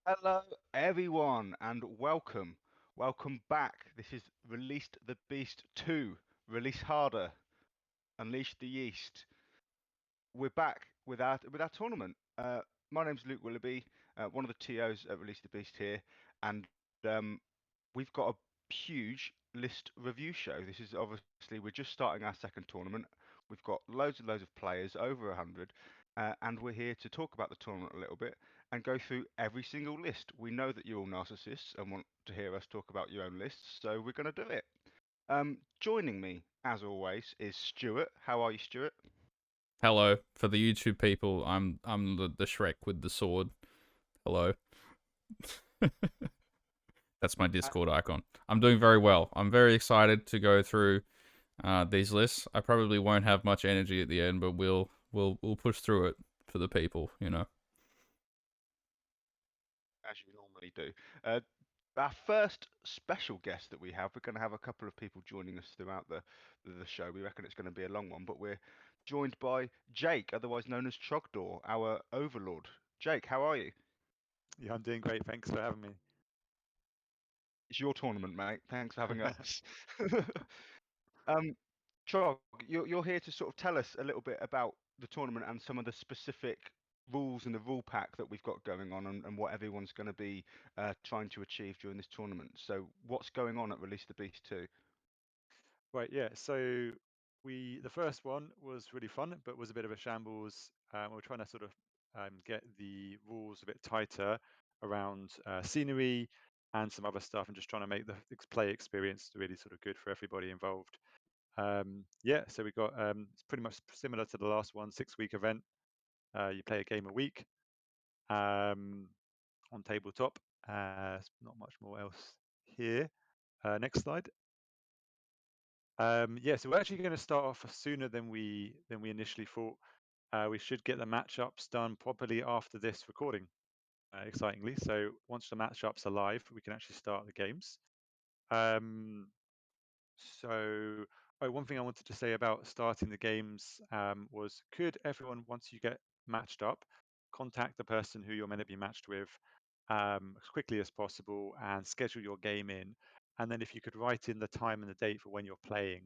Hello, everyone, and welcome. Welcome back. This is Released the Beast 2. Release harder. Unleash the Yeast. We're back with our tournament. My name's Luke Willoughby, one of the TOs at Release the Beast here, and we've got a huge list review show. This is obviously we're just starting our second tournament. We've got loads and loads of players, over 100, and we're here to talk about the tournament a little bit and go through every single list. We know that you're all narcissists and want to hear us talk about your own lists, so we're going to do it. Joining me, as always, is Stuart. How are you, Stuart? Hello, for the YouTube people. I'm the Shrek with the sword. Hello. That's my Uh, Discord icon. I'm doing very well. I'm very excited to go through these lists. I probably won't have much energy at the end, but we'll push through it for the people. as you normally do. Uh, our first special guest that we have, we're going to have a couple of people joining us throughout the show. We reckon it's going to be a long one, but we're joined by Jake, otherwise known as Trogdor, our overlord. Jake, how are you? Yeah, I'm doing great. Thanks for having me. It's your tournament, mate. Thanks for having us. um, Trog, you're here to sort of tell us a little bit about the tournament and some of the specific rules in the rule pack that we've got going on and what everyone's going to be trying to achieve during this tournament. So, what's going on at Release the Beast 2? Right, yeah. So the first one was really fun, but was a bit of a shambles. We're trying to sort of get the rules a bit tighter around scenery and some other stuff, and just trying to make the play experience really sort of good for everybody involved. Yeah, so we got it's pretty much similar to the last one, 6-week event. You play a game a week um, on tabletop. Not much more else here. Next slide. Yeah, so we're actually going to start off sooner than we initially thought. We should get the matchups done properly after this recording, excitingly. So once the matchups are live, we can actually start the games. Um, so, one thing I wanted to say about starting the games was, could everyone, once you get matched up, contact the person who you're meant to be matched with as quickly as possible and schedule your game in. And then if you could write in the time and the date for when you're playing,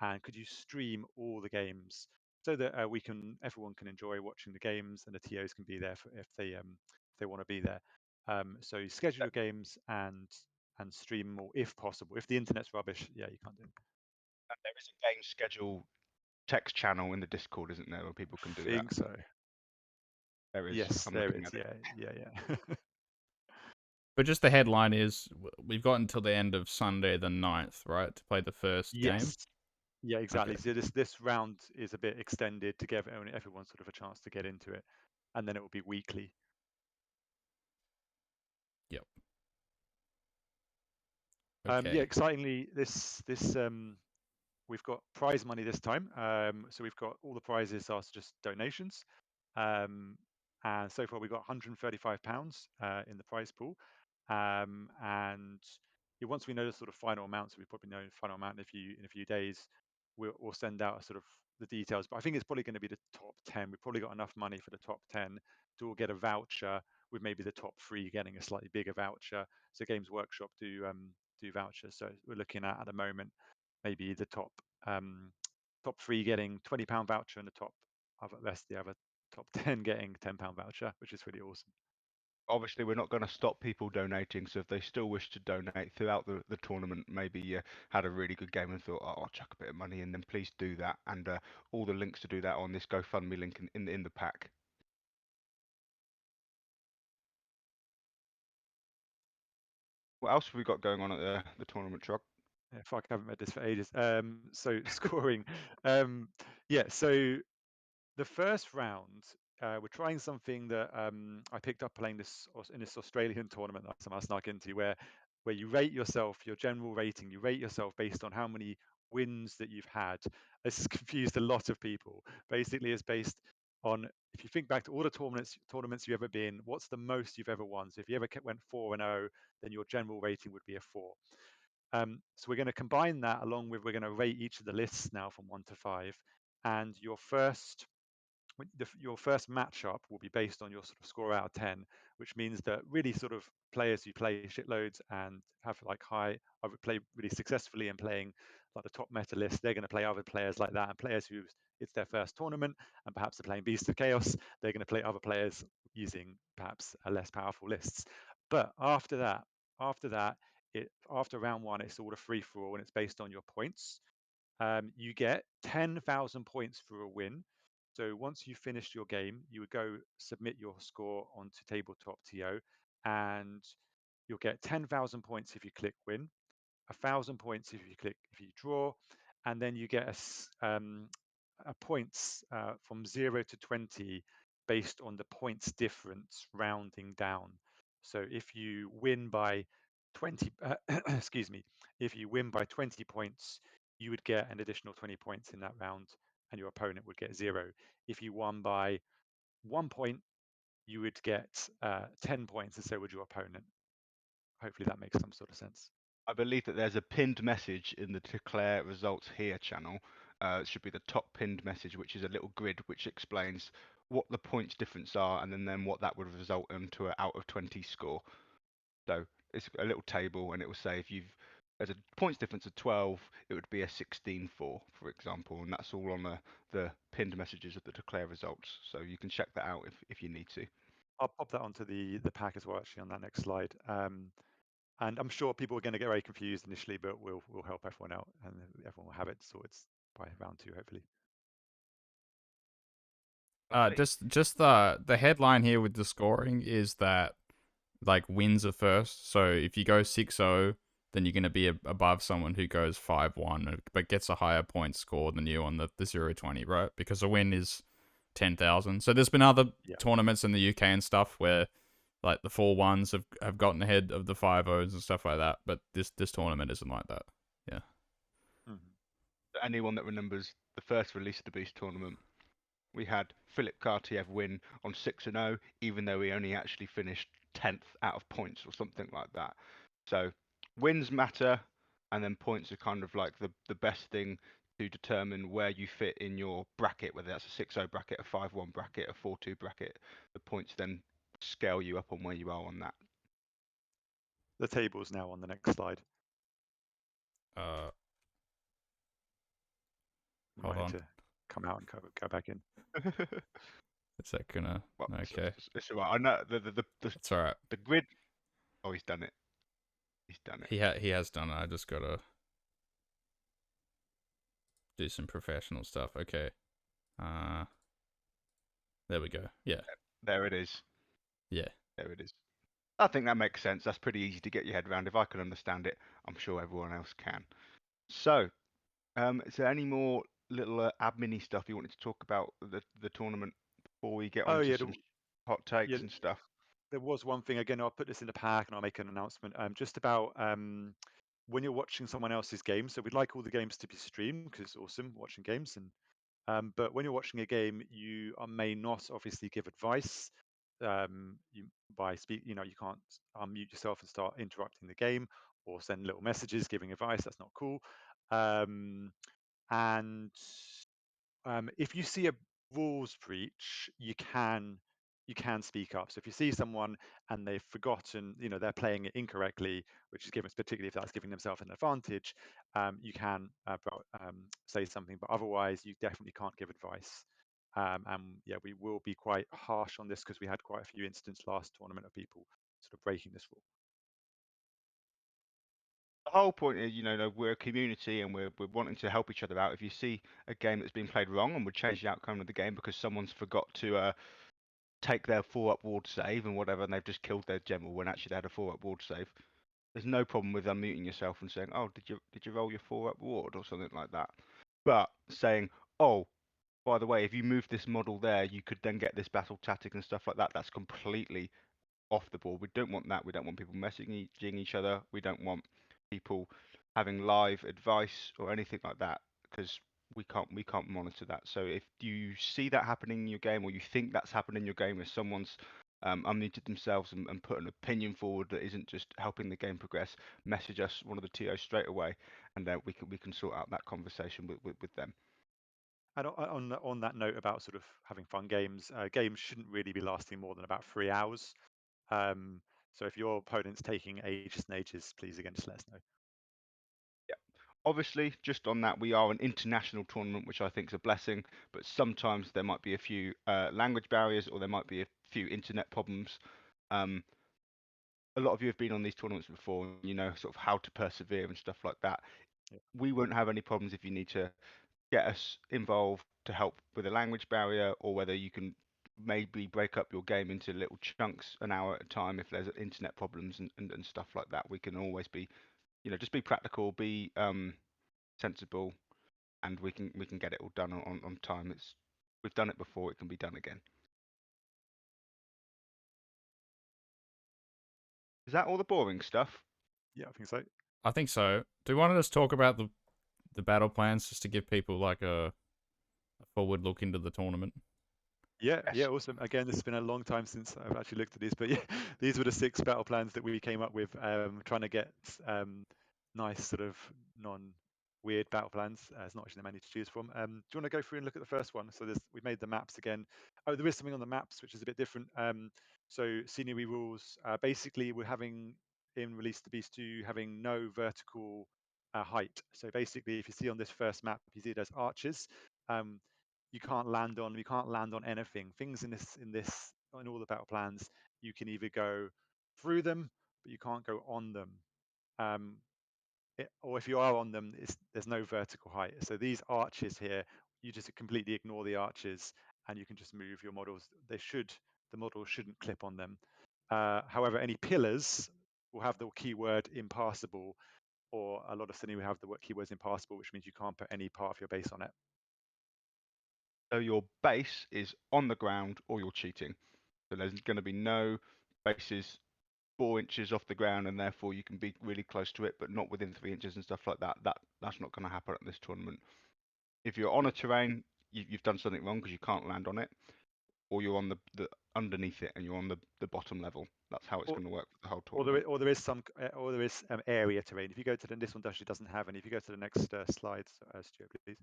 and could you stream all the games so that everyone can enjoy watching the games and the TOs can be there if they want to be there. So you schedule your games and stream more if possible. If the internet's rubbish, yeah, you can't do it. There is a game schedule text channel in the Discord, isn't there, where people can I do that? think so. There is. Yes, I'm there looking is. at it. Yeah, yeah. But just the headline is we've got until the end of Sunday the 9th, right, to play the first game. Yes. Yeah, Okay. exactly. So this round is a bit extended to give everyone sort of a chance to get into it, and then it will be weekly. Yep. Yeah, Okay. excitingly, this we've got prize money this time. So we've got all the prizes are just donations, um, and so far we've got 135 pounds in the prize pool. And once we know the sort of final amount, so we probably know the final amount in a few days, we'll send out a sort of the details. But I think it's probably going to be the top 10. We've probably got enough money for the top 10 to all get a voucher, with maybe the top three getting a slightly bigger voucher. So Games Workshop do vouchers. So we're looking at the moment maybe the um, top three getting £20 voucher, and the other top 10 getting £10 voucher, which is really awesome. Obviously, we're not going to stop people donating, so if they still wish to donate throughout the tournament, maybe you had a really good game and thought, oh, I'll chuck a bit of money in, then please do that. And all the links to do that on this GoFundMe link in the pack. What else have we got going on at the tournament, Trog? Yeah, fuck, I haven't read this for ages. So scoring, yeah. So the first round, we're trying something that I picked up playing this in this Australian tournament that I snuck into, where you rate yourself, your general rating. You rate yourself based on how many wins that you've had. This has confused a lot of people. Basically, it's based on, if you think back to all the tournaments you've ever been, what's the most you've ever won? So if you ever went 4-0, then your general rating would be a 4. So we're going to combine that along with, we're going to rate each of the lists now from 1 to 5. And your first your first matchup will be based on your sort of score out of 10, which means that really sort of players who play shitloads and have like play really successfully and playing like the top meta list, they're going to play other players like that. And players who it's their first tournament and perhaps they're playing Beast of Chaos, they're going to play other players using perhaps less powerful lists. But after that, after round one, it's all a free for all and it's based on your points. You get 10,000 points for a win. So once you finished your game, you would go submit your score onto Tabletop TO, and you'll get 10,000 points if you click win, 1,000 points if you draw, and then you get a points from 0 to 20 based on the points difference rounding down. So if you win by 20, excuse me, if you win by 20 points, you would get an additional 20 points in that round, and your opponent would get 0. If you won by 1 point, you would get 10 points, and so would your opponent. Hopefully that makes some sort of sense. I believe that there's a pinned message in the Declare Results Here channel. It should be the top pinned message, which is a little grid which explains what the points difference are and then what that would result into an out of 20 score. So it's a little table and it will say if there's a points difference of 12, it would be a 16-4, for example, and that's all on the pinned messages of the Declare Results. So you can check that out if you need to. I'll pop that onto the pack as well, actually, on that next slide. And I'm sure people are going to get very confused initially, but we'll help everyone out, and everyone will have it sorted by round 2, hopefully. Just the headline here with the scoring is that like wins are first. So if you go 6-0, then you're going to be above someone who goes 5-1 but gets a higher point score than you on the 0-20, right? Because a win is 10,000. So there's been other tournaments in the UK and stuff where like the 4-1s have gotten ahead of the 5-0s and stuff like that, but this tournament isn't like that. Yeah. Mm-hmm. Anyone that remembers the first Release of the Beast tournament, we had Philip Cartier win on 6-0, even though he only actually finished 10th out of points or something like that. So wins matter, and then points are kind of like the best thing to determine where you fit in your bracket, whether that's a 6-0 bracket, a 5-1 bracket, a 4-2 bracket. The points then scale you up on where you are on that. The table's now on the next slide. You Hold might on. need to come out and go back in. Is that gonna? Well, okay. It's all right. I know It's all right. the grid. Oh, he's done it. He's done it. He has done it. I just gotta do some professional stuff. Okay. There we go. Yeah. There it is. Yeah. There it is. I think that makes sense. That's pretty easy to get your head around. If I can understand it, I'm sure everyone else can. So, is there any more little admin-y stuff you wanted to talk about the tournament before we get on to some hot takes and stuff? There was one thing, again, I'll put this in the pack and I'll make an announcement, just about when you're watching someone else's game. So we'd like all the games to be streamed because it's awesome watching games. But when you're watching a game, you may not obviously give advice. You can't unmute yourself and start interrupting the game or send little messages giving advice. That's not cool. And if you see a rules breach, you can speak up. So if you see someone and they've forgotten, they're playing it incorrectly, which is given, particularly if that's giving themselves an advantage, you can say something. But otherwise, you definitely can't give advice. And yeah, we will be quite harsh on this because we had quite a few incidents last tournament of people sort of breaking this rule. The whole point is, we're a community and we're wanting to help each other out. If you see a game that's been played wrong and would change the outcome of the game because someone's forgot to take their 4-up ward save and whatever, and they've just killed their general when actually they had a 4-up ward save, there's no problem with unmuting yourself and saying, "Oh, did you roll your 4-up ward?" or something like that. But saying, "Oh, by the way, if you move this model there, you could then get this battle tactic and stuff like that," that's completely off the board. We don't want that. We don't want people messaging each other. We don't want people having live advice or anything like that because we can't monitor that. So if you see that happening in your game or you think that's happening in your game where someone's unmuted themselves and put an opinion forward that isn't just helping the game progress, message us, one of the TOs, straight away, and we can sort out that conversation with them. And on that note about sort of having fun games, games shouldn't really be lasting more than about 3 hours. So if your opponent's taking ages and ages, please again just let us know. Yeah. Obviously, just on that, we are an international tournament, which I think is a blessing. But sometimes there might be a few language barriers, or there might be a few internet problems. A lot of you have been on these tournaments before, and you know sort of how to persevere and stuff like that. Yeah. We won't have any problems if you need to get us involved to help with a language barrier, or whether you can maybe break up your game into little chunks an hour at a time if there's internet problems and stuff like that. We can always be, just be practical, be sensible, and we can get it all done on time. We've done it before, it can be done again. Is that all the boring stuff? Yeah, I think so. I think so. Do you want to just talk about the battle plans just to give people like a forward look into the tournament? Yeah, Yes. awesome. Again, this has been a long time since I've actually looked at these, but yeah, these were the 6 battle plans that we came up with, trying to get nice sort of non-weird battle plans. It's not actually that many to choose from. Do you want to go through and look at the first one? So we've made the maps again. Oh, there is something on the maps which is a bit different. So scenery rules. Basically, we're having in Release the Beast 2 having no vertical height. So basically, if you see on this first map, you see it as arches. Um, you can't land on anything. Things in all the battle plans, you can either go through them, but you can't go on them. Um, or if you are on them, there's no vertical height. So these arches here, you just completely ignore the arches, and you can just move your models. The model shouldn't clip on them. However, any pillars will have the keyword impassable, or a lot of scenery will have the keywords impassable, which means you can't put any part of your base on it. So your base is on the ground, or you're cheating. So there's going to be no bases 4 inches off the ground, and therefore you can be really close to it, but not within 3 inches and stuff like that. That's not going to happen at this tournament. If you're on a terrain, you've done something wrong because you can't land on it, or you're on the underneath it and you're on the bottom level. That's how it's Or, going to work for the whole or tournament. there is area terrain. If you go to this one actually doesn't have any. If you go to the next slide, Stuart, please.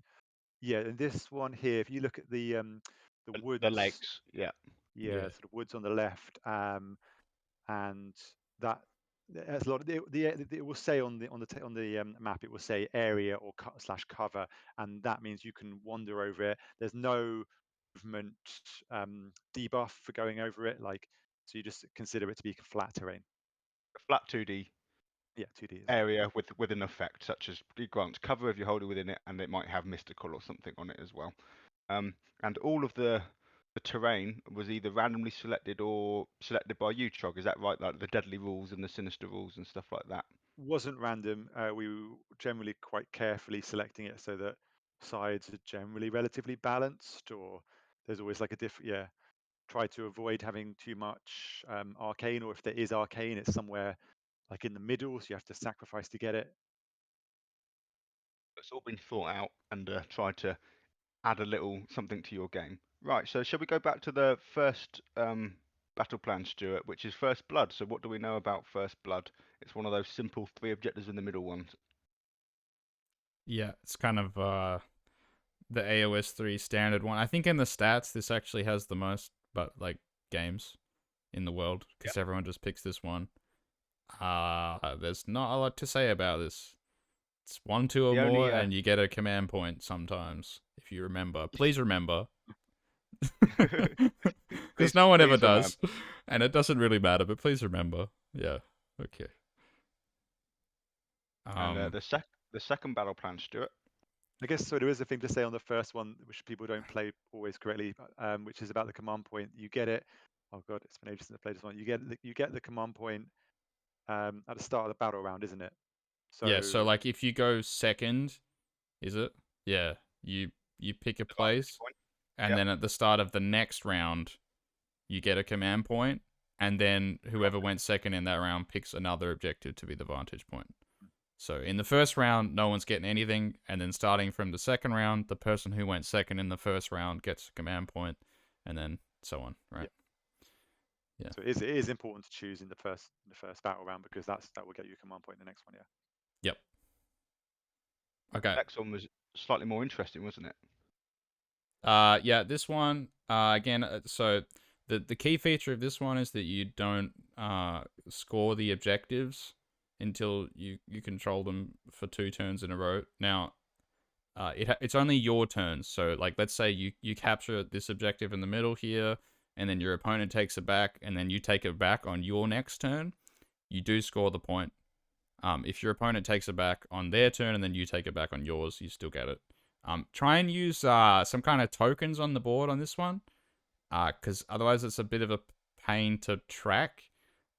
Yeah, and this one here, if you look at the The woods, legs, yeah. yeah, Yeah. sort of woods on the left, and that there's a lot. It will say on the map, it will say area or slash cover, and that means you can wander over it. There's no movement debuff for going over it, so you just consider it to be flat terrain. A flat 2D Yeah, 2D is. area with an effect, such as it grants cover if you hold it within it, and it might have mystical or something on it as well. And all of the terrain was either randomly selected or selected by you, Trog. Is that right? Like the deadly rules and the sinister rules and stuff like that. Wasn't random. We were generally quite carefully selecting it so that sides are generally relatively balanced, or there's always like a different. Yeah, try to avoid having too much arcane, or if there is arcane, it's somewhere like in the middle, so you have to sacrifice to get it. It's all been thought out and tried to add a little something to your game. Right. So shall we go back to the first battle plan, Stuart, which is First Blood? So what do we know about First Blood? It's one of those simple 3 objectives in the middle ones. Yeah, it's kind of the Aos3 standard one. I think in the stats this actually has the most but like games in the world because everyone just picks this one. There's not a lot to say about this. It's 1, 2, or The more, only and you get a command point sometimes if you remember. Please remember, because please, no one ever please remember. does, and it doesn't really matter. But please remember. Yeah. Okay. And the second battle plan, Stuart. I guess so. There is a thing to say on the first one, which people don't play always correctly, which is about the command point. You get it. Oh god, it's been ages since I played this one. You get the command point at the start of the battle round, isn't it? Yeah. So So like, if you go second, is it? Yeah. You pick a Advantage place, point. and Yep. then at the start of the next round, you get a command point, and then whoever went second in that round picks another objective to be the vantage point. So in the first round, no one's getting anything, and then starting from the second round, the person who went second in the first round gets a command point, and then so on, right? Yeah. So it is important to choose in the first battle round, because that will get you a command point in the next one. Yeah. Yep. Okay. Next one was slightly more interesting, wasn't it? Yeah, this one again. So the key feature of this one is that you don't score the objectives until you control them for 2 turns in a row. Now, it's only your turn. So like, let's say you capture this objective in the middle here, and then your opponent takes it back, and then you take it back on your next turn. You do score the point. If your opponent takes it back on their turn and then you take it back on yours, you still get it. Try and use some kind of tokens on the board on this one, because otherwise it's a bit of a pain to track.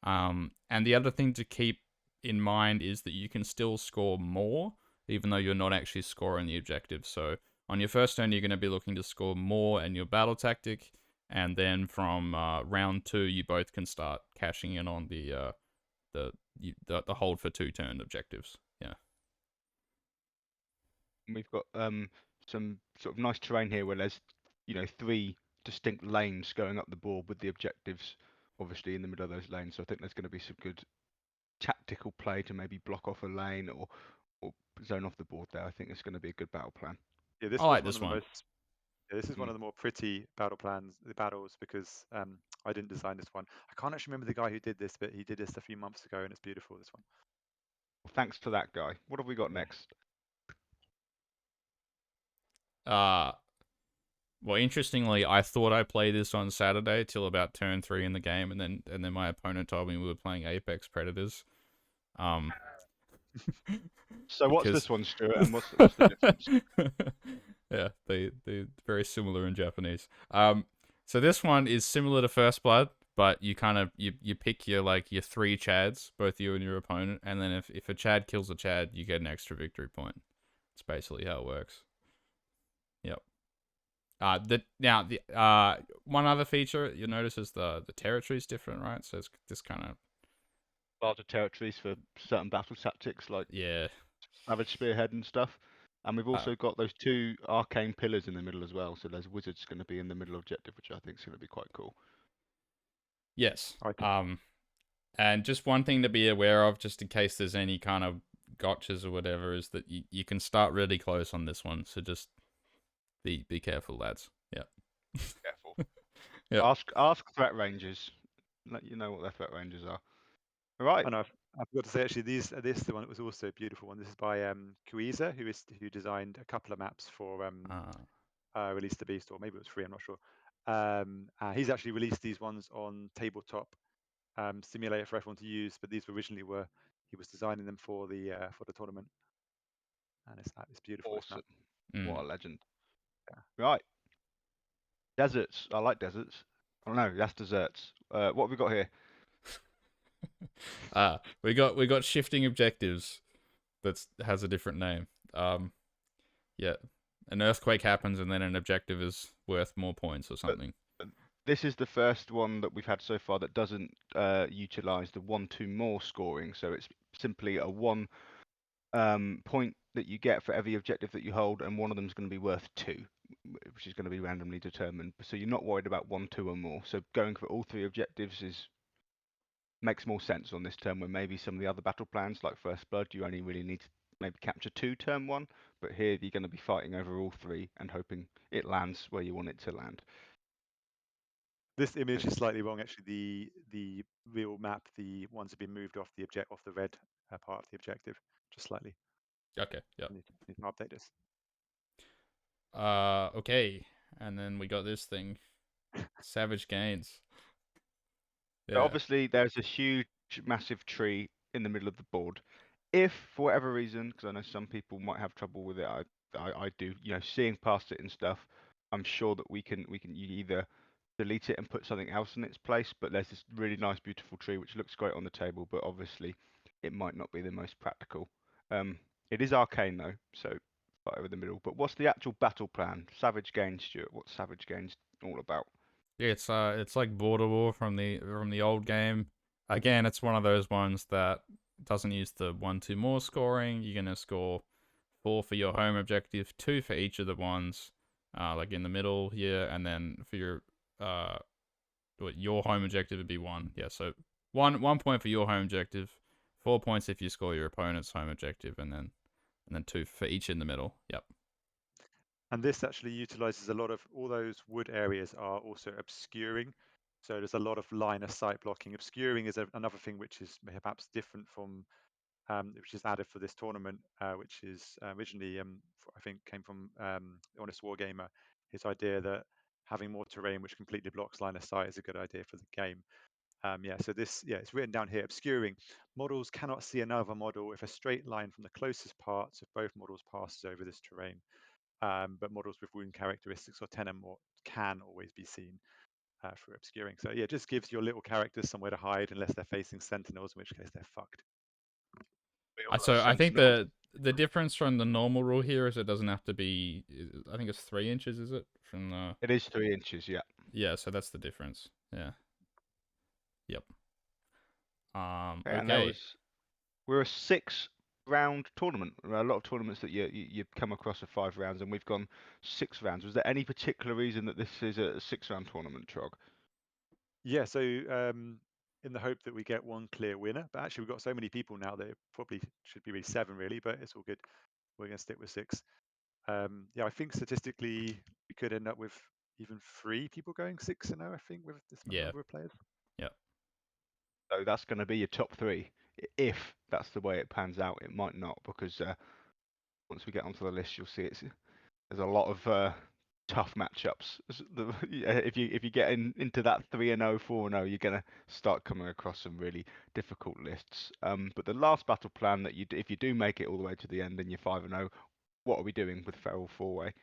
And the other thing to keep in mind is that you can still score more, even though you're not actually scoring the objective. So on your first turn, you're going to be looking to score more in your battle tactic, and then from round 2, you both can start cashing in on the hold for 2 turn objectives. Yeah. We've got some sort of nice terrain here where there's 3 distinct lanes going up the board with the objectives obviously in the middle of those lanes. So I think there's going to be some good tactical play to maybe block off a lane or zone off the board there. I think it's going to be a good battle plan. Yeah, this I was like one this of the one. most. Yeah, this is one of the more pretty battle plans, the battles, because I didn't design this one. I can't actually remember the guy who did this, but he did this a few months ago, and it's beautiful. This one. Well, thanks to that guy. What have we got Yeah. next? Well, interestingly, I thought I played this on Saturday till about turn 3 in the game, and then my opponent told me we were playing Apex Predators. So what's Because this one, Stuart, and what's the difference? yeah, they very similar in Japanese. So this one is similar to First Blood, but you kind of you pick your 3 Chads, both you and your opponent, and then if a Chad kills a Chad, you get an extra victory point. It's basically how it works. Yep. The one other feature you'll notice is the territory is different, right? So it's this kind of Larger territories for certain battle tactics like yeah. Savage Spearhead and stuff. And we've Uh, also got those 2 arcane pillars in the middle as well. So there's wizards going to be in the middle objective, which I think is going to be quite cool. yes. I think And just one thing to be aware of, just in case there's any kind of gotchas or whatever, is that you can start really close on this one. So just be careful, lads. Yeah. Careful. Yeah. Ask threat ranges. Let you know what their threat ranges are. All right. and I forgot to say actually this the one that was also a beautiful one. This is by Kuiza, who designed a couple of maps for Release the Beast, or maybe it was free. I'm not sure. He's actually released these ones on tabletop simulator for everyone to use, but these originally he was designing them for the tournament, and it's beautiful. This map. Awesome. What a legend. Yeah. Right. Deserts. I like deserts. Oh no, that's desserts. What have we got here? We got shifting objectives that has a different name. Yeah. An earthquake happens and then an objective is worth more points or something. This is the first one that we've had so far that doesn't utilize the 1-2 more scoring. So it's simply a 1 point that you get for every objective that you hold, and one of them is going to be worth 2, which is going to be randomly determined. So you're not worried about 1, 2, or more. So going for all 3 objectives makes more sense on this turn, when maybe some of the other battle plans like First Blood, you only really need to maybe capture 2 turn 1, but here you're going to be fighting over all 3 and hoping it lands where you want it to land. This image is slightly wrong. Actually, the real map, the ones have been moved off the red part of the objective, just slightly. Okay, yeah. I need to update this. Okay. And then we got this thing. Savage Gains. So Yeah. obviously, there's a huge, massive tree in the middle of the board. If, for whatever reason, because I know some people might have trouble with it, I do, seeing past it and stuff, I'm sure that you either delete it and put something else in its place, but there's this really nice, beautiful tree which looks great on the table, but obviously it might not be the most practical. It is arcane though, so fight over the middle. But what's the actual battle plan? Savage Gains, Stuart. What's Savage Gains all about? Yeah, it's like Border War from the old game. Again, it's one of those ones that doesn't use the 1-2 more scoring. You're gonna score 4 for your home objective, 2 for each of the ones, like in the middle here, and then for your home objective would be 1. Yeah, so 1 point for your home objective, 4 points if you score your opponent's home objective, and then 2 for each in the middle. Yep. And this actually utilizes a lot of, all those wood areas are also obscuring. So there's a lot of line of sight blocking. Obscuring is another thing which is perhaps different from, which is added for this tournament, which is originally, I think, came from Honest Wargamer. His idea that having more terrain which completely blocks line of sight is a good idea for the game. So this, it's written down here, obscuring. Models cannot see another model if a straight line from the closest parts of both models passes over this terrain. But models with wound characteristics or 10 or more can always be seen through obscuring. So yeah, it just gives your little characters somewhere to hide unless they're facing sentinels, in which case they're fucked. We all love So I think Sentinels. the difference from the normal rule here is it doesn't have to be. I think it's 3 inches. Is it from the? It is 3 inches. Yeah. Yeah. So that's the difference. Yeah. Yep. And that Okay. was we're a 6-round tournament. A lot of tournaments that you come across are 5 rounds, and we've gone 6 rounds. Was there any particular reason that this is a 6-round tournament, Trog? Yeah, so in the hope that we get one clear winner, but actually we've got so many people now that it probably should be really 7 really, but it's all good. We're going to stick with 6. Yeah, I think statistically we could end up with even 3 people going 6-0, I think, with this Yeah. number of players. Yep. So that's going to be your top 3. If that's the way it pans out, it might not, because once we get onto the list, you'll see there's a lot of tough matchups. If you get into that 3-0, 4-0, you're gonna start coming across some really difficult lists. But the last battle plan that if you do make it all the way to the end and you're 5-0, what are we doing with Feral 4-way?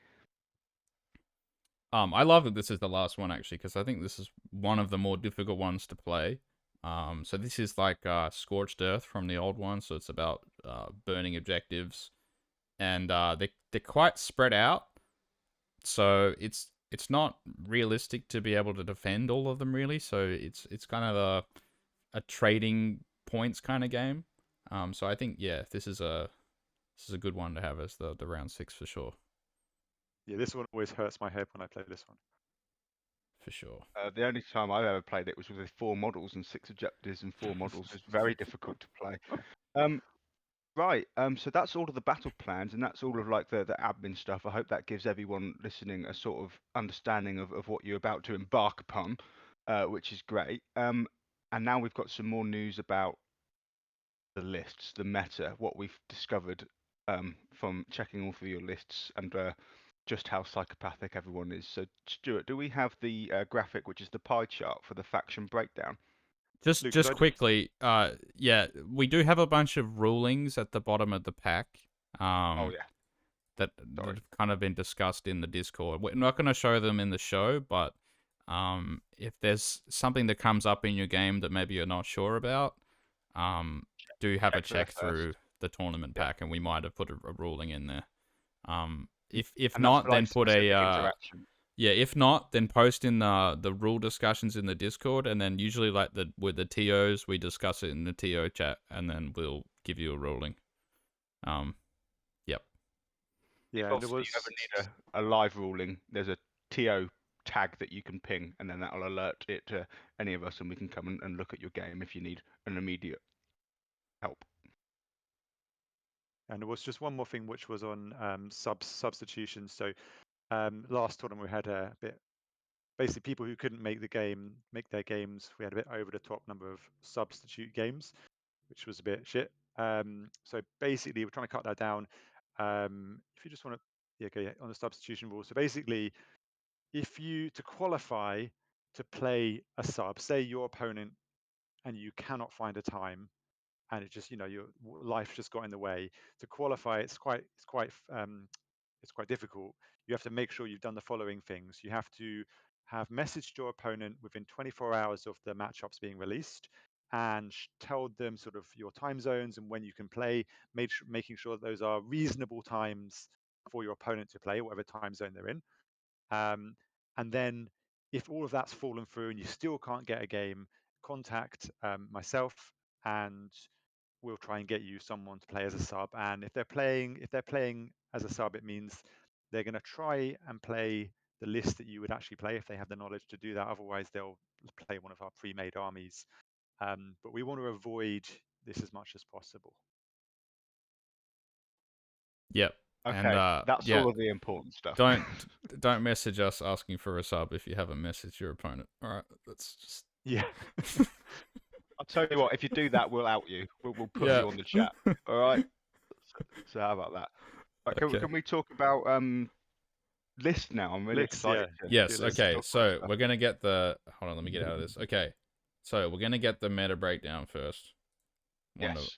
I love that this is the last one actually because I think this is one of the more difficult ones to play. So this is like Scorched Earth from the old one, so it's about burning objectives, and they're quite spread out. So it's not realistic to be able to defend all of them really. So it's kind of a trading points kind of game. So I think this is a good one to have as the round 6 for sure. Yeah, this one always hurts my head when I play this one. For sure. The only time I've ever played it was with 4 models and 6 objectives and 4 models. It's very difficult to play. Right, so that's all of the battle plans, and that's all of like the admin stuff. I hope that gives everyone listening a sort of understanding of what you're about to embark upon, which is great. And now we've got some more news about the lists, the meta, what we've discovered from checking all through your lists, and just how psychopathic everyone is. So, Stuart, do we have the graphic, which is the pie chart for the faction breakdown? Luke, could Just I quickly, we do have a bunch of rulings at the bottom of the pack. Oh yeah, That sorry. have kind of been discussed in the Discord. We're not going to show them in the show, but if there's something that comes up in your game that maybe you're not sure about, do have a Check there check through first. the tournament Yeah. pack, and we might have put a ruling in there. If And that's for not, like then put a specific interaction. if not, then post in the rule discussions in the Discord, and then usually like with the TOs, we discuss it in the TO chat, and then we'll give you a ruling. Yep. Yeah, If and there obviously you was ever need a live ruling, there's a TO tag that you can ping, and then that'll alert it to any of us, and we can come and look at your game if you need an immediate help. And there was just one more thing, which was on substitutions. So last tournament we had a bit, basically people who couldn't make their games. We had a bit over the top number of substitute games, which was a bit shit. So basically we're trying to cut that down. If you just want to, okay, on the substitution rule. So basically, if you to qualify to play a sub, say your opponent and you cannot find a time and it just your life just got in the way to qualify. It's quite difficult. You have to make sure you've done the following things. You have to have messaged your opponent within 24 hours of the matchups being released and tell them sort of your time zones and when you can play, making sure that those are reasonable times for your opponent to play, whatever time zone they're in. And then if all of that's fallen through and you still can't get a game, contact myself and we'll try and get you someone to play as a sub. And if they're playing as a sub, it means they're going to try and play the list that you would actually play if they have the knowledge to do that. Otherwise, they'll play one of our pre-made armies. But we want to avoid this as much as possible. Yep. And Okay, that's yeah, all of the important stuff. don't message us asking for a sub if you haven't messaged your opponent. All right, that's just Yeah. I'll tell you what, if you do that, we'll out you. We'll put yeah. you on the chat. All right. So how about that? Right, Okay. can we talk about list now? I'm really Lists, excited yeah. to Yes. Let's Okay. talk about So stuff. we're gonna get the. Hold on. Let me get out of this. Okay. So we're gonna get the meta breakdown first. Yes.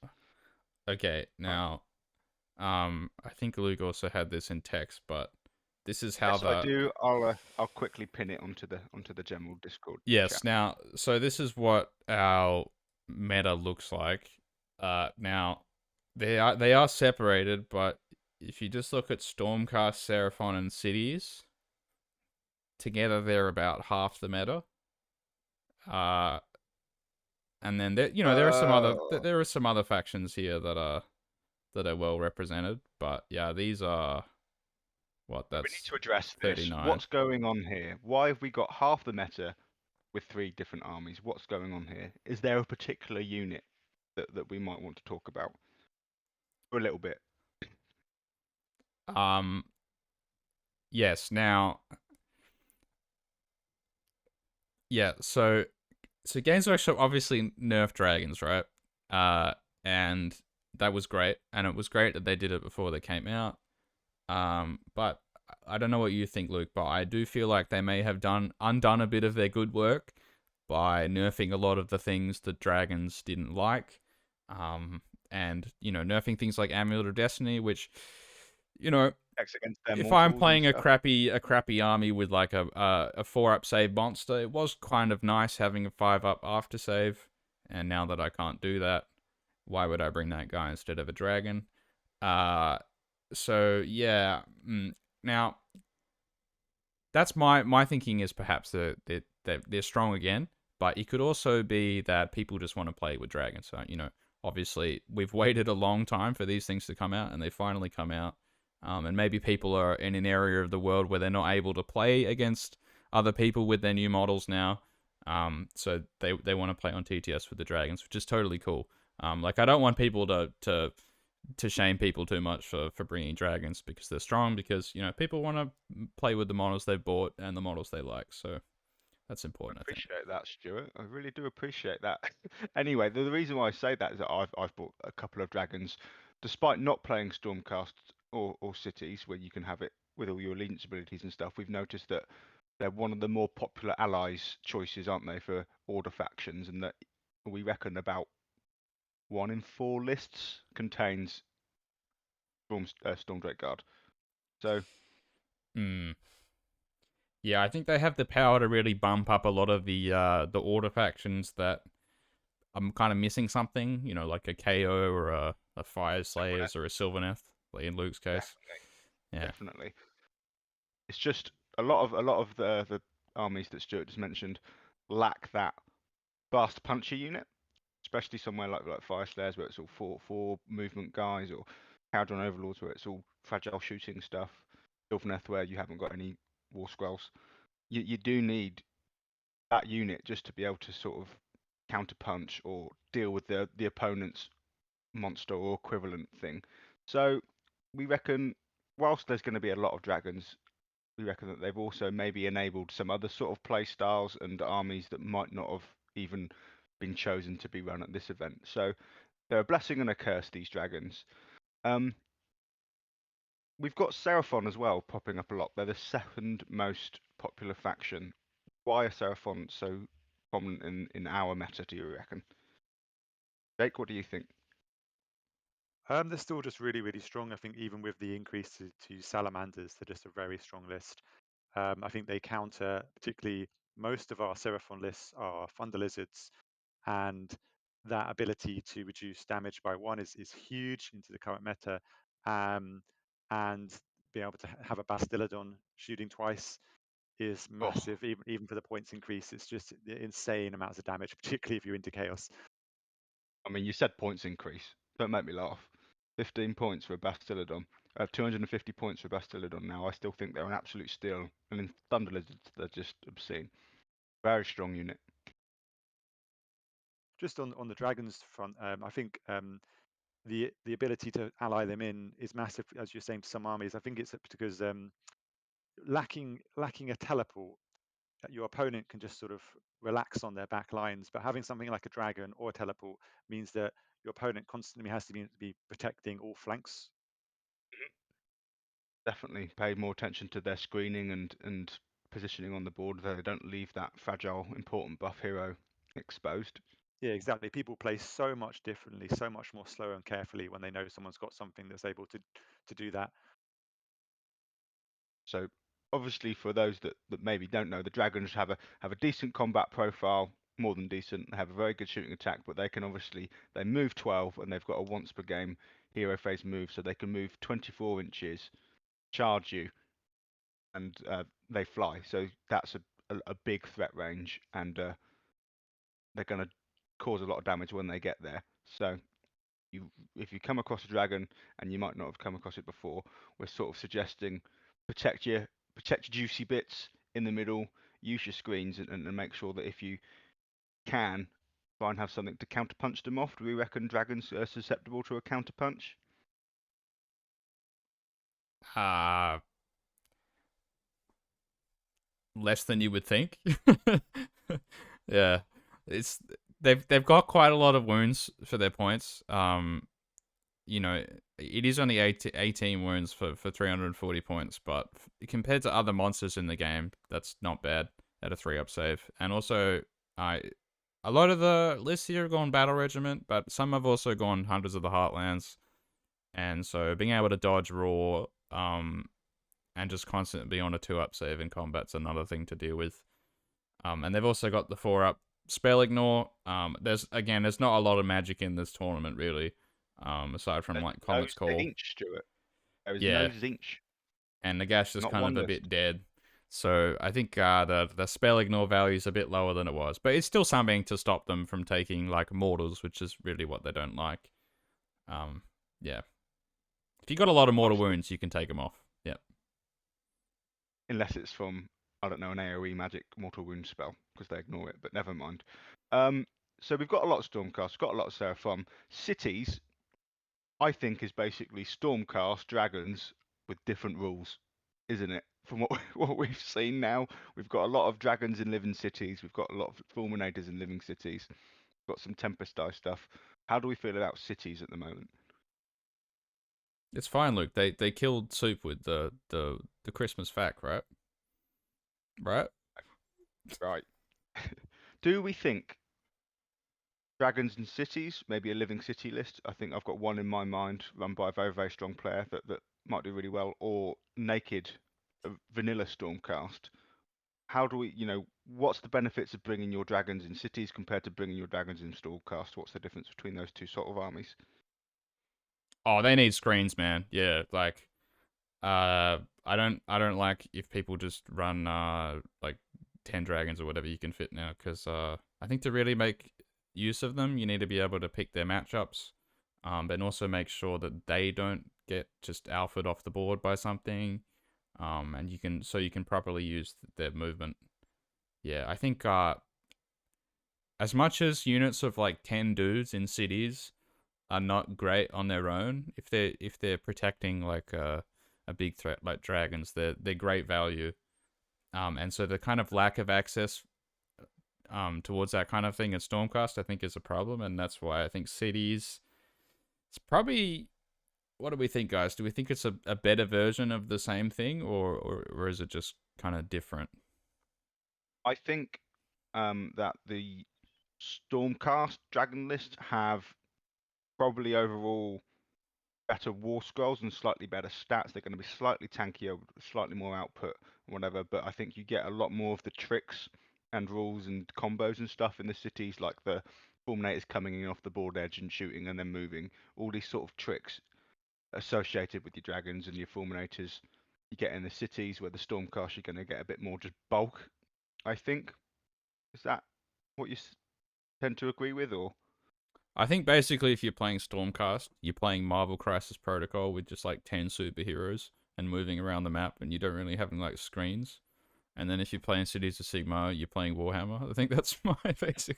Okay. Right. Now, I think Luke also had this in text, but this is how Yes, I the. do. I'll quickly pin it onto the general Discord Yes. chat. Now, so this is what our meta looks like. Now, they are separated, but if you just look at Stormcast, Seraphon, and Cities, together they're about half the meta. Uh, and then there are some other Uh, factions here that are well represented. But yeah, these are we need that's to address this. 39. What's going on here? Why have we got half the meta with 3 different armies? What's going on here? Is there a particular unit that we might want to talk about for a little bit? Um, yes. Now, yeah. So Games Workshop obviously nerfed dragons, right? And that was great, and it was great that they did it before they came out. But I don't know what you think, Luke, but I do feel like they may have undone a bit of their good work by nerfing a lot of the things that dragons didn't like. And nerfing things like Amulet of Destiny, which, you know, Attacks against their if I'm mortals and playing a stuff. crappy army with like a 4-up save monster, it was kind of nice having a 5-up after save. And now that I can't do that, why would I bring that guy instead of a dragon? So yeah. Now that's my thinking is perhaps that they're strong again, but it could also be that people just want to play with dragons. So obviously we've waited a long time for these things to come out, and they finally come out. And maybe people are in an area of the world where they're not able to play against other people with their new models now. So they want to play on TTS with the dragons, which is totally cool. Like I don't want people to shame people too much for bringing dragons because they're strong, because people want to play with the models they've bought and the models they like, so that's important, I think. Appreciate that, Stuart. I really do appreciate that. Anyway, the reason why I say that is that I've bought a couple of dragons, despite not playing Stormcast or Cities, where you can have it with all your allegiance abilities and stuff. We've noticed that they're one of the more popular allies choices, aren't they, for order factions, and that we reckon about 1 in 4 lists contains Stormdrake Guard. So Hmm. Yeah, I think they have the power to really bump up a lot of the order factions that I'm kind of missing something, like a KO or a Fire Slayers or a Sylvaneth, like in Luke's case. definitely, Yeah. definitely. It's just a lot of the armies that Stuart just mentioned lack that fast punchy unit, especially somewhere like Fire Slayers where it's all four movement guys, or Caldron Overlords where it's all fragile shooting stuff. Sylvaneth where you haven't got any war scrolls. You do need that unit just to be able to sort of counter punch or deal with the opponent's monster or equivalent thing. So we reckon whilst there's going to be a lot of dragons, we reckon that they've also maybe enabled some other sort of play styles and armies that might not have even been chosen to be run at this event. So they're a blessing and a curse, these dragons. Um, we've got Seraphon as well popping up a lot. They're the second most popular faction. Why are Seraphon so prominent in our meta, do you reckon? Jake, what do you think? They're still just really, really strong. I think even with the increase to salamanders, they're just a very strong list. I think they counter, particularly most of our Seraphon lists are Thunder Lizards, and that ability to reduce damage by 1 is huge into the current meta. And being able to have a Bastillodon shooting twice is Oh, massive, even for the points increase. It's just insane amounts of damage, particularly if you're into Chaos. I mean, you said points increase. Don't make me laugh. 15 points for a Bastillodon. 250 points for Bastillodon now. I still think they're an absolute steal. And in Thunder Lizards, they're just obscene. Very strong unit. Just on the dragons front, I think the ability to ally them in is massive, as you're saying, to some armies. I think it's because lacking a teleport, your opponent can just sort of relax on their back lines, but having something like a dragon or a teleport means that your opponent constantly has to be protecting all flanks. Definitely pay more attention to their screening and positioning on the board, so they don't leave that fragile, important buff hero exposed. Yeah, exactly. People play so much differently, so much more slow and carefully when they know someone's got something that's able to do that. So obviously, for those that maybe don't know, the dragons have a decent combat profile, more than decent. They have a very good shooting attack, but they move 12 and they've got a once per game hero phase move, so they can move 24 inches, charge you, and they fly. So that's a big threat range, and they're going to cause a lot of damage when they get there. So if you come across a dragon and you might not have come across it before, we're sort of suggesting protect your juicy bits in the middle, use your screens, and make sure that if you can, try and have something to counterpunch them off. Do we reckon dragons are susceptible to a counterpunch? Uh, less than you would think. Yeah, it's they've got quite a lot of wounds for their points. You know, it is only 18 wounds for 340 points, but compared to other monsters in the game, that's not bad at a 3-up save. And also, a lot of the lists here have gone Battle Regiment, but some have also gone Hunters of the Heartlands. And so being able to dodge Raw, and just constantly be on a 2-up save in combat's another thing to deal with. And they've also got the 4-up Spell Ignore. There's not a lot of magic in this tournament, really. Aside from like Comet's No Call. Zinch, Stuart. There is Yeah. no Zinch. And Nagash is Not kind one of a list. bit dead. So I think the spell ignore value is a bit lower than it was. But it's still something to stop them from taking like mortals, which is really what they don't like. Yeah. If you got a lot of mortal wounds, you can take them off. Yep. Unless it's from, I don't know, an AoE magic mortal wound spell, because they ignore it, but never mind. So we've got a lot of Stormcast, got a lot of Seraphon. Cities, I think, is basically Stormcast dragons with different rules, isn't it? From what we've seen now, we've got a lot of dragons in living cities. We've got a lot of fulminators in living cities. We've got some Tempest Eye stuff. How do we feel about cities at the moment? It's fine, Luke. They killed Soup with the Christmas fact, right? Right? Right. Do we think dragons and cities, maybe a living city list? I think I've got one in my mind, run by a very, very strong player that might do really well, or naked, vanilla Stormcast. How do we, what's the benefits of bringing your dragons in cities compared to bringing your dragons in Stormcast? What's the difference between those two sort of armies? Oh, they need screens, man. Yeah, like I don't like if people just run like 10 dragons or whatever you can fit now, because I think to really make use of them, you need to be able to pick their matchups, and also make sure that they don't get just alphaed off the board by something, and you can properly use their movement. Yeah, I think as much as units of like 10 dudes in cities are not great on their own, if they're protecting like a big threat like dragons, they're great value. And so the kind of lack of access towards that kind of thing in Stormcast, I think, is a problem, and that's why I think cities. It's probably. What do we think, guys? Do we think it's a better version of the same thing, or is it just kind of different? I think that the Stormcast dragon lists have probably overall better war scrolls and slightly better stats. They're going to be slightly tankier, slightly more output, whatever. But I think you get a lot more of the tricks and rules and combos and stuff in the cities, like the fulminators coming in off the board edge and shooting and then moving. All these sort of tricks associated with your dragons and your fulminators you get in the cities, where the Stormcast you're going to get a bit more just bulk. I think. Is that what you tend to agree with, or? I think basically if you're playing Stormcast, you're playing Marvel Crisis Protocol with just like 10 superheroes and moving around the map, and you don't really have like screens. And then if you're playing Cities of Sigmar, you're playing Warhammer. I think that's my basic.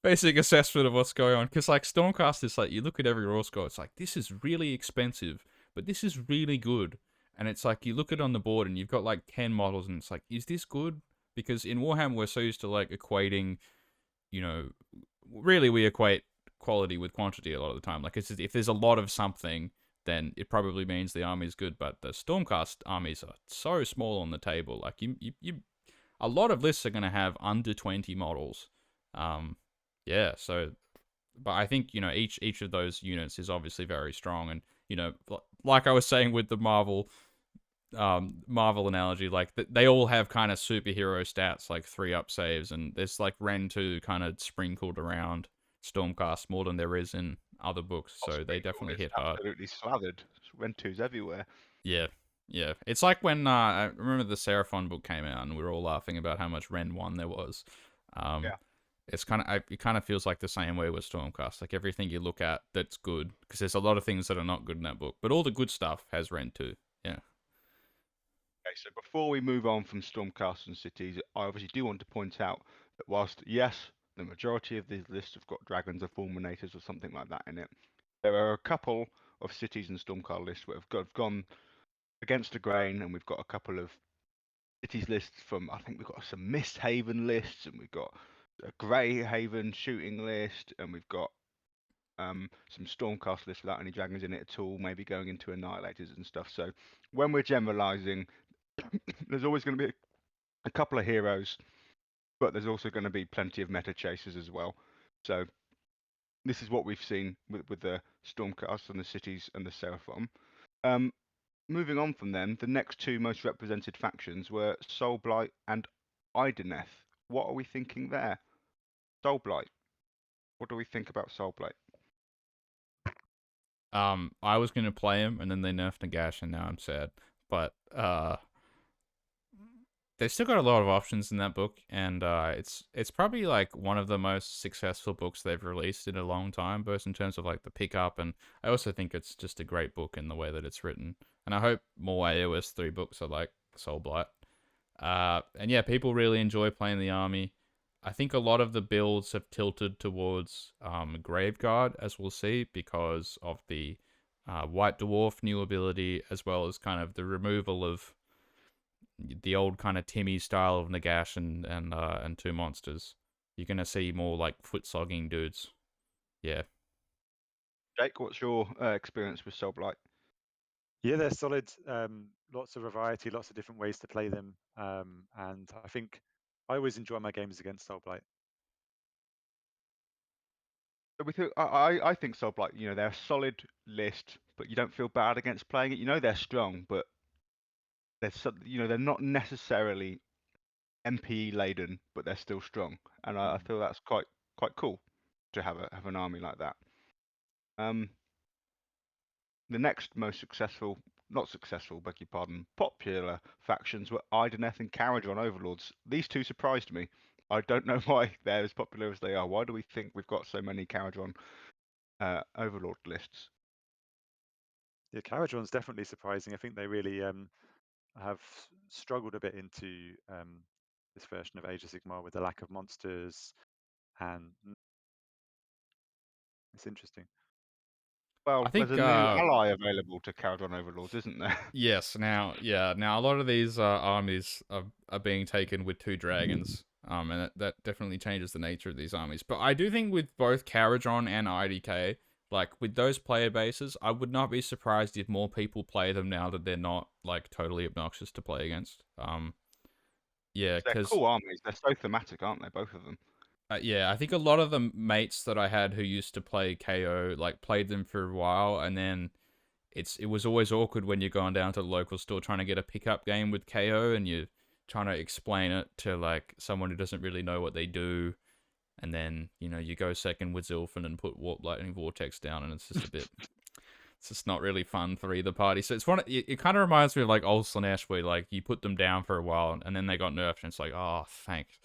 basic assessment of what's going on. Because like Stormcast is like, you look at every raw score, it's like, this is really expensive, but this is really good. And it's like, you look at it on the board and you've got like 10 models and it's like, is this good? Because in Warhammer, we're so used to like equating, you know, really we equate quality with quantity a lot of the time. Like, if there's a lot of something, then it probably means the army is good. But the Stormcast armies are so small on the table. Like, a lot of lists are going to have under 20 models. Yeah, so, but I think, you know, each of those units is obviously very strong. And, you know, like I was saying with the Marvel analogy, like they all have kind of superhero stats, like 3-up saves, and there's like Ren 2 kind of sprinkled around Stormcast more than there is in other books, so they definitely It's hit hard. absolutely slathered. Rentus everywhere. Yeah, yeah. It's like when I remember the Seraphon book came out, and we were all laughing about how much Ren 1 there was. Um, Yeah. it's kind of it kind of feels like the same way with Stormcast. Like everything you look at that's good, because there's a lot of things that are not good in that book, but all the good stuff has Ren 2. Yeah. Okay, so before we move on from Stormcast and cities, I obviously do want to point out that whilst, yes, the majority of these lists have got dragons or fulminators or something like that in it, there are a couple of cities and Stormcast lists that have gone against the grain, and we've got a couple of cities lists from, I think we've got some Mist Haven lists, and we've got a Grey Haven shooting list, and we've got some Stormcast lists without any dragons in it at all, maybe going into Annihilators and stuff. So when we're generalizing, there's always going to be a couple of heroes, but there's also going to be plenty of meta chasers as well. So this is what we've seen with the Stormcast and the cities and the Seraphon. Moving on from them, the next two most represented factions were Soulblight and Idoneth. What are we thinking there? Soulblight. What do we think about Soulblight? I was gonna play him, and then they nerfed Nagash, and now I'm sad. But they've still got a lot of options in that book, and it's probably like one of the most successful books they've released in a long time, both in terms of like the pickup, and I also think it's just a great book in the way that it's written. And I hope more Aos3 books are like Soulblight. And yeah, people really enjoy playing the army. I think a lot of the builds have tilted towards Graveguard, as we'll see, because of the White Dwarf new ability, as well as kind of the removal of the old kind of Timmy style of Nagash and two monsters. You're gonna see more like foot sogging dudes. Yeah. Jake, what's your experience with Soulblight? Yeah, they're solid. Lots of variety, lots of different ways to play them. And I think I always enjoy my games against Soulblight. I think Soulblight, they're a solid list, but you don't feel bad against playing it. You know they're strong, but they're not necessarily MPE laden, but they're still strong, and I feel that's quite cool to have an army like that. The next most successful, not successful, beg your pardon, popular factions were Idoneth and Caradron Overlords. These two surprised me. I don't know why they're as popular as they are. Why do we think we've got so many Caradron Overlord lists? Yeah, Caradron's definitely surprising. I think they really have struggled a bit into this version of Age of Sigmar with the lack of monsters, and it's interesting. I Well, there's think a new ally available to Caradron Overlords, isn't there? yes, now a lot of these armies are being taken with 2 dragons. And that definitely changes the nature of these armies. But I do think with both Caradron and IDK, like with those player bases, I would not be surprised if more people play them now that they're not like totally obnoxious to play against. Yeah, They're because cool armies. They're so thematic, aren't they? Both of them. yeah, I think a lot of the mates that I had who used to play KO like played them for a while, and then it was always awkward when you're going down to the local store trying to get a pickup game with KO, and you're trying to explain it to like someone who doesn't really know what they do, and then you go second with Zilfin and put Warp Lightning Vortex down, and it's just a bit. It's just not really fun for either party. So it's one. It kind of reminds me of like old Slanesh, where like you put them down for a while and then they got nerfed, and it's like, oh, thanks.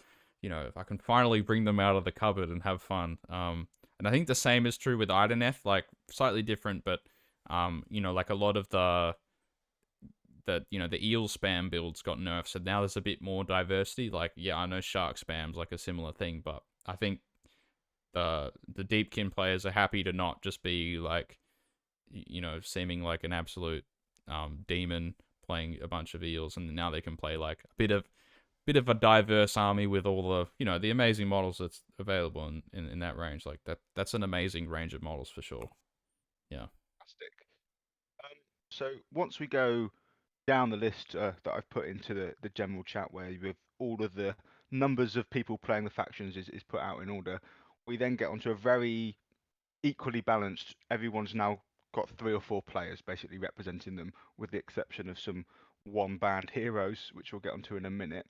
If I can finally bring them out of the cupboard and have fun. And I think the same is true with Idoneth, like slightly different, but like a lot of the eel spam builds got nerfed, so now there's a bit more diversity. Like, yeah, I know shark spam's like a similar thing, but I think the Deepkin players are happy to not just be like, seeming like an absolute demon playing a bunch of eels, and now they can play like a bit of a diverse army with all the the amazing models that's available in that range. Like that's an amazing range of models for sure. Yeah. Fantastic. So once we go down the list that I've put into the general chat, where with all of the numbers of people playing the factions is put out in order, we then get onto a very equally balanced. Everyone's now got 3 or 4 players basically representing them, with the exception of some one-band heroes, which we'll get onto in a minute.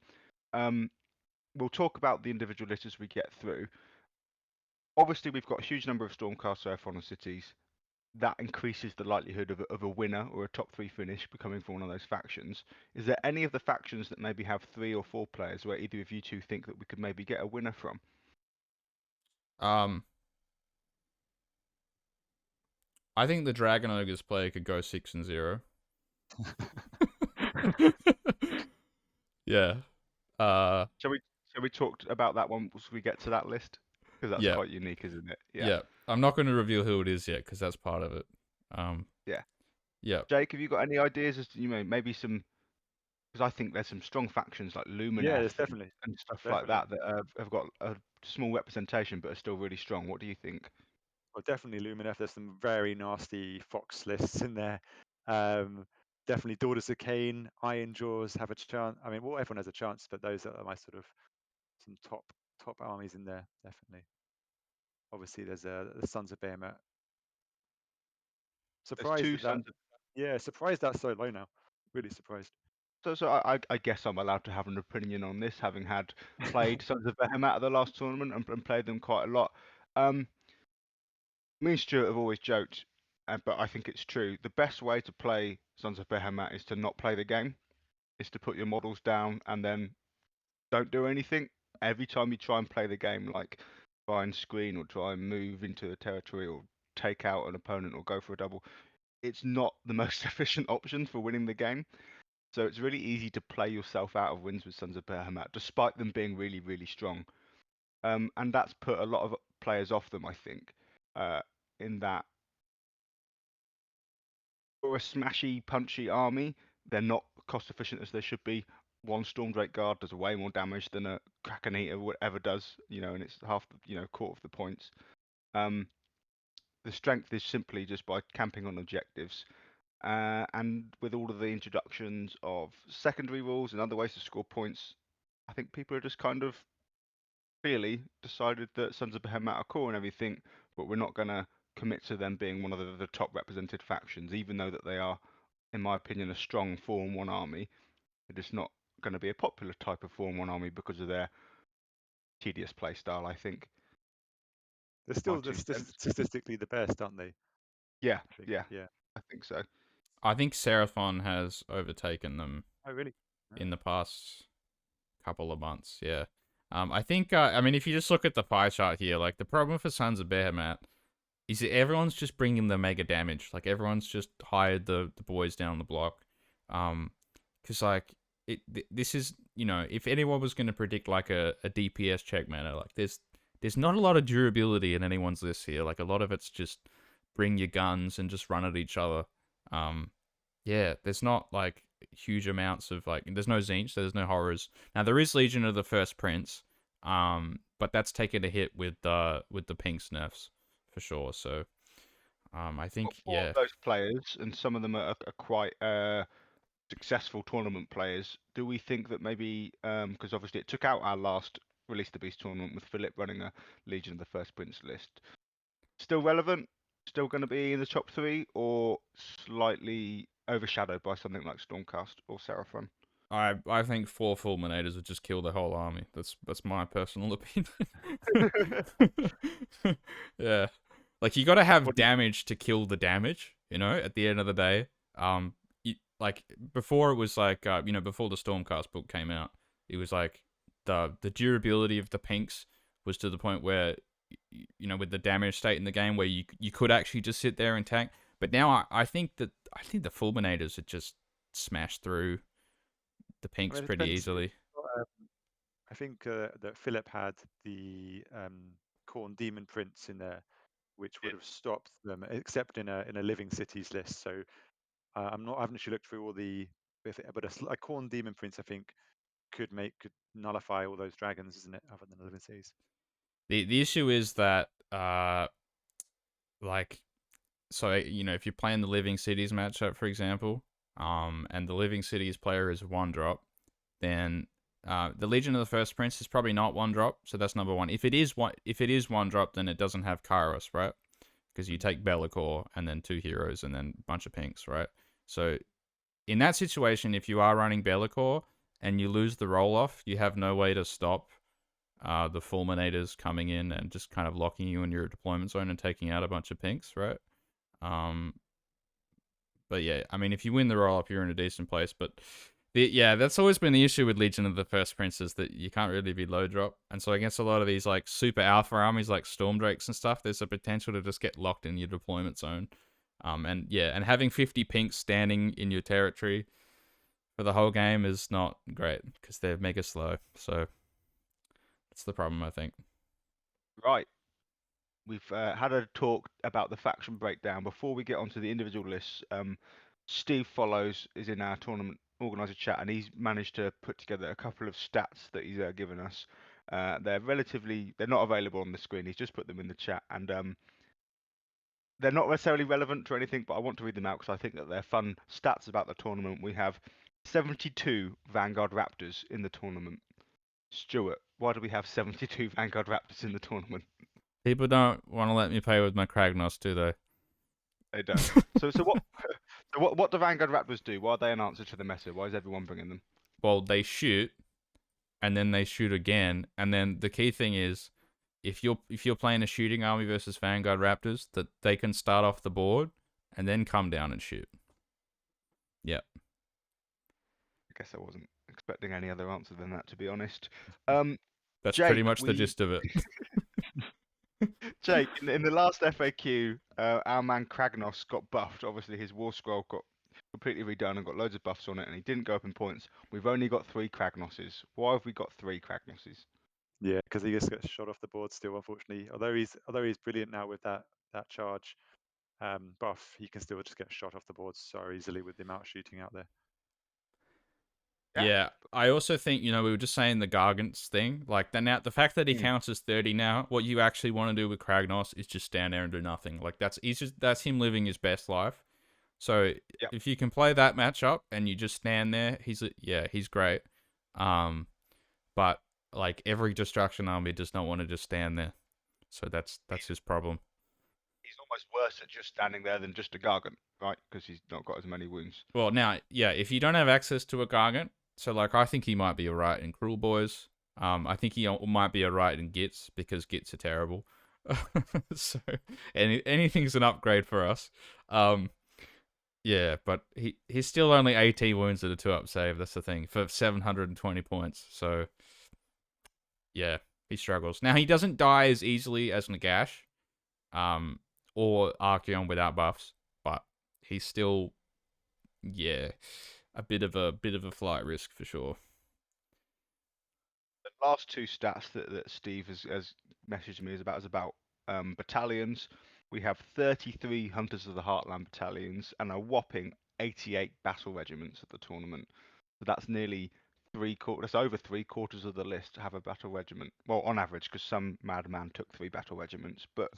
We'll talk about the individual lists as we get through. Obviously, we've got a huge number of Stormcast Earthhonored cities. That increases the likelihood of a winner or a top 3 finish becoming from one of those factions. Is there any of the factions that maybe have 3 or 4 players where either of you two think that we could maybe get a winner from? I think the Dragon Ogres player could go 6-0. Yeah. Shall we talk about that one once we get to that list? Because that's Yeah. quite unique, isn't it? Yeah. I'm not going to reveal who it is yet because that's part of it. Yeah. Yeah. Jake, have you got any ideas as to maybe some? Because I think there's some strong factions like Yeah, Lumineth there's definitely, and stuff like that have got a small representation but are still really strong. What do you think? well, definitely Lumineth. There's some very nasty Fox lists in there. Definitely Daughters of Cain, Iron Jaws have a chance. I mean, well, everyone has a chance, but those are my sort of some top armies in there. Definitely. Obviously, there's the Sons of Behemoth. There's Surprised two that. sons of Yeah, surprised that's so low now. Really surprised. so I guess I'm allowed to have an opinion on this, having had played Sons of Behemoth at the last tournament and played them quite a lot. Me and Stuart have always joked, but I think it's true. The best way to play Sons of Behemoth is to not play the game, is to put your models down and then don't do anything. Every time you try and play the game, like try and screen or try and move into a territory or take out an opponent or go for a double, it's not the most efficient option for winning the game. So it's really easy to play yourself out of wins with Sons of Behemoth, despite them being really, really strong. And that's put a lot of players off them, I think, in that for a smashy, punchy army, they're not cost efficient as they should be. One Stormdrake Guard does way more damage than a Kraken Eater ever does, and it's half, quarter of the points. The strength is simply just by camping on objectives. And with all of the introductions of secondary rules and other ways to score points, I think people are just kind of clearly decided that Sons of Behemoth are cool and everything, but we're not going to commit to them being one of the top represented factions, even though that they are, in my opinion, a strong 4-1 army. It is not going to be a popular type of 4-1 army because of their tedious play style, I think. They're My still 2 cents. statistically the best, aren't they? Yeah, I think. yeah, Yeah. I think so. I think Seraphon has overtaken them Oh, really? in the past couple of months. Yeah. I think, I mean, if you just look at the pie chart here, like the problem for Sons of Behemoth is that everyone's just bringing the mega damage. Like everyone's just hired the boys down the block. Because like this is, if anyone was going to predict like a DPS check mana, like there's not a lot of durability in anyone's list here. Like a lot of it's just bring your guns and just run at each other. Yeah, there's not like huge amounts of like there's no Zinch, there's no horrors. Now there is Legion of the First Prince, but that's taken a hit with the Pink's nerfs for sure. So I Got think 4 of those players, and some of them are quite successful tournament players. Do we think that maybe, because obviously it took out our last Release the Beast tournament with Philip running a Legion of the First Prince list, still relevant, still going to be in the top 3, or slightly overshadowed by something like Stormcast or Seraphon? I think 4 Fulminators would just kill the whole army. That's my personal opinion. Yeah, like you got to have damage to kill the damage. At the end of the day, like before it was like before the Stormcast book came out, it was like the durability of the pinks was to the point where with the damage state in the game where you could actually just sit there and tank. But now I think the Fulminators are just smash through the pinks I mean, it pretty depends. easily. I think that Philip had the Khorne Demon Prince in there, which would have stopped them, except in a living cities list. So I haven't actually looked through all the, but a Khorne Demon Prince, I think, could nullify all those dragons, isn't it? Other than the living cities. The issue is that like, so if you're playing the Living Cities matchup, for example, and the Living Cities player is 1-drop, then the Legion of the First Prince is probably not 1-drop, so that's number one. If it is 1-drop, then it doesn't have Kairos, right? Because you take Bellicor and then 2 heroes and then a bunch of pinks, right? So in that situation, if you are running Bellicor and you lose the roll off, you have no way to stop the Fulminators coming in and just kind of locking you in your deployment zone and taking out a bunch of pinks, right? But yeah, I mean, if you win the roll up, you're in a decent place. But that's always been the issue with Legion of the First Prince, is that you can't really be low drop. And so against a lot of these like super alpha armies like Stormdrakes and stuff, there's a potential to just get locked in your deployment zone. And having 50 pinks standing in your territory for the whole game is not great because they're mega slow. So that's the problem, I think. Right. We've had a talk about the faction breakdown. Before we get onto the individual lists, Steve Follows is in our tournament organizer chat, and he's managed to put together a couple of stats that he's given us. They're not available on the screen. He's just put them in the chat, and they're not necessarily relevant to anything, but I want to read them out because I think that they're fun stats about the tournament. We have 72 Vanguard Raptors in the tournament. Stuart, why do we have 72 Vanguard Raptors in the tournament? People don't want to let me play with my Kragnos, do they? They don't. So what do Vanguard Raptors do? Why are they an answer to the meta? Why is everyone bringing them? Well, they shoot, and then they shoot again, and then the key thing is, if you're playing a shooting army versus Vanguard Raptors, that they can start off the board and then come down and shoot. Yep. I guess I wasn't expecting any other answer than that, to be honest. That's Jake, pretty much the gist of it. Jake, in the last FAQ, our man Kragnos got buffed. Obviously, his War Scroll got completely redone and got loads of buffs on it, and he didn't go up in points. We've only got 3 Kragnoses. Why have we got 3 Kragnoses? Yeah, because he just gets shot off the board still, unfortunately. Although he's brilliant now with that charge buff, he can still just get shot off the board so easily with the amount of shooting out there. Yeah, I also think, we were just saying the Gargants thing. Like, the fact that he counts as 30 now, what you actually want to do with Kragnos is just stand there and do nothing. Like, that's him living his best life. So if you can play that matchup and you just stand there, he's great. But like every destruction army does not want to just stand there. So that's his problem. He's almost worse at just standing there than just a Gargant, right? Because he's not got as many wounds. Well, now, if you don't have access to a Gargant, so like I think he might be alright in Cruel Boys. I think he might be alright in Gits because Gits are terrible. So anything's an upgrade for us. Yeah, but he's still only 18 wounds at a 2-up save. That's the thing, for 720 points. So yeah, he struggles. Now he doesn't die as easily as Nagash, or Archeon without buffs, but he's still, a bit of a flight risk for sure. The last 2 stats that Steve has messaged me is about battalions. We have 33 Hunters of the Heartland battalions and a whopping 88 battle regiments at the tournament. So that's nearly that's over 3/4 of the list to have a battle regiment. Well, on average, because some madman took 3 battle regiments, but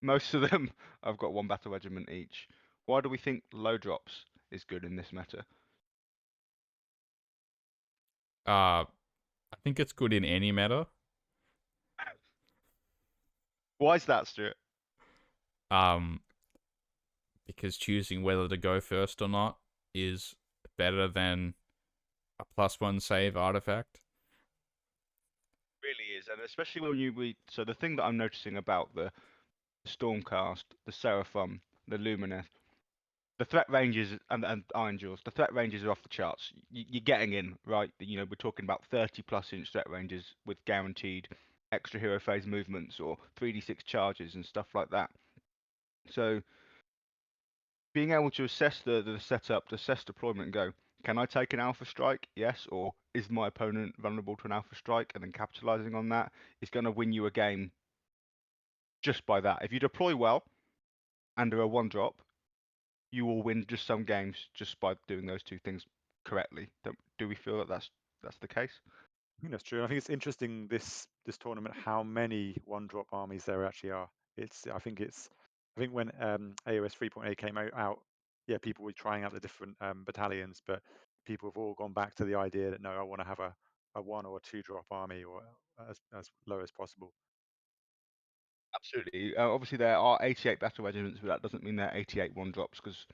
most of them have got 1 battle regiment each. Why do we think low drops is good in this meta? I think it's good in any meta. Why is that, Stuart? Because choosing whether to go first or not is better than a +1 save artifact. Really is, and especially when you read. So the thing that I'm noticing about the Stormcast, the Seraphon, the Lumineth, the threat ranges and Iron Jaws, the threat ranges are off the charts. You're getting in, right? We're talking about 30+ inch threat ranges with guaranteed extra hero phase movements or 3d6 charges and stuff like that. So being able to assess the setup, to assess deployment and go, can I take an alpha strike? Yes. Or is my opponent vulnerable to an alpha strike? And then capitalizing on that is going to win you a game just by that. If you deploy well and are a 1-drop, you will win just some games just by doing those two things correctly. Do we feel that that's the case? I think that's true. I think it's interesting this tournament how many 1-drop armies there actually are. I think when AOS 3.8 came out, yeah, people were trying out the different battalions, but people have all gone back to the idea that no, I want to have a 1 or 2-drop army, or as low as possible. Absolutely. Obviously, there are 88 battle regiments, but that doesn't mean they're 88 1-drops, because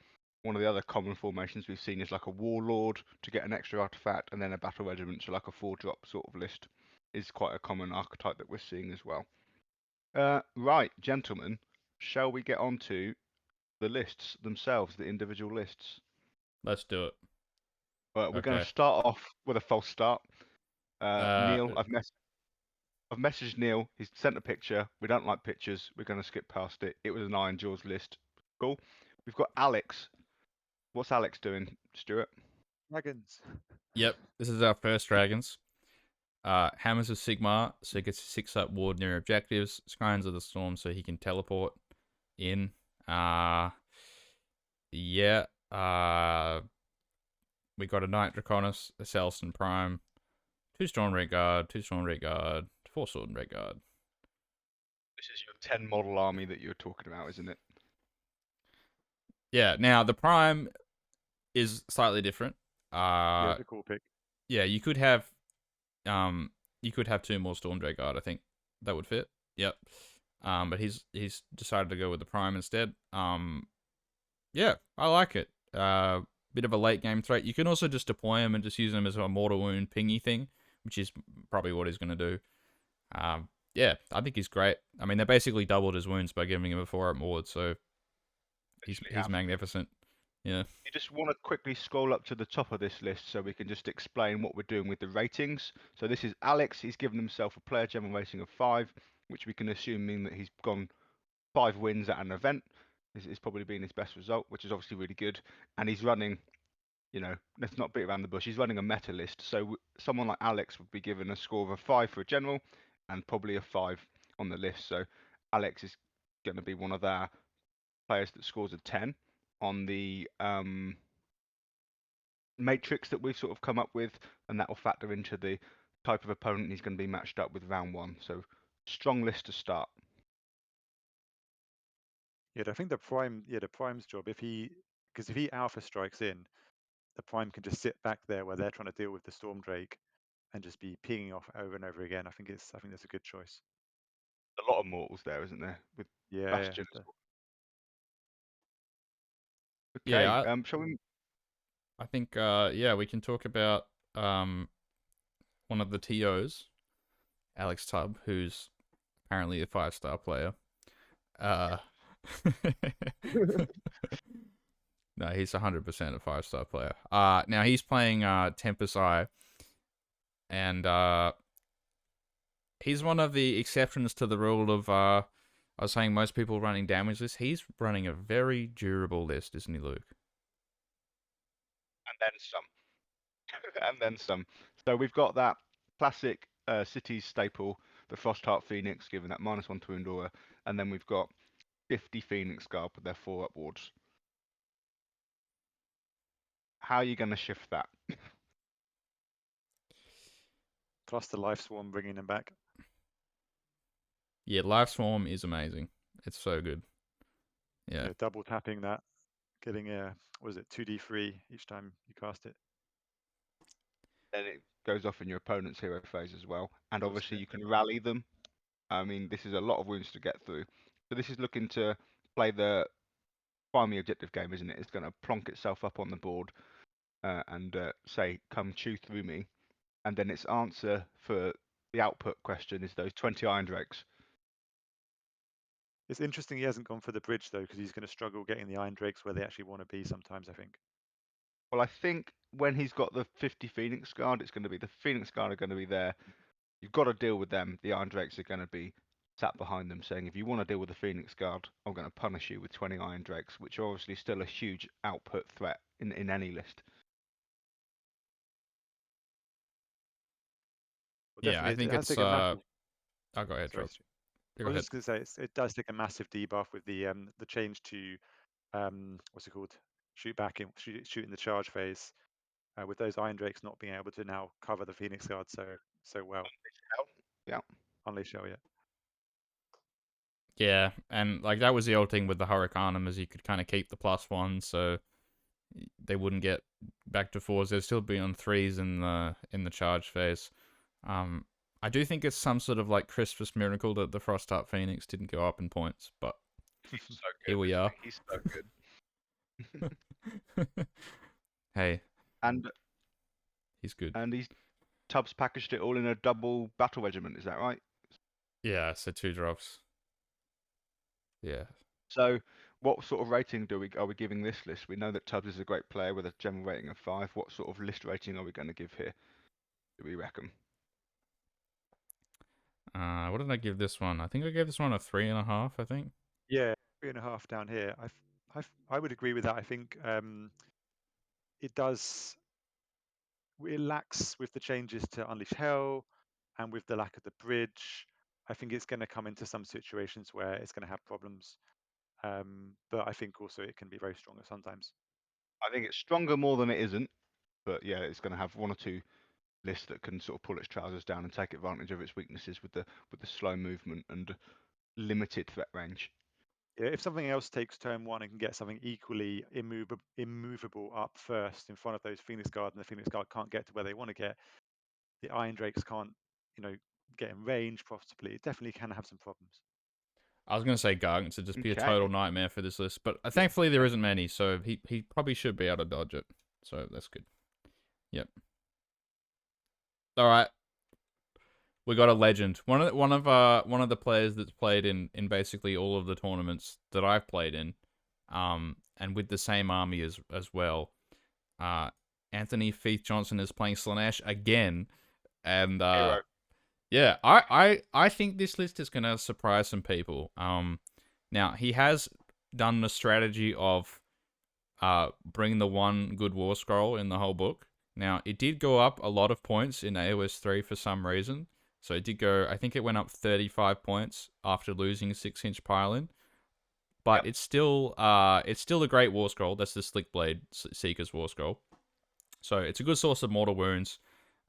one of the other common formations we've seen is like a warlord to get an extra artifact, and then a battle regiment, so like a 4-drop sort of list is quite a common archetype that we're seeing as well. Right, gentlemen, shall we get on to the lists themselves, the individual lists? Let's do it. We're going to Okay. start off with a false start. Uh, Neil, I've messaged Neil. He's sent a picture. We don't like pictures. We're going to skip past it. It was an Iron Jaws list. Cool. We've got Alex. What's Alex doing, Stuart? Dragons. Yep. This is our first dragons. Hammers of Sigmar, so he gets 6-up ward near objectives. Scions of the Storm, so he can teleport in. Yeah. We got a Knight Draconis, a Celestin Prime, 2 Storm Red Guard, 2 Storm Red Guard, 4 Sword and Red Guard. This is your 10 model army that you were talking about, isn't it? Yeah. Now the Prime is slightly different. Yeah, it's a cool pick. Yeah, you could have 2 more Storm Red Guard. I think that would fit. Yep. But he's decided to go with the Prime instead. Yeah, I like it. Bit of a late game threat. You can also just deploy him and just use him as a mortal wound pingy thing, which is probably what he's going to do. Yeah, I think he's great. I mean, they basically doubled his wounds by giving him a 4-up ward, so he's magnificent. Yeah. You just want to quickly scroll up to the top of this list so we can just explain what we're doing with the ratings. So this is Alex. He's given himself a player general rating of 5, which we can assume mean that he's gone 5 wins at an event. It's probably been his best result, which is obviously really good. And he's running, let's not beat around the bush. He's running a meta list. So someone like Alex would be given a score of a 5 for a general and probably a 5 on the list. So Alex is going to be one of our players that scores a 10 on the matrix that we've sort of come up with, and that will factor into the type of opponent he's going to be matched up with round 1. So strong list to start. Yeah, I think the Prime's job, because if he alpha strikes in, the Prime can just sit back there where they're trying to deal with the Storm Drake and just be pinging off over and over again. I think that's a good choice. A lot of mortals there, isn't there? With Bastion. Okay. Yeah, Shall we? I think we can talk about one of the TOs, Alex Tubb, who's apparently a 5-star player. No, he's 100% a 5-star player. Now he's playing Tempest Eye, and he's one of the exceptions to the rule of I was saying most people running damage lists. He's running a very durable list, isn't he, Luke? And then some. And then some. So we've got that classic Cities staple, the Frostheart Phoenix, giving that -1 to Endora, and then we've got 50 Phoenix Guard with their 4-up wards. How are you going to shift that? Plus the Life Swarm bringing them back. Yeah, Life Swarm is amazing. It's so good. Yeah. Double tapping that, getting 2d3 each time you cast it. Then it goes off in your opponent's hero phase as well. And obviously you can rally them. I mean, this is a lot of wounds to get through. So this is looking to play the primary objective game, isn't it? It's going to plonk itself up on the board and say, come chew through me. And then its answer for the output question is those 20 Iron Drakes. It's interesting he hasn't gone for the bridge, though, because he's going to struggle getting the Iron Drakes where they actually want to be sometimes, I think. Well, I think when he's got the 50 Phoenix Guard, it's going to be the Phoenix Guard are going to be there. You've got to deal with them. The Iron Drakes are going to be sat behind them saying, if you want to deal with the Phoenix Guard, I'm going to punish you with 20 Iron Drakes, which are obviously still a huge output threat in any list. Well, yeah, I think it's... I'll go ahead, Sorry. Charles. Go I was ahead. just going to say it does take a massive debuff with the change to what's it called? Shooting the charge phase. With those Iron Drakes not being able to now cover the Phoenix Guard so well. Yeah. Unleash Hell, yeah. Yeah, and like that was the old thing with the Hurricanum, is you could kind of keep the +1, so they wouldn't get back to 4s. They'd still be on 3s in the charge phase. I do think it's some sort of like Christmas miracle that the Frost Heart Phoenix didn't go up in points, but He's so good. here we are. He's so good. Hey, and he's good. these Tubbs packaged it all in a double battle regiment. Is that right? Yeah, so 2 drops. Yeah. So, what sort of rating are we giving this list? We know that Tubbs is a great player with a general rating of 5. What sort of list rating are we going to give here? Do we reckon? What did I give this one? I think I gave this one a 3.5. I think. Yeah, 3.5 down here. I would agree with that. I think it does. It lacks with the changes to Unleash Hell and with the lack of the bridge. I think it's going to come into some situations where it's going to have problems. But I think also it can be very strong at sometimes. I think it's stronger more than it isn't, but yeah, it's going to have 1 or 2 lists that can sort of pull its trousers down and take advantage of its weaknesses with the slow movement and limited threat range. Yeah, if something else takes turn 1 and can get something equally immovable up first in front of those Phoenix Guard, and the Phoenix Guard can't get to where they want to get, the Iron Drakes can't, get in range profitably. It definitely can have some problems. I was gonna say Gargant to just be a Okay. total nightmare for this list, but thankfully there isn't many, so he probably should be able to dodge it. So that's good. Yep. All right. We got a legend. One of the players that's played in basically all of the tournaments that I've played in, and with the same army as well. Anthony Feith Johnson is playing Slanesh again, and Hero. yeah, I think this list is gonna surprise some people. Now he has done the strategy of bring the one good war scroll in the whole book. Now it did go up a lot of points in Aos3 for some reason. So it did go. I think it went up 35 points after losing 6-inch pile-in. But it's still a great war scroll. That's the Slickblade Seeker's war scroll. So it's a good source of mortal wounds.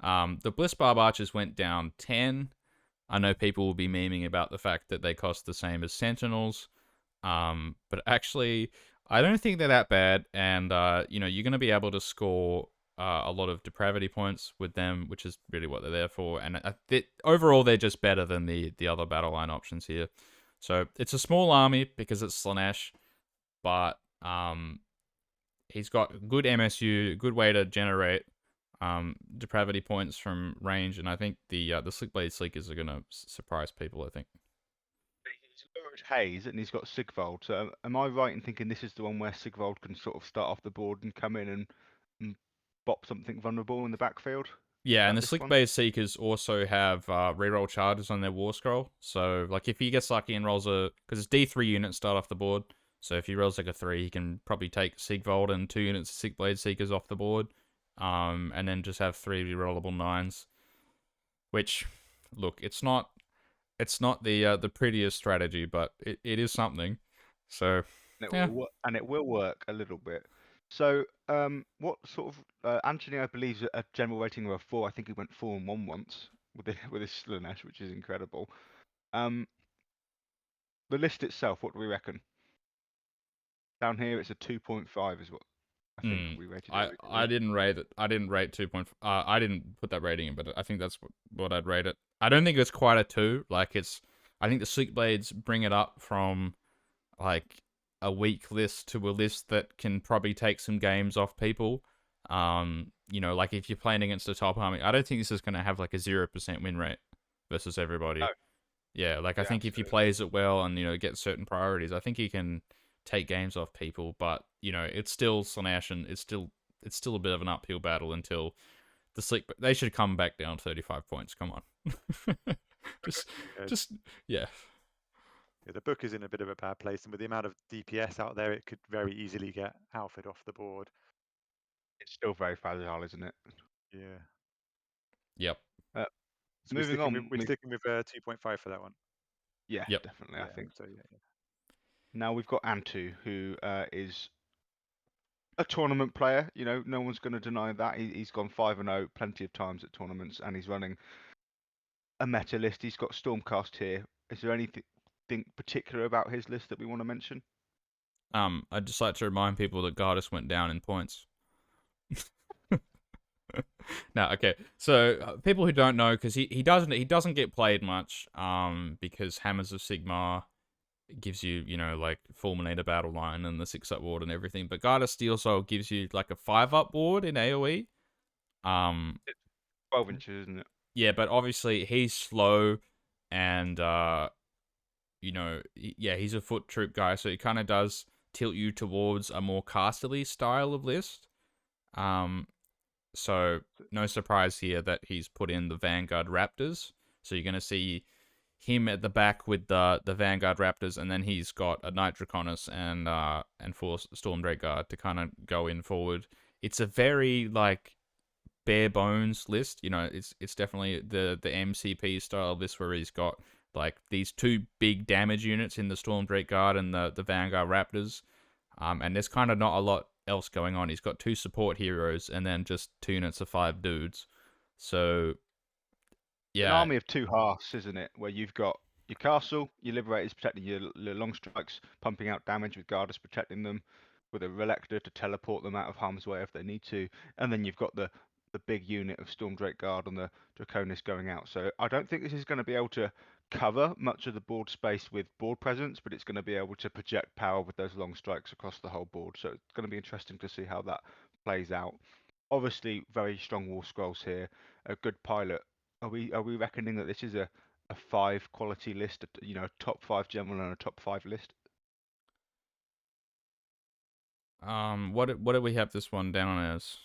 The Bliss Barb Archers went down 10. I know people will be memeing about the fact that they cost the same as Sentinels. But actually, I don't think they're that bad. And, you're going to be able to score a lot of depravity points with them, which is really what they're there for. And overall, they're just better than the other battle line options here. So it's a small army because it's Slanesh, but he's got good MSU, good way to generate depravity points from range, and I think the Slickblade Seekers are gonna surprise people. I think. He's lured Hayes and he's got Sigvald. So am I right in thinking this is the one where Sigvald can sort of start off the board and come in and bop something vulnerable in the backfield? Yeah, and That the this one? Slickblade Seekers also have reroll charges on their War Scroll. So, like, if he gets lucky and rolls because it's D3 units start off the board. So if he rolls like a 3, he can probably take Sigvald and 2 units of Slickblade Seekers off the board, and then just have 3 rerollable 9s. Which, look, it's not the prettiest strategy, but it is something. So yeah. It will work a little bit. So, what sort of Antonio believes a general rating of a 4. I think he went 4 and 1 once with his Slanesh, which is incredible. The list itself, what do we reckon? Down here, it's a 2.5, is what I think we rated it originally. I didn't rate it. I didn't rate 2.5. I didn't put that rating in, but I think that's what I'd rate it. I don't think it's quite a 2. Like I think the Sleekblades bring it up from like a weak list to a list that can probably take some games off people. Like if you're playing against a top army, I don't think this is going to have like a 0% win rate versus everybody. No. Yeah, like I think absolutely. if he plays it well and gets certain priorities, I think he can take games off people. But it's still Slanesh, and it's still a bit of an uphill battle until the Slick. They should come back down 35 points. Come on, just yeah. Yeah, the book is in a bit of a bad place, and with the amount of DPS out there, it could very easily get Alfred off the board. It's still very fragile, isn't it? Yeah. Yep. Moving on. We're sticking with 2.5 for that one. Yeah, Yep. definitely. Yeah. I think. So yeah. Now we've got Antu, who is a tournament player. You know, no one's going to deny that. He's gone 5-0 plenty of times at tournaments, and he's running a meta list. He's got Stormcast here. Is there anything particular about his list that we want to mention? I'd just like to remind people that Gardas went down in points. No, okay. So people who don't know, because he doesn't get played much, because Hammers of Sigmar gives you, like Fulminator Battle Line and the 6-up ward and everything. But Garda Steel Soul gives you like a 5-up ward in AoE. 12 inches, isn't it? Yeah, but obviously he's slow and he's a foot troop guy, so he kind of does tilt you towards a more casterly style of list. So no surprise here that he's put in the Vanguard Raptors. So you're gonna see him at the back with the Vanguard Raptors, and then he's got a Knight Draconis and 4 Stormdrake Guard to kind of go in forward. It's a very like bare bones list. It's definitely the MCP style list where he's got like these 2 big damage units in the Stormdrake Guard and the Vanguard Raptors. And there's kind of not a lot else going on. He's got 2 support heroes and then just 2 units of 5 dudes. So An yeah, army of two halves, isn't it? Where you've got your castle, your liberators protecting your long strikes, pumping out damage with Gardas protecting them, with a Relector to teleport them out of harm's way if they need to, and then you've got the big unit of Stormdrake Guard on the Draconis going out. So I don't think this is going to be able to cover much of the board space with board presence, but it's going to be able to project power with those long strikes across the whole board. So it's going to be interesting to see how that plays out. Obviously, very strong War Scrolls here, a good pilot. Are we reckoning that this is a 5 quality list, top 5 general and a top 5 list? what do we have this one down as?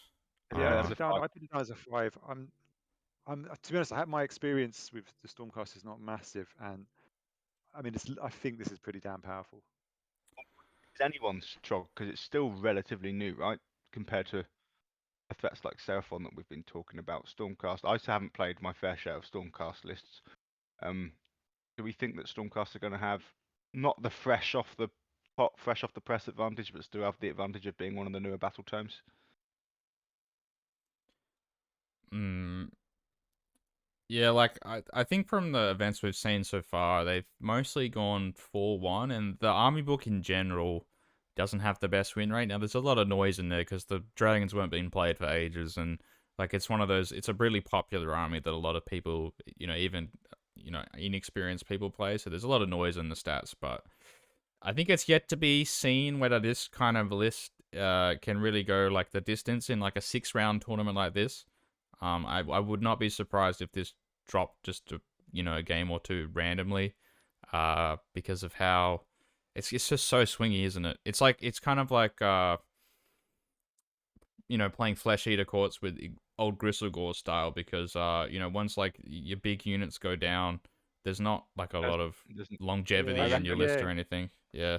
Yeah, I as put a it down. 5. I put it down as a 5. I'm to be honest. I have my experience with the Stormcast is not massive, and I mean, I think this is pretty damn powerful. It's anyone's trog because it's still relatively new, right? Compared to threats like Seraphon that we've been talking about. Stormcast. I still haven't played my fair share of Stormcast lists. Do we think that Stormcast are going to have not the fresh off the pot, fresh off the press advantage, but still have the advantage of being one of the newer battle tomes? Yeah, like I think from the events we've seen so far, they've mostly gone 4-1, and the army book in general doesn't have the best win rate. Now, there's a lot of noise in there because the dragons weren't being played for ages, and like it's one of those. It's a really popular army that a lot of people, even inexperienced people play. So there's a lot of noise in the stats, but I think it's yet to be seen whether this kind of list can really go like the distance in like a 6-round tournament like this. I would not be surprised if this dropped just a game or two randomly, because of how it's just so swingy, isn't it? It's kind of like playing Flesh Eater Courts with old Gristlegore style, because once like your big units go down, there's not like a lot of Doesn't. longevity Yeah, I in your reckon. list yeah. or anything. Yeah.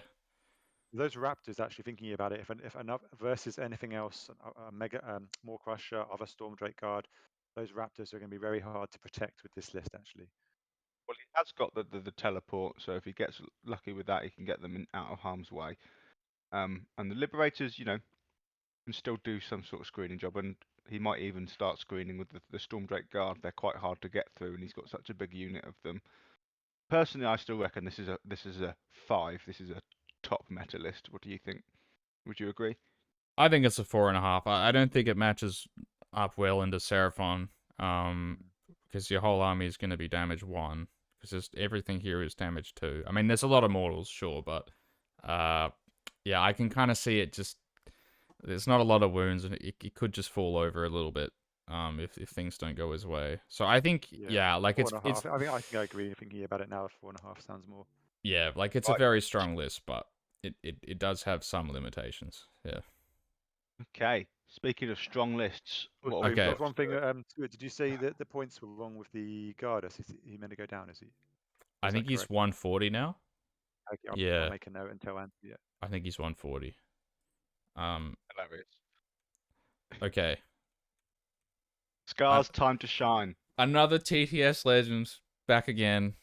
Those Raptors, actually thinking about it, if enough versus anything else, a mega Maw Crusher, other Stormdrake Guard, those Raptors are going to be very hard to protect with this list. Actually, Well, he has got the teleport, so if he gets lucky with that, he can get them out of harm's way. And the Liberators, can still do some sort of screening job, and he might even start screening with the Stormdrake Guard. They're quite hard to get through, and he's got such a big unit of them. Personally, I still reckon this is a 5. This is a top meta list. What do you think? Would you agree? I think it's a 4.5. I don't think it matches up well into Seraphon, because your whole army is going to be damage 1, because everything here is damage 2. I mean, there's a lot of mortals, sure, but yeah, I can kind of see it just. There's not a lot of wounds, and it could just fall over a little bit, if things don't go his way. So I think, yeah, like four it's and a it's half. I think I agree. Thinking about it now, 4.5 sounds more. yeah, like it's a Right. very strong list, but it does have some limitations. Yeah. Okay. Speaking of strong lists, what have Sorry, we Okay. there's got? one thing. Stuart, did you say that the points were wrong with the Gardas? Is he meant to go down? Is he? Or I is think that he's correct? 140 now. Okay, I'll Yeah, make a note and tell Andy. Yeah. I think he's 140. Um, Hilarious. okay. Scar's time to shine. Another TTS Legends back again.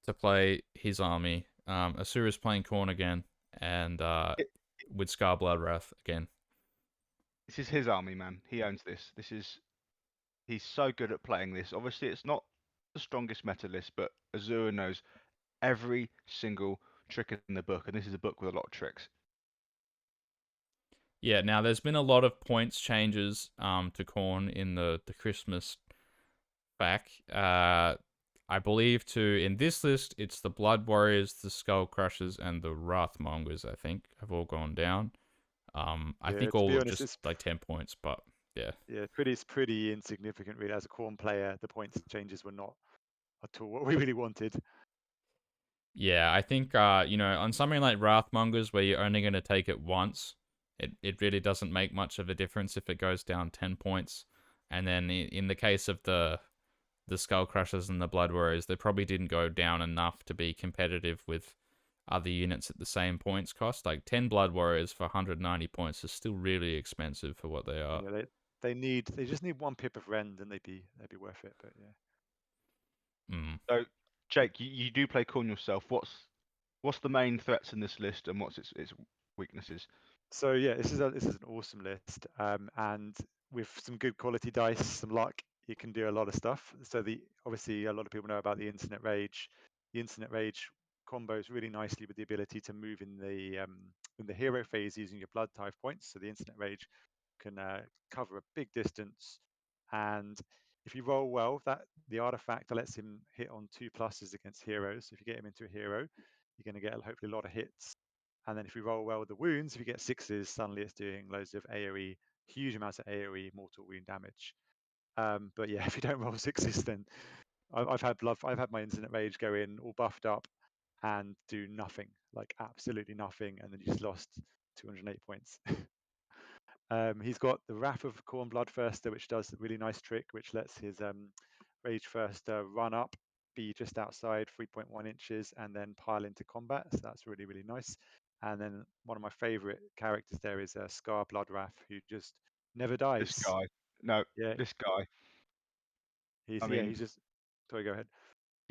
to play his army. Asura's playing Khorne again, and It, with Scar Bloodwrath again. this is his army, man. He owns this. He's so good at playing this. Obviously, it's not the strongest meta list, but Azura knows every single trick in the book, and this is a book with a lot of tricks. Yeah, now there's been a lot of points changes to Khorne in the Christmas back. I believe in this list, it's the Blood Warriors, the Skull Crushers, and the Wrathmongers, I think, have all gone down. I Yeah, think to all be are honest, just like 10 points, but yeah. yeah, it's pretty insignificant really. As a Khorne player, the points changes were not at all what we really wanted. Yeah, I think, on something like Wrathmongers, where you're only going to take it once, it really doesn't make much of a difference if it goes down 10 points. And then in the case of the Skull Crushers and the Blood Warriors, they probably didn't go down enough to be competitive with other units at the same points cost. Like 10 Blood Warriors for 190 points is still really expensive for what they are. Yeah, they just need one pip of Rend and they'd be worth it. But yeah. Mm. So, Jake, you do play Khorne yourself. What's the main threats in this list, and what's its weaknesses? So yeah, this is an awesome list, and with some good quality dice, some luck, you can do a lot of stuff. So obviously a lot of people know about the Infinite Rage. The Infinite Rage combos really nicely with the ability to move in the hero phase using your blood type points. So the Infinite Rage can cover a big distance, and if you roll well, that the artifact lets him hit on 2 pluses against heroes. So if you get him into a hero, you're going to get hopefully a lot of hits. And then if you roll well with the wounds, if you get 6s, suddenly it's doing loads of AoE, huge amounts of AoE mortal wound damage. But yeah, if you don't roll 6s, then I've had my Infinite Rage go in all buffed up and do nothing, like absolutely nothing, and then you just lost 208 points. He's got the Wrath of Khorne Bloodthirster, which does a really nice trick, which lets his Rage Thirster run up, be just outside 3.1 inches, and then pile into combat. So that's really, really nice. And then one of my favorite characters there is Scar Bloodwrath, who just never This dies. guy, no, Yeah, this guy. I mean, he's just. Sorry, go ahead.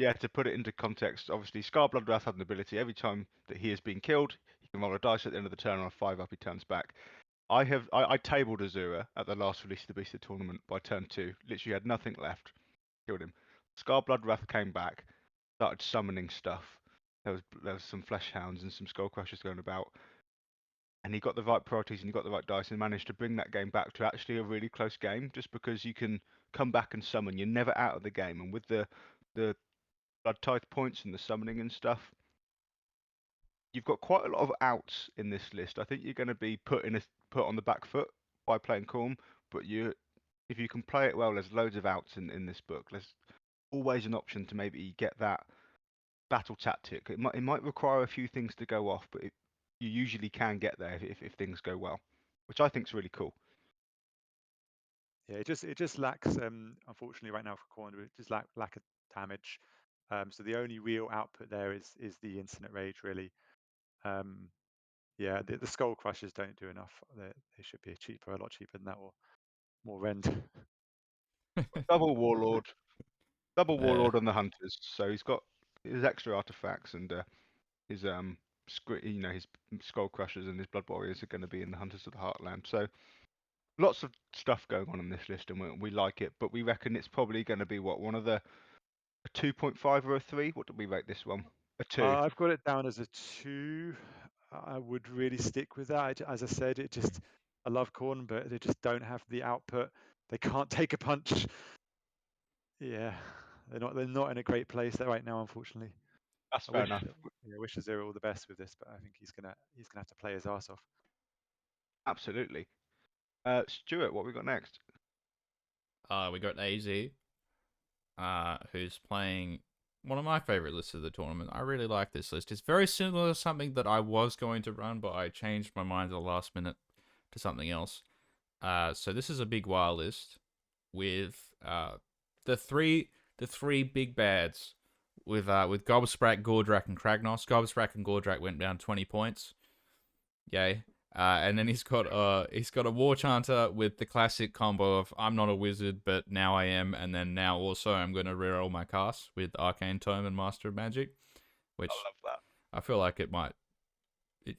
yeah, to put it into context, obviously Scar Bloodwrath had an ability. Every time that he has been killed, he can roll a dice at the end of the turn. On a 5 up, he turns back. I tabled Azura at the last release of the Beast of tournament by turn 2. Literally had nothing left. Killed him. Scar Bloodwrath came back, started summoning stuff. There was some Flesh Hounds and some Skull Crushers going about, and he got the right priorities and he got the right dice and managed to bring that game back to actually a really close game. Just because you can come back and summon, you're never out of the game. And with the blood tithe points and the summoning and stuff, you've got quite a lot of outs in this list. I think you're going to be put on the back foot by playing Khorne, but if you can play it well, there's loads of outs in this book. There's always an option to maybe get that battle tactic. It might require a few things to go off, but you usually can get there if things go well, which I think is really cool. Yeah, it just lacks. Unfortunately, right now for Khorne, it just lack of damage. So the only real output there is the Infinite Rage, really. Um, Yeah, the Skull Crushers don't do enough. They should be cheaper, a lot cheaper than that, or more rend. Double Warlord, double Yeah. Warlord on the Hunters. So he's got his extra artifacts and his his Skull Crushers and his Blood Warriors are going to be in the Hunters of the Heartland. So lots of stuff going on in this list, and we like it. But we reckon it's probably going to be one of a 2.5 or a 3. What do we rate this one? A 2. I've got it down as a 2. I would really stick with that. As I said, I love Khorne, but they just don't have the output. They can't take a punch. Yeah, they're not in a great place there right now, unfortunately. That's I fair wish enough. yeah, I wish Azir all the best with this, but I think he's gonna have to play his ass off. Absolutely. Stuart, what we got next? We got AZ, who's playing one of my favorite lists of the tournament. I really like this list. It's very similar to something that I was going to run, but I changed my mind at the last minute to something else. So this is a big wild list with the three big bads with Gobsprat, Gordrak, and Kragnos. Gobsprat and Gordrak went down 20 points. Yay. And then he's got a War Chanter with the classic combo of I'm not a wizard, but now I am, and then now also I'm going to reroll my casts with Arcane Tome and Master of Magic, I which love that. I feel like it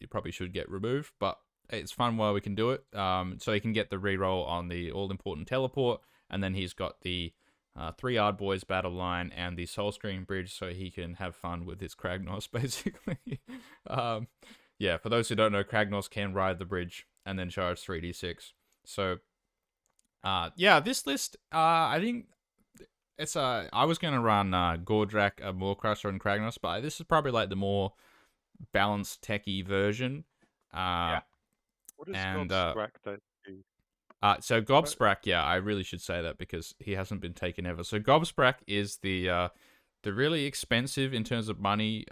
probably should get removed, but it's fun while we can do it. So he can get the reroll on the all important teleport, and then he's got the 3 Yard Boys battle line and the Soul Screen Bridge, so he can have fun with his Kragnos, basically. Yeah, for those who don't know, Kragnos can ride the bridge and then charge 3d6. So, yeah, this list, I think it's I was gonna run Gordrak, Moorcrusher, and Kragnos, but this is probably like the more balanced techie version. Yeah. What does And Gobsprak do? so Gobsprak, yeah, I really should say that because he hasn't been taken ever. So Gobsprak is the really expensive in terms of money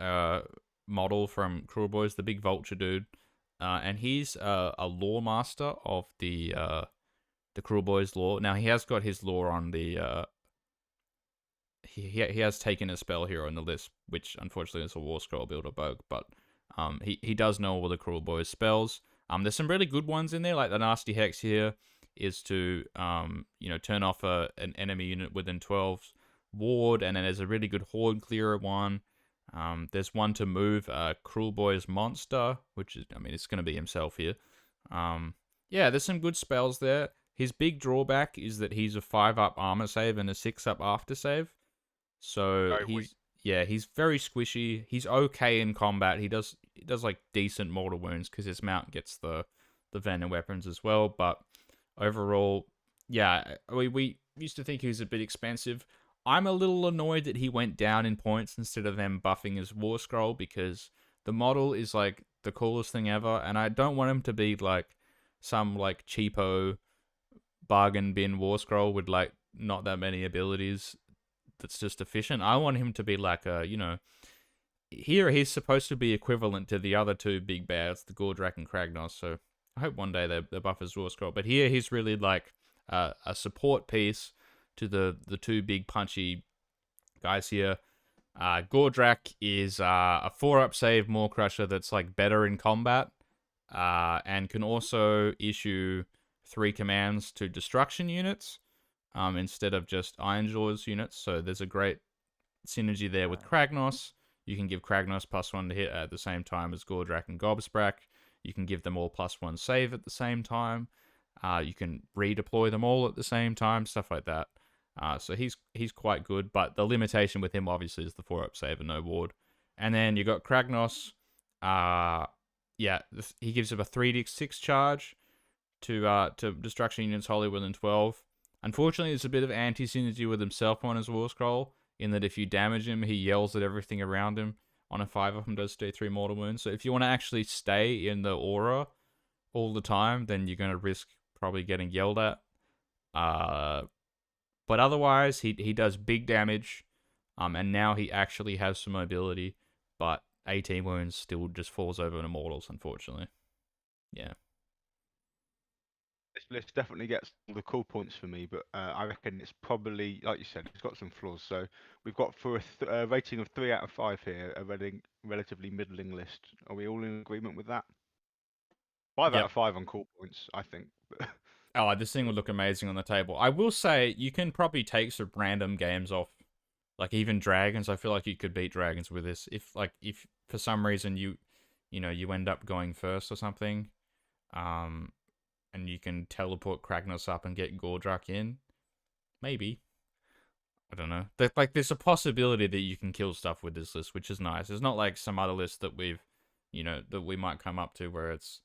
model from Cruel Boys, the big vulture dude, and he's a lore master of the Cruel Boys lore. Now he has got his lore on the he has taken a spell here on the list, which unfortunately is a War Scroll Builder bug, but he does know all the Cruel Boys spells. There's some really good ones in there, like the Nasty Hex here is to turn off an enemy unit within 12 ward, and then there's a really good Horde Clearer one. There's one to move Cruel Boys monster, which is, I mean, it's going to be himself here. Yeah, there's some good spells there. His big drawback is that he's a 5-up armor save and a 6-up after save. So Very weak. he's very squishy. He's okay in combat. He does like decent mortal wounds because his mount gets the venom weapons as well. But overall, yeah, we used to think he was a bit expensive. I'm a little annoyed that he went down in points instead of them buffing his War Scroll because the model is like the coolest thing ever, and I don't want him to be like some like cheapo bargain bin War Scroll with like not that many abilities that's just efficient. I want him to be like a, here he's supposed to be equivalent to the other 2 big bads, the Gordrak and Kragnos. So I hope one day they buff his War Scroll. But here he's really like a support piece to the 2 big punchy guys here. Gordrak is a 4-up save Maw-Crusher that's like better in combat, and can also issue 3 commands to destruction units. Instead of just Ironjaw's units. So there's a great synergy there with Kragnos. You can give Kragnos +1 to hit at the same time as Gordrak and Gobsprak. You can give them all +1 save at the same time. You can redeploy them all at the same time, stuff like that. So he's quite good, but the limitation with him obviously is the 4-up save and no ward. And then you got Kragnos. He gives him a 3d6 charge to destruction units wholly within 12. Unfortunately, there's a bit of anti-synergy with himself on his War Scroll, in that if you damage him, he yells at everything around him. On a 5-up and does D3 mortal wounds. So if you want to actually stay in the aura all the time, then you're going to risk probably getting yelled at. But otherwise, he does big damage, and now he actually has some mobility, but 18 wounds still just falls over in Immortals, unfortunately. Yeah. This list definitely gets all the cool points for me, but I reckon it's probably, like you said, it's got some flaws. So we've got for a rating of 3 out of 5 here, a relatively middling list. Are we all in agreement with that? 5 out Yep. of 5 on cool points, I think. Oh, this thing would look amazing on the table. I will say you can probably take some random games off, like even dragons. I feel like you could beat dragons with this. If for some reason you end up going first or something, and you can teleport Kragnos up and get Gordrak in, maybe. I don't know. There's a possibility that you can kill stuff with this list, which is nice. It's not like some other list that that we might come up to where it's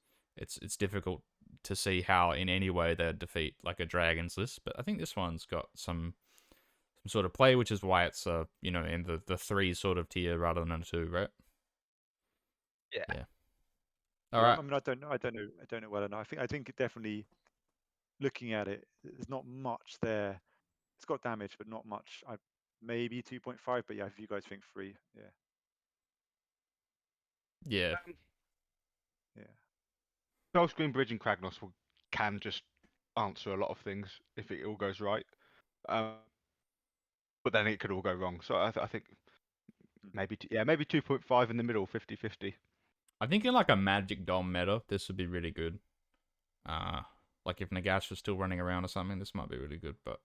difficult to see how in any way they'd defeat like a dragons list. But I think this one's got some sort of play, which is why it's in the 3 sort of tier rather than a 2, right? Yeah. All right. I mean, I don't know well enough. I think it definitely, looking at it, there's not much there. It's got damage, but not much. Maybe 2.5, but yeah, if you guys think 3, yeah. Yeah. Yeah. Soul Screen Bridge and Kragnos can just answer a lot of things if it all goes right. But then it could all go wrong. So I think maybe maybe 2.5 in the middle, 50-50. I think in like a Magic Dom meta, this would be really good. Like if Nagash was still running around or something, this might be really good. But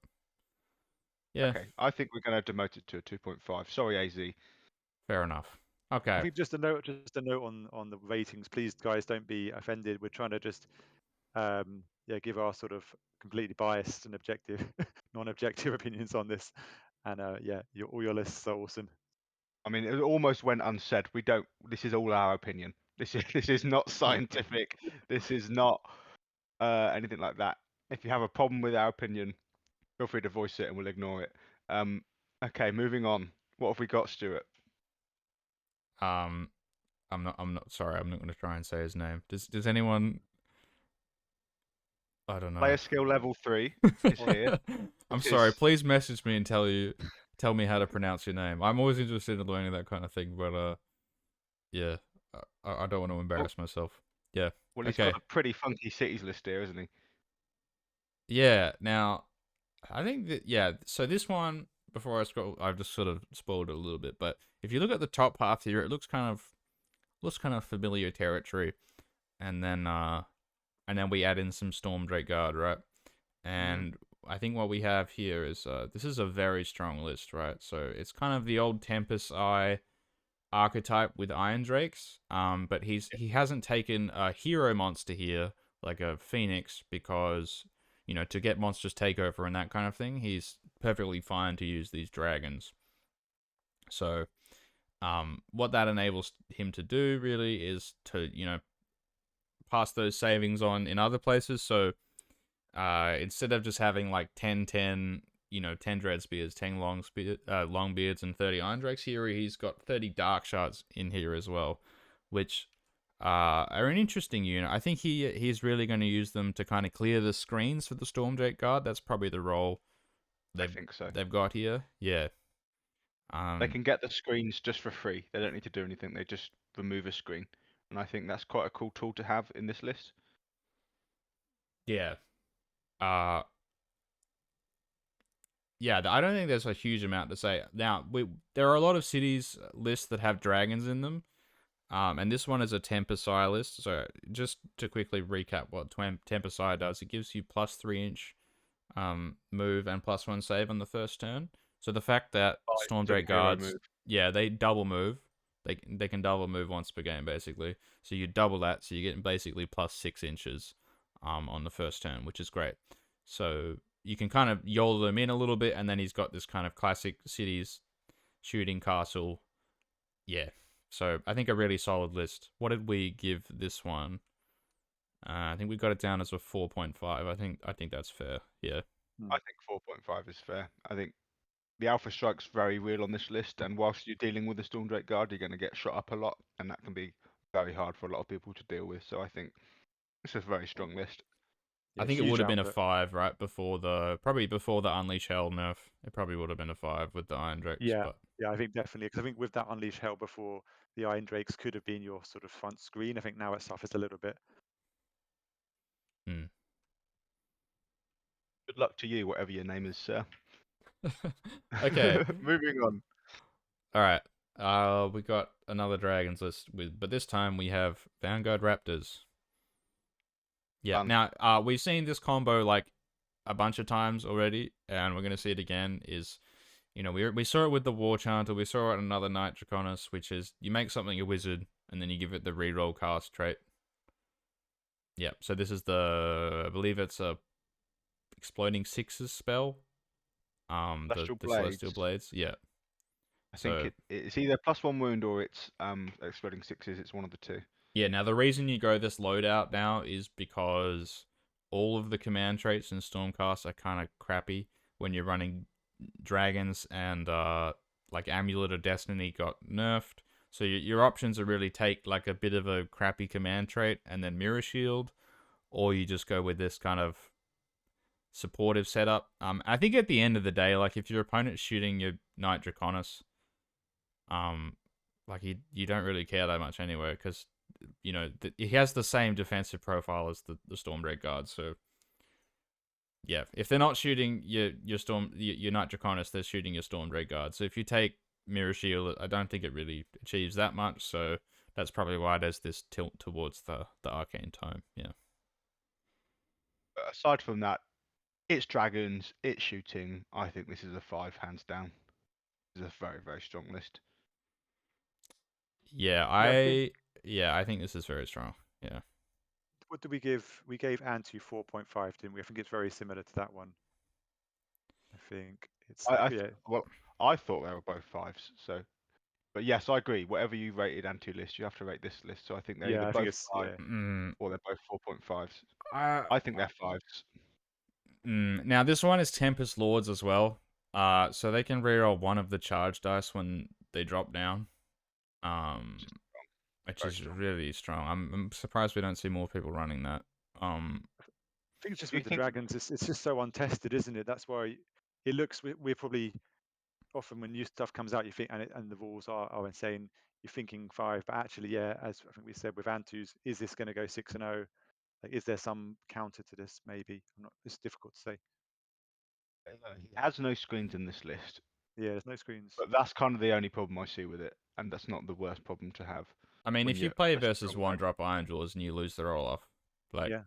yeah, Okay, I think we're going to demote it to a 2.5. Sorry, AZ. fair enough. I Okay. think just a note on the ratings. Please, guys, don't be offended. We're trying to just give our sort of completely biased and objective, non-objective opinions on this. And all your lists are awesome. I mean, it almost went unsaid. We don't. This is all our opinion. This is not scientific. This is not anything like that. If you have a problem with our opinion, feel free to voice it, and we'll ignore it. Okay, moving on. What have we got, Stuart? I'm not sorry. I'm not going to try and say his name. Does anyone? I don't know. Player skill level 3 is here. I'm This sorry. is- Please message me and tell me how to pronounce your name. I'm always interested in learning that kind of thing, but yeah, I don't want to embarrass myself. Yeah. Well, he's Okay. got a pretty funky cities list here, isn't he? Yeah. Now, I think that So this one, before I scroll, I've just sort of spoiled it a little bit. But if you look at the top half here, it looks kind of familiar territory, and then we add in some Storm Drake Guard, right? And I think what we have here is this is a very strong list, right? So it's kind of the old Tempest Eye archetype with Iron Drakes, but he hasn't taken a hero monster here like a Phoenix because to get monsters takeover and that kind of thing, he's perfectly fine to use these dragons. So what that enables him to do really is to pass those savings on in other places. So instead of just having like 10, 10 Dread Spears, 10 long beards, and 30 Iron Drakes here, he's got 30 Dark Shards in here as well, which are an interesting unit. I think he's really going to use them to kind of clear the screens for the Storm Drake Guard. That's probably the role I think so. they've got here. Yeah. They can get the screens just for free. They don't need to do anything. They just remove a screen, and I think that's quite a cool tool to have in this list. Yeah. Uh, yeah, I don't think there's a huge amount to say. Now, there are a lot of cities lists that have dragons in them, and this one is a Tempest Eye list. So just to quickly recap what Tempest Eye does, it gives you +3" move and +1 save on the first turn. So the fact that Storm Drake Guards, they double move. They can double move once per game, basically. So you double that, so you're getting basically +6" on the first turn, which is great. So you can kind of YOLO them in a little bit, and then he's got this kind of classic cities shooting castle. Yeah. So I think a really solid list. What did we give this one? I think we got it down as a 4.5. I think that's fair. Yeah. I think 4.5 is fair. I think the Alpha Strike's very real on this list, and whilst you're dealing with the Storm Drake Guard, you're going to get shot up a lot, and that can be very hard for a lot of people to deal with. So I think it's a very strong list. I think it would have been a 5, right? Probably before the Unleash Hell nerf. It probably would have been a 5 with the Iron Drakes. Yeah, but... I think definitely, because I think with that Unleash Hell before, the Iron Drakes could have been your sort of front screen. I think now it suffers a little bit. Hmm. Good luck to you, whatever your name is, sir. Okay. Moving on. All right. We got another Dragons list but this time we have Vanguard Raptors. Yeah. Now, we've seen this combo like a bunch of times already, and we're gonna see it again. We saw it with the War Chanter, we saw it in another Knight Draconis, which is you make something a wizard and then you give it the reroll cast trait. Yeah. So this is I believe it's a Exploding Sixes spell. The Celestial Blades. Yeah. I think it's either +1 wound or it's Exploding Sixes. It's one of the two. Yeah, now the reason you go this loadout now is because all of the command traits in Stormcast are kind of crappy when you're running dragons, and like Amulet of Destiny got nerfed. So your options are really take like a bit of a crappy command trait and then Mirror Shield, or you just go with this kind of supportive setup. I think at the end of the day, like if your opponent's shooting your Knight Draconis, like you don't really care that much anyway, because he has the same defensive profile as the Storm Drake Guard. So yeah, if they're not shooting your Knight Draconis, they're shooting your Storm Drake Guard. So if you take Mirror Shield, I don't think it really achieves that much. So That's probably why there's this tilt towards the arcane tome. Yeah. But aside from that, it's dragons, it's shooting. I think this is a 5 hands down. This is a very, very strong list. Yeah, I think this is very strong. Yeah. What did we give? We gave Antu 4.5, didn't we? I think it's very similar to that one. I think it's like, yeah, Well, I thought they were both 5s. So, but yes, I agree. Whatever you rated Antu list, you have to rate this list. So I think they're either I think both it's 5 or they're both 4.5s. I think they're 5s. Now this one is Tempest Lords as well. So they can reroll one of the charge dice when they drop down. Which Very is strong. really strong. I'm surprised we don't see more people running that. I think it's just Do you with the think dragons, it's just so untested, isn't it? That's why it looks. We're probably often when new stuff comes out, you think, and the rules are insane. You're thinking 5, but actually, yeah, as I think we said with Antus, is this going to go 6-0? Like, is there some counter to this? Maybe. I'm not. It's difficult to say. he has no screens in this list? Yeah, there's no screens. But that's kind of the only problem I see with it, and that's not the worst problem to have. I mean, When if you you're play a versus strong one dragon. drop Iron Jaws and you lose the roll off, like Yeah.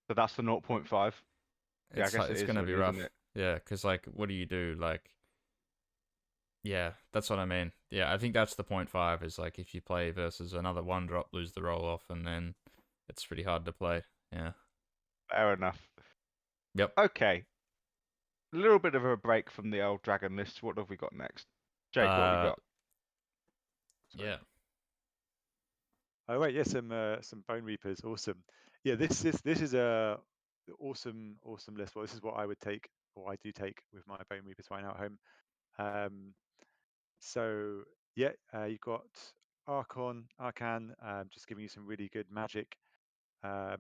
So that's the 0.5. Yeah, I guess it it's is gonna be really, rough. isn't it? Yeah, because like, what do you do? Like, yeah, that's what I mean. Yeah, I think that's the 0.5 is like if you play versus another one drop, lose the roll off, and then it's pretty hard to play. Yeah. Fair enough. Yep. Okay. A little bit of a break from the old dragon list. What have we got next? Jake, what have you got? Sorry. Yeah. Oh wait, yeah, some Bone Reapers, awesome. Yeah, this is a awesome list. Well, this is what I would take, or I do take with my Bone Reapers right now at home. So yeah, you've got Arcan, just giving you some really good magic. The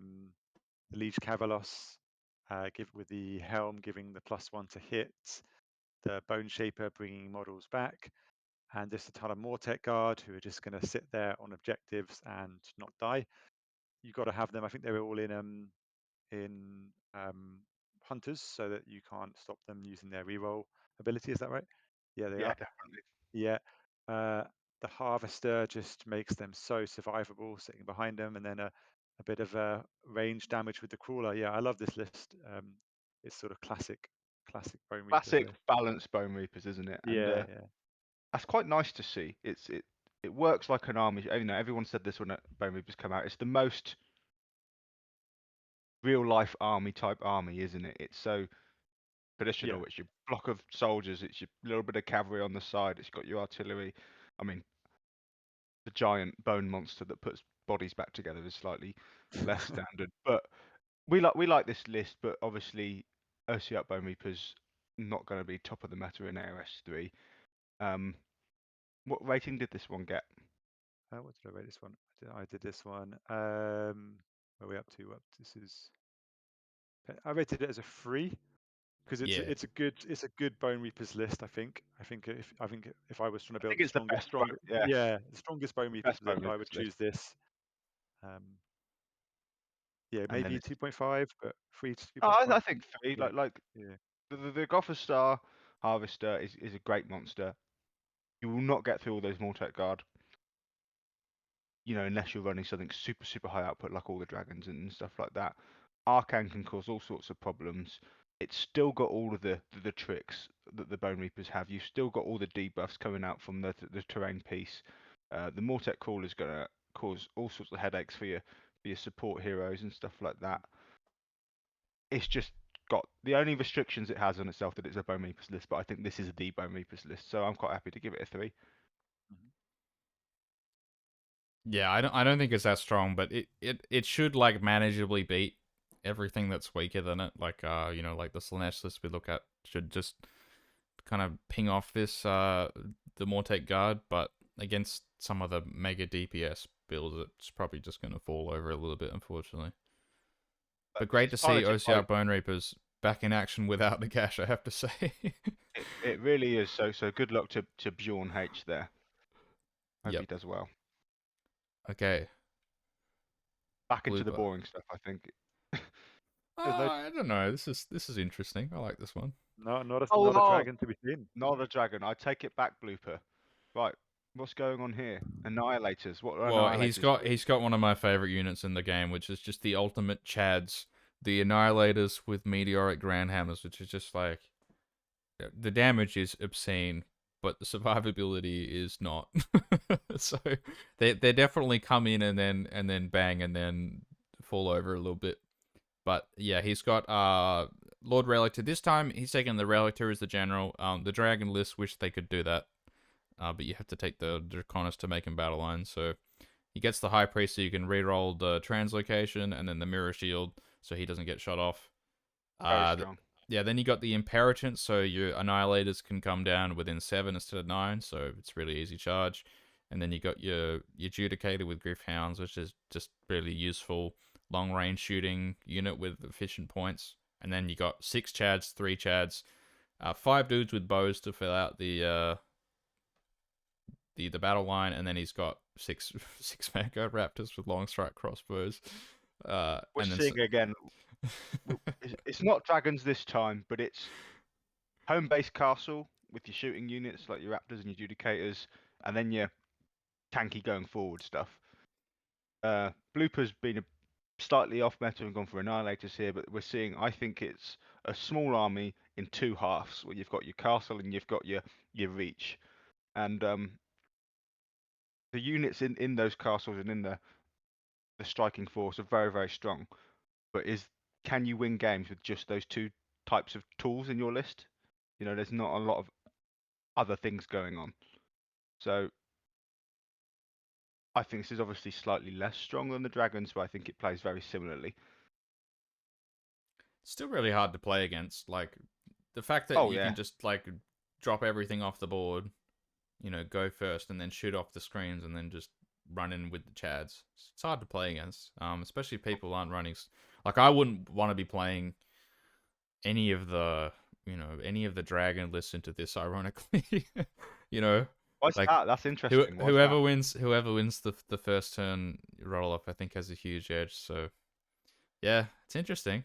Liege Cavalos, give with the helm giving the +1 to hit. The Bone Shaper bringing models back, and just a ton of Mortek Guard who are just going to sit there on objectives and not die. You've got to have them. I think they were all in hunters, so that you can't stop them using their reroll ability. Is that right? Yeah, they Yeah, are. definitely. Yeah. The Harvester just makes them so survivable, sitting behind them, and then a bit of range damage with the Crawler. Yeah, I love this list. It's sort of classic Bone Reapers Classic list. balanced Bone Reapers, isn't it? And Yeah, yeah, that's quite nice to see. It works like an army. You know, everyone said this when Bone Reapers come out. It's the most real life army type army, isn't it? It's so traditional. yeah. It's your block of soldiers. It's your little bit of cavalry on the side. It's got your artillery. I mean, the giant bone monster that puts bodies back together is slightly less standard. But we like this list. But obviously, OC Bone Reapers not going to be top of the meta in AOS3. What rating did this one get? What did I rate this one? I did this one. Where are we up to? This is. I rated it as a 3 because Yeah. it's a good Bone Reapers list. I think if I was trying to I build think the it's the best. Yes, the strongest Bone Reapers best Bone list, I would Reapers list. choose this. Um, yeah, And then maybe it's 2.5, but 3 to I 2.5. think 3. Yeah, Like yeah, the Gotha Star Harvester is a great monster. You will not get through all those Mortek Guard, you know, unless you're running something super high output like all the dragons and stuff like that. Arcane can cause all sorts of problems. It's still got all of the tricks that the Bone Reapers have. You've still got all the debuffs coming out from the terrain piece. The Mortek Crawler is going to cause all sorts of headaches for your support heroes and stuff like that. It's just got the only restrictions it has on itself that it's a Bone Reapers list, but I think this is the Bone Reapers list, so I'm quite happy to give it a 3. mhm. Yeah, I don't think it's that strong, but it should like manageably beat everything that's weaker than it. Like like the Slanesh list we look at should just kind of ping off this the Mortek Guard, but against some of the mega DPS builds, it's probably just gonna fall over a little bit, unfortunately. But great to It's kind see of just OCR Bone Reapers back in action without the cash, I have to say. it really is. So good luck to Bjorn H there. Hope Yep. he does well. Okay. Back into the Blooper. boring stuff, I think. There's no I don't know. This is interesting. I like this one. not a Oh, not a oh, dragon to be seen. not a dragon. I take it back, blooper. Right. What's going on here? Annihilators. What are Well, annihilators? he's got one of my favorite units in the game, which is just the ultimate Chads, the Annihilators with meteoric grand hammers, which is just like the damage is obscene, but the survivability is not. So they definitely come in and then bang and then fall over a little bit. But yeah, he's got Lord Relictor. This time he's taking the Relictor as the general. The Dragon list wish they could do that, but you have to take the Draconis to make him battle line. So he gets the High Priest, so you can reroll the Translocation and then the Mirror Shield, so he doesn't get shot off. Very strong. Yeah, then you got the Imperatant, so your Annihilators can come down within 7 instead of 9, so it's really easy charge. And then you got your Judicator with Griff Hounds, which is just really useful long range shooting unit with efficient points. And then you got 6 Chads, 3 Chads, 5 dudes with bows to fill out the battle line, and then he's got 6 Vanguard Raptors with long strike crossbows. We're and then seeing again. It's not dragons this time, but it's home-based castle with your shooting units like your raptors and your judicators, and then your tanky going forward stuff. Blooper's been a slightly off meta and gone for annihilators here, but we're seeing, I think it's a small army in 2 halves, where you've got your castle and you've got your reach, and the units in those castles and in the striking force are very, very strong. But can you win games with just those 2 types of tools in your list? You know, there's not a lot of other things going on. So I think this is obviously slightly less strong than the dragons, but I think it plays very similarly. Still really hard to play against. Like the fact that Oh, you yeah. can just like drop everything off the board, you know, go first and then shoot off the screens and then just run in with the Chads. It's hard to play against, especially if people aren't running. Like I wouldn't want to be playing any of the dragon lists into this. Ironically, you know, What's like that? That's interesting. What's whoever that? wins the first turn roll up, I think has a huge edge. So yeah, it's interesting.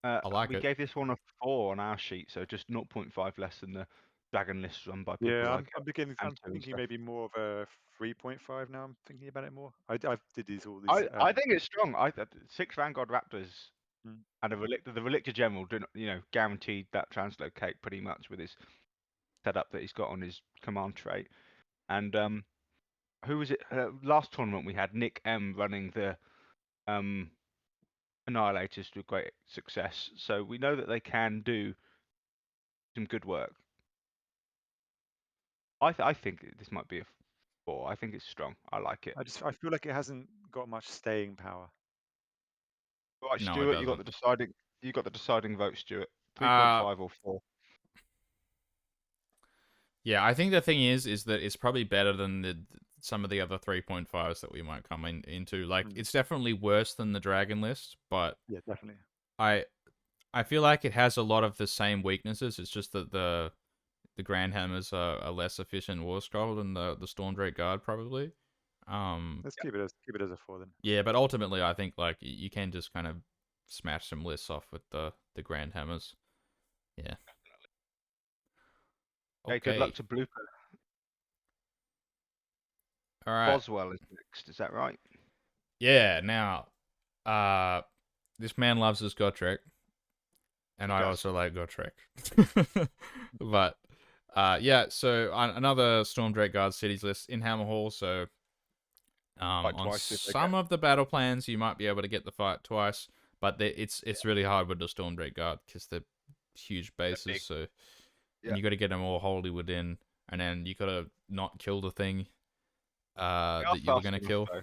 I like We it. gave this one a 4 on our sheet, so just 0.5 less than the dragon list run by people Yeah, like I'm beginning. I'm Anto and thinking stuff. maybe more of a 3.5 now. I'm thinking about it more. I did all these. I think it's strong. 6 Vanguard Raptors Mm. and the Relictor General, guaranteed that translocate pretty much with his setup that he's got on his command trait. And who was it? Last tournament we had Nick M running the Annihilators to great success. So we know that they can do some good work. I think this might be a 4. I think it's strong. I like it. I feel like it hasn't got much staying power. Right, No, it Stuart, doesn't. you got the deciding vote, Stuart. Uh 3.5 or 4. yeah, I think the thing is that it's probably better than some of the other 3.5s that we might come into. Like it's definitely worse than the dragon list, but Yeah, definitely. I I feel like it has a lot of the same weaknesses. It's just that the Grand Hammers are a less efficient war scroll than the Stormdrake Guard probably. Let's keep it as a 4 then. Yeah, but ultimately I think like you can just kind of smash some lists off with the Grand Hammers. Yeah. Okay, good luck Okay. to Blooper. All right. Boswell is next, is that right? Yeah. Now, this man loves his Gotrek, and He I does. also like Gotrek. But yeah. So another Stormdrake Guard cities list in Hammer Hall. So Fight on twice if they get. some of the battle plans, you might be able to get the fight twice, but it's really hard with the Stormdrake Guard because they're huge bases. big. So Yeah. and you got to get them all wholly within, and then you got to not kill the thing They are that you were fast gonna enough, kill. though.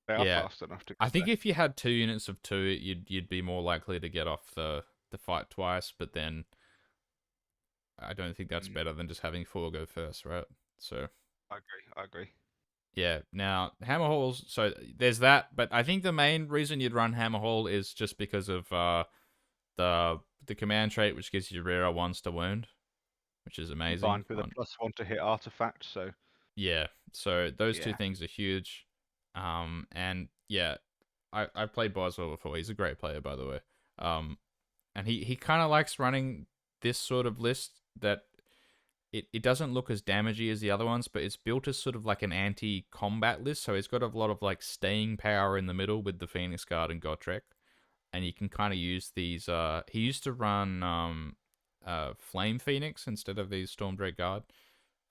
They are Yeah, fast enough to I get think there. if you had 2 units of 2, you'd be more likely to get off the fight twice. But then I don't think that's better than just having 4 go first, right? So I agree. yeah. Now Hammer Halls. So there's that, but I think the main reason you'd run Hammer Hall is just because of the command trait, which gives you rarer ones to wound, which is amazing. Combined with a +1 to hit artifact, so Yeah, so those 2 yeah. things are huge. And yeah, I've played Boswell before. He's a great player, by the way. And he kind of likes running this sort of list that it doesn't look as damagey as the other ones, but it's built as sort of like an anti-combat list, so it's got a lot of like staying power in the middle with the Phoenix Guard and Gotrek, and you can kind of use these. He used to run Flame Phoenix instead of these Stormdrake Guard,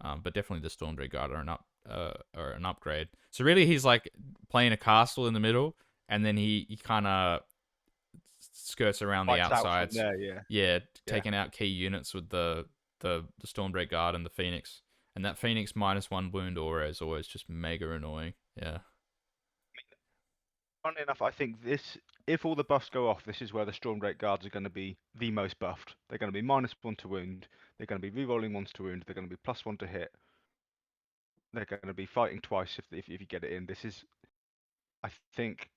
but definitely the Stormdrake Guard are an upgrade. So really, he's like playing a castle in the middle, and then he kind of skirts around the Fights out from outsides. there, yeah. Yeah, Yeah. taking out key units with the Stormdrake Guard and the Phoenix. And that Phoenix -1 wound aura is always just mega annoying. Yeah. Funnily enough, I think if all the buffs go off, this is where the Stormdrake Guards are going to be the most buffed. They're going to be -1 to wound. They're going to be rerolling ones to wound. They're going to be +1 to hit. They're going to be fighting twice if you get it in. This is, I think,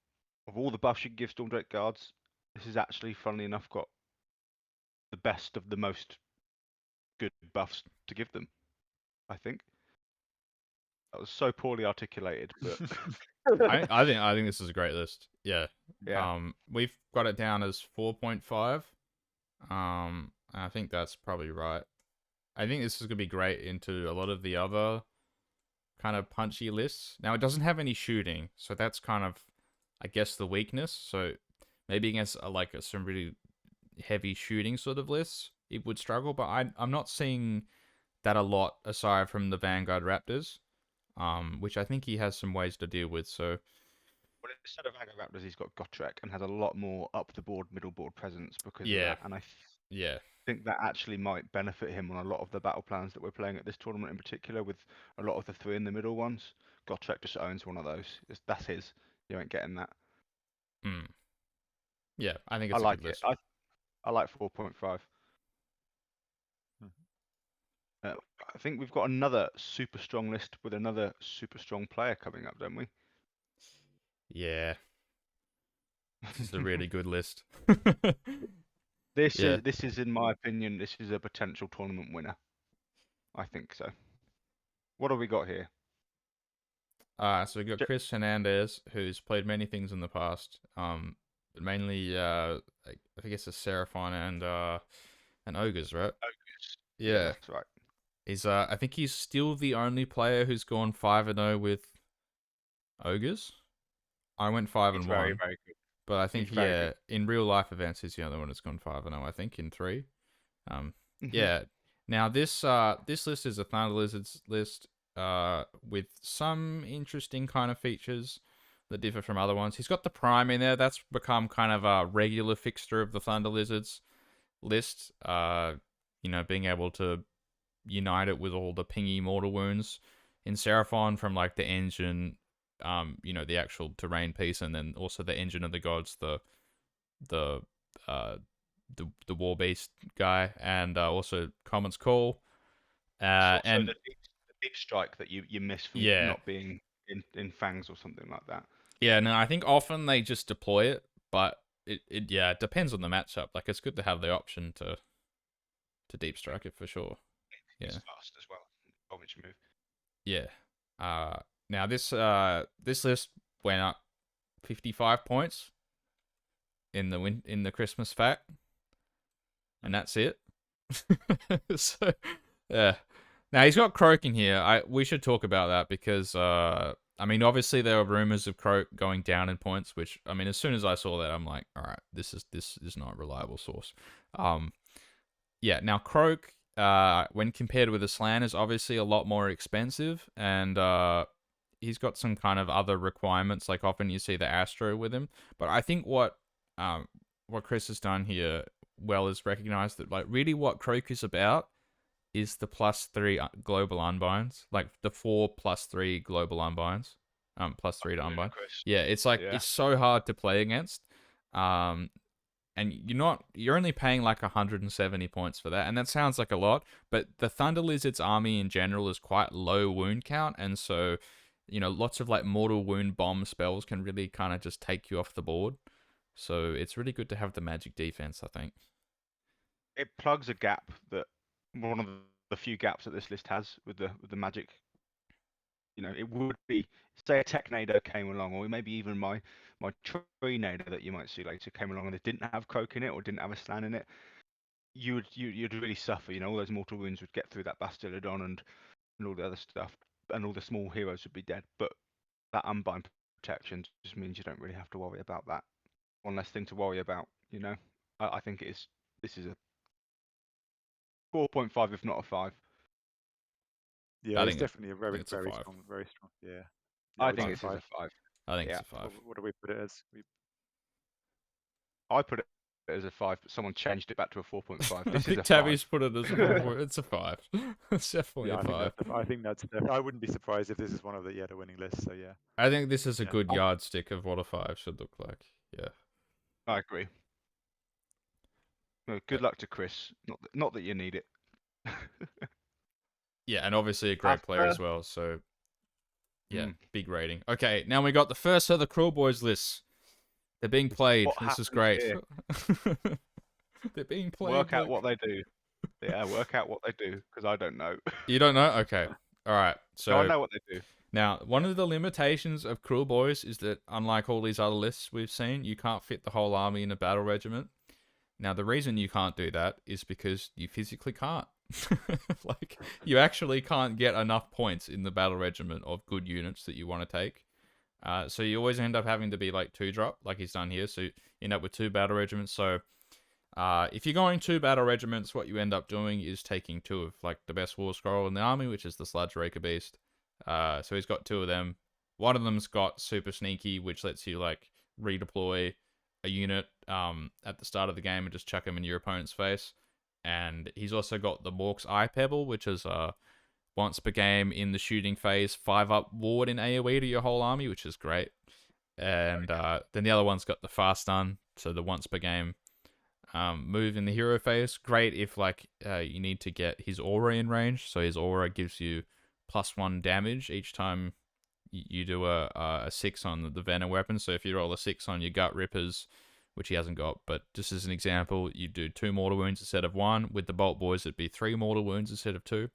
of all the buffs you can give Stormdrake Guards, this is actually, funnily enough, got the best of the most good buffs to give them. I think that was so poorly articulated, but I think this is a great list. Yeah. yeah, We've got it down as 4.5. I think that's probably right. I think this is gonna be great into a lot of the other kind of punchy lists. Now it doesn't have any shooting, so that's kind of, I guess, the weakness. So maybe against some really heavy shooting sort of lists, it would struggle. But I'm not seeing that a lot aside from the Vanguard Raptors, which I think he has some ways to deal with. So but instead of Aggro Raptors, he's got Gotrek and has a lot more up the board, middle board presence because of yeah, that. And I yeah. think that actually might benefit him on a lot of the battle plans that we're playing at this tournament in particular, with a lot of the 3 in the middle ones. Gotrek just owns one of those. That's his. You ain't getting that. Mm. Yeah, I think I it's a like good it. list. I like 4.5. I think we've got another super strong list with another super strong player coming up, don't we? Yeah, this is a really good list. This Yeah. is this is in my opinion, this is a potential tournament winner. I think so. What have we got here? So we got J- Chris Hernandez, who's played many things in the past. But mainly, I guess a Seraphon and Ogres, right? Ogres. Yeah, Yeah. that's right. He's I think he's still the only player who's gone 5-0 with Ogres. I went 5 He's and very, 1, very good. but I He's think very good. in real life events he's the only one who's gone 5-0. I think in 3. Um, Hmm. yeah. Now this this list is a Thunder Lizards list with some interesting kind of features that differ from other ones. He's got the Prime in there. That's become kind of a regular fixture of the Thunder Lizards list. Being able to unite it with all the pingy mortal wounds in Seraphon from like the engine, the actual terrain piece, and then also the engine of the gods, the uh the war beast guy, and also Commons Call. It's also And the deep strike that you miss from yeah, not being in fangs or something like that. yeah. No, I think often they just deploy it, but it depends on the matchup. Like it's good to have the option to deep strike it for sure. It's Yeah, fast as well. Homage move. yeah. Now this list went up 55 points in the Christmas fact, and that's it. So yeah. Now he's got Croak in here. We should talk about that because I mean obviously there were rumors of Croak going down in points, which I mean as soon as I saw that I'm like, all right, this is not a reliable source. Um, yeah. Now Croak, when compared with Aslan, is obviously a lot more expensive, and he's got some kind of other requirements. Like often you see the Astro with him, but I think what Chris has done here well is recognize that like really what Croak is about is the +3 global unbinds, like the 4+3 global unbinds, +3 to unbind. Ludicrous. Yeah, it's like Yeah. it's so hard to play against, and you're only paying like 170 points for that, and that sounds like a lot, but the Thunder Lizards army in general is quite low wound count, and so lots of like mortal wound bomb spells can really kind of just take you off the board. So it's really good to have the magic defense, I think. It plugs a gap that one of the few gaps that this list has with the magic. It would be, say a Tech Nado came along, or maybe even my Tree Nado that you might see later came along and it didn't have Croak in it or didn't have a Slan in it. you'd really suffer. You know, all those mortal wounds would get through that Bastillodon and all the other stuff, and all the small heroes would be dead. But that unbind protection just means you don't really have to worry about that. One less thing to worry about. You know, I think it is. This is a 4.5, if not a 5. Yeah, I it's think definitely a I think very it's a 5. strong, very strong. Yeah, yeah, I we'd think say this is a 5. 5. I think Yeah, it's a 5. What do we put it as? I put it as a 5, but someone changed it back to a 4.5. I This is think a Tabby's 5. put it as a 4. It's a 5. It's definitely Yeah, a I think 5. I think that's. I wouldn't be surprised if this is one of the winning lists. So yeah, I think this is a yeah. good yardstick of what a 5 should look like. Yeah. I agree. Well, good luck to Chris. Not that you need it. Yeah, and obviously a Our great player as first, well. So yeah, mm, big rating. Okay, now we got the first of the Cruel Boys lists. They're being played. what This is happens great. here? They're being played, Work out Luke. what they do. Yeah, work out what they do, because I don't know. You don't know? Okay. All right. No, I So know what they do. now, one of the limitations of Cruel Boys is that, unlike all these other lists we've seen, you can't fit the whole army in a battle regiment. Now, the reason you can't do that is because you physically can't. Like, you actually can't get enough points in the battle regiment of good units that you want to take. So you always end up having to be like 2-drop, like he's done here. So you end up with 2 battle regiments. So if you're going 2 battle regiments, what you end up doing is taking 2 of like the best war scroll in the army, which is the Sludge Raker Beast. So he's got 2 of them. One of them's got super sneaky, which lets you like redeploy a unit at the start of the game and just chuck him in your opponent's face. And he's also got the Mork's Eye Pebble, which is once per game in the shooting phase, 5-up ward in AoE to your whole army, which is great. And then the other one's got the Fast Stun, so the once per game move in the hero phase. Great if like you need to get his aura in range. So his aura gives you +1 damage each time you do a 6 on the Venom weapon. So if you roll a 6 on your Gut Rippers, which he hasn't got, but just as an example, you do 2 mortal wounds instead of 1. With the Bolt Boys, it'd be 3 mortal wounds instead of 2.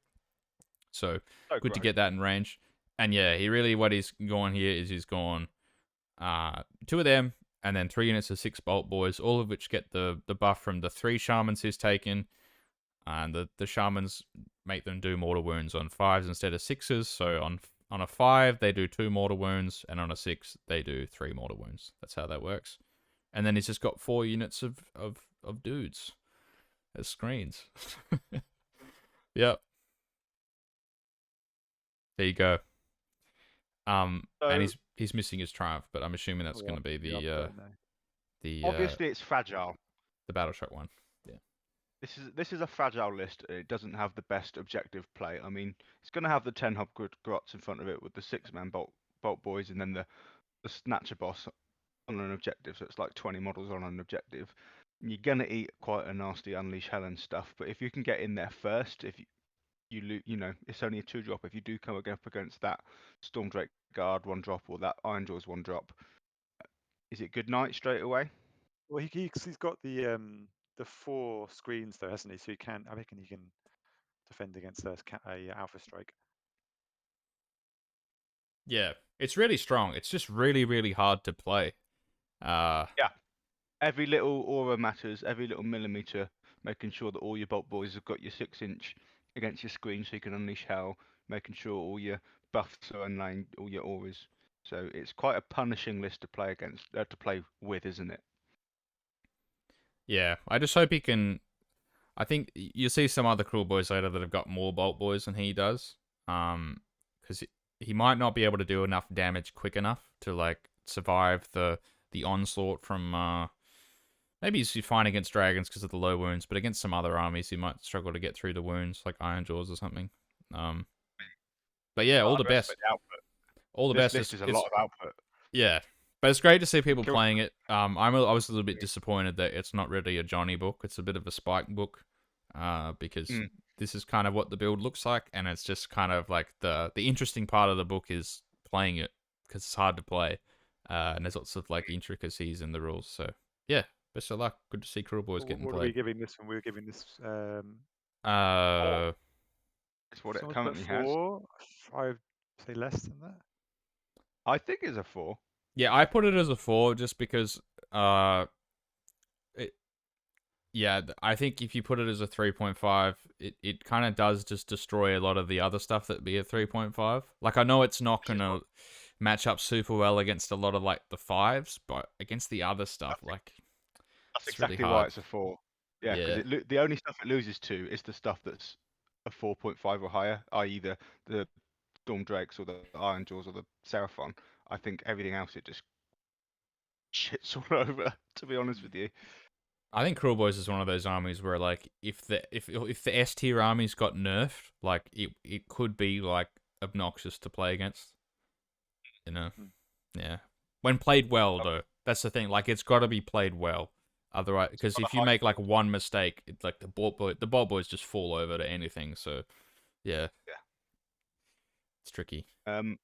So Oh, good to great. get that in range. And yeah, he really, what he's gone here is he's gone 2 of them, and then 3 units of 6 Bolt Boys, all of which get the buff from the 3 Shamans he's taken. And the Shamans make them do mortal wounds on 5s instead of 6s. So on a 5, they do 2 mortal wounds, and on a 6, they do 3 mortal wounds. That's how that works. And then he's just got 4 units of dudes as screens. Yep. There you go. And So he's missing his triumph, but I'm assuming that's going to be the obviously it's fragile. Battle Shock one. Yeah. This is a fragile list. It doesn't have the best objective play. I mean, it's going to have the 10 Hobgrots in front of it with the 6-man bolt boys, and then the Snatcher boss on an objective. So it's like 20 models on an objective. And you're gonna eat quite a nasty Unleash Helen stuff. But if you can get in there first, if you know, it's only a 2-drop. If you do come up against that Stormdrake Guard 1-drop or that Ironjaw's 1-drop, is it good night straight away? Well, he's got the 4 screens though, hasn't he? So I reckon he can defend against a Alpha Strike. Yeah. It's really strong. It's just really, really hard to play. Yeah. Every little aura matters. Every little millimeter, making sure that all your bolt boys have got your 6-inch against your screen, so you can unleash hell. Making sure all your buffs are unlined, all your auras. So it's quite a punishing list to play against, to play with, isn't it? Yeah. I just hope he can. I think you'll see some other Cruel Boys later that have got more Bolt Boys than he does. Because he might not be able to do enough damage quick enough to like survive the onslaught from. Maybe he's fine against dragons because of the low wounds, but against some other armies, he might struggle to get through the wounds, like Iron Jaws or something. But yeah, Well, all the best. All the This best. list is a lot of output. Yeah, but it's great to see people Kill- playing it. I was a little bit disappointed that it's not really a Johnny book. It's a bit of a Spike book, because this is kind of what the build looks like, and it's just kind of like the interesting part of the book is playing it because it's hard to play, and there's lots of like intricacies in the rules. So yeah, best of luck. Good to see Cruel Boys getting What are played. we giving this one? We were giving this. It's what it Someone's put currently has. 4. I'd say less than that. I think it's a 4. Yeah, I put it as a 4 just because Yeah, I think if you put it as a 3.5, it kind of does just destroy a lot of the other stuff that'd be a 3.5. Like, I know it's not Which going is to what match up super well against a lot of, like, the 5s, but against the other that's, stuff, like, that's it's really exactly why hard. it's a 4. Yeah, because Yeah. the only stuff it loses to is the stuff that's a 4.5 or higher, i.e. the Storm Drakes or the Iron Jaws or the Seraphon. I think everything else it just shits all over. To be honest with you. I think Cruel Boys is one of those armies where, like, if the S tier armies got nerfed, like, it could be, like, obnoxious to play against. You know? Mm. Yeah. When played well, though. That's the thing. Like, it's got to be played well. Otherwise, because got a if you high make, like, floor. one mistake, like, the ball boys just fall over to anything. So, yeah. Yeah. It's tricky. And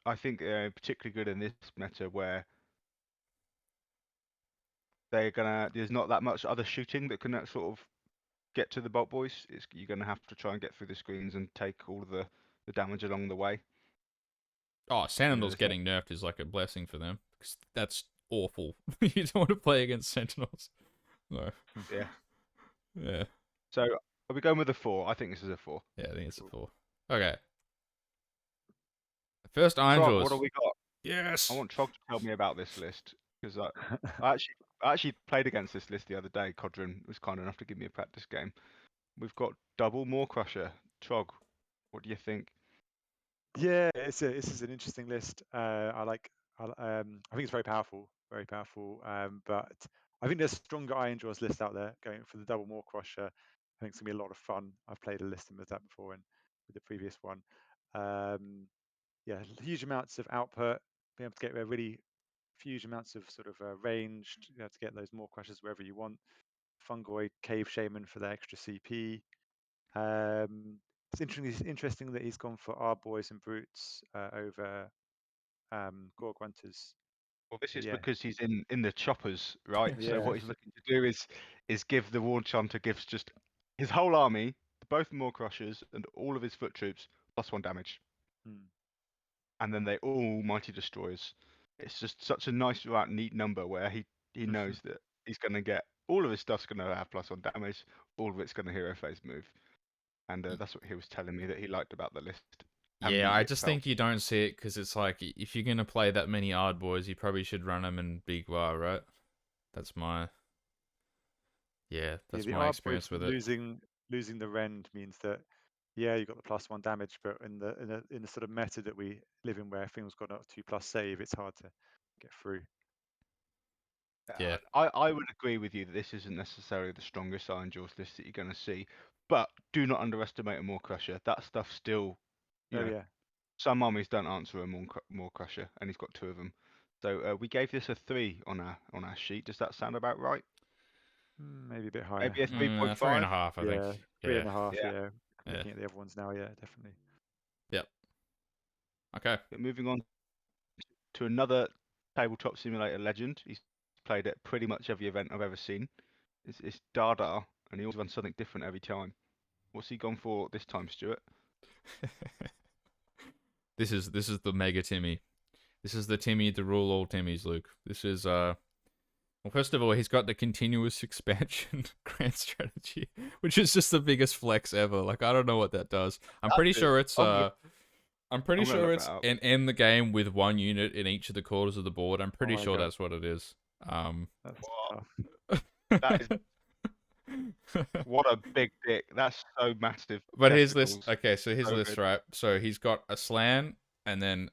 I think particularly good in this meta where there's not that much other shooting that can sort of get to the Bolt Boys. You're gonna have to try and get through the screens and take all of the damage along the way. Oh, Sentinels There's not. getting nerfed is, like, a blessing for them. 'Cause that's awful. You don't want to play against Sentinels. No. Yeah. Yeah. So are we going with a 4? I think this is a 4. Yeah, I think it's a Cool. 4. Okay. First Iron Trog, what Jaws. have we got? Yes. I want Trog to tell me about this list because I actually played against this list the other day. Codrin was kind enough to give me a practice game. We've got double Maw Crusher. Trog, what do you think? Yeah, this is an interesting list. I think it's very powerful, very powerful. But I think there's a stronger Iron Jaws list out there going for the double Maw Crusher. I think it's gonna be a lot of fun. I've played a list with that before and with the previous one. Yeah, huge amounts of output, being able to get a really huge amounts of sort of ranged, you know, to get those Maw Crushers wherever you want. Fungoid Cave Shaman for the extra CP. It's interesting that he's gone for our boys and brutes over Gore Grunters. Well, this But is yeah, because he's in the choppers, right? So yeah, what he's looking to do is give the War Chanter gives just his whole army, both Maw Crushers and all of his foot troops, +1 damage, hmm. and then they all Mighty Destroyers. It's just such a nice, right, neat number where he knows that he's going to get all of his stuff's going to have +1 damage, all of it's going to hero phase move, and that's what he was telling me that he liked about the list. Yeah, And I it just felt think you don't see it because it's like if you're gonna play that many Ard boys, you probably should run them in Big War, right? That's my Yeah, that's the my Ard boys experience with it. losing the rend means that yeah, you got the +1 damage, but in the sort of meta that we live in where things got a 2+ save, it's hard to get through. Yeah, I would agree with you that this isn't necessarily the strongest Iron Jaws list that you're going to see, but do not underestimate a Maw Crusher. That stuff still, you Oh know, yeah, some armies don't answer a Maw Crusher, and he's got 2 of them. So we gave this a 3 on our sheet. Does that sound about right? maybe a bit higher. Maybe a 3.5? 3.5, I think. Yeah, three Yeah, and a half. Yeah. Yeah, yeah, looking at the other ones now. Yeah, definitely. yep. Okay. But moving on to another tabletop simulator legend. He's played at pretty much every event I've ever seen. It's Dada, and he always runs something different every time. What's he gone for this time, Stuart? This is the mega Timmy. This is the Timmy to rule all Timmys, Luke. This is well, first of all, he's got the continuous expansion grand strategy, which is just the biggest flex ever. Like, I don't know what that does. I'm pretty That's it. sure it's I'm pretty I'm gonna sure look it's that up. an end the game with 1 unit in each of the quarters of the board. I'm Oh pretty my sure god, that's what it is. that's What? tough. That is what a big dick. That's so massive. But here's this. Testicles. Okay, so here's So this, good. right? So he's got a slan, and then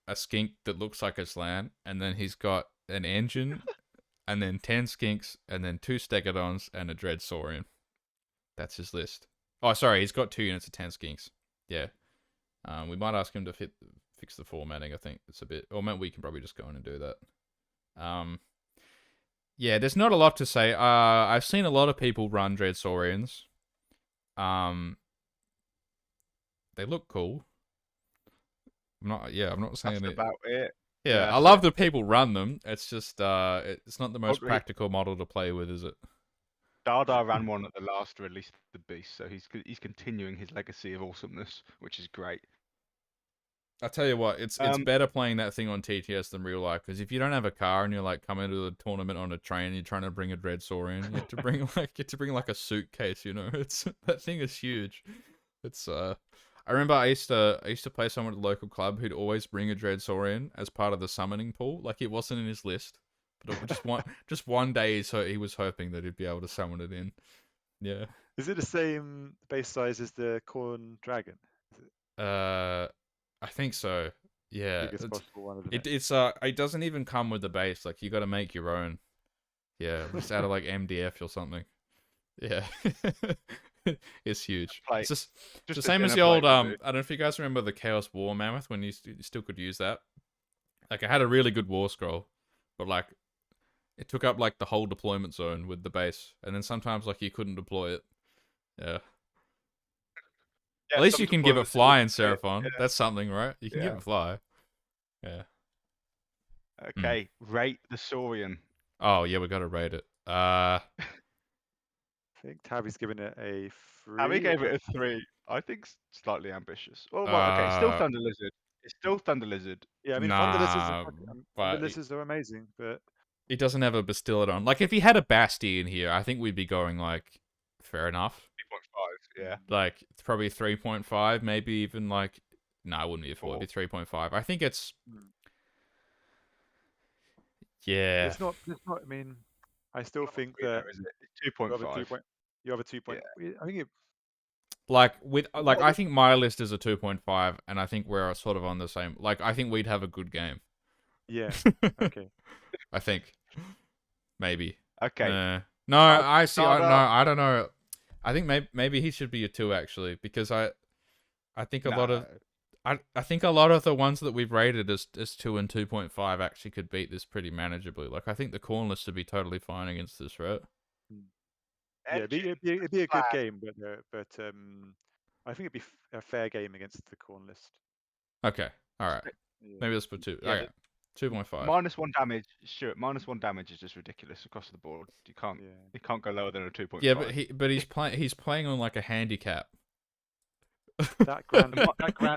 a skink that looks like a slan, and then he's got an engine, and then 10 skinks, and then 2 stegodons, and a dread saurian. That's his list. Oh, sorry, he's got 2 units of 10 skinks. Yeah. We might ask him to fix the formatting. I think it's a bit, or we can probably just go in and do that. Yeah, there's not a lot to say. I've seen a lot of people run dread saurians. They look cool. I'm not saying That's it. about it. Yeah, I That's love it. that people run them. It's just it's not the most Oddly, practical model to play with, is it? Dada ran one at the last release of the Beast, so he's continuing his legacy of awesomeness, which is great. I tell you what, it's Um, better playing that thing on TTS than real life, because if you don't have a car and you're like coming to the tournament on a train and you're trying to bring a dread saw in, you have to bring like a suitcase, you know. It's that thing is huge. It's I remember I used to play someone at the local club who'd always bring a dread saw in as part of the summoning pool. Like it wasn't in his list, but it, just one day so he was hoping that he'd be able to summon it in. Yeah. Is it the same base size as the Corn Dragon? Is it I think so. Yeah. biggest possible one, isn't it? It's it doesn't even come with the base. Like you got to make your own. Yeah, just out of like MDF or something. Yeah. It's huge. Plate. It's just the Just a same as the dinner old plate would do. I don't know if you guys remember the Chaos War Mammoth when you still could use that. Like I had a really good war scroll, but like it took up like the whole deployment zone with the base, and then sometimes like you couldn't deploy it. Yeah. Yeah, At least some you can give it deployments fly in just do it. Seraphon. That's something, right? You can give Yeah. it fly. Yeah. Okay, rate the Saurian. Oh yeah, we gotta rate it. I think Tavi's given it a 3. Abby gave or it a 3. I think slightly ambitious. Well, okay, still uh, Thunder Lizard. It's still Thunder Lizard. Yeah, I mean, Thunder lizards nah, Thunder but lizards are amazing, but it doesn't have a Bastillodon. Like if he had a Basti in here, I think we'd be going like fair enough. 3.5, yeah. Like it's probably 3.5, maybe even like no, it wouldn't be a 4, it'd 4. be 3.5. I think it's mm, yeah. it's not. It's not. I mean, I still Not think three that though, is it? It's you have a 2 2.5. point. You have a 2 point. Yeah. I think it. Like with like Well, I think my list is a 2.5 and I think we're sort of on the same. Like I think we'd have a good game. yeah. Okay. I think maybe. Okay. No, I see. Start No, up. I don't know. I think maybe he should be a 2 actually, because I think a lot of No. I think a lot of the ones that we've rated as 2 and 2.5 actually could beat this pretty manageably. Like I think the corn list would be totally fine against this, right? Mm. Yeah, it'd be a good game, but I think it'd be a fair game against the corn list. Okay, all right. Yeah. Maybe let's put 2. Yeah, Okay, 2.5. -1 damage. Sure, -1 damage is just ridiculous across the board. You can't go lower than a 2.5. Yeah, but he's playing on like a handicap. That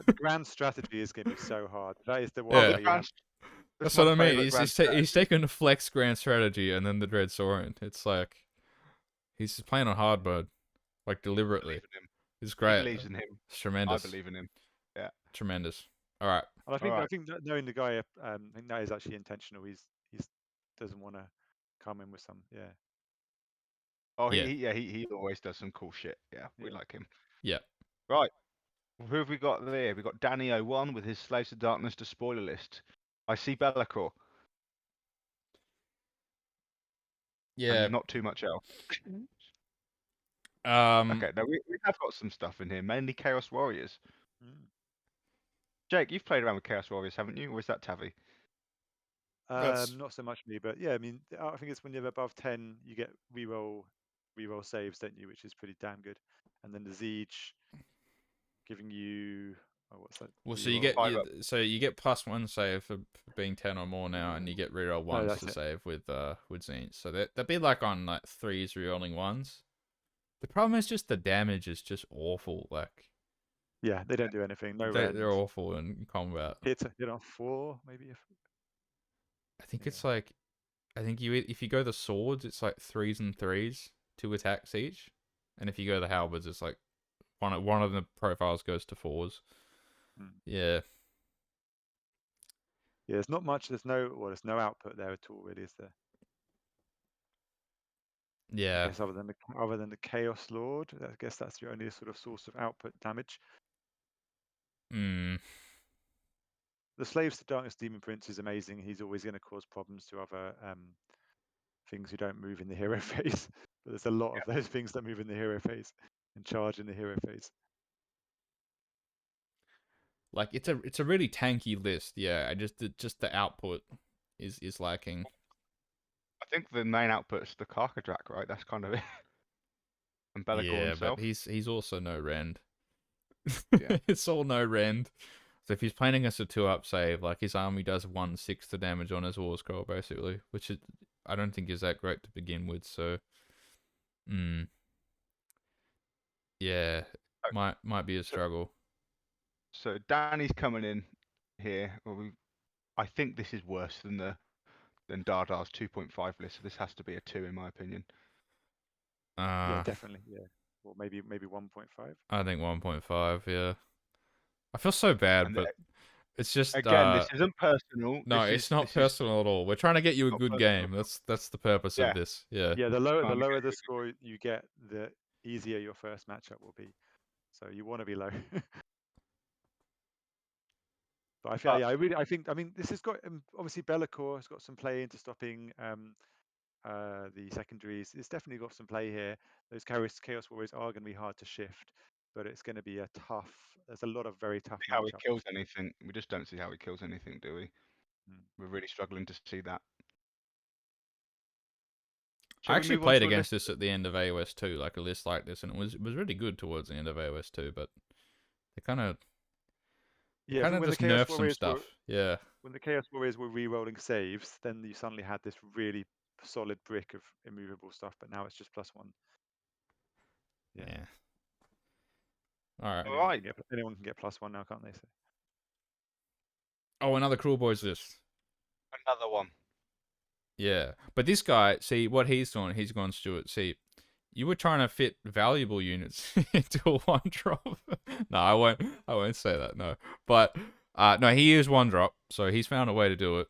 the grand strategy is going to be so hard. That is the one. Yeah. Where you have, That's my what I mean. favourite grand He's taken the flex grand strategy and then the Dread Sorin. It's like he's just playing on hard mode, like deliberately. believe in him. It's He great. believes in him. It's tremendous. I believe in him. Yeah. Tremendous. All right. and I Alright. think that knowing the guy, I think that is actually intentional. He's doesn't want to come in with some. Yeah. Oh, Yeah. he always does some cool shit. Yeah, we Yeah. like him. Yeah. Right. Who have we got there? We got Danny01 with his Slaves of Darkness to spoiler list. I see Bellacore. Yeah. And not too much else. Um. Okay, no, we have got some stuff in here, mainly Chaos Warriors. Mm. Jake, you've played around with Chaos Warriors, haven't you? Or is that Tavi? That's- Not so much me, but yeah, I mean, I think it's when you're above 10, you get reroll saves, don't you? Which is pretty damn good. And then the Siege giving you, what's that? Well, so you reroll? get you get +1 save for being 10 or more now, and you get reroll ones that's to it. save with Zinch. So that'd be like on like 3s rerolling 1s. The problem is just the damage is just awful. Like Yeah, they don't do anything. No they're rends. awful in combat. Hit on 4, maybe. I think Yeah. it's like, I think if you go the swords, it's like 3s and 3s, 2 attacks each, and if you go the halberds, it's like one of the profiles goes to 4s. Yeah. Yeah, there's not much. There's no output there at all, really, is there? Yeah. I guess other than the Chaos Lord, I guess that's your only sort of source of output damage. Hmm. The Slaves to Darkness Demon Prince is amazing. He's always going to cause problems to other things who don't move in the hero phase. But there's a lot of those things that move in the hero phase and charge in the hero phase. Like it's a really tanky list. Yeah. I just the output is lacking. I think the main output's the Karkadrak, right? That's kind of it. And Bellacore himself. But he's also no rend. Yeah. It's all no rend. So if he's playing us a 2-up save, like his army does 1/6 the damage on his war scroll basically, which I don't think is that great to begin with. So, yeah, might be a struggle. So Danny's coming in here. I think this is worse than Dardar's 2.5 list. So this has to be a 2 in my opinion. Yeah, Uh, definitely. Yeah. Or maybe 1.5. I think 1.5. Yeah. I feel so bad, And but it's just again, this isn't personal. no, it's not This is personal at all. We're trying to get you a not good personal. game. That's the purpose of Yeah, this. Yeah. Yeah, the trying to get lower the you. score you get, the easier your first matchup will be. So you want to be low. But I feel, But yeah, I mean, this has got obviously Bellacore has got some play into stopping the secondaries. It's definitely got some play here. Those Chaos Warriors are going to be hard to shift, but it's going to be a tough. There's a lot of very tough see how he matchups. kills anything. We just don't see how he kills anything, do we? Mm. We're really struggling to see that. I Shall we actually move on played to a against list? this at the end of AOS2, like a list like this, and it was really good towards the end of AOS2, but they kind of Yeah, I think when the just Chaos nerfed some Warriors stuff. Yeah. when the Chaos Warriors were re-rolling saves, then you suddenly had this really solid brick of immovable stuff. But now it's just +1. Yeah, Yeah. All right. All right, anyone can get +1 now, can't they? So, Oh, another Cruel Boys list. another one. Yeah. But this guy, see what he's doing. He's gone, Stuart. See, you were trying to fit valuable units into a one drop. No, I won't say that. No, but no, he is one drop, so he's found a way to do it.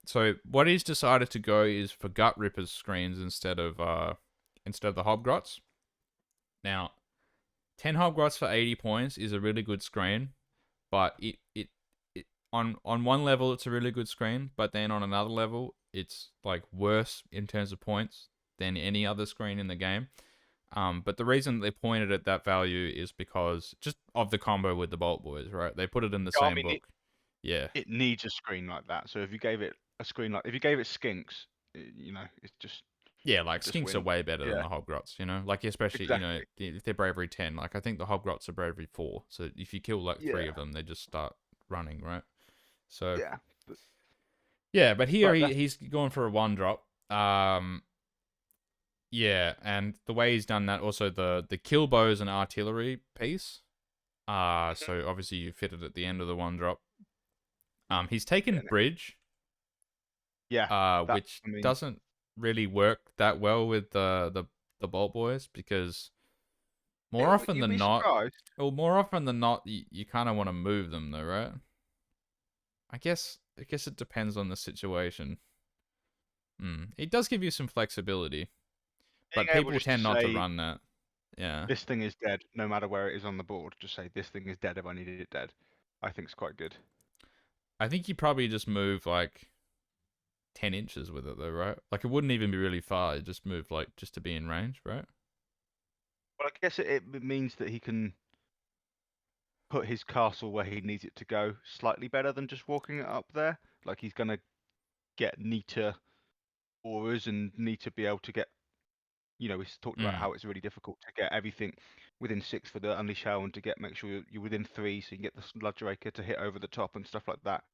So what he's decided to go is for Gut Rippers screens instead of the Hobgrots. Now, 10 Hobgrots for 80 points is a really good screen, but it on one level it's a really good screen, but then on another level it's like worse in terms of points than any other screen in the game. But the reason they pointed at that value is because just of the combo with the Bolt Boys, right? They put it in the Yeah, I same mean, book. Yeah. it needs a screen like that. So if you gave it a screen like, if you gave it Skinks, it's just Yeah, like it just Skinks are wins. way better than Yeah, the Hobgrots, you know? Like especially, exactly. if they're bravery 10, like I think the Hobgrots are bravery 4. So if you kill like 3 Yeah, of them, they just start running, right? So yeah. yeah, but here But that's he's going for a one drop. Yeah, and the way he's done that, also the kill bows and artillery piece. mhm, So obviously you fit it at the end of the one drop. He's taken getting it. bridge, Yeah, that. which I mean, doesn't really work that well with the Bolt Boys because more often you'd than be not, surprised. well, more often than not, you kind of want to move them though, right? I guess it depends on the situation. It does give you some flexibility, Being but able people just to tend not to say run that. Yeah. this thing is dead, no matter where it is on the board. Just say this thing is dead if I needed it dead. I think it's quite good. I think you probably just move like 10 inches with it though, right? Like it wouldn't even be really far. You just move like just to be in range, right? Well, I guess it means that he can put his castle where he needs it to go slightly better than just walking it up there. Like he's gonna get neater auras and need to be able to get. He's talked about Mm. how it's really difficult to get everything within 6 for the Unleash Hell and to make sure you're within 3 so you can get the Sludge Raker to hit over the top and stuff like that.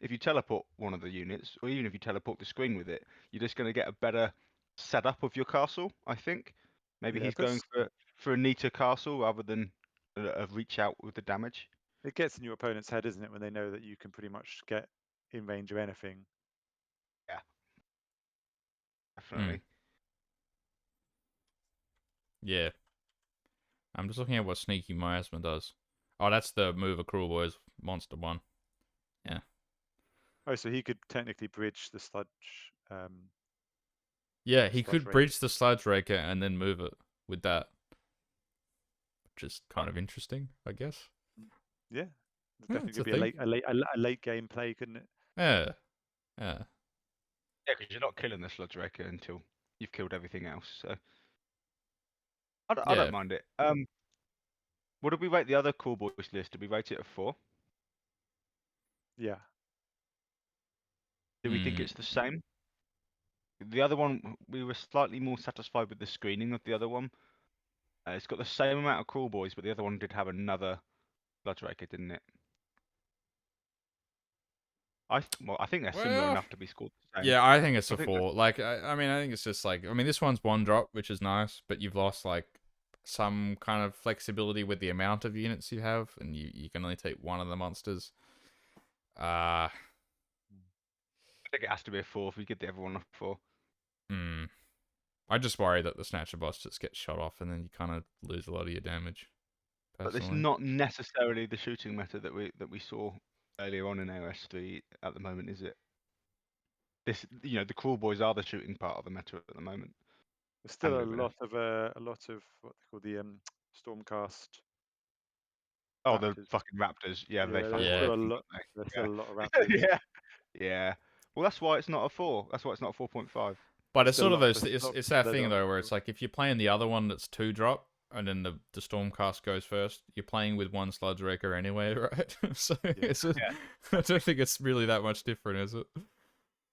If you teleport one of the units, or even if you teleport the screen with it, you're just going to get a better setup of your castle, I think. Maybe yeah, he's it going puts for a neater castle rather than a reach out with the damage. it gets in your opponent's head, isn't it, when they know that you can pretty much get in range of anything. Yeah, Mm. definitely. Yeah. I'm just looking at what Sneaky Miasma does. Oh, that's the move of Cruel Boys monster one. Yeah. Oh, so he could technically bridge Yeah, the he sludge could rake. bridge the Sludge Raker and then move it with that, which is Oh, kind of interesting, I guess. Yeah, it Yeah, definitely it's a could be a thing. late game play, couldn't it? Yeah. Yeah. yeah, because you're not killing the Sludge Raker until you've killed everything else. So I don't Yeah. mind it. What did we rate the other Cool Boys list? Did we rate it a 4? Yeah. Do we think Mm. it's the same? The other one, we were slightly more satisfied with the screening of the other one. It's got the same amount of Crawl Boys, but the other one did have another Blood Raker, didn't it? I think they're similar Well, enough to be scored the same. yeah, I think it's I a think 4. Like, I mean, I think it's just like, I mean, this one's one drop, which is nice, but you've lost like some kind of flexibility with the amount of units you have, and you can only take one of the monsters. Uh, I think it has to be a 4 if we give everyone a 4. I just worry that the Snatcher boss just gets shot off and then you kind of lose a lot of your damage. But it's Personally. not necessarily the shooting meta that we saw earlier on in Aos3 at the moment, is it? This, the crawl boys are the shooting part of the meta at the moment. There's still And a Lumina. lot of what they call the Stormcast. Oh, the Raptors. fucking Raptors. Yeah, they Yeah, fucking there's Yeah. still work. a lot. Don't There's they? still a lot of Yeah. Raptors. Yeah. Yeah. Well, that's why it's not a 4. That's why it's not a 4.5. But There's it's still sort of those. there's still It's that there's thing a- though, where it's like if you're playing the other one that's 2-drop, and then the Stormcast goes first, you're playing with one Sludge Raker anyway, right? So it's Yeah. I don't think it's really that much different, is it?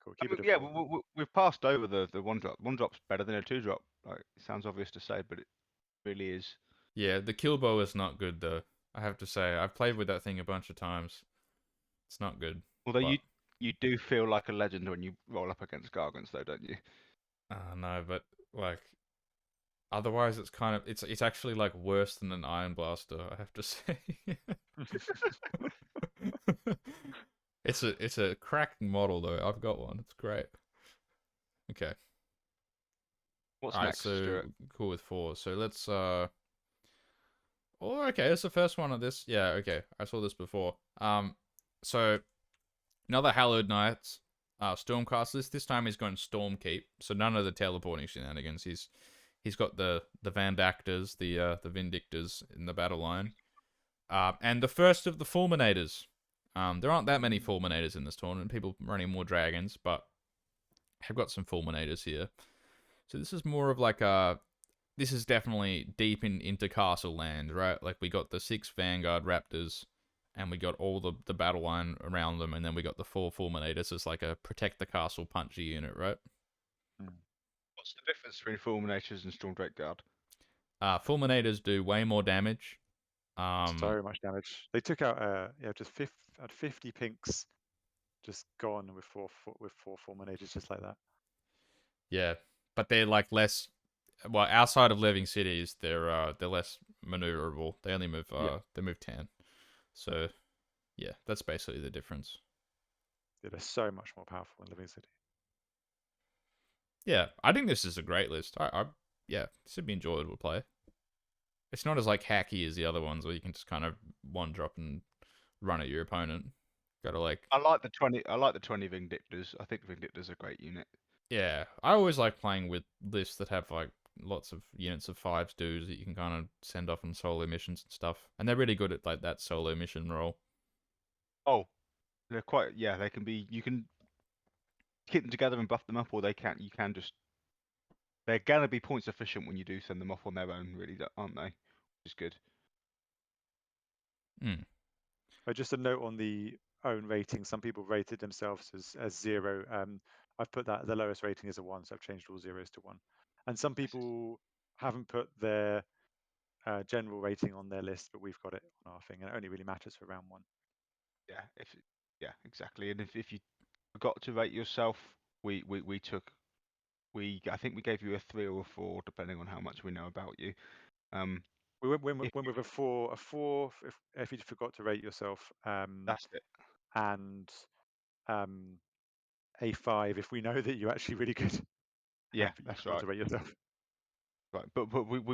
Cool. I Keep mean, it at yeah, 4. we've passed over the 1-drop. 1-drop's better than a 2-drop. Like, it sounds obvious to say, but it really is. Yeah, the kill bow is not good though. I have to say, I've played with that thing a bunch of times. It's not good. Although But you do feel like a legend when you roll up against Gargants, though, don't you? no, but like otherwise, it's kind of it's actually like worse than an Iron Blaster. I have to say. It's a cracking model though. I've got one. It's great. Okay. What's All right. next, So Stuart? cool with 4. So let's Oh, okay. That's the first one of this. Yeah. Okay. I saw this before. So another Hallowed Knights. Stormcast. This time he's going Stormkeep. So none of the teleporting shenanigans. He's got the Vandactors, the Vindictors in the battle line. And the first of the Fulminators. There aren't that many Fulminators in this tournament. People running more dragons, but I've got some Fulminators here. So this is more of like a. This is definitely deep into castle land, right? Like we got the 6 Vanguard Raptors, and we got all the battle line around them, and then we got the 4 Fulminators as like a protect the castle punchy unit, right? What's the difference between Fulminators and Stormdrake Guard? Fulminators do way more damage. So much damage. They took out just 50 pinks, just gone with four Fulminators just like that. Yeah, but they're like less. Well, outside of living cities, they're less maneuverable. They only move they move 10. So yeah, that's basically the difference. Yeah, they're so much more powerful in Living City. Yeah, I think this is a great list. Yeah, this would be enjoyable to play. It's not as like hacky as the other ones where you can just kind of 1-drop and run at your opponent. Gotta like I like the 20. I like the 20 Vindictors. I think Vindictors are a great unit. yeah, I always like playing with lists that have like lots of units of 5s dudes that you can kind of send off on solo missions and stuff. And they're really good at like that solo mission role. Oh, they're quite. Yeah, they can be. You can hit them together and buff them up, or they can. You can just. They're gonna be points efficient when you do send them off on their own, really, aren't they? Which is good. Just a note on the own rating. Some people rated themselves as 0. I've put that the lowest rating is a 1, so I've changed all zeros to 1. And some people haven't put their general rating on their list, but we've got it on our thing, and it only really matters for round 1. Yeah. Yeah, exactly. And if you forgot to rate yourself, we took. I think we gave you a 3 or a 4, depending on how much we know about you. We went If with a 4. A 4 if you forgot to rate yourself, that's it. and a 5 if we know that you're actually really good. Yeah, but you that's forgot right. to rate yourself. Right, but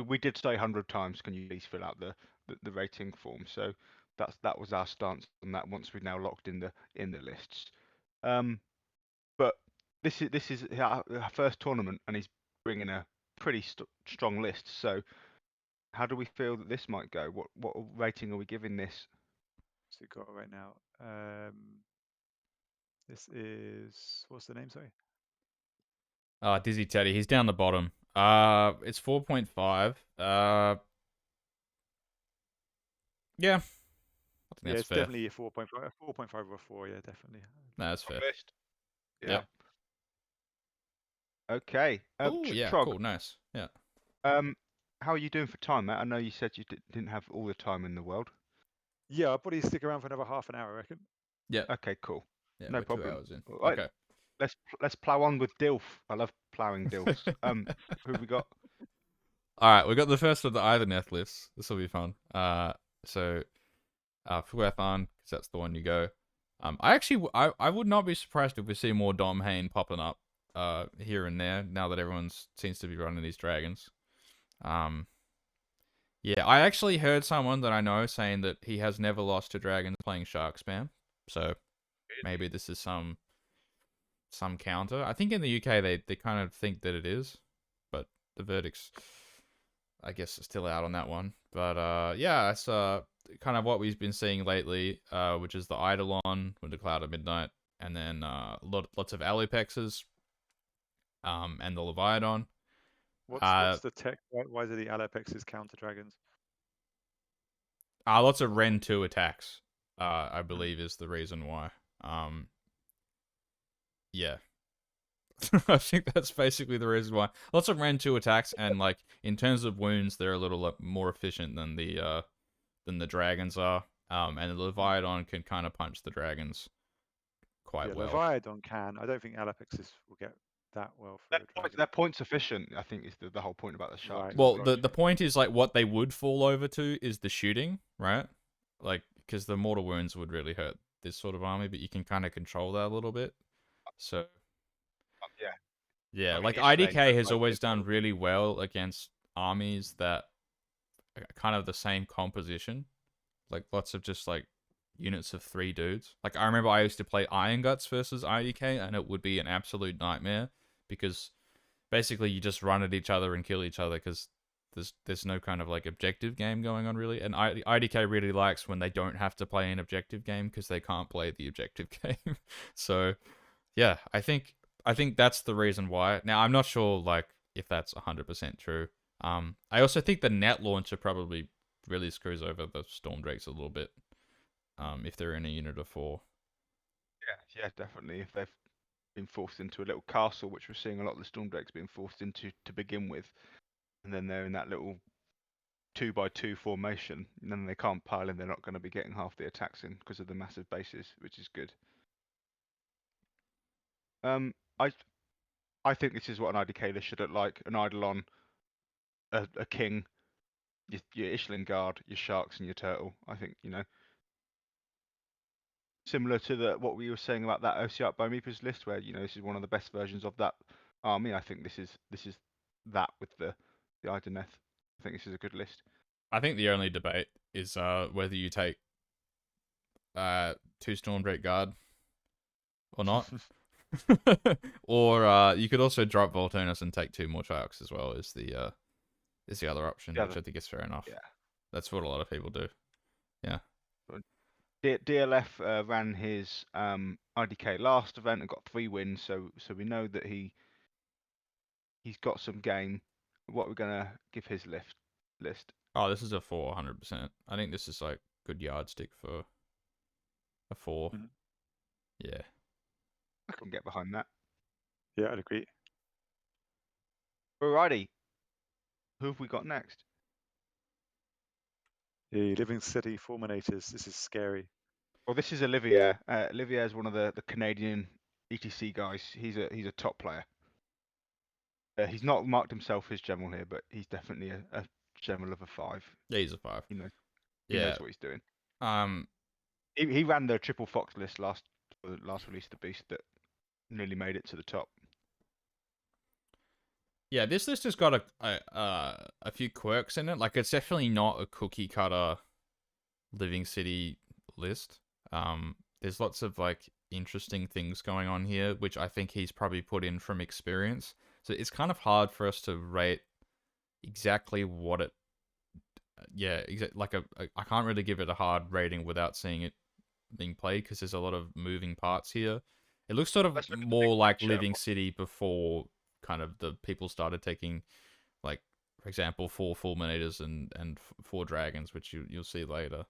we did say 100 times, can you please fill out the rating form? So that was our stance on that. Once we've now locked in the lists, but this is our first tournament, and he's bringing a pretty strong list. So how do we feel that this might go? What rating are we giving this? So we've got right now. This is what's the name? Sorry. Dizzy Teddy, he's down the bottom. It's 4.5. Yeah. I think Yeah, that's it's fair. definitely a 4.5, a 4.5 or a 4. Yeah, definitely. No, that's fair. List. Yeah. Yep. Okay. Oh, yeah, Trog, cool, nice. Yeah. how are you doing for time, Matt? I know you said you didn't have all the time in the world. Yeah, I'll probably stick around for another half an hour, I reckon. Yeah. Okay, cool. Yeah, No we're 2 problem. hours in. All right, Okay. let's plow on with Dilf. I love plowing Dilfs. Who have we got? All right, we got the first of the Ivaneth lists. This will be fun. So, Fuathan, because that's the one you go. I would not be surprised if we see more Dom Hane popping up here and there now that everyone seems to be running these dragons. Yeah, I actually heard someone that I know saying that he has never lost to dragons playing shark spam. So maybe this is some counter. I think in the UK they kind of think that it is, but the verdict's I guess still out on that one. But yeah, it's kind of what we've been seeing lately, which is the Eidolon with the Cloud of Midnight, and then lots of Alupexes, and the Leviathan. What's the tech? Why do the Alapexes counter dragons? Lots of Ren 2 attacks, I believe is the reason why. Yeah. I think that's basically the reason why. Lots of Ren 2 attacks, and like in terms of wounds, they're a little more efficient than the dragons are. And the Leviathan can kind of punch the dragons quite Yeah, well. Leviathan can. I don't think Alapexes will get that well for a dragon. Their points efficient, I think, is the whole point about the sharks. Right. Well, Gotcha. the point is like what they would fall over to is the shooting, right? Like because the mortal wounds would really hurt this sort of army, but you can kind of control that a little bit. So Yeah. yeah, I mean, like Ishmael IDK has like always this done sort of- really well against armies that are kind of the same composition. Like lots of just like units of 3 dudes. Like I remember I used to play Iron Guts versus IDK, and it would be an absolute nightmare because basically you just run at each other and kill each other because there's no kind of like objective game going on really. And IDK really likes when they don't have to play an objective game because they can't play the objective game. So yeah, I think that's the reason why. Now I'm not sure like if that's 100% true. I also think the net launcher probably really screws over the Storm Drakes a little bit. If they're in a unit of 4. Yeah, definitely. If they've been forced into a little castle, which we're seeing a lot of the Storm Drakes being forced into to begin with, and then they're in that little 2x2 formation, and then they can't pile in, they're not going to be getting half the attacks in because of the massive bases, which is good. Um, I think this is what an IDK list should look like: an Eidolon, a king, your Ishling Guard, your sharks, and your turtle. I think similar to what we were saying about that OCR Bomeepers list, where this is one of the best versions of that army. I think this is that with the Idoneth. I think this is a good list. I think the only debate is whether you take 2 Stormdrake Guard or not. Or you could also drop Volturnus and take 2 more Sharks as well is the other option, which I think is fair enough. Yeah. That's what a lot of people do. Yeah. DLF ran his IDK last event and got 3 wins, so we know that he's got some game. What we're gonna give his list? Oh, this is a 4, 100%. I think this is like good yardstick for a 4. Mhm. Yeah. I can get behind that. Yeah, I'd agree. Alrighty. Who have we got next? The Living City Fulminators. This is scary. Well, this is Olivier. Olivier is one of the Canadian ETC guys. He's a top player. He's not marked himself as general here, but he's definitely a general of a 5. Yeah, he's a 5. He knows Yeah. what he's doing. Um, He ran the triple fox list last release of the beast that nearly made it to the top. yeah, this list has got a few quirks in it. Like it's definitely not a cookie cutter Living City list. There's lots of like interesting things going on here, which I think he's probably put in from experience. So it's kind of hard for us to rate exactly what it. Yeah, like I can't really give it a hard rating without seeing it being played because there's a lot of moving parts here. It looks sort of Let's look at the more big like picture. Living City before kind of the people started taking, like, for example, 4 Fulminators and 4 Dragons, which you'll see later.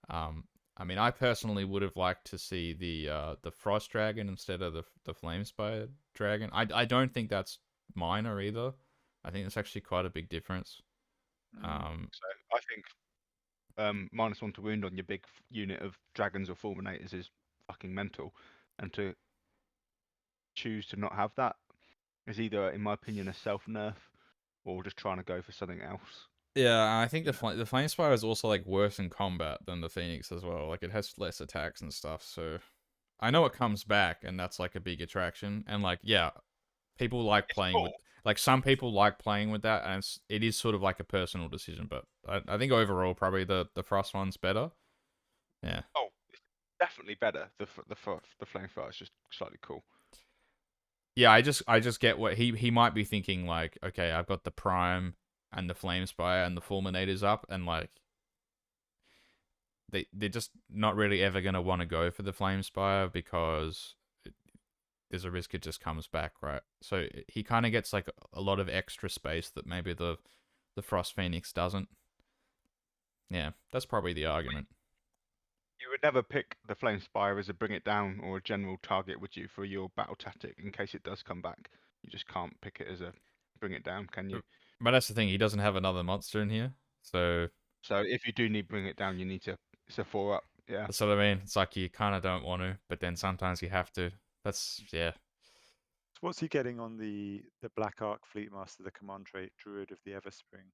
I mean, I personally would have liked to see the Frost Dragon instead of the Flamespire Dragon. I don't think that's minor either. I think it's actually quite a big difference. So I think -1 to wound on your big unit of dragons or fulminators is fucking mental, and to choose to not have that is either, in my opinion, a self nerf or just trying to go for something else. Yeah, I think the Flamespire is also like worse in combat than the Phoenix as well. Like it has less attacks and stuff, so I know it comes back, and that's like a big attraction. And like, yeah, people like It's playing with cool. like some people like playing with that, and it is sort of like a personal decision. But I think overall, probably the frost one's better. Yeah. Oh, it's definitely better. The flame fire is just slightly cool. Yeah, I just get what he might be thinking. Like, okay, I've got the prime and the flame spire and the fulminators up, and like they're just not really ever gonna want to go for the flame spire because there's a risk it just comes back, right? So he kind of gets like a lot of extra space that maybe the frost phoenix doesn't. Yeah, that's probably the argument. You would never pick the flame spire as a bring it down or a general target, would you, for your battle tactic in case it does come back? You just can't pick it as a bring it down, can you? But that's the thing, he doesn't have another monster in here, so So if you do need bring it down, you need to. It's a 4-up. Yeah. that's what I mean. It's like you kind of don't want to, but then sometimes you have to. That's yeah. So what's he getting on the Black Ark Fleet Master, the command trait, Druid of the Everspring?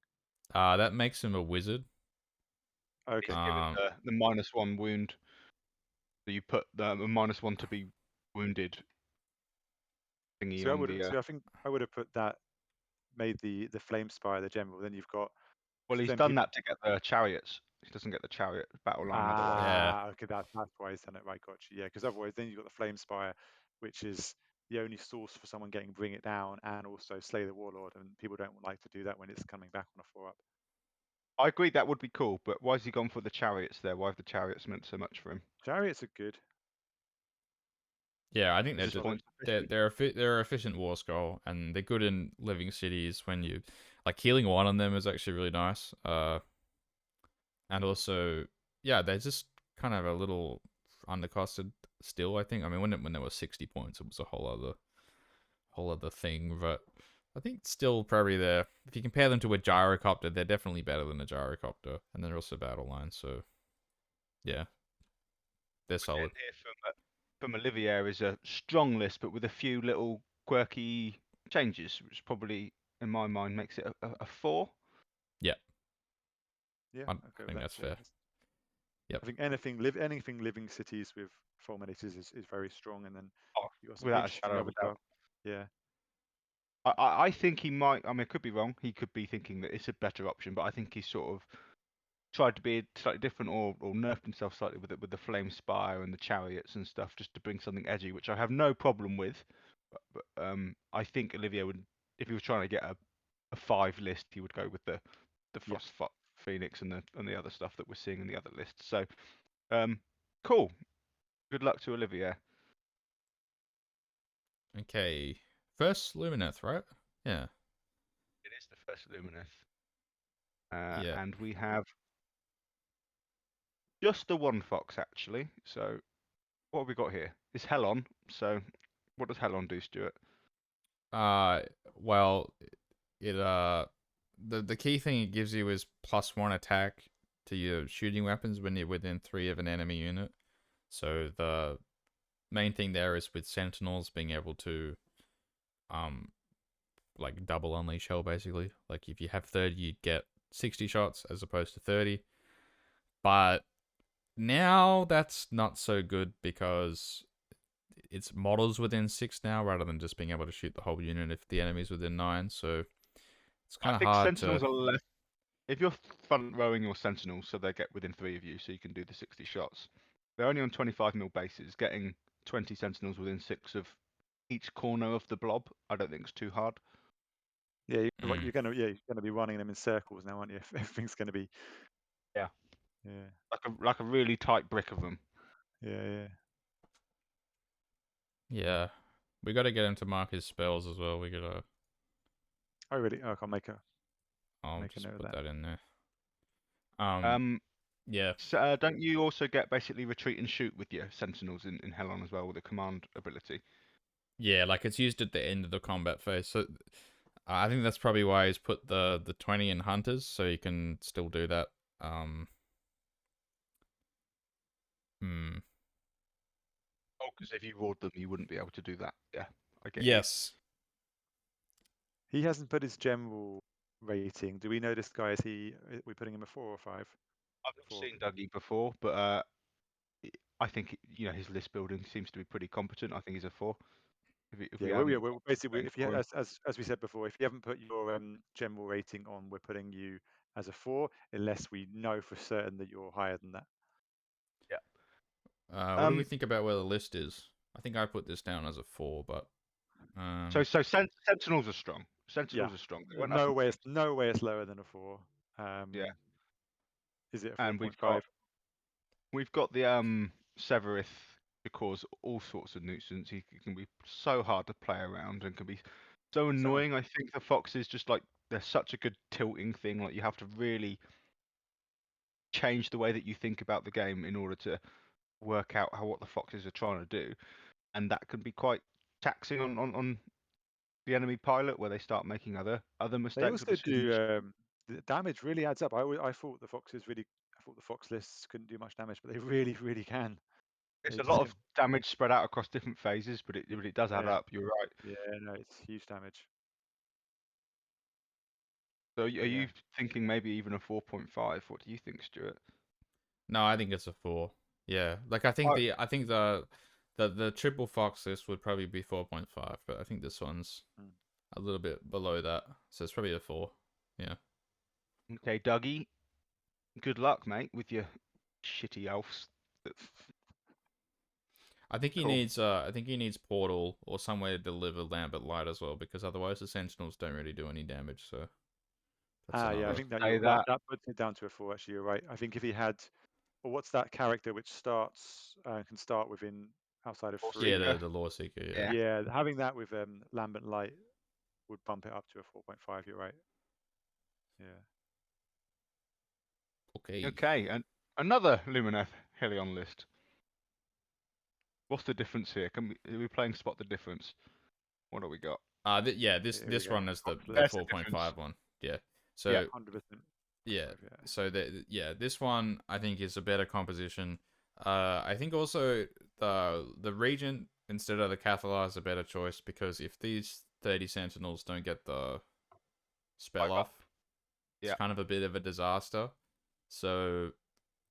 That makes him a wizard. Okay. He's given Um, the -1 wound. So you put the -1 to be wounded thingy So I on would. the. So I think I would have put that, made the Flame Spire the general. Then you've got. Well, Because he's then done people. that to get the chariots. He doesn't get the chariot battle line otherwise. yeah. Okay, that's why he's done it right. Got you. Yeah, because otherwise, then you've got the Flame Spire, which is the only source for someone getting Bring It Down and also Slay the Warlord, and people don't like to do that when it's coming back on a 4-up. I agree that would be cool, but why has he gone for the chariots there? Why have the chariots meant so much for him? Chariots are good. Yeah, I think Is they're his just points they're efficient? they're efficient war skull, and they're good in living cities when you like healing one on them is actually really nice. And also yeah, they're just kind of a little undercosted still. I think. I mean, when there was 60 points, it was a whole other thing, but I think still probably there. If you compare them to a gyrocopter, they're definitely better than a gyrocopter, and they're also battle line. So yeah, they're We're solid. getting here from Olivier is a strong list, but with a few little quirky changes, which probably in my mind makes it a 4. Yeah, Yeah, I okay with think that. that's Yeah, fair. Yep. I think anything living cities with fulminators is very strong, and then Oh, you got some without a interesting shadow of other a doubt. cards. Yeah, I think he might. I mean, I could be wrong. He could be thinking that it's a better option, but I think he's sort of tried to be slightly different or nerfed himself slightly with it with the flame spire and the chariots and stuff just to bring something edgy, which I have no problem with. But I think Olivier would, if he was trying to get a 5 list, he would go with the yeah. Phoenix and the other stuff that we're seeing in the other lists. So um, cool. Good luck to Olivier. Okay. First Lumineth, right? Yeah. It is the first Lumineth, Yeah. and we have just the one fox actually. So what have we got here? It's Helon. So what does Helon do, Stuart? Uh, well, it the key thing it gives you is +1 attack to your shooting weapons when you're within 3 of an enemy unit. So the main thing there is with sentinels being able to um like double unleash hell basically. Like if you have 30, you'd get 60 shots as opposed to 30. But now that's not so good because it's models within 6 now rather than just being able to shoot the whole unit if the enemy's within 9. So it's I kind of think hard Sentinels to. are less. If you're front rowing your Sentinels, so they get within 3 of you, so you can do the 60 shots. They're only on 25 mil bases. Getting 20 Sentinels within 6 of each corner of the blob, I don't think it's too hard. Yeah, Mm. you're gonna be running them in circles now, aren't you? Everything's gonna be. Yeah. Yeah, Like a really tight brick of them. yeah. Yeah. We got to get him to mark his spells as well. We got to. Oh really? Oh, I'll I'll make a just note of put that. that in there. Um. Um, Yeah. so, don't you also get basically retreat and shoot with your Sentinels in Helon as well with a command ability? Yeah. Like it's used at the end of the combat phase. So I think that's probably why he's put the 20 in hunters, so you can still do that. Um. Hmm. Oh, because if you roared them, you wouldn't be able to do that. Yeah, I get you. Yes. He hasn't put his general rating. Do we know this guy? Are we putting him a 4 or 5? I've not 4. seen Dougie before, but I think his list building seems to be pretty competent. I think he's a 4. If we Yeah, haven't we're basically, going if you for him. as we said before, if you haven't put your general rating on, we're putting you as a 4, unless we know for certain that you're higher than that. What do we think about where the list is? I think I put this down as a 4, but So Sentinels are strong. Yeah, Sentinels are strong. They there's went up in no way it's lower than a 4. yeah, Is it a and we've 4.5? got the Severith to cause all sorts of nuisance. He can be so hard to play around and can be so annoying. I think the foxes just like they're such a good tilting thing. Like you have to really change the way that you think about the game in order to work out what the foxes are trying to do, and that can be quite taxing on the enemy pilot where they start making other They mistakes or also decisions. do the damage really adds up. I thought the foxes really, I thought the fox lists couldn't do much damage, but they really can. It's They a just lot can. of damage spread out across different phases, but it does add Yeah, up. You're right. yeah, no, it's huge damage. So are But yeah, you thinking maybe even a 4.5? What do you think, Stuart? no, I think it's a 4. Yeah, like I think the triple fox list would probably be 4.5, but I think this one's Mm. a little bit below that, so it's probably a 4. Yeah. Okay, Dougie. Good luck, mate, with your shitty elves. I think he Cool. needs portal or some way to deliver Lambert light as well, because otherwise the sentinels don't really do any damage. So that's Yeah, I another. think that Say that puts it down to a 4. Actually, you're right. I think if he had, well, what's that character which starts can start within outside of Law 3? Yeah, Seeker. the law seeker. Yeah. Yeah. Yeah, having that with Lambent Light would bump it up to a 4.5. You're right. Yeah. Okay. Okay, and another Lumineth Helion list. What's the difference here? Are we playing spot the difference? What do we got? Yeah, this Here we this go. one is the Fox the list. There's the difference. 4.5 one. Yeah. Yeah. So 100%. yeah, 5, yeah. so this one I think is a better composition. I think also the regent instead of the Cathalar is a better choice, because if these 30 sentinels don't get the spell Over. off, it's Yeah. kind of a bit of a disaster. So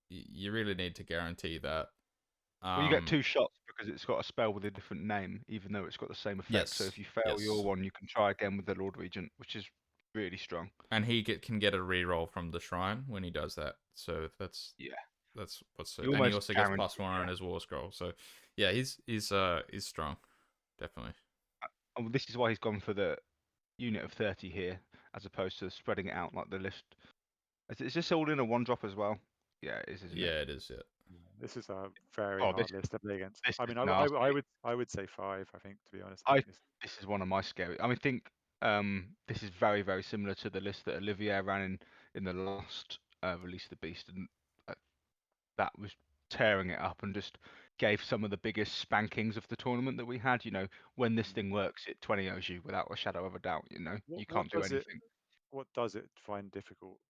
you really need to guarantee that. Well, you get 2 shots because it's got a spell with a different name, even though it's got the same effect. So Yes, if you fail your yes, one, you can try again with the Lord Regent, which is really strong. and he can get a reroll from the shrine when he does that. So Yeah. that's what's so. You And he almost also gets guarantee. +1 on his war scroll. So yeah, he's strong, definitely. And this is why he's gone for the unit of 30 here, as opposed to spreading it out like the list. Is this all in a 1-drop as well? Yeah, it is, isn't it? Yeah, it is. Yeah. This is a very Oh, hard list to play against. this I is mean, nasty. I would say 5. I think, to be honest, I think This is one of my scary. I mean, this is very, very similar to the list that Olivier ran in the last Release the Beast, and uh, that was tearing it up and just gave some of the biggest spankings of the tournament that we had. When this thing works, it 20-0s you without a shadow of a doubt. You what can't do does it anything. what does it find difficult?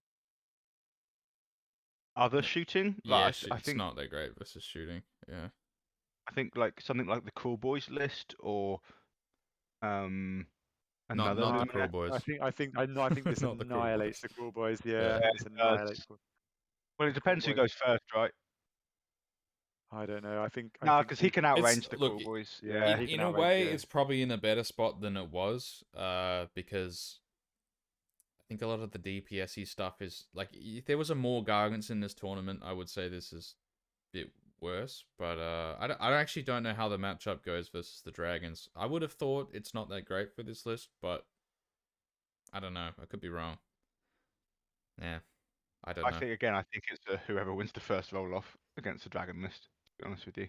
Other shooting, Yeah, like I it's think, not that great versus shooting. Yeah. like something like the Cool Boys list or um Not another not the No, Cruel Lumineth. Boys. I think this Not the Cruel annihilates Boys. the Cool Boys. Yeah, Yeah. I think this It annihilates does. Well, it the Cool depends who Boys. goes first, right? I don't know. I No, think because he can It's outrange the look Cool Boys. yeah, Yeah. he can in a outrage. way Yeah, it's probably in a better spot than it was. Because I think a lot of the DPSy stuff is like, if there was a more Gargants in this tournament, I would say this is a bit worse. But I actually don't know how the matchup goes versus the Dragons. I would have thought it's not that great for this list, but I don't know. I could be wrong. Yeah, I don't know. I think it's whoever wins the first roll off against the Dragon list. To be honest with you.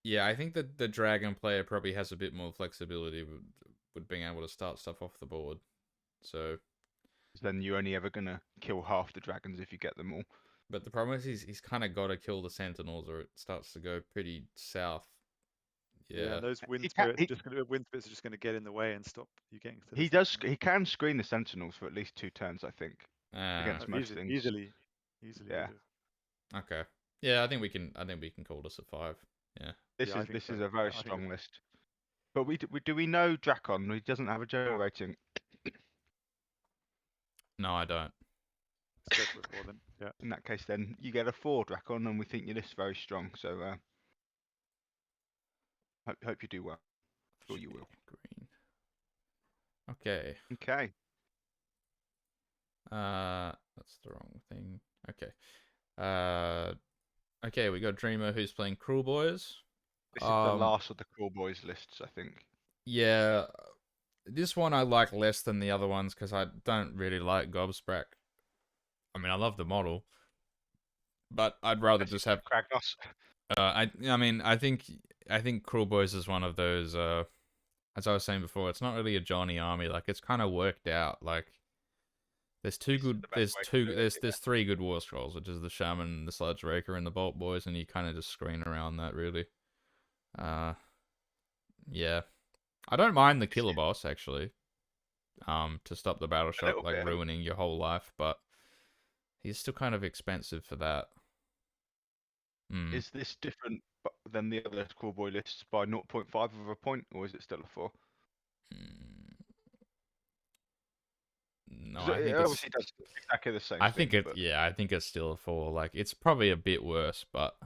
Yeah, I think that the Dragon player probably has a bit more flexibility with being able to start stuff off the board. So, 'Cause then you're only ever gonna kill half the dragons if you get them all. but the problem is he's kind of got to kill the Sentinels, or it starts to go pretty south. yeah. Yeah, And those He can, he, wind spirits are just going to get in the way and stop you getting to the he stuff. does. He can screen the sentinels for at least 2 turns, I think, ah, against most things. Easily Yeah. would have. okay. Yeah, I think we can call this a 5. Yeah. This Yeah, I is think this so. is a very I think strong list. But do we know Drakon? He doesn't have a general rating. No, I don't. let's go for a 4 then. Yeah. In that case, then you get a 4 Drakon, and we think your list's very strong. So Hope you do well. Sure you will. Green. Okay. Okay. That's the wrong thing. Okay. Okay, we got Dreamer who's playing Cruel Boys. This is the last of the Cool Boys lists, I think. Yeah, this one I like less than the other ones because I don't really like Gobsprack. I mean, I love the model, but I'd rather just have. Kragnos. I mean, I think Cruel Boys is one of those. As I was saying before, it's not really a Johnny army. Like it's kind of worked out. Like there's two good. There's two. There's three good war scrolls, which is the Shaman, the Sludge Raker, and the Bolt Boys, and you kind of just screen around that really. Yeah, I don't mind the Killer Boss actually. To stop the battle shock like ruining your whole life, but he's still kind of expensive for that. Is this different than the other Cool Boy lists by 0.5 of a point, or is it still a 4? No, I think it obviously does exactly the same. I think it's still a 4. Like it's probably a bit worse, but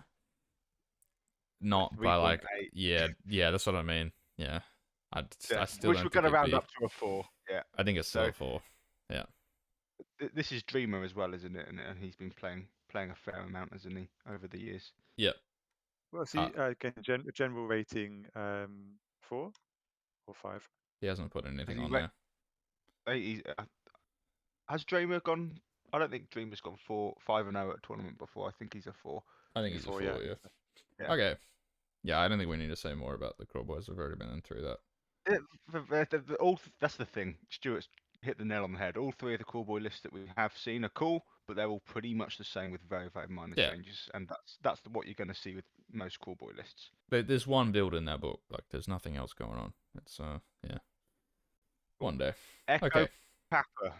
not by like 8. yeah, that's what I mean. Yeah. I still Which don't we're going to think round up to a 4. Yeah. I think it's still a 4. Yeah. This is Dreamer as well, isn't it? And he's been playing a fair amount, hasn't he, over the years? Yep. Well, see, again, general rating 4 or 5. He hasn't put anything on there. Has Dreamer gone? I don't think Dreamer's gone 5-0 at a tournament before. I think he's a 4. I think he's a 4, yeah. Okay. Yeah, I don't think we need to say more about the Crawl Boys. We've already been through that. That's the thing. Stuart's hit the nail on the head. All three of the Cool Boy lists that we have seen are cool, but they're all pretty much the same with very, very minor changes. And that's what you're going to see with most Cool Boy lists. There's one build in that book. Like, there's nothing else going on. It's, yeah. One day. Echo Papa.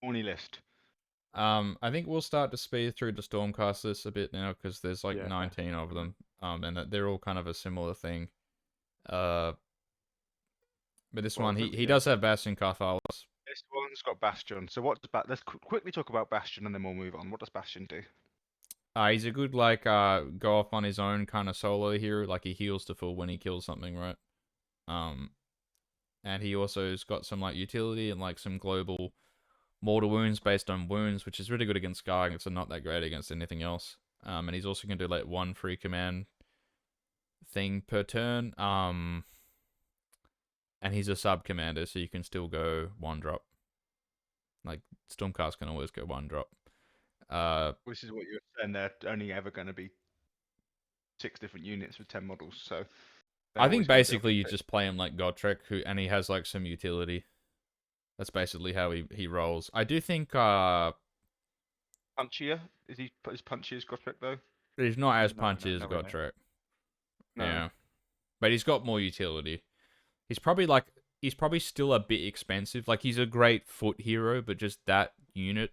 Horny list. I think we'll start to speed through the Stormcast list a bit now because there's like 19 of them. And they're all kind of a similar thing. But this one, he does have Bastion Carthalis. This one's got Bastion. So let's quickly talk about Bastion and then we'll move on. What does Bastion do? He's a good like go off on his own kind of solo hero. Like he heals to full when he kills something, right? And he also has got some like utility and like some global mortal wounds based on wounds, which is really good against Skying, so not that great against anything else. And he's also going to do like one free command thing per turn. And he's a sub commander, so you can still go 1-drop. Like Stormcast can always go 1-drop. Which is what you were saying. They're only ever going to be 6 different units with 10 models. So I think basically you just play him like Godtrek, and he has like some utility. That's basically how he rolls. I do think punchier. Is he as punchy as Godtrek though? He's not as punchy as Godtrek. No. Yeah, but he's got more utility. He's probably still a bit expensive. Like he's a great foot hero, but just that unit,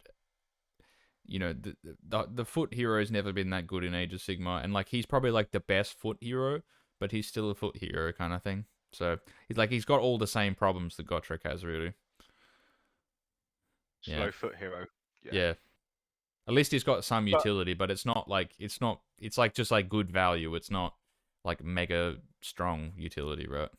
you know, the foot hero has never been that good in Age of Sigmar, and like he's probably like the best foot hero, but he's still a foot hero kind of thing. So he's got all the same problems that Godtrek has, really. Slow foot hero. Yeah. At least he's got some utility, but it's like just like good value. It's not like mega strong utility, right?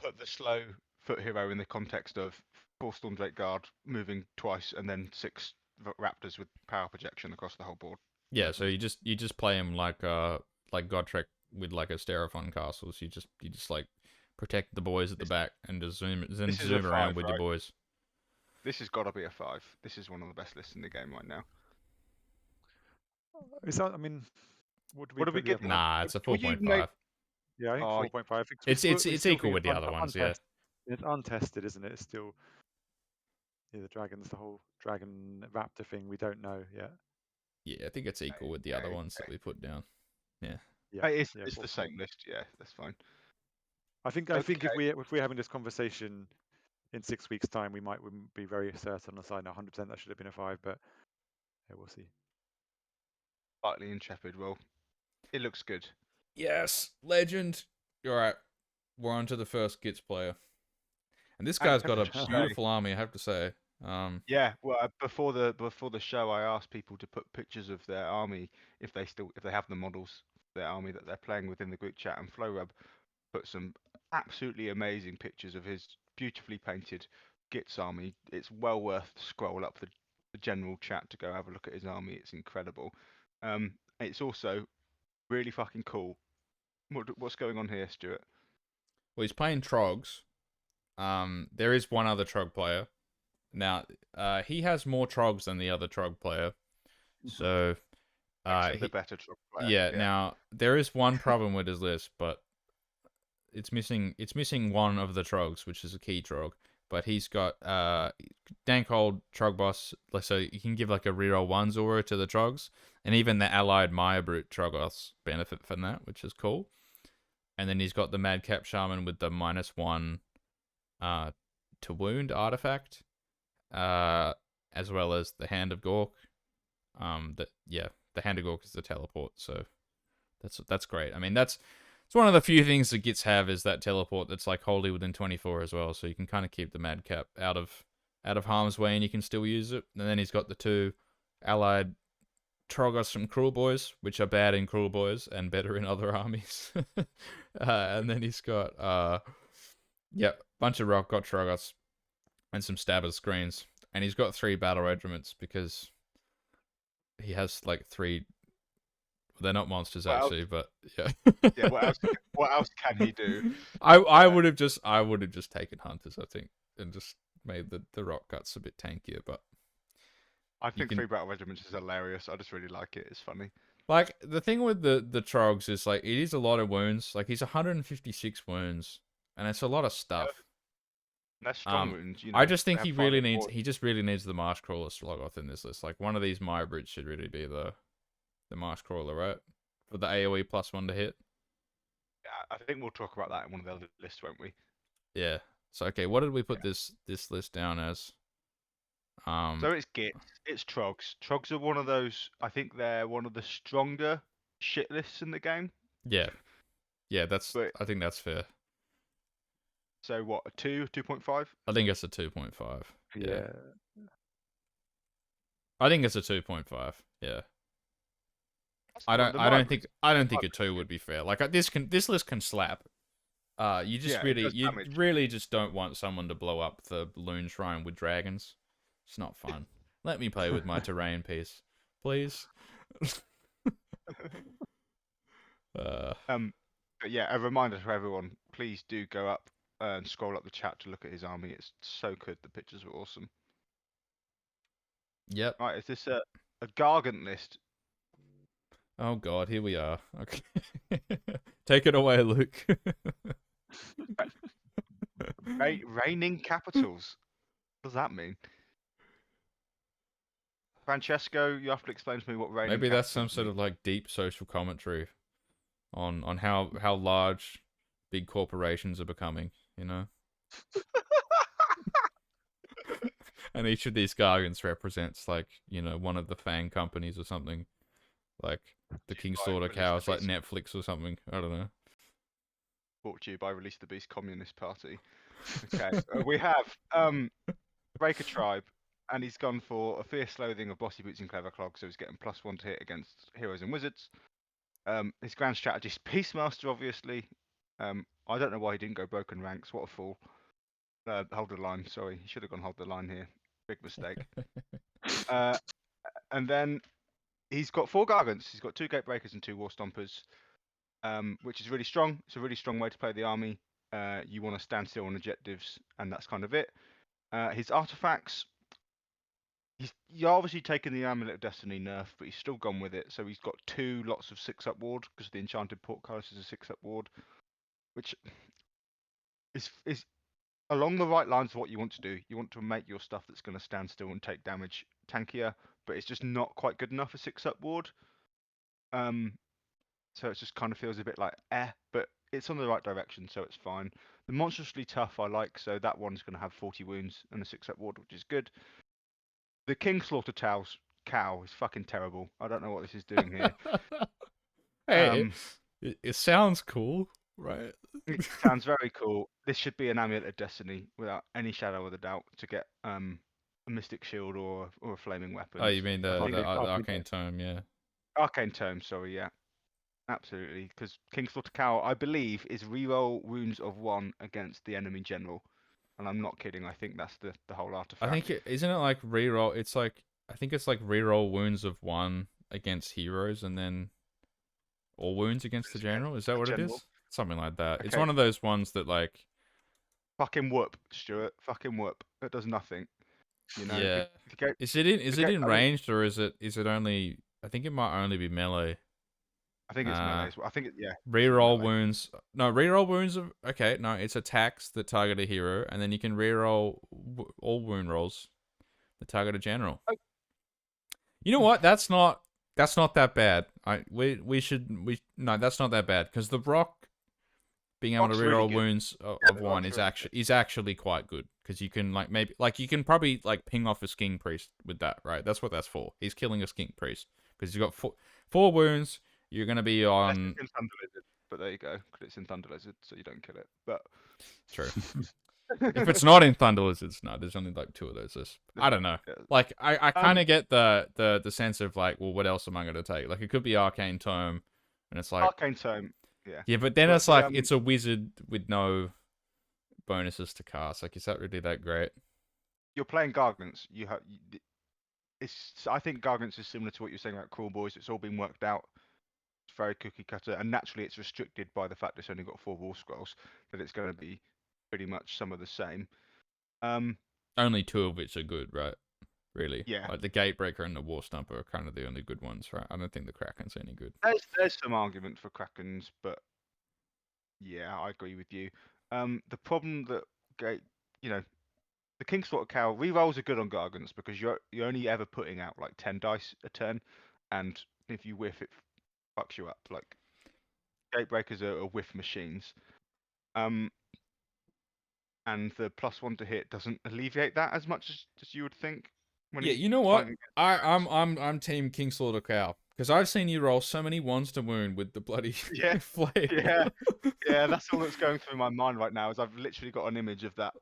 Put the slow foot hero in the context of 4 Stormdrake Guard moving twice and then 6 Raptors with power projection across the whole board. Yeah, so you just play him like Godtrek with like a Stereophon castles. You just like protect the boys at the back and just zoom around with your boys. This has got to be a 5. This is one of the best lists in the game right now. Is that? I mean, what do we give? Nah, it's a 4.5. Yeah, I think 4.5. It's equal with the other ones, yeah. It's untested, isn't it? It's still the dragons, the whole dragon raptor thing. We don't know yet. Yeah, I think it's equal with the other ones that we put down. Yeah. It's the same list. Yeah, that's fine. I think if we're having this conversation in 6 weeks' time, we might be very certain on saying 100% that should have been a 5, but yeah, we'll see. Slightly intrepid. Well, it looks good. Yes, legend. All right, we're on to the first Gits player, and this guy's got a beautiful army, I have to say. Yeah, well, before the show, I asked people to put pictures of their army if they have the models their army that they're playing within the group chat, and FlowRub put some absolutely amazing pictures of his beautifully painted Gitz army. It's well worth the scroll up the general chat to go have a look at his army. It's incredible. It's also really fucking cool. What's going on here, Stuart? Well, he's playing Trogs. There is one other Trog player. Now, he has more Trogs than the other Trog player. So, Makes him the better Trog player. yeah. Now, there is one problem with his list, but it's missing one of the Trogs, which is a key Trog. But he's got dank old Trog boss, so you can give like a reroll 1 aura to the Trogs, and even the allied Maya Brute Troggoths benefit from that, which is cool. And then he's got the Madcap Shaman with the -1 to wound artifact, as well as the Hand of Gork. The Hand of Gork is the teleport, so that's great. I mean, it's one of the few things that Gits have is that teleport that's like wholly within 24 as well, so you can kind of keep the Madcap out of harm's way and you can still use it. And then he's got the 2 allied Troggoths from Cruel Boys, which are bad in Cruel Boys and better in other armies. And then he's got bunch of Rock got Troggoths and some Stabber screens. And he's got 3 battle regiments because he has like 3. They're not monsters actually, but yeah. Yeah. What else can he do? I would have just taken Hunters, I think, and just made the rock cuts a bit tankier. But I think 3 battle regiments is hilarious. I just really like it. It's funny. Like the thing with the Trogs is like it is a lot of wounds. Like he's 156 wounds, and it's a lot of stuff. That's strong wounds. You know, I just think he really needs the Marsh Crawler Slogoth in this list. Like one of these Maya Brutes should really be the Marsh Crawler, right? For the AoE +1 to hit. Yeah, I think we'll talk about that in one of the other lists, won't we? Yeah. So okay, what did we put this list down as? So it's Gits, it's Trogs. Trogs are one of those. I think they're one of the stronger shit lists in the game. Yeah. I think that's fair. So what, a 2.5? I think it's a 2.5. Yeah. I think it's a 2.5. Yeah. I don't think a 2 would be fair. Like this list can slap. You really just don't want someone to blow up the Loon Shrine with dragons. It's not fun. Let me play with my terrain piece, please. But yeah, a reminder to everyone: please do go up and scroll up the chat to look at his army. It's so good. The pictures were awesome. Yep. Right, is this a Gargant list? Oh God, here we are. Okay, take it away, Luke. Reigning capitals. What does that mean? Francesco, you have to explain to me what reigning. Maybe that's some sort of like deep social commentary on how large big corporations are becoming. You know. And each of these Gargants represents like one of the Fang companies or something. Like the King Slaughter Cows, like Netflix or something. I don't know. Brought to you by Release the Beast Communist Party. Okay, we have Breaker Tribe, and he's gone for a fierce loathing of bossy boots and clever clogs, so he's getting +1 to hit against heroes and wizards. His grand strategist, Peacemaster, obviously. I don't know why he didn't go broken ranks. What a fool. Hold the line. Sorry, he should have gone hold the line here. Big mistake. And then he's got 4 Gargants. He's got 2 Gatebreakers and 2 War Stompers, which is really strong. It's a really strong way to play the army. You want to stand still on objectives, and that's kind of it. His artifacts, you're obviously taking the Amulet of Destiny nerf, but he's still gone with it. So he's got 2 lots of 6-up ward, because the Enchanted Portcullis is a 6-up ward, which is along the right lines of what you want to do. You want to make your stuff that's going to stand still and take damage tankier, but it's just not quite good enough for 6-up ward. So it just kind of feels a bit like but it's on the right direction, so it's fine. The monstrously tough I like, so that one's going to have 40 wounds and a 6-up ward, which is good. The King Slaughter cow is fucking terrible. I don't know what this is doing here. Hey, it sounds cool, right? It sounds very cool. This should be an Amulet of Destiny without any shadow of a doubt to get a Mystic Shield or a Flaming Weapon. Oh, you mean the Arcane Tome, yeah. Arcane Tome, sorry, yeah. Absolutely, because Kingslaughter Cow, I believe, is reroll wounds of 1 against the enemy general. And I'm not kidding, I think that's the whole I artifact. think isn't it like reroll? It's like I think it's like reroll wounds of 1 against heroes, and then all wounds against the general. Is that The what it general. is? Something like that. It's Okay, one of those ones that like fucking whoop, Stuart. Fucking whoop. It does nothing. You know, yeah. the game. Is it in The game. I mean, ranged, or is it only? I think it might only be melee. I think it's melee as well. I think it's all Reroll melee. wounds. No, reroll wounds of okay. No, it's attacks that target a hero, and then you can reroll all wound rolls that target a general. Oh. You know what? That's not that bad. No, that's not that bad because the Brock being able to Brock's really reroll good. wounds Yeah, of the 1 Brock's is really good. actually quite good because you can like maybe like you can probably like ping off a skin priest with that, right? That's what that's for. He's killing a skin priest because he's got four wounds. You're gonna be Unless on it's in Thunder Lizard, but there you go, because it's in Thunder Lizard, so you don't kill it. But true. If it's not in Thunder Lizards, no, there's only like 2 of those. I don't know. yeah. Like I kind Um, of get the sense of like, well, what else am I gonna take? Like it could be Arcane Tome, and it's like Arcane Tome, yeah. yeah, but then But it's like it's a wizard with no bonuses to cast. Like, is that really that great? you're playing Gargants. You have. I think Gargants is similar to what you're saying about Cruel Boys. It's all been worked out. It's very cookie cutter, and naturally, it's restricted by the fact it's only got 4 War Scrolls. That it's going to be pretty much some of the same. Only 2 of which are good, right? Really, Yeah. like the Gatebreaker and the War Stumper are kind of the only good ones, right? I don't think the Kraken's any good. There's some argument for Krakens, but yeah, I agree with you. The problem that the Kingslaughter Cow rerolls are good on Gargants because you're only ever putting out like 10 dice a turn, and if you whiff, it fucks you up. Like Gatebreakers are whiff machines. And the +1 to hit doesn't alleviate that as much as you would think when Yeah, he's you know what? fighting against I'm Gargants. I'm Team Kingslaughter Cow because I've seen you roll so many wands to wound with the bloody Yeah, flail. yeah. That's all that's going through my mind right now. Is I've literally got an image of that.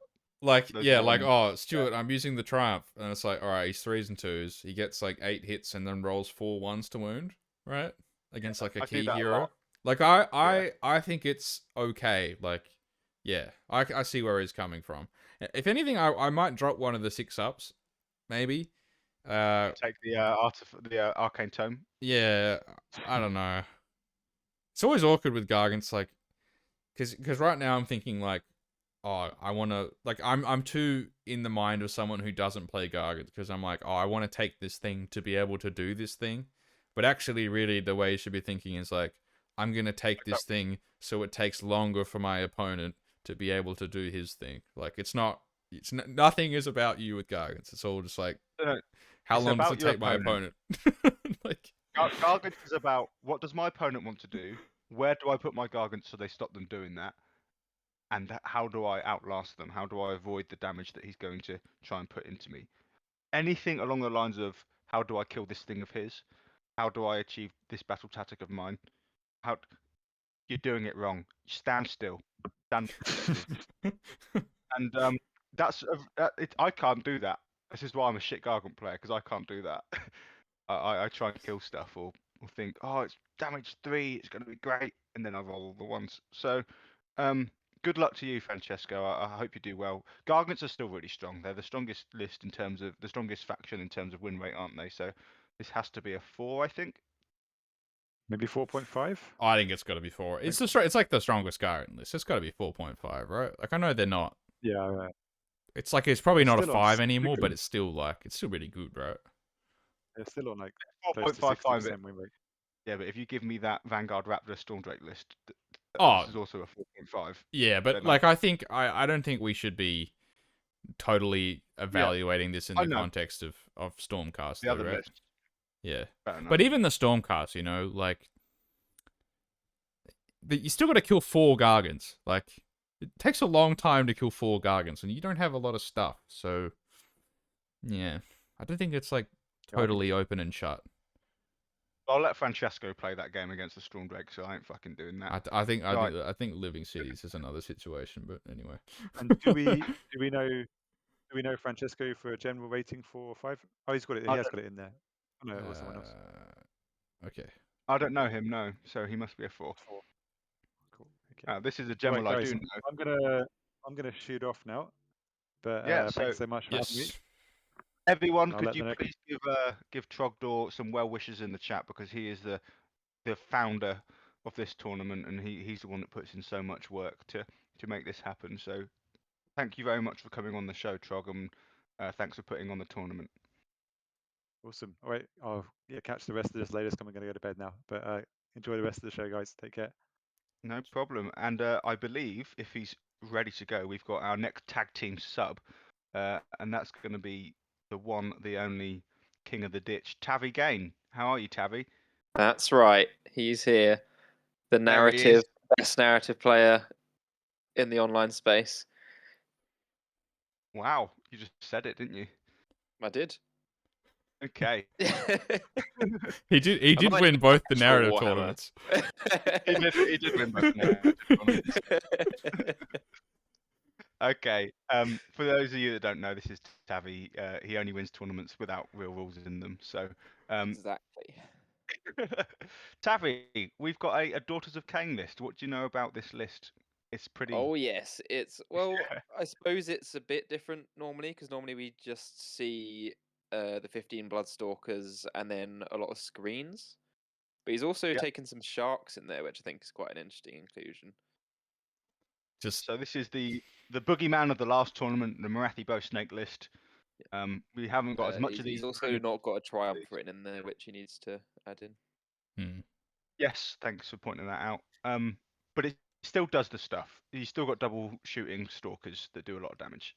Like Those yeah, like wands. oh Stuart, I'm using the Triumph, and it's like all right, he's 3s and 2s. He gets like 8 hits and then rolls 4 ones to wound, right? Against like a I do key that a hero. lot. Like Yeah. I think it's okay. Like yeah, I see where he's coming from. If anything, I might drop one of the 6-ups, maybe. Take the Arcane Tome. Yeah, I don't know. It's always awkward with Gargants, like, because right now I'm thinking like, oh, I want to like I'm too in the mind of someone who doesn't play Gargants because I'm like, oh, I want to take this thing to be able to do this thing, but actually, really, the way you should be thinking is like, I'm gonna take this thing so it takes longer for my opponent to be able to do his thing. Like, nothing is about you with Gargants. It's all just like, No, how it's long does about it your take my opponent. opponent? Like, Gargants is about what does my opponent want to do? Where do I put my Gargants so they stop them doing that? And how do I outlast them? How do I avoid the damage that he's going to try and put into me? Anything along the lines of how do I kill this thing of his? How do I achieve this battle tactic of mine? How you're doing it wrong. Stand still. Stand still. And I can't do that. This is why I'm a shit Gargant player because I can't do that. I try and kill stuff or think, oh, it's damage 3, it's going to be great, and then I roll all the ones. So, good luck to you, Francesco. I hope you do well. Gargants are still really strong. They're the strongest list in terms of the strongest faction in terms of win rate, aren't they? So, this has to be a 4, I think. Maybe 4.5. I think it's got to be 4. It's like the strongest Gargant list. It's got to be 4.5, right? Like I know they're not. Yeah, It's like it's probably not a still on 5 anymore, but super- it's still really good, right? they're still on like close to 4.55 60% win rate. Yeah, but if you give me that Vanguard Raptor Stormdrake list, Oh, this is also a 4.5. yeah, but Then like I don't think we should be totally evaluating this in I the know context of Stormcast, the though, other right? list. Yeah, Fair enough. but even the Stormcast, like you still got to kill 4 Gargants. Like it takes a long time to kill 4 Gargants, and you don't have a lot of stuff. So yeah, I don't think it's like totally open and shut. I'll let Francesco play that game against the Stormdrake, so I ain't fucking doing that. I think Living Cities is another situation, but anyway. And do we know Francesco for a general rating 4 or 5? Oh, he's got it. He has got it in there. Oh, no, it was someone else. Okay. I don't know him, no. So he must be a 4. 4. Cool. Okay. This is a All general right, I guys. do know. I'm gonna shoot off now. But Yeah, so thanks so much for having me. Yes. everyone, I'll could let you the next. please give Trogdor some well wishes in the chat, because he is the founder of this tournament, and he's the one that puts in so much work to make this happen. So thank you very much for coming on the show, Trog, and thanks for putting on the tournament. Awesome. All right. I'll catch the rest of this later. I'm going to go to bed now. But enjoy the rest of the show, guys. Take care. No problem. And I believe if he's ready to go, we've got our next tag team sub, and that's going to be the one, the only king of the ditch, Tavi Gain. How are you, Tavi? That's right. He's here. The There he is. narrative, best narrative player in the online space. Wow, you just said it, didn't you? I did. Okay. He did win both the narrative tournaments. He did win both narrative tournaments. Okay. For those of you that don't know, this is Tavi. He only wins tournaments without real rules in them. So, Exactly. Tavi, we've got a Daughters of Cain list. What do you know about this list? It's pretty. Oh yes, I suppose it's a bit different normally, because normally we just see the 15 Bloodstalkers and then a lot of screens. But he's also Yeah. taken some sharks in there, which I think is quite an interesting inclusion. So this is the boogeyman of the last tournament, the Marathi Bow Snake list. We haven't got as much of these. He's also not got a triumph written in there, which he needs to add in. Yes, thanks for pointing that out. But it still does the stuff. He's still got double shooting stalkers that do a lot of damage.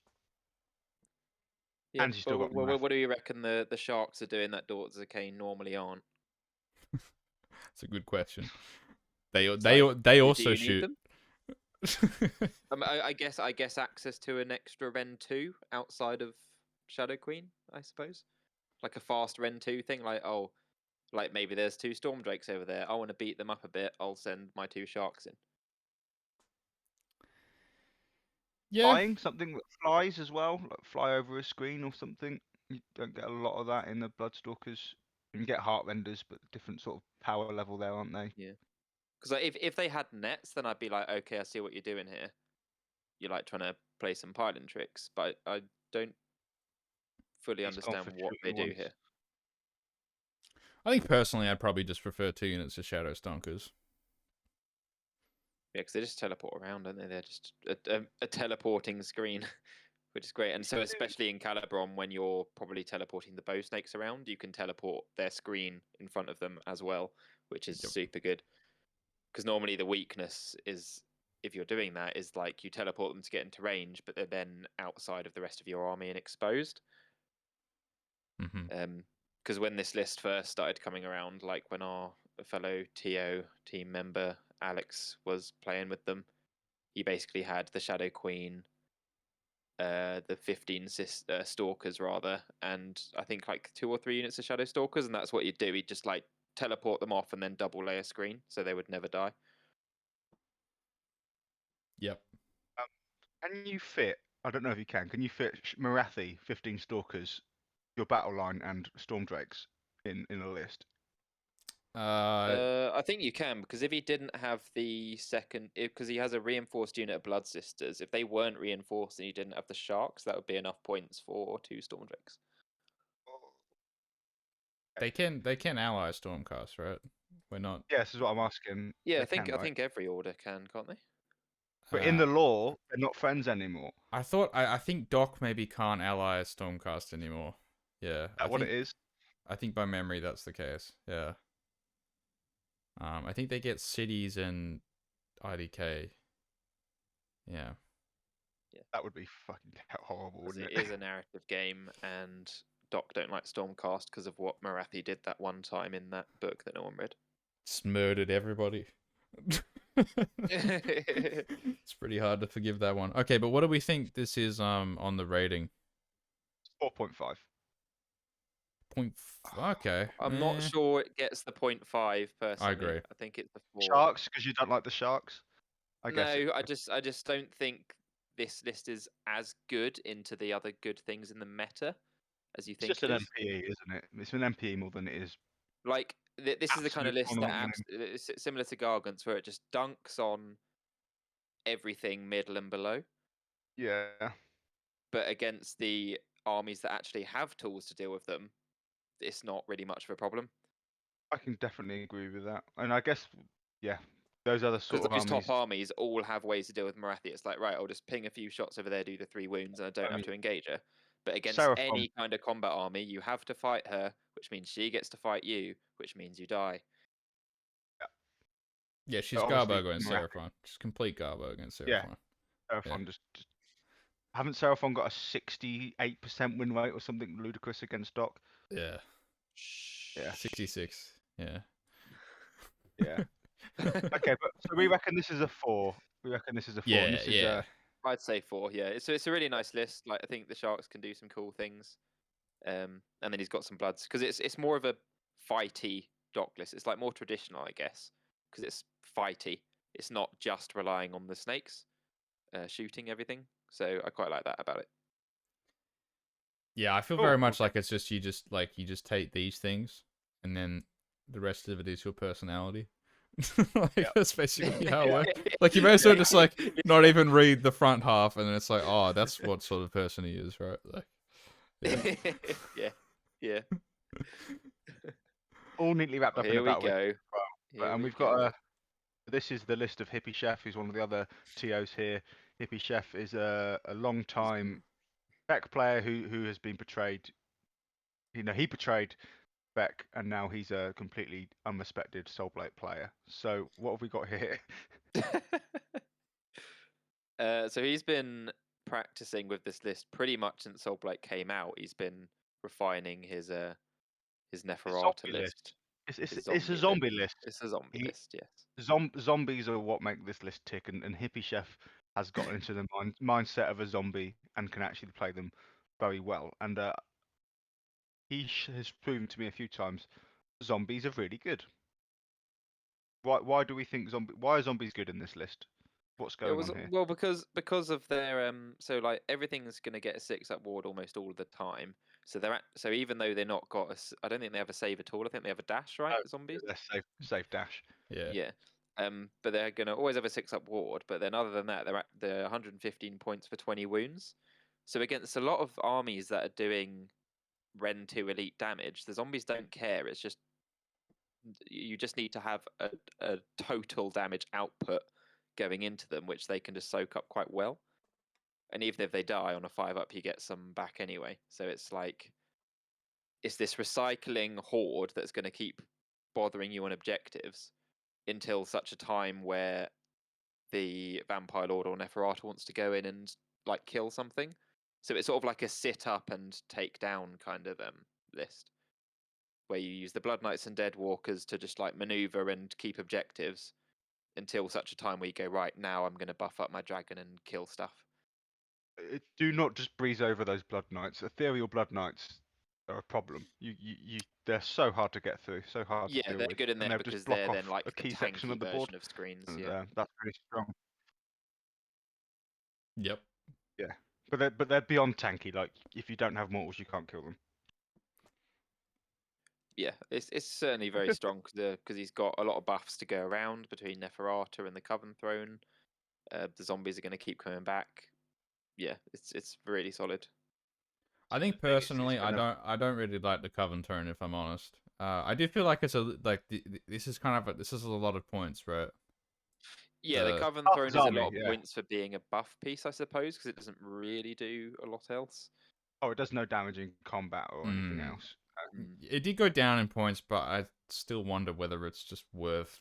Yeah, And he's still got what do you reckon the sharks are doing that Daughters of Cain normally aren't? That's a good question. They Do also you shoot. Need them? I guess access to an extra Ren 2 outside of Shadow Queen, I suppose. Like a fast Ren 2 thing, like maybe there's 2 Storm Drakes over there. I want to beat them up a bit. I'll send my 2 sharks in. Yeah. Flying, something that flies as well, like fly over a screen or something. You don't get a lot of that in the Bloodstalkers. You can get Heartrenders, but different sort of power level there, aren't they? Yeah. Because like, if they had nets, then I'd be like, okay, I see what you're doing here. You're like trying to play some piling tricks, but I don't fully understand what they do here. I think personally, I'd probably just prefer 2 units of Shadow Stonkers. Yeah, because they just teleport around, don't they? They're just a teleporting screen, which is great. And so, especially in Calibron, when you're probably teleporting the bow snakes around, you can teleport their screen in front of them as well, which is super good. Because normally the weakness is, if you're doing that, is like you teleport them to get into range, but they're then outside of the rest of your army and exposed. Because when this list first started coming around, like when our fellow TO team member Alex was playing with them, he basically had the Shadow Queen, the 15 Stalkers rather, and I think like 2 or 3 units of Shadow Stalkers, and that's what you'd do. He'd just like teleport them off and then double layer screen, so they would never die. Yep. Can you fit? I don't know if you can. Can you fit Marathi 15 Stalkers, your battle line, and Storm Drakes in a list? I think you can, because if he didn't have the second, because he has a reinforced unit of Blood Sisters, if they weren't reinforced and he didn't have the Sharks, that would be enough points for 2 Storm Drakes. They can ally Stormcast, right? We're not. Yeah, this is what I'm asking. Yeah, I think every order can, can't they? But in the lore, they're not friends anymore. I think Doc maybe can't ally Stormcast anymore. Yeah. Is that what it is? I think by memory that's the case. Yeah. I think they get cities and IDK. Yeah. That would be fucking horrible, wouldn't it? It is a narrative game, and Doc don't like Stormcast because of what Marathi did that one time in that book that no one read. Just murdered everybody. It's pretty hard to forgive that one. Okay, but what do we think this is on the rating? 4.5. Okay. I'm not sure it gets the 0.5 personally. I agree. I think it's the 4. Sharks, because you don't like the Sharks? I guess. No, I just don't think this list is as good into the other good things in the meta as you think. It's just an MPE, isn't it? It's an MPE more than it is. Like This is the kind of absolute list that tournament it's similar to Gargant's, where it just dunks on everything middle and below. Yeah. But against the armies that actually have tools to deal with them, it's not really much of a problem. I can definitely agree with that. And I guess, yeah, those other Because sort of those armies. top armies all have ways to deal with Marathi. It's like, right, I'll just ping a few shots over there, do the 3 wounds, and I don't have to engage her. But against Seraphon. any kind of combat army, you have to fight her, which means she gets to fight you, which means you die. Yeah, she's Obviously, Garbo against Marathi. Seraphon. She's complete Garbo against Yeah. Seraphon. Seraphon Yeah. just haven't Seraphon got a 68% win rate or something ludicrous against Doc? Yeah. Yeah. 66. Yeah. Yeah. Okay, but so we reckon this is a 4. We reckon this is a 4. Yeah, And this yeah. is I'd say 4. Yeah, it's a really nice list. Like, I think the Sharks can do some cool things. And then he's got some bloods because it's more of a fighty dock list. It's like more traditional, I guess, because it's fighty. It's not just relying on the snakes shooting everything. So I quite like that about it. Yeah, I feel Cool. very much like it's just you just take these things and then the rest of it is your personality. Like that's basically how it works. Like you may as well just like not even read the front half and then it's like, oh, that's what sort of person he is, right? Like yeah. all neatly wrapped up in Here a we battle. go. And we've got this is the list of Hippie Chef, who's one of the other TOs here. Hippie Chef is a long time Beck player who has been portrayed. You know, he portrayed Beck, and now he's a completely unrespected Soulblade player. So what have we got here? So he's been practicing with this list pretty much since Soulblight came out. He's been refining his Neferata list. It's a zombie list. It's a zombie list, yes. Zombies are what make this list tick, and Hippie Chef has got into the mindset of a zombie and can actually play them very well. And he has proven to me a few times zombies are really good. Why do we think why are zombies good in this list? What's going on here? Well, because of their so like everything's gonna get a 6-up ward almost all the time. So so even though they're not got I don't think they have a save at all. I think they have a dash, right? Zombies. They're safe dash. yeah. Yeah. But they're gonna always have a 6-up ward. But then other than that, they're 115 points for 20 wounds. So against a lot of armies that are doing Ren 2 elite damage, the zombies don't care. It's just you just need to have a total damage output going into them, which they can just soak up quite well. And even if they die on a 5-up, you get some back anyway. So it's like it's this recycling horde that's going to keep bothering you on objectives until such a time where the Vampire Lord or Neferata wants to go in and like kill something. So it's sort of like a sit up and take down kind of list, where you use the Blood Knights and Dead Walkers to just like maneuver and keep objectives until such a time where you go, right, now I'm going to buff up my dragon and kill stuff. Do not just breeze over those Blood Knights. Ethereal Blood Knights are a problem. They're so hard to get through, so hard to deal they're with. good in And there they'll because just block they're off then like a the key section tanky of the board. version of screens. And Yeah. that's really strong. Yep. Yeah, but they're beyond tanky. Like if you don't have mortals, you can't kill them. Yeah, it's certainly very strong because he's got a lot of buffs to go around between Neferata and the Coven Throne. The zombies are going to keep coming back. Yeah, it's really solid. I think personally, I don't really like the Coven Throne, if I'm honest. I do feel like it's this is kind of this is a lot of points, right? Yeah, the Coven Throne is a lot of points for being a buff piece, I suppose, because it doesn't really do a lot else. Oh, it does no damage in combat or anything else. It did go down in points, but I still wonder whether it's just worth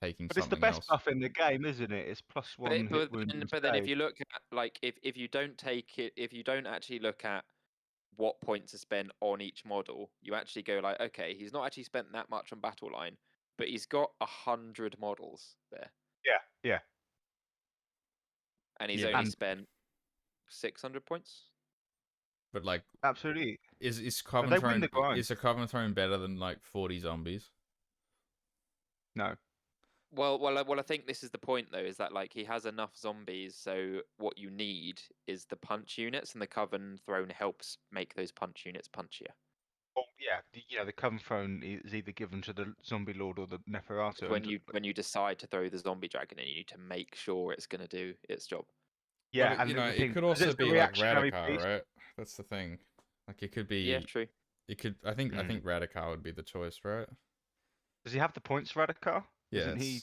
taking. But it's the best buff in the game, isn't it? It's +1 hit wound. But then if you look at like if you don't take it, if you don't actually look at what points are spent on each model, you actually go like, okay, he's not actually spent that much on battle line, but he's got 100 models there. Yeah. And he's only spent 600 points. But like, absolutely, is Coven Throne better than like 40 zombies? No. Well, I think this is the point though, is that like he has enough zombies, so what you need is the punch units, and the Coven Throne helps make those punch units punchier. the cover throne is either given to the zombie lord or the Neferata. Because when you decide to throw the zombie dragon in, you need to make sure it's going to do its job. Yeah, But and you know, the it thing, could 'cause also it's the be like reactionary Radikar, piece. right? That's the thing. Like it could be. Yeah, true. It could. I think Radikar would be the choice, right? Does he have the points, Radikar? Yeah, Isn't he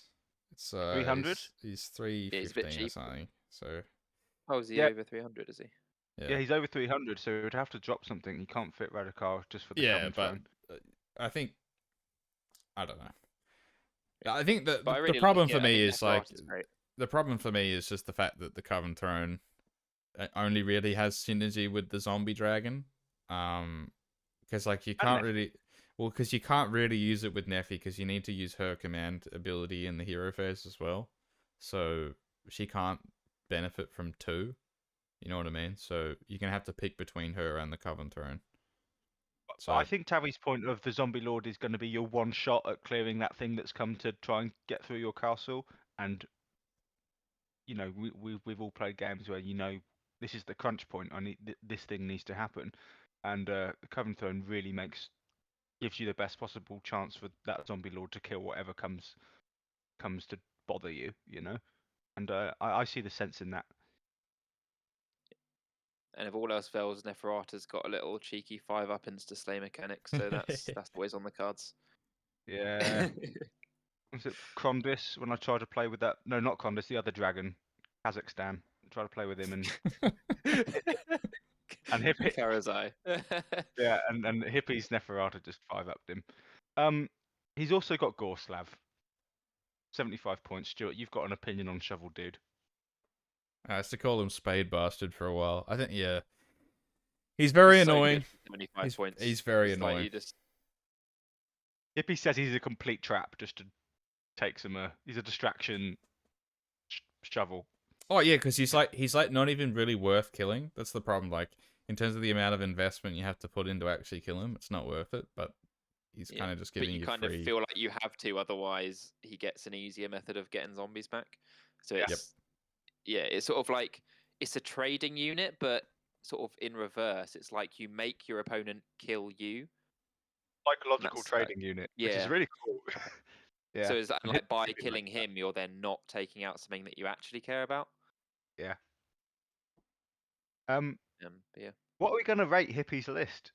it's 300? he's Yeah, he's a bit 315 or cheap. something. So Oh, is he Yeah. over 300? Is he? Yeah, he's over 300, so he would have to drop something. He can't fit Radikar just for the yeah, Coven but Throne. I think I don't know. I think that But I the really problem like for it. I me think is like Neferata's great. the problem for me is just the fact that the Coven Throne only really has synergy with the zombie dragon. Because like you can't really, because you can't really use it with Neffy because you need to use her command ability in the hero phase as well. So she can't benefit from two. You know what I mean? So you're gonna have to pick between her and the Coven Throne. So I think Tavi's point of the Zombie Lord is going to be your one shot at clearing that thing that's come to try and get through your castle. And we've all played games where this is the crunch point. I need this thing needs to happen, and the Coven Throne really gives you the best possible chance for that Zombie Lord to kill whatever comes to bother you. And I see the sense in that. And if all else fails, Neferata's got a little cheeky 5-up insta slay mechanic, so that's always on the cards. Yeah. Was it Krondis when I tried to play with that? No, not Krondis, the other dragon, Kazakhstan. I tried to play with him and Hippie. Karazai. Yeah, and Hippie's Neferata just 5-upped him. He's also got Gorslav. 75 points. Stuart, you've got an opinion on Shovel Dude. I used to call him Spade Bastard for a while. I think he's very He's so annoying. good for 75 points. He's very It's like annoying. you just Hippie says he's a complete trap just to take some. He's a distraction shovel. Oh yeah, because he's like not even really worth killing. That's the problem. Like in terms of the amount of investment you have to put in to actually kill him, it's not worth it. But he's kind of just but giving you you kind free. of feel like you have to, otherwise he gets an easier method of getting zombies back. So it's it's sort of like it's a trading unit, but sort of in reverse. It's like you make your opponent kill you. Psychological trading unit, which is really cool. Yeah. So is that And like by Hippie's killing like that. him, you're then not taking out something that you actually care about? Yeah. But yeah. What are we gonna rate Hippie's list?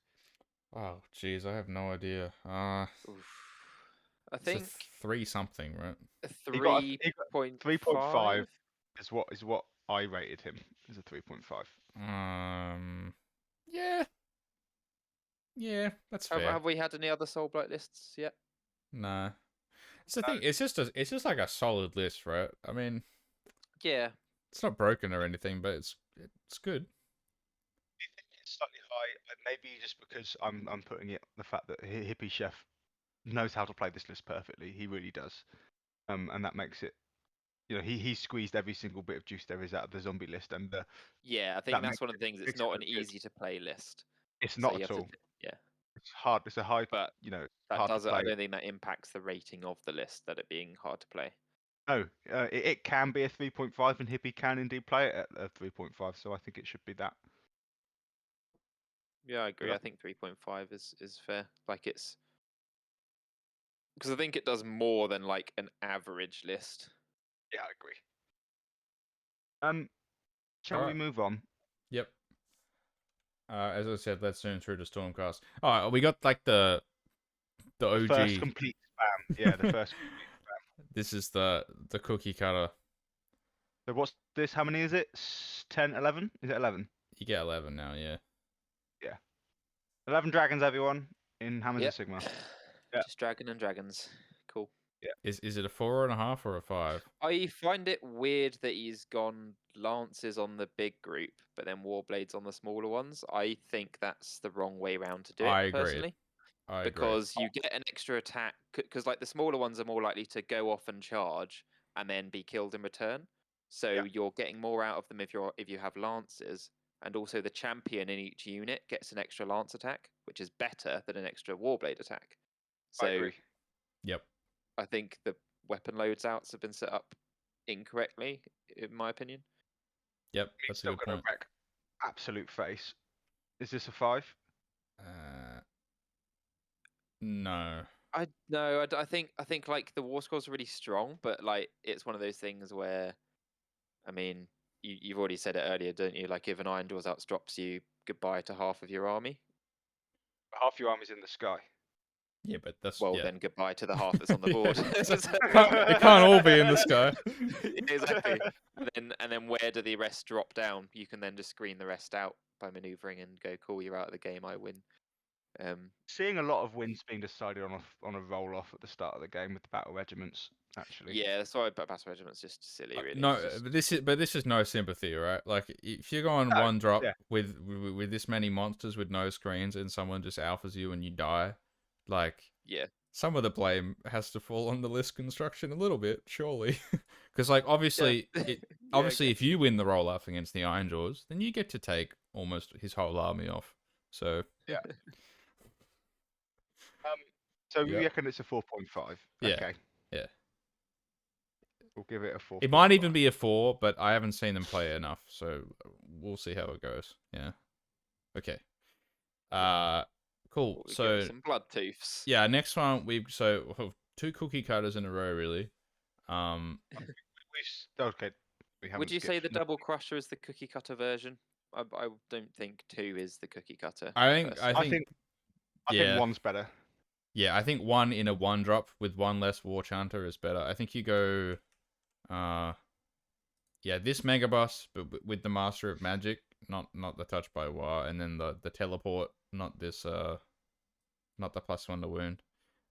Oh jeez, I have no idea. Oof. I think it's a 3 something, right? He got 3.5. 3.5 is what I rated him. Is a 3.5. Yeah. Yeah, that's fair. Have we had any other Soul Blight lists yet? Nah. It's the thing. It's just like a solid list, right? I mean, yeah, it's not broken or anything, but it's good. Do you think it's slightly high? Maybe just because I'm putting it the fact that Hippie Chef knows how to play this list perfectly. He really does. And that makes it. He squeezed every single bit of juice there is out of the zombie list, and I think that's one of the things. It's not an easy to play list. It's not at all. It's hard. It's a high. But that hard does. to play. I don't think that impacts the rating of the list. That it being hard to play. No, it can be a 3.5, and Hippie can indeed play it at a 3.5. So I think it should be that. Yeah, I agree. I think 3.5 is fair. Like it's because I think it does more than like an average list. Yeah, I agree. Shall we move on? Yep. As I said, let's zoom through to Stormcast. Oh, we got like the OG. The first complete spam. Yeah, the first complete spam. This is the cookie cutter. So what's this? How many is it? 10, 11? Is it 11? You get 11 now, yeah. Yeah. 11 dragons, everyone, in Hammers of Sigma. Yeah. Just dragon and dragons. Cool. Yeah. Is it a 4.5 or a 5? I find it weird that he's gone lances on the big group, but then warblades on the smaller ones. I think that's the wrong way around to do it. I agree. Personally. Because you get an extra attack, because like the smaller ones are more likely to go off and charge and then be killed in return. So you're getting more out of them if you have lances, and also the champion in each unit gets an extra lance attack, which is better than an extra warblade attack. So I agree. Yep. I think the weapon loads outs have been set up incorrectly, in my opinion. Yep, that's a good point. Wreck absolute face. Is this a 5? No. I think like the war scores are really strong, but like it's one of those things where, I mean, you've already said it earlier, don't you? Like if an Iron Doors outdrops you, goodbye to half of your army. Half your army's in the sky. Yeah, but that's Well, yeah. then goodbye to the half that's on the Yeah. board. It can't all be in the sky. Exactly. And then where do the rest drop down? You can then just screen the rest out by maneuvering and go, cool, you're out of the game, I win. Seeing a lot of wins being decided on a roll off at the start of the game with the battle regiments. Actually, Yeah, that's why Battle Regiment's just silly, really. No, It's just, but this is no sympathy, right? Like if you're going No, one drop yeah. with this many monsters with no screens and someone just alphas you and you die, like yeah. some of the blame has to fall on the list construction a little bit, surely. Because like obviously, Yeah, I obviously guess. if you win the roll off against the Iron Jaws, then you get to take almost his whole army off. So Yeah. So Yep. you reckon it's a 4.5? Yeah. Okay. Yeah. We'll give it a 4. It might even be a 4, but I haven't seen them play enough, so we'll see how it goes. Yeah. Okay. Cool. We'll give So it some blood tooths. yeah, next one we've 2 cookie cutters in a row, really. Okay. We haven't Would you say the skipped. double crusher is the cookie cutter version? I don't think 2 is the cookie cutter. I personally. think I yeah. think 1's better. Yeah, I think 1 in a 1 drop with 1 less War Chanter is better. I think you go yeah, this Mega Boss, but with the Master of Magic, not the Touch by War, and then the teleport, not this not the +1 to wound.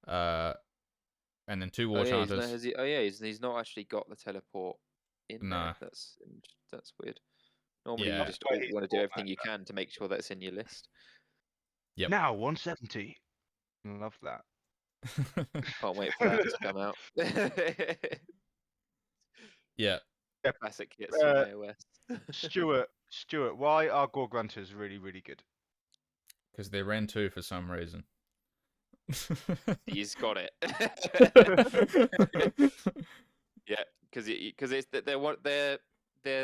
And then 2 War Chanters. He's not actually got the teleport in No. there. That's weird. Normally Yeah. you just Well, he's want to do more everything you can to make sure that it's in your list. Yep. Now 170. Love that. Can't wait for that to come out. Yeah. Classic hits from AOS. Stuart, why are Gore Grunters really, really good? Because they're Ren 2 for some reason. He's got it. Yeah, because they're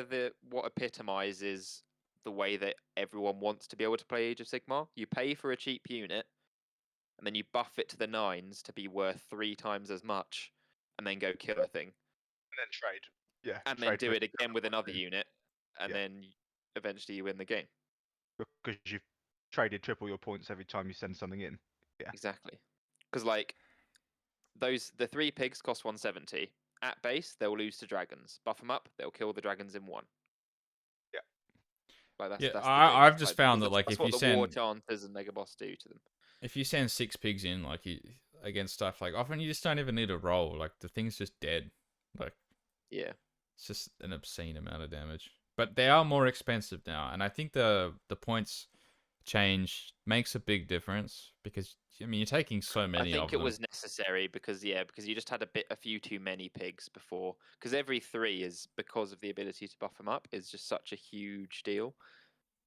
the what epitomizes the way that everyone wants to be able to play Age of Sigmar. You pay for a cheap unit, and then you buff it to the 9s to be worth 3 times as much, and then go kill a thing, And then trade. Yeah. and then do it again with another unit, and Yeah. then eventually you win the game. Because you've traded triple your points every time you send something in. Yeah. Exactly. Because like the 3 pigs cost 170. At base, they'll lose to dragons. Buff them up, they'll kill the dragons in 1. Yeah. Like that's Yeah, that's I've just found that like that's if what you the War send Chanters and Mega Boss do to them. if you send 6 pigs in like against stuff like often you just don't even need a roll. Like the thing's just dead. Like Yeah. it's just an obscene amount of damage. But they are more expensive now, and I think the points change makes a big difference because I mean you're taking so many I of think them. it was necessary because you just had a few too many pigs before. Because every 3 is because of the ability to buff them up is just such a huge deal.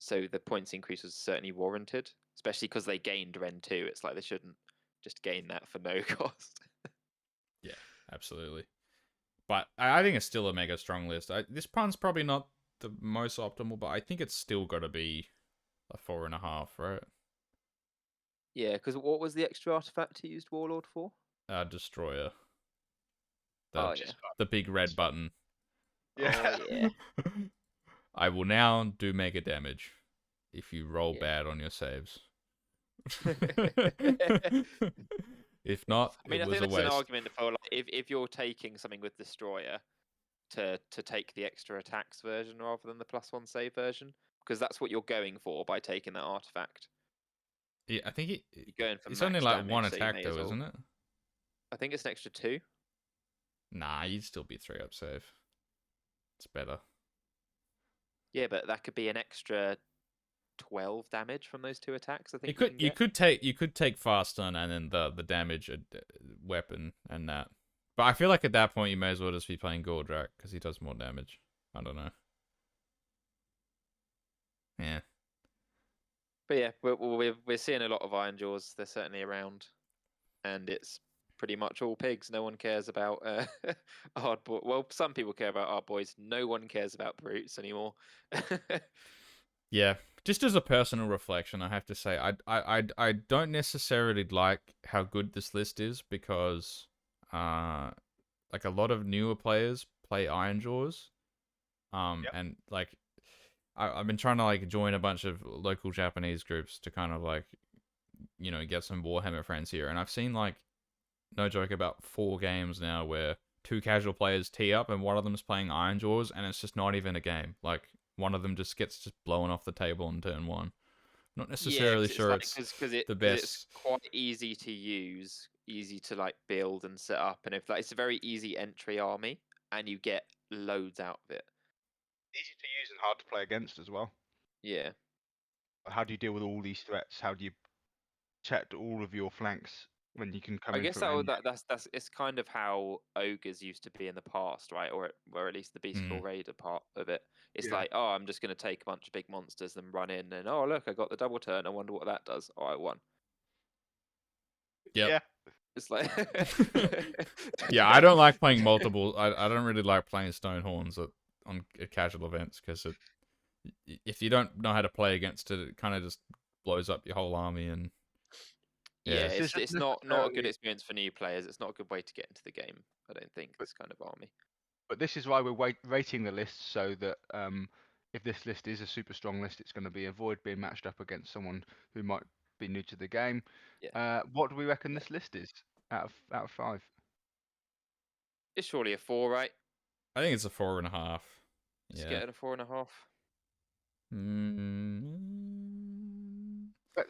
So the points increase was certainly warranted, especially because they gained Ren 2. It's like they shouldn't just gain that for no cost. Yeah, absolutely. But I think it's still a mega strong list. This pun's probably not the most optimal, but I think it's still got to be a 4.5, right? Yeah, because what was the extra artifact he used Warlord for? Destroyer. Oh yeah. The big red button. Yeah. Oh yeah. I will now do mega damage if you roll Yeah. bad on your saves. If not, I mean, it I was think a there's an waste. argument for like if you're taking something with Destroyer to take the extra attacks version rather than the +1 save version, because that's what you're going for by taking that artifact. Yeah, I think You're going for it's max only like damage, one so you attack may as though, well. isn't it? I think it's an extra 2. Nah, you'd still be 3-up save. It's better. Yeah, but that could be an extra 12 damage from those 2 attacks. I think You could take fast stun and then the damage weapon and that. But I feel like at that point you may as well just be playing Gordrak because he does more damage. I don't know. Yeah. But yeah, we're seeing a lot of Iron Jaws. They're certainly around, and it's pretty much all pigs. No one cares about hard boy. Well, some people care about hard boys. No one cares about brutes anymore. Yeah, just as a personal reflection, I have to say I don't necessarily like how good this list is because like a lot of newer players play Iron Jaws, Yep. and like I've been trying to like join a bunch of local Japanese groups to kind of like get some Warhammer friends here, and I've seen like no joke about 4 games now where 2 casual players tee up and one of them's playing Iron Jaws and it's just not even a game. Like one of them just gets blown off the table on turn 1. Not Yeah, necessarily because it's sure like it's the because it's best. quite easy to use, easy to like build and set up, and if like it's a very easy entry army, and you get loads out of it. Easy to use and hard to play against as well. Yeah, How do you deal with all these threats? How do you check all of your flanks when you can come I in guess from any? that's it's kind of how ogres used to be in the past, right? Or at least the Beast Claw Mm. Raider part of it. It's Yeah. like, oh, I'm just going to take a bunch of big monsters and run in, and oh look, I got the double turn. I wonder what that does. Oh, I won. Yep. Yeah. It's like, Yeah, I don't like playing multiple. I don't really like playing Stonehorns at casual events because if you don't know how to play against it, it kind of just blows up your whole army and yeah, yeah. This isn't it's not a good necessarily, experience for new players. It's not a good way to get into the game. I don't think but, this kind of army. but this is why we're rating the list so that if this list is a super strong list, it's going to be avoid being matched up against someone who might be new to the game. Yeah, What do we reckon this list is out of 5? it's surely a 4, right? I think it's a 4.5. Just Yeah. get it a 4.5.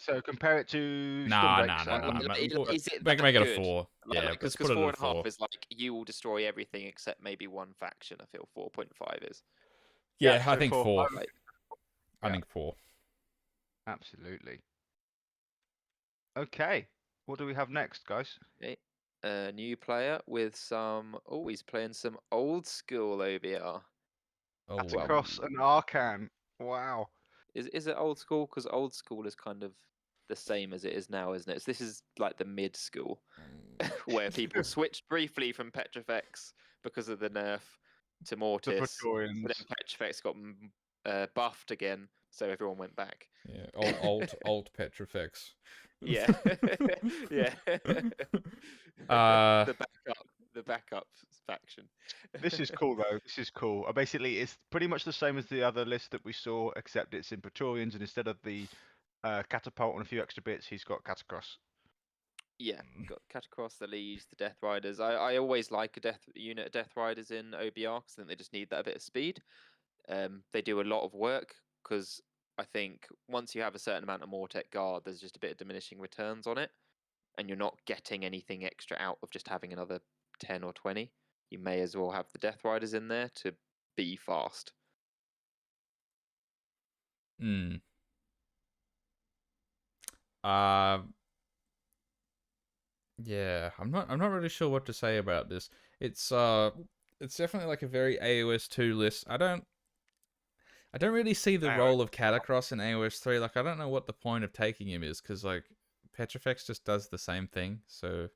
So compare it to Nah. Stormbreaks. Is it Make that it a good? 4. Yeah, Because let's put it at a 4.5 4. is like you will destroy everything except maybe one faction. I feel 4.5 is. Yeah, I so think 4. Like, I Yeah. think 4. Absolutely. Okay. What do we have next, guys? okay. A new player with some. Oh, he's playing some old school OBR. Oh, Atacross and Arcan. Wow. Is it old school? Because old school is kind of the same as it is now, isn't it? So this is like the mid school, where people switched briefly from Petrifex because of the nerf to The Mortis, Praetorians. but then Petrifex got buffed again, so everyone went back. Yeah, alt Petrifex. Yeah, yeah. Uh, The backup faction. This is cool though. This is cool. Basically, it's pretty much the same as the other list that we saw, except it's in Praetorians, and instead of the catapult and a few extra bits, he's got Catacross. Yeah, got Catacross, the Liege, the Death Riders. I always like a unit of Death Riders in OBR because I think they just need that bit of speed. They do a lot of work because I think once you have a certain amount of Mortec Guard, there's just a bit of diminishing returns on it, and you're not getting anything extra out of just having another 10 or 20. You may as well have the Death Riders in there to be fast. hmm. Uh, yeah, I'm not really sure what to say about this. It's definitely like a very AOS2 list. I don't really see the role of Catacross in AOS3. Like I don't know what the point of taking him is cuz like Petrifex just does the same thing. So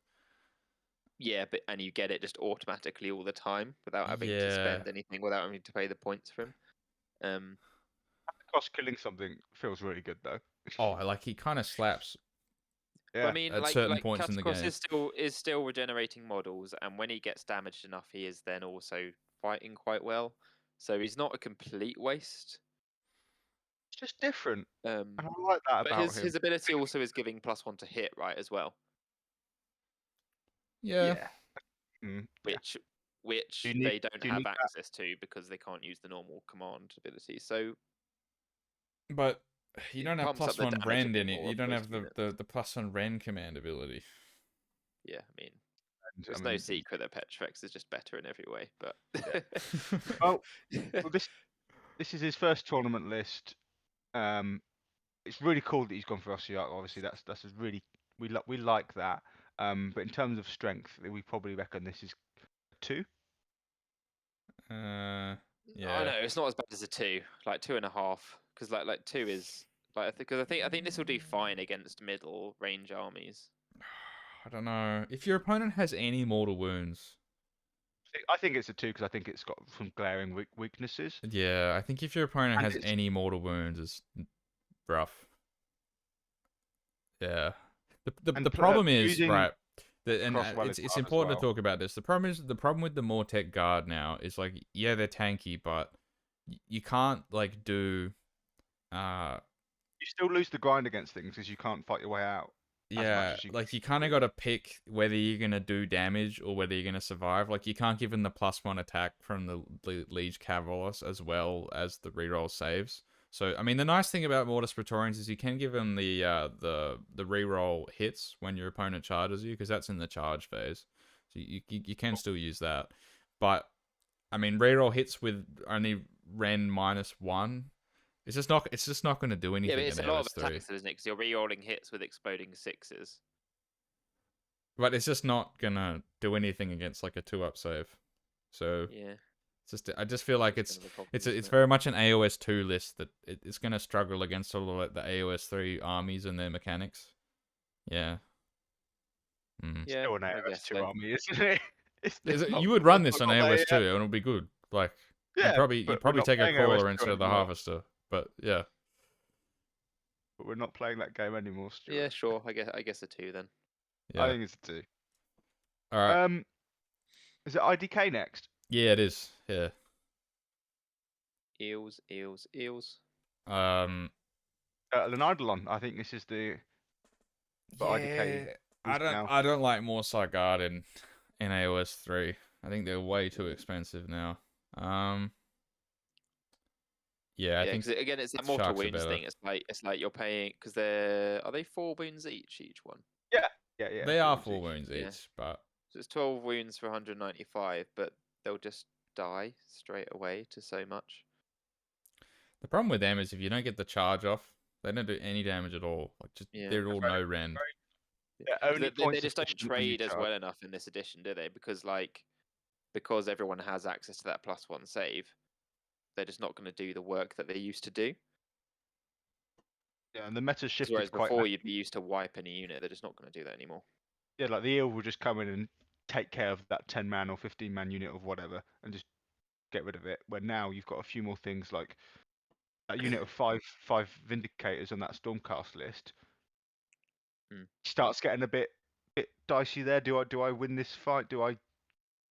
Yeah, and you get it just automatically all the time without having to yeah. spend anything, without having to pay the points for him. Catacross killing something feels really good though. Oh, like he kind of slaps But Yeah. I mean, at like certain points in the Catacross game. is still regenerating models, and when he gets damaged enough, he is then also fighting quite well. So he's not a complete waste. It's just different, Um, and I like that but about him. his ability also is giving +1 to hit, right, as well. Yeah. Mm, yeah. Which Do you need- they don't do you have need that? access to because they can't use the normal command ability. So But you it don't have pumps up the +1 damage a rend bit in it. more You of don't those have units. the +1 rend command ability. Yeah, I mean, I there's no mean, secret that Petrifex is just better in every way. But well, this is his first tournament list. It's really cool that he's gone for Ossiarch. Obviously, that's a really we like that. But in terms of strength, we probably reckon this is 2. I Yeah. know it's not as bad as a 2, like 2.5, because like 2 is like because I think this will do fine against middle range armies. I don't know. If your opponent has any mortal wounds, I think it's a 2 because I think it's got some glaring weaknesses. Yeah, I think if your opponent And has it's- any mortal wounds, it's rough. Yeah. The problem is, using right, and Crosswell is it's hard as important to well. talk about this. The problem with the Mortec guard now is like, yeah, they're tanky, but you can't like do You still lose the grind against things because you can't fight your way out as much yeah, as you. like you kind of got to pick whether you're gonna do damage or whether you're gonna survive. Like you can't give them the +1 attack from the Liege Cavalos as well as the reroll saves. So I mean, the nice thing about Mortis Praetorians is you can give them the reroll hits when your opponent charges you, because that's in the charge phase. So you can still use that, but I mean, reroll hits with only Ren -1. It's just not going to do Yeah, anything but it's in a lot of AOS3. attacks, isn't it? Because you're re-rolling hits with exploding 6s. But it's just not gonna do anything against like a 2-up save. So Yeah. I just feel like That's it's kind of a problem, it's isn't it? very much an AOS 2 list that it's gonna struggle against all of like, the AOS 3 armies and their mechanics. Yeah. Mm. Yeah, Still an I AOS guess 2 so. army, isn't it? You would run this not on got AOS there 2 yet. and it'll be good. Like Yeah, you'd but we're probably not take a playing AOS caller 2 instead of the anymore. harvester. But yeah. But we're not playing that game anymore, Stuart. Yeah, sure. I guess a 2 then. Yeah. I think it's a 2. All right. Is it IDK next? Yeah, it is. Yeah. Eels. Lenidolon. I think this is the IDK. I don't like Morsar Guard in AOS 3. I think they're way too expensive now. Yeah, I think 'cause again, it's that mortal Sharks are wounds better. thing. It's like you're paying because are they 4 wounds each one? Yeah. They are 4 each. wounds Yeah. each, but So it's 12 wounds for 195, but they'll just die straight away to so much. the problem with them is if you don't get the charge off, they don't do any damage at all. Like Yeah. they're all no Ren. Yeah, 'Cause only they points just don't efficient when you trade as charge. well enough in this edition, do they? Because everyone has access to that +1 save, they're just not going to do the work that they used to do. Yeah, and the meta shifted Whereas quite. before, you'd be used to wiping a unit. They're just not going to do that anymore. Yeah, like the eel will just come in and take care of that 10-man or 15-man unit or whatever, and just get rid of it. Where now you've got a few more things like a unit of five Vindicators on that Stormcast list. Starts getting a bit dicey there. Do I win this fight? Do I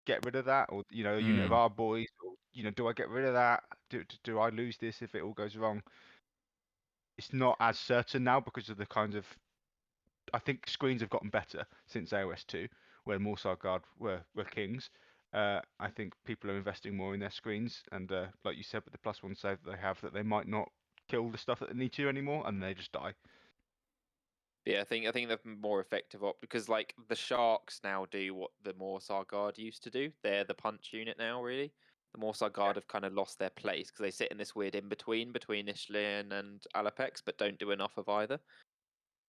get rid of that, or a unit of our boys? Or, do I get rid of that? Do I lose this if it all goes wrong? It's not as certain now because of the kind of. I think screens have gotten better since AOS 2, where Morsar Guard were kings. I think people are investing more in their screens, and like you said, with the +1 save that they have, that they might not kill the stuff that they need to anymore, and they just die. Yeah, I think they're more effective because like the Sharks now do what the Morsar Guard used to do. They're the punch unit now, really. The Morsar Guard have kind of lost their place because they sit in this weird in between Ishlian and Alapex, but don't do enough of either.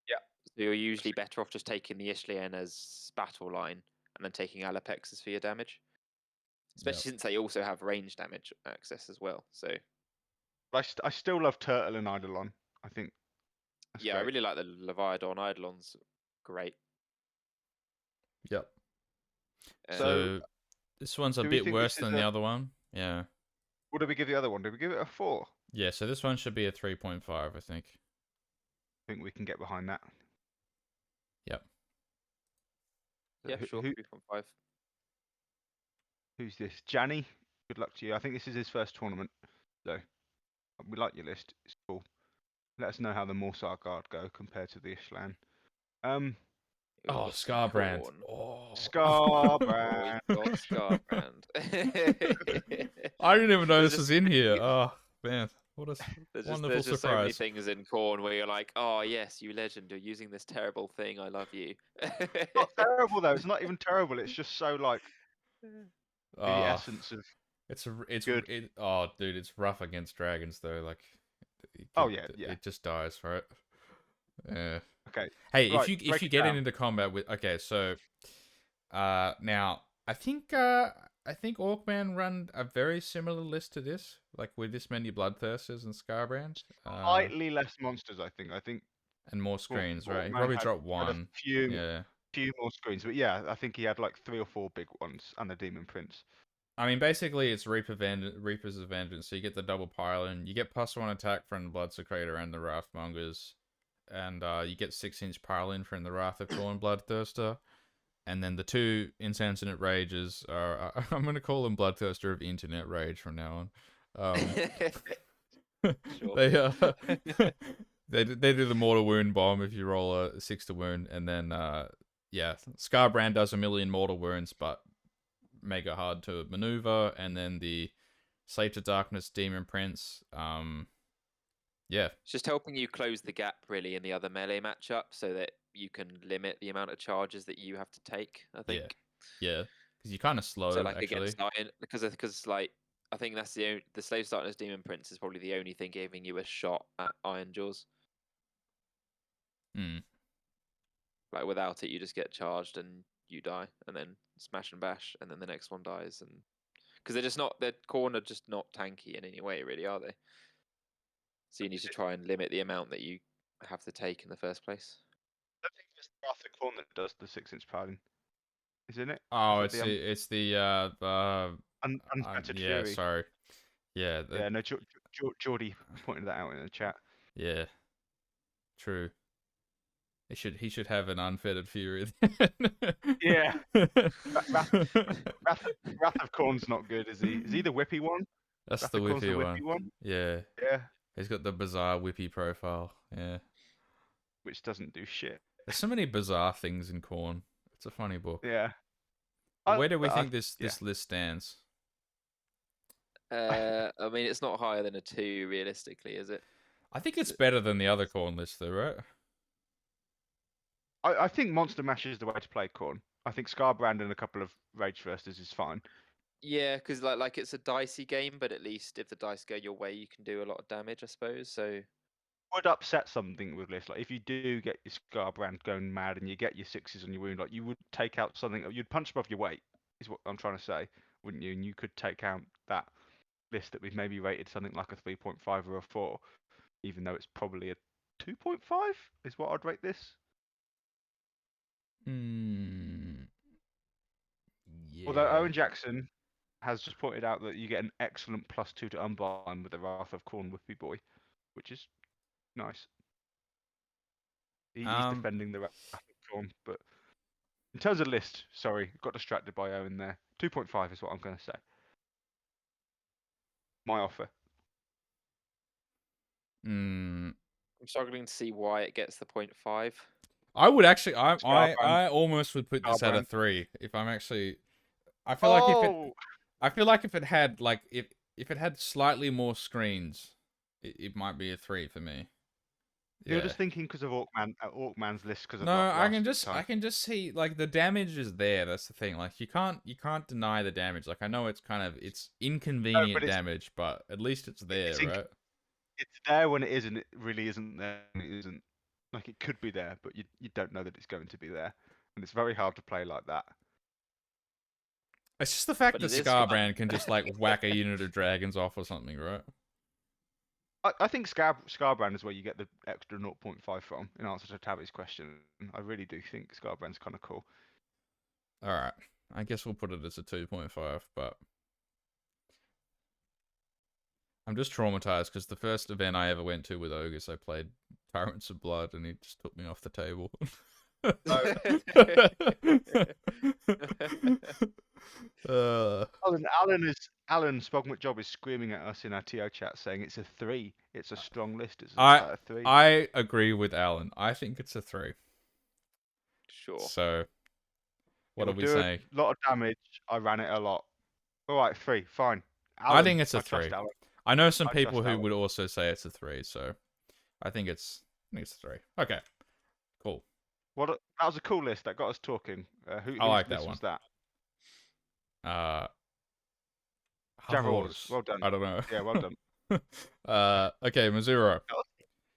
Yeah. So you're usually better off just taking the Ishlian as battle line and then taking Alapex as for your damage. Especially since they also have range damage access as well. So I still love Turtle and Eidolon. I think. That's I great. really like the Leviathan. Eidolon's great. Yep. So this one's a do we bit think worse this is than the other one. Yeah. What did we give the other one? Did we give it a 4? Yeah, so this one should be a 3.5, I think. I think we can get behind that. Yep. Yeah, sure. 3.5. Who's this? Janny? Good luck to you. I think this is his first tournament. So we like your list. It's cool. Let us know how the Morsar Guard go compared to the Ishlan. Oh, Scarbrand. Corn. Oh. Scarbrand. Oh, we got Scarbrand. I didn't even know There's this was just- in here. Oh, man. What a There's wonderful just so many surprise. things in Corn where you're like, oh yes, you legend, you're using this terrible thing. I love you. It's not terrible though. It's not even terrible. It's just so like the Oh, essence of. Good. Oh, dude, it's rough against dragons though. Like, it just dies, right? Yeah. Okay. Hey, Right, if you get into combat with so, now I think Orkman run a very similar list to this, like with this many Bloodthirsters and Scarbrand. Slightly less monsters, I think. And more screens, right? He Orkman probably had dropped a one. few Yeah. more screens, but yeah, I think he had like 3 or 4 big ones and a Demon Prince. I mean, basically, it's Reaper's of Vengeance. So you get the double pylon, you get +1 attack from the Bloodsecrator and the Wrathmongers, and you get 6-inch pylon from the Wrath of Khorne Bloodthirster. And then the 2 Insensate Rages are I'm gonna call them Bloodthirster of Internet Rage from now on. Sure. They do the mortal wound bomb if you roll a 6 to wound, and then Scarbrand does 1,000,000 mortal wounds, but mega hard to maneuver, and then the Slave to Darkness Demon Prince. It's just helping you close the gap really in the other melee matchup, so that you can limit the amount of charges that you have to take. I think. Yeah, because you're kind of slow So like actually. against Iron, because like I think that's the Slave to Darkness Demon Prince is probably the only thing giving you a shot at Iron Jaws. Like without it, you just get charged and you die, and then smash and bash, and then the next one dies, and because their Khorne are just not tanky in any way, really, are they? So you need to try and limit the amount that you have to take in the first place. I don't think it's the Wrath of Khorne that does the 6-inch pylon. Isn't it? Oh, Is it it's the Unfettered yeah, Fury. sorry. Yeah, Yeah, no, Geordie pointed that out in the chat. Yeah. True. He should have an unfettered fury. Yeah. Wrath of Khorne's not good, is he? Is he the whippy one? That's Wrath the of Khorne's whippy one. Yeah. Yeah. He's got the bizarre whippy profile. Yeah. Which doesn't do shit. There's so many bizarre things in Khorne. It's a funny book. Yeah. Where do we think this list stands? I mean, it's not higher than a 2, realistically, is it? I think it's better than the other Khorne list, though, right? I think Monster Mash is the way to play Khorne. I think Scarbrand and a couple of Rage Firsters is fine. Yeah, because like it's a dicey game, but at least if the dice go your way, you can do a lot of damage, I suppose. So Would upset something with this. Like if you do get your Scarbrand going mad and you get your 6s on your wound, like you would take out something. You'd punch above your weight, is what I'm trying to say, wouldn't you? And you could take out that list that we've maybe rated something like a 3.5 or a 4, even though it's probably a 2.5 is what I'd rate this. Yeah. Although Owen Jackson has just pointed out that you get an excellent +2 to unbind with the Wrath of Khorne Whippy Boy, which is nice. He's defending the Wrath of Khorne, but in terms of list, sorry, got distracted by Owen there. 2.5 is what I'm going to say. My offer. I'm struggling to see why it gets the 0.5. I would actually, I almost would put this at a 3. If I'm actually, I feel like if it had like if it had slightly more screens, it might be a 3 for me. You're just thinking because of Orkman's list because of no, I can just see like the damage is there. That's the thing. Like you can't deny the damage. Like I know it's inconvenient damage, but at least it's there, right? It's there when it is, and it really isn't there when it isn't. Like it could be there, but you don't know that it's going to be there, and it's very hard to play like that. It's just the fact that Scarbrand can just like whack a unit of dragons off or something, right? I think Scarbrand is where you get the extra 0.5 from, in answer to Tabby's question. I really do think Scarbrand's kind of cool. Alright. I guess we'll put it as a 2.5, but I'm just traumatized because the first event I ever went to with Ogres, I played Tyrants of Blood and he just took me off the table. Alan Spogmut Job is screaming at us in our TO chat saying it's a 3. It's a strong list. It's a 3. I agree with Alan. I think it's a 3. Sure. So, what are we saying? A lot of damage. I ran it a lot. All right, 3. Fine. Alan, I think it's a 3. Alan. I know some people who would also say it's a 3. So, I think it's a 3. Okay. Cool. That was a cool list. That got us talking. Whose like list that was that? Javors. Well done. I don't know. Yeah, well done. Okay, Mazuro.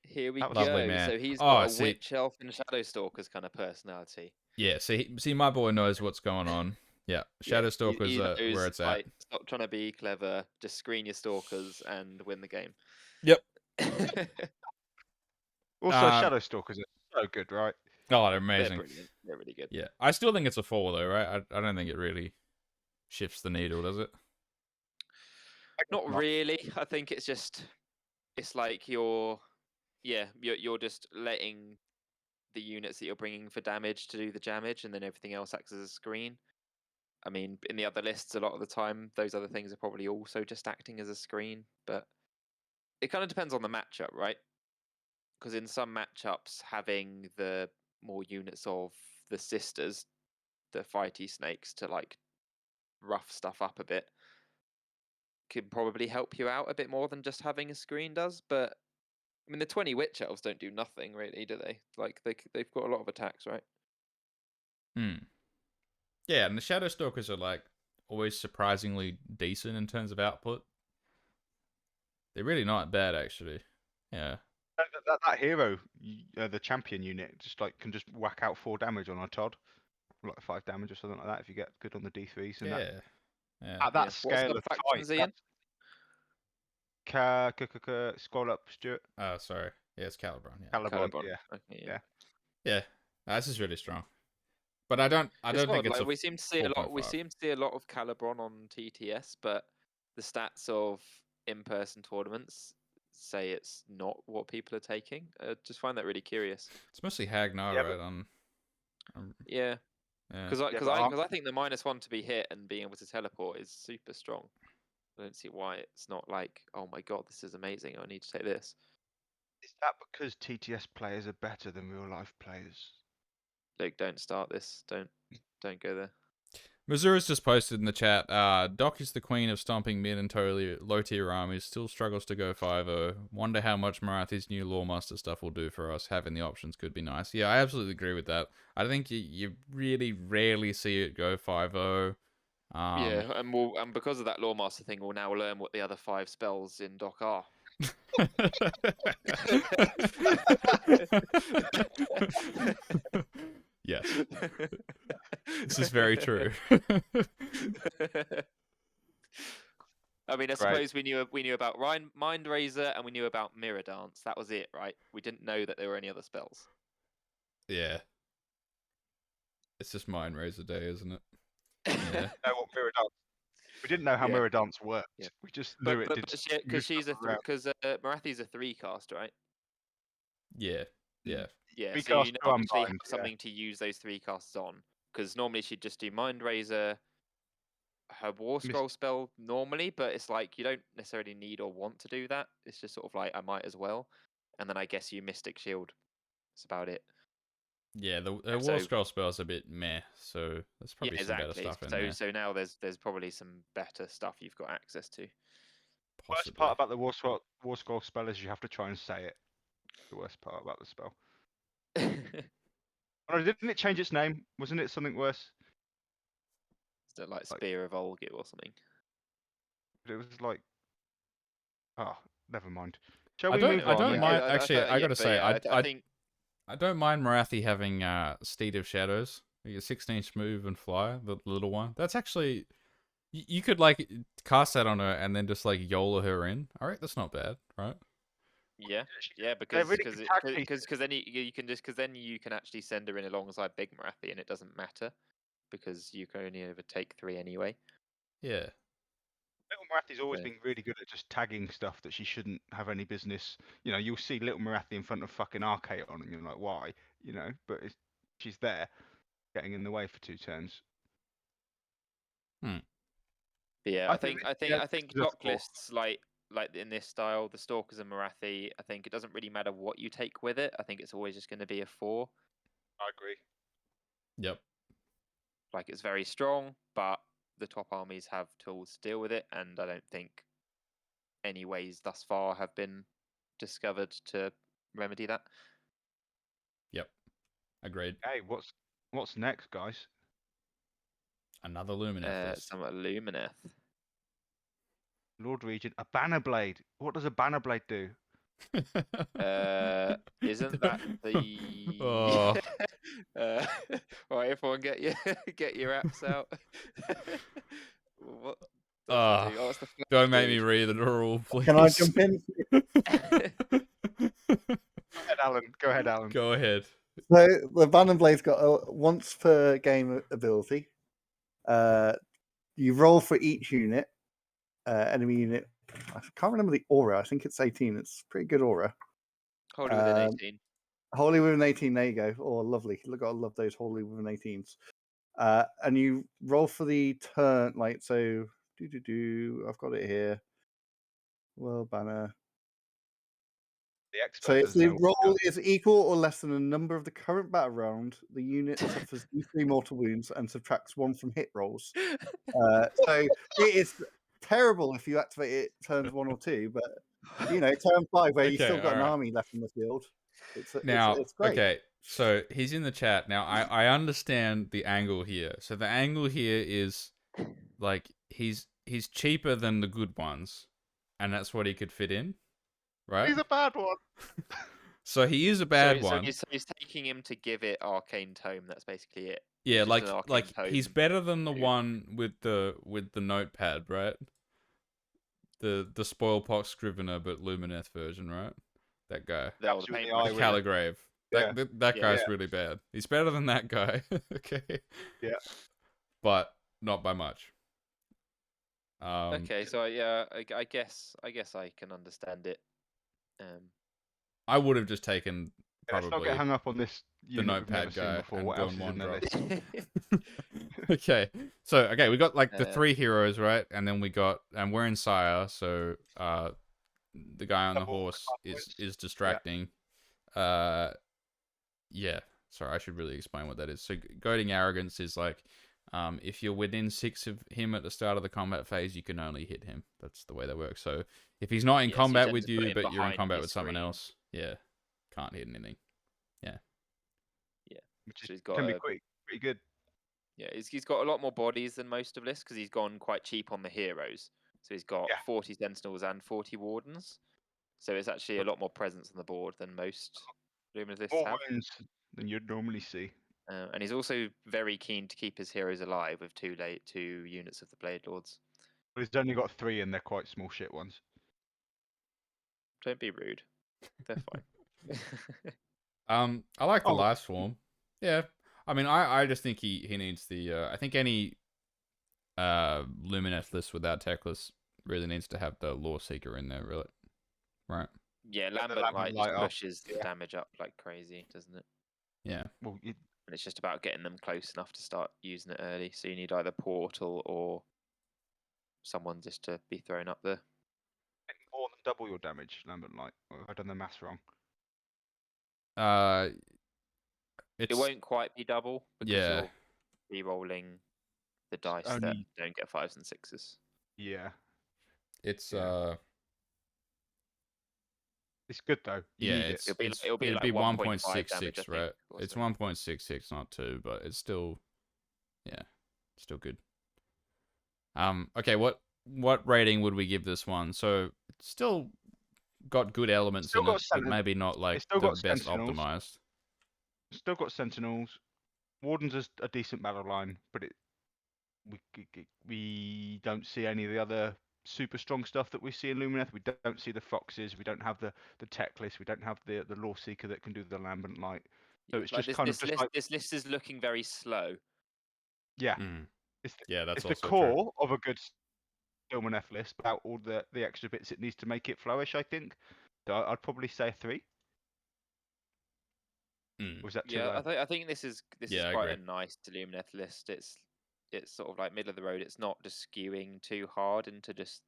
Here we go. Lovely, man. So he's got a witch, elf, and Shadowstalker's kind of personality. Yeah, see, my boy knows what's going on. Yeah, Shadowstalker's where it's at. Stop trying to be clever. Just screen your stalkers and win the game. Yep. Also, Shadowstalkers are so good, right? Oh, they're amazing. They're brilliant. They're really good. Yeah, I still think it's a 4 though, right? I don't think it really shifts the needle, does it? Not really. I think it's like you're just letting the units that you're bringing for damage to do the damage, and then everything else acts as a screen. I mean, in the other lists, a lot of the time, those other things are probably also just acting as a screen, but it kind of depends on the matchup, right? Because in some matchups, having the more units of the sisters, the fighty snakes, to like rough stuff up a bit, can probably help you out a bit more than just having a screen does. But I mean, the 20 witch elves don't do nothing really, do they? Like they've got a lot of attacks, right? Yeah, and the Shadow Stalkers are like always surprisingly decent in terms of output. They're really not bad, actually. Yeah. That hero, the champion unit, just like can just whack out 4 damage on a Todd, like 5 damage or something like that if you get good on the D3s. And Yeah. Yeah. at that Yeah. What scale of sub-factions, fight, Ian? scroll up, Stuart. Oh, sorry. Yeah, it's Calibron. Yeah. Caliban, Caliban. yeah. Okay, Yeah. Yeah. This is really strong. But I don't It's think odd, it's like a we seem to see a lot. We 4.5. seem to see a lot of Calibron on TTS, but the stats of in-person tournaments say it's not what people are taking. Just find that really curious. It's mostly Hagnar, Yeah, right? Yeah, Yeah. because Yeah, but I think the -1 to be hit and being able to teleport is super strong. I don't see why it's not like, oh my god, this is amazing. I need to take this. is that because TTS players are better than real life players? Luke, don't start this. Don't go there. Missouri's just posted in the chat, Doc is the queen of stomping mid and totally low-tier armies, still struggles to go 5-0. Wonder how much Marathi's new Lawmaster stuff will do for us. Having the options could be nice. Yeah, I absolutely agree with that. I think you really rarely see it go 5-0. Yeah, and because of that Lawmaster thing, we'll now learn what the other 5 spells in Doc are. Yes. This is very true. I mean, I Right. suppose we knew about Mind Razor and we knew about Mirror Dance. That was it, right? We didn't know that there were any other spells. Yeah. It's just Mind Razor Day, isn't it? Yeah. Know what Mirror Dance? We didn't know how Yeah. Mirror Dance worked. Yeah. We just knew it did. Because Marathi's a 3 caster, right? Yeah. Yeah. Yeah, Three so you caster now actually have unbind, yeah. something to use those 3 casts on. Because normally she'd just do Mind Razor, her War Scroll spell normally, but it's like you don't necessarily need or want to do that. It's just sort of like I might as well. And then I guess you Mystic Shield. That's about it. Yeah, the War Scroll spell's a bit meh, so there's probably some better stuff in there. So now there's probably some better stuff you've got access to. Worst part about the War Scroll spell is you have to try and say it. The worst part about the spell. Oh, didn't it change its name? Wasn't it something worse? Is it like Spear of Olgil or something? It was like, oh, never mind. Shall I we don't move on? mind. Actually, I gotta but say, yeah, I think I don't mind Marathi having Steed of Shadows. You get 16-inch move and fly, the little one. That's actually you could like cast that on her and then just like Yola her in. All right, that's not bad, right? yeah, because then you can actually send her in alongside Big Marathi and it doesn't matter because you can only overtake 3 anyway. Yeah. Little Marathi's always been really good at just tagging stuff that she shouldn't have any business. You know, you'll see Little Marathi in front of fucking Archaon and you're like, why? You know, but she's there, getting in the way for 2 turns. But yeah, I think dock lists like in this style, the Stalkers and Marathi, I think it doesn't really matter what you take with it. I think it's always just going to be a 4. I agree. Yep. Like it's very strong, but the top armies have tools to deal with it, and I don't think any ways thus far have been discovered to remedy that. Yep. Agreed. Hey, what's next, guys? Another Lumineth list. Some Lumineth. Lord Regent, a banner blade. What does a banner blade do? Isn't that the? Oh. Right, everyone, get your apps out. What? Does it do? Don't make me read the rule, please. Can I jump in? Go ahead, Alan. Go ahead. So the Banner Blade's got a once per game ability. You roll for each unit, enemy unit. I can't remember the aura. I think it's 18. It's pretty good aura. Wholly within 18. Wholly within 18. There you go. Oh, lovely. Look, I love those wholly within 18s. And you roll for the turn, like so. I've got it here. World banner. The expert So if doesn't the know what to roll do. is equal or less than the number of the current battle round, the unit suffers D3 mortal wounds and subtracts 1 from hit rolls. So it is terrible if you activate it turns 1 or 2, but turn 5 where you've still Okay, got an alright. army left in the field. Now, It's great. okay, so he's in the chat. Now, I understand the angle here. So the angle here is, like, he's cheaper than the good ones, and that's what he could fit in, right? He's a bad one. So he is a bad so one. he's taking him to give it Arcane Tome. That's basically it. Yeah, It's just an like Arcane he's Tome better than the suit. one with the notepad, right? The Spoilpox Scrivener but Lumineth version, right? That guy. The Absolutely paint eye brush. with it. Caligrave. Yeah. That guy's Yeah. really bad. He's better than that guy. Okay. Yeah. But not by much. Okay, so yeah, I guess I can understand it. I would have just taken Let's not probably get hung up on this the unit we've never notepad seen guy before. and What else gone is one in their drop. list? Okay. So we got like the 3 heroes, right? And then and we're in Sire, so the guy on the Double horse points. is distracting. Yeah. Sorry, I should really explain what that is. So goading arrogance is like, if you're within 6 of him at the start of the combat phase, you can only hit him. That's the way that works. So if he's not in Yeah, so you combat tend with to you, put him but you're in behind combat his with someone screen. else, yeah, can't hit anything. Which So is, he's got can be a- pretty good. Yeah, he's got a lot more bodies than most of this because he's gone quite cheap on the heroes. So he's got Yeah. 40 Sentinels and 40 Wardens. So it's actually a lot more presence on the board than most Luminous lists More have. wounds than you'd normally see. And he's also very keen to keep his heroes alive with two units of the Blade Lords. But he's only got 3 and they're quite small shit ones. Don't be rude. They're fine. I like the Oh. live swarm. Yeah. I mean, I just think he needs the I think any Lumineth list without Techless really needs to have the Lore Seeker in there, really. Right. Yeah, the Lambent Lambent Light Light just up, pushes the damage up like crazy, doesn't it? Yeah. Well, And it's just about getting them close enough to start using it early. So you need either Portal or someone just to be thrown up there. more than double your damage, Lambent Light. Or have I done the maths wrong? It's It won't quite be double because Yeah. you're re-rolling the dice that only- don't get 5s and 6s. Yeah. It's Yeah. It's good though. You yeah, need it's it. It'll be it'd like be 1.5 damage, I 1.66, think, right? or It's something. 1.66, not 2, but it's still still good. Okay, what rating would we give this one? So it's still got good elements Still in got it, but maybe not like still the got best Sentinels. optimized. Still got Sentinels. Warden's a decent battle line, but we don't see any of the other super strong stuff that we see in Lumineth. We don't see the Foxes. We don't have the tech list. We don't have the Lore Seeker that can do the Lambent Light. So it's Like just kind of just like this list is looking very slow. yeah, Mm. it's Yeah, that's it's the also core of a good Lumineth list without all the extra bits it needs to make it flourish. I think. So I'd probably say a 3. true. Mm. Or was that too Yeah, low? I think this is Yeah, I quite agree. a nice Lumineth list. It's sort of like middle of the road. It's not just skewing too hard into just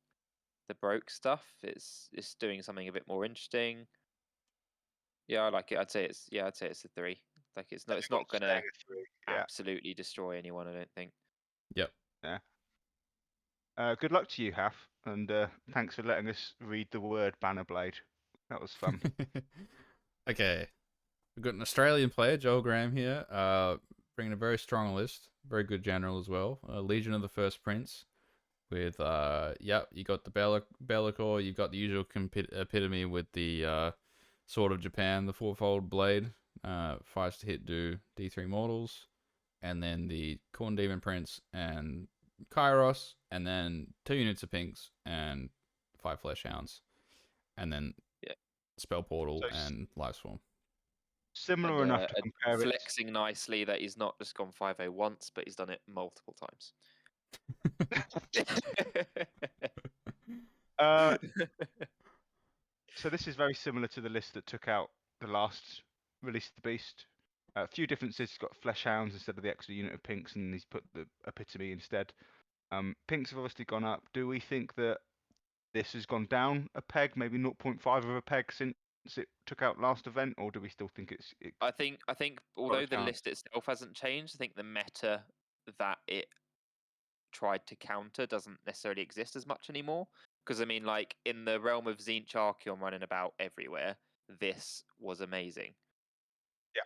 the broke stuff. It's doing something a bit more interesting. Yeah, I like it. I'd say it's a 3. Like it's not Everyone's gonna saying a 3. Yeah. absolutely destroy anyone, I don't think. Yep. Good luck to you, Haf, and thanks for letting us read the word Bannerblade. That was fun. Okay. We've got an Australian player, Joel Graham here, bringing a very strong list. Very good general as well. Legion of the First Prince. With, you got the Bellicor, you've got the usual epitome with the Sword of Japan, the 4-fold blade. 5s to hit, do D3 mortals. And then the Corn Demon Prince and Kairos, and then 2 units of pinks and 5 flesh hounds. And then Spell Portal So and Live Swarm. Similar And, enough to compare it. flexing nicely that he's not just gone 5-0 once, but he's done it multiple times. So this is very similar to the list that took out the last Release the Beast. A few differences. He's got flesh hounds instead of the extra unit of pinks, and he's put the epitome instead. Pinks have obviously gone up. Do we think that this has gone down a peg, maybe 0.5 of a peg since it took out last event, or do we still think it I think although the list itself hasn't changed, I think the meta that it tried to counter doesn't necessarily exist as much anymore. Because I mean, like in the realm of Zinch Archeon running about everywhere, this was amazing. Yeah.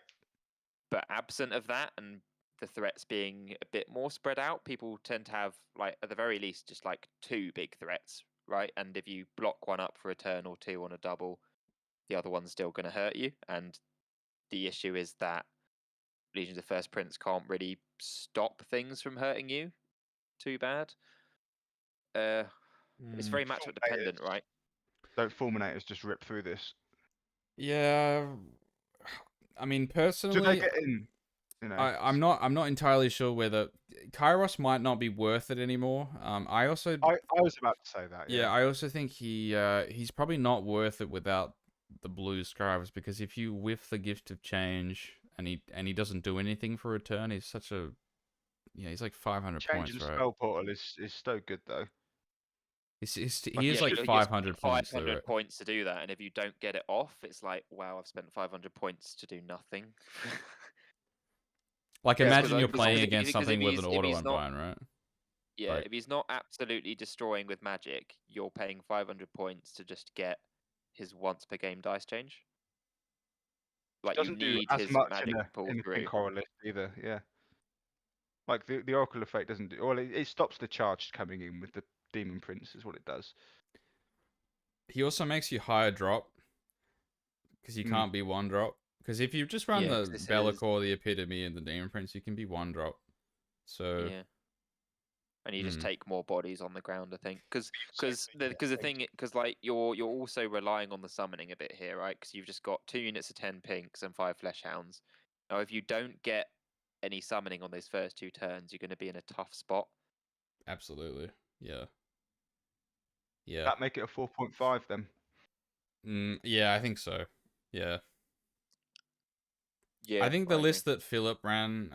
But absent of that and the threats being a bit more spread out, people tend to have, like, at the very least, just like 2 big threats, right? And if you block one up for a turn or 2 on a double, the other one's still going to hurt you. And the issue is that Legions of First Prince can't really stop things from hurting you too bad. It's very matchup dependent, right? Don't Fulminators just rip through this? Yeah. I mean, Do personally, they get in? You know, I'm not entirely sure whether Kairos might not be worth it anymore. I also I was about to say that. yeah, I also think he's probably not worth it without the blue scarves, because if you whiff the gift of change and he doesn't do anything for a turn, he's such a he's like 500 Change points, and right? spell portal is so good though. He is like but you 500 spend points, 500 though, right? points to do that, and if you don't get it off, it's like, wow, I've spent 500 points to do nothing. Like, Yeah, imagine you're because playing if against because if something with an he's if auto he's not unbind, right? yeah, Like, if he's not absolutely destroying with magic, you're paying 500 points to just get his once per game dice change. Like, you Doesn't do need as his much magic to pull in a through. pink horror list either. Yeah, like the Oracle of Fate doesn't do. Well, it stops the charge coming in with the Demon Prince is what it does. he also makes you higher drop, because you Mm. can't be 1-drop. Because if you just run Yeah, 'cause the this is Bellicor, the Epitome, and the Demon Prince, you can be 1-drop. So yeah, and you just take more bodies on the ground, I think, because like you're also relying on the summoning a bit here, right? Because you've just got 2 units of 10 pinks and 5 flesh hounds. Now, if you don't get any summoning on those first 2 turns, you're going to be in a tough spot. absolutely, yeah. That make it a 4.5 then. Yeah, I think so. Yeah. Yeah, I think I the agree. list that Philip ran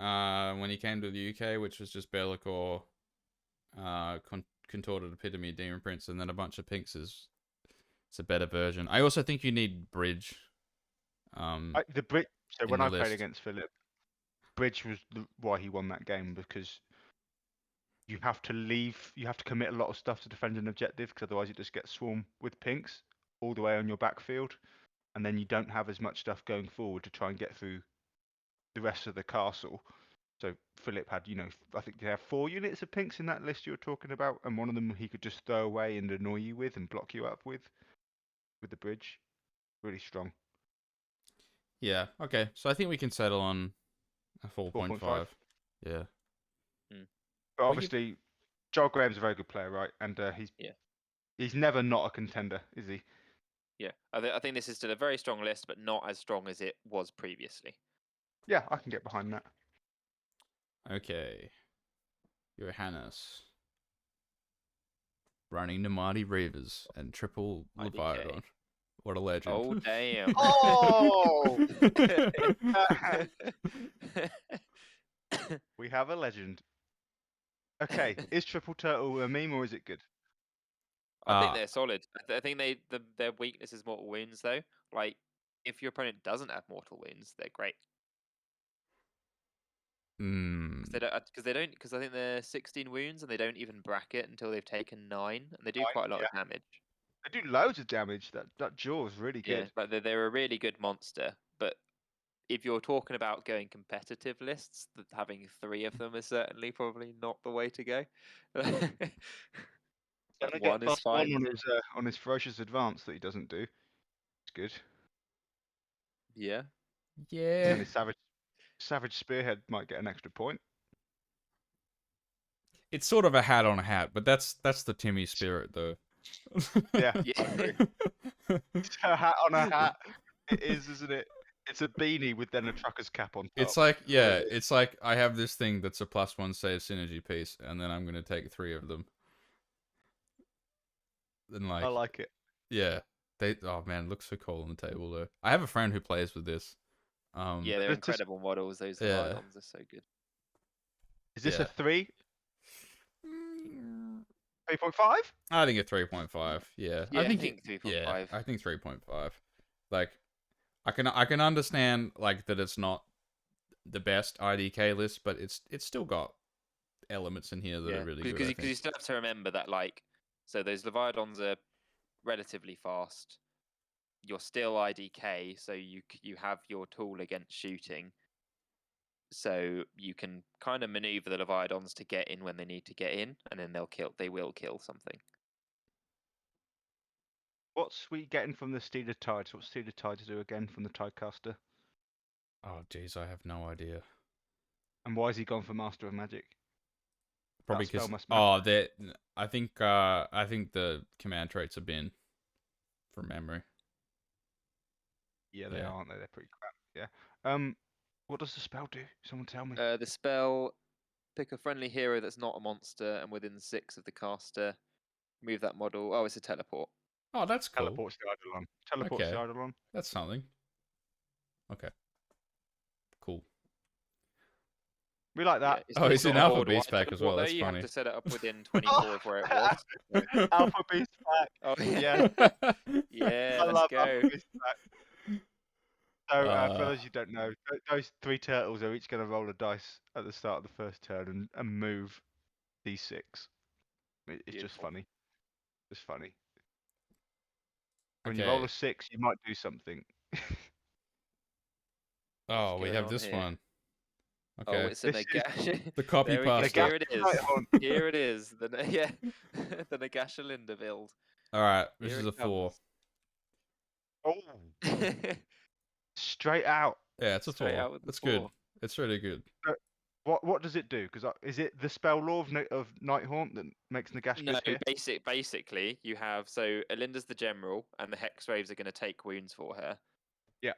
when he came to the UK, which was just Bellicor, Contorted Epitome, Demon Prince, and then a bunch of pinks, it's a better version. I also think you need Bridge. The Bridge. So in when the I played list. against Philip, Bridge was why he won that game, because you have to leave. You have to commit a lot of stuff to defend an objective, because otherwise you just get swarmed with pinks all the way on your backfield, and then you don't have as much stuff going forward to try and get through the rest of the castle. So Philip had, I think they have 4 units of pinks in that list you were talking about, and one of them he could just throw away and annoy you with and block you up with the Bridge. Really strong. Yeah, okay. So I think we can settle on a 4.5. 4.5. Yeah. But obviously, Joel Graham's a very good player, right? And he's never not a contender, is he? Yeah, I think this is still a very strong list, but not as strong as it was previously. Yeah, I can get behind that. Okay. Johannes. Running Namadi Reavers and triple Leviathan. What a legend. Oh, damn. Oh! We have a legend. Okay, is Triple Turtle a meme or is it good? I think they're solid. I think their weakness is mortal wounds, though. Like, if your opponent doesn't have mortal wounds, they're great. Because I think they're 16 wounds and they don't even bracket until they've taken 9, and they do quite a lot of damage. They do loads of damage. That jaw is really good. Yeah, like they're a really good monster. But if you're talking about going competitive lists, having 3 of them is certainly probably not the way to go. Like one is fine. One on his ferocious advance that he doesn't do. It's good. Yeah. Yeah. And his savage spearhead might get an extra point. It's sort of a hat on a hat, but that's the Timmy spirit, though. Yeah. Yeah. It's a hat on a hat. It is, isn't it? It's a beanie with then a trucker's cap on top. It's like, yeah, it's like I have this thing that's a +1 save synergy piece, and then I'm going to take 3 of them. And like, I like it. yeah, oh man, it looks so cool on the table though. I have a friend who plays with this. Yeah, they're This- this- incredible models. Those Yeah. Leviatons are so good. Is this Yeah. a 3? Mm, 3.5? I think a 3.5. Yeah, Yeah, I think 3.5. yeah, I think 3.5. Like, I can understand like that it's not the best IDK list, but it's still got elements in here that are really good. I Because you think. still have to remember that, like, so those Leviatons are relatively fast. You're still IDK, so you have your tool against shooting. So you can kind of maneuver the Leviatons to get in when they need to get in, and then they will kill something. What's we getting from the Stealer Tides? What's Stealer Tides do again from the Tidecaster? Oh jeez, I have no idea. And why has he gone for Master of Magic? Probably That spell because must matter. that I think the command traits have been from memory. Yeah, they Yeah. are, aren't they? They're pretty crap. Yeah. What does the spell do? Someone tell me. The spell: pick a friendly hero that's not a monster and within 6 of the caster. Move that model. Oh, it's a teleport. Oh, that's cool. Teleports the Eidolon. Teleports Okay. the Eidolon. That's something. Okay. Cool. We like that. Yeah, Oh, it's in not a Alpha border-wide Beast pack as well. teleport, though. That's You funny. have to set it up within 24 of where it was. So- Alpha Beast pack. Oh Yeah. yeah, I let's love go. Alpha Beast pack. So, for Uh, those you don't know, those 3 turtles are each going to roll a dice at the start of the first turn and move d6. It's just Beautiful. funny. It's funny. When you roll Okay. a 6, you might do something. Oh, we going have on this here? one. Oh, Okay. it's a This is Nagash. The copy There we go. pasta. Here it is. Nighthaunt. Here it is. Yeah, the Nagashalinda build. All right. This Here is it a 4. Oh, comes. straight out. Yeah, it's a Straight 4. out with the That's good. 4. It's really good. What does it do? Because is it the spell law of Nighthaunt that makes Nagash No, good here? basically you have, so Alinda's the general, and the Hex Waves are going to take wounds for her. Yeah.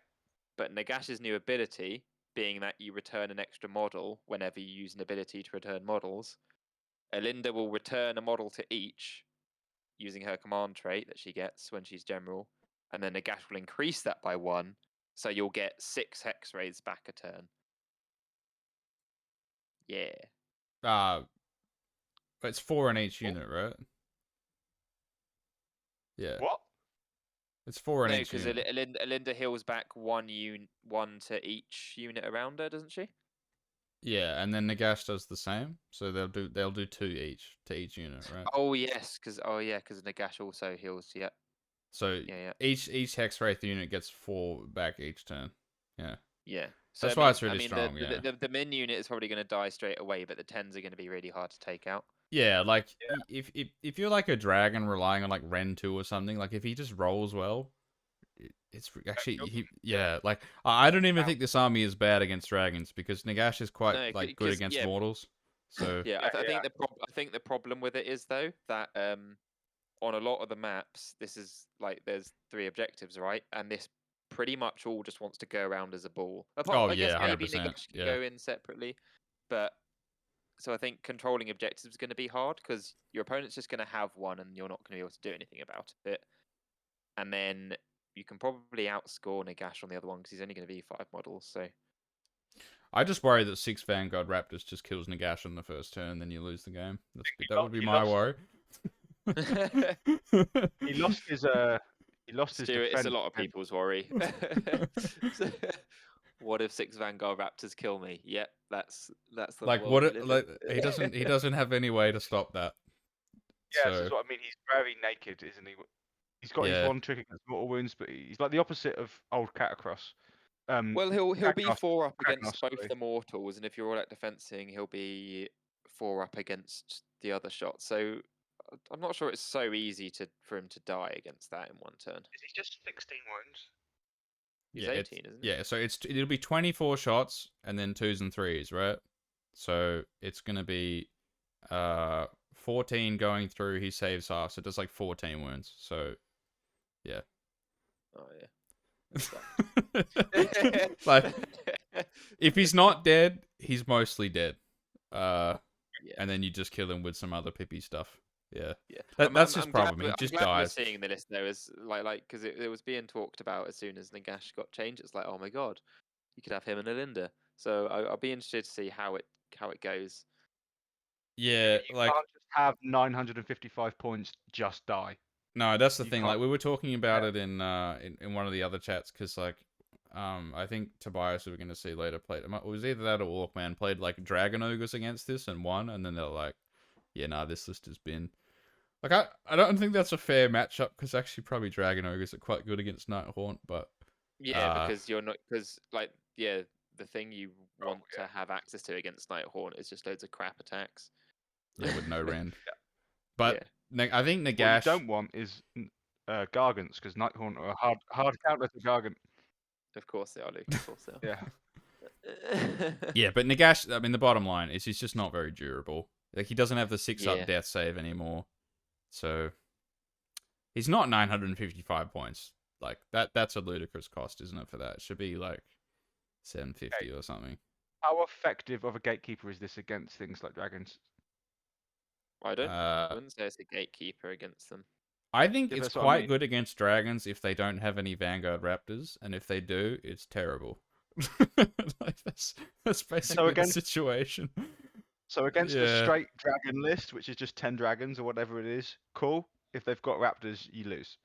But Nagash's new ability, being that you return an extra model whenever you use an ability to return models, Alinda will return a model to each using her command trait that she gets when she's general, and then Nagash will increase that by 1, so you'll get 6 Hex Wraiths back a turn. Yeah. It's 4 in each unit, right? Yeah. What? It's 4 in No, each because unit. Alinda heals back 1 to each unit around her, doesn't she? Yeah, and then Nagash does the same. So they'll do 2 each to each unit, right? Oh yes, because Nagash also heals. Yeah, So yeah. each Hex Wraith unit gets 4 back each turn. Yeah. Yeah. So That's I why mean, it's really strong, the, yeah. the min unit is probably going to die straight away, but the 10s are going to be really hard to take out. Yeah, like Yeah. if you're like a dragon relying on like Ren 2 or something, like if he just rolls well, it's actually like I don't even think this army is bad against dragons because Nagash is quite No, like good against mortals. So Yeah, Yeah, I think the problem with it is though that on a lot of the maps, this is like there's 3 objectives, right? And this pretty much all just wants to go around as a ball. Oh, I guess yeah, maybe 100%, Nagash can yeah. go in separately, but so I think controlling objectives is going to be hard because your opponent's just going to have one and you're not going to be able to do anything about it. And then you can probably outscore Nagash on the other one because he's only going to be 5 models. So I just worry that 6 Vanguard Raptors just kills Nagash on the first turn and then you lose the game. That would be he my lost- worry. He lost his Stuart, it's defense. a lot of people's worry. What if 6 Vanguard Raptors kill me? Yep, that's the Like world what we it, live like in. he doesn't have any way to stop that. Yeah, So that's what I mean. He's very naked, isn't he? He's got his yeah. one trick against mortal wounds, but he's like the opposite of old Catacross. Well, he'll be Cagnos, 4 up Cagnos, against both sorry. the mortals, and if you're all at defensing, he'll be 4 up against the other shot. So I'm not sure it's so easy for him to die against that in 1 turn. Is he just 16 wounds? He's Yeah, 18, isn't he? Yeah, so it'll be 24 shots and then 2s and 3s, right? So it's gonna be 14 going through. He saves half, so it does like 14 wounds. So yeah. Oh yeah. Like if he's not dead, he's mostly dead. Yeah. And then you just kill him with some other pippy stuff. Yeah. Yeah, That's his I'm glad problem. He I'm just glad we're dies. seeing the list though, as like because it was being talked about as soon as Nagash got changed. It's like, oh my god, you could have him and Alinda. So I'll be interested to see how it goes. Yeah, You like can't just have 955 points just die. no, that's the You thing. can't. Like we were talking about Yeah. it in one of the other chats because like I think Tobias, who we're going to see later, played. It was either that or Orkman played like Dragon Ogres against this and won, and then they're like, yeah, nah, this list has been like I don't think that's a fair matchup because actually probably Dragon Ogres are quite good against Nighthaunt, but Yeah, because you're not like the thing you want yeah. to have access to against Nighthaunt is just loads of crap attacks. yeah, with no rend. But Yeah. I think What you Nagash. don't want is Gargants, because Nighthaunt are a hard counter to Gargant. Of course they are, Luke. Of course they are. Yeah. Yeah, but Nagash. I mean, the bottom line is he's just not very durable. Like he doesn't have the 6-up Yeah. death save anymore, so he's not 955 points. Like that's a ludicrous cost, isn't it? For that, it should be like 750 or something. How effective of a gatekeeper is this against things like dragons? I wouldn't say it's a gatekeeper against them. I think Yeah, it's that's what I quite mean. good against dragons if they don't have any Vanguard Raptors, and if they do, it's terrible. Like that's basically against- the situation. So against the Yeah. straight dragon list, which is just 10 dragons or whatever it is, cool. If they've got raptors, you lose.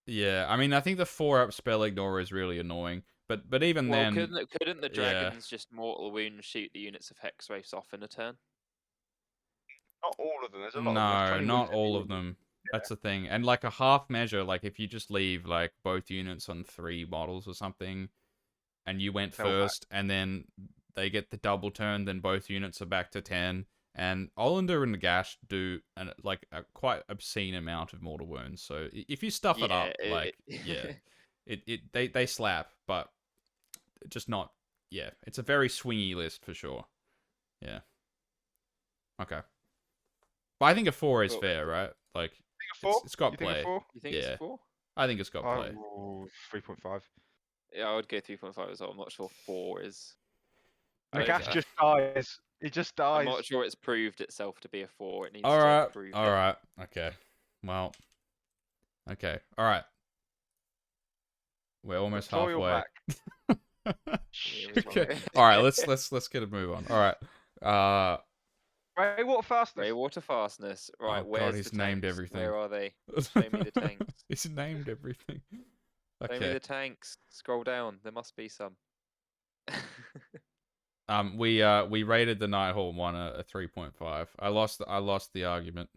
Yeah, I mean, I think the 4-up spell ignore is really annoying, but even Well, then, couldn't the yeah. dragons just mortal wound shoot the units of Hex Wraiths off in a turn? Not all of them. There's a lot of them. No, There's 20 not wins every all of unit. them. That's the thing. And like a half measure, like if you just leave like both units on 3 models or something, and you went They'll back. first, and then they get the double turn, then both units are back to 10. And Olander and Nagash do like a quite obscene amount of mortal wounds. So if you stuff it up, like they slap, but just not. Yeah, it's a very swingy list for sure. Yeah. Okay. But I think a 4 is Well, fair, right? Like Think a 4? it's got You play. think a 4? You think it's Yeah. a 4? I think it's got play. 3.5. Yeah, I would go 3.5 as well. I'm not sure 4 is. Nagash just dies. He just dies. I'm not sure it's proved itself to be a 4. It needs All to right. prove All it. right. Okay. Well. Okay. All right. We're almost Draw your halfway. back. Okay. All right. Let's get a move on. All right. Greywater fastness. Greywater fastness. Right, Oh, God, where's he's the named tanks? everything. Where are they? Show me the tanks. He's named everything. Show me Okay. the tanks. Scroll down. There must be some. We rated the Nighthawk one a 3.5. I lost the argument.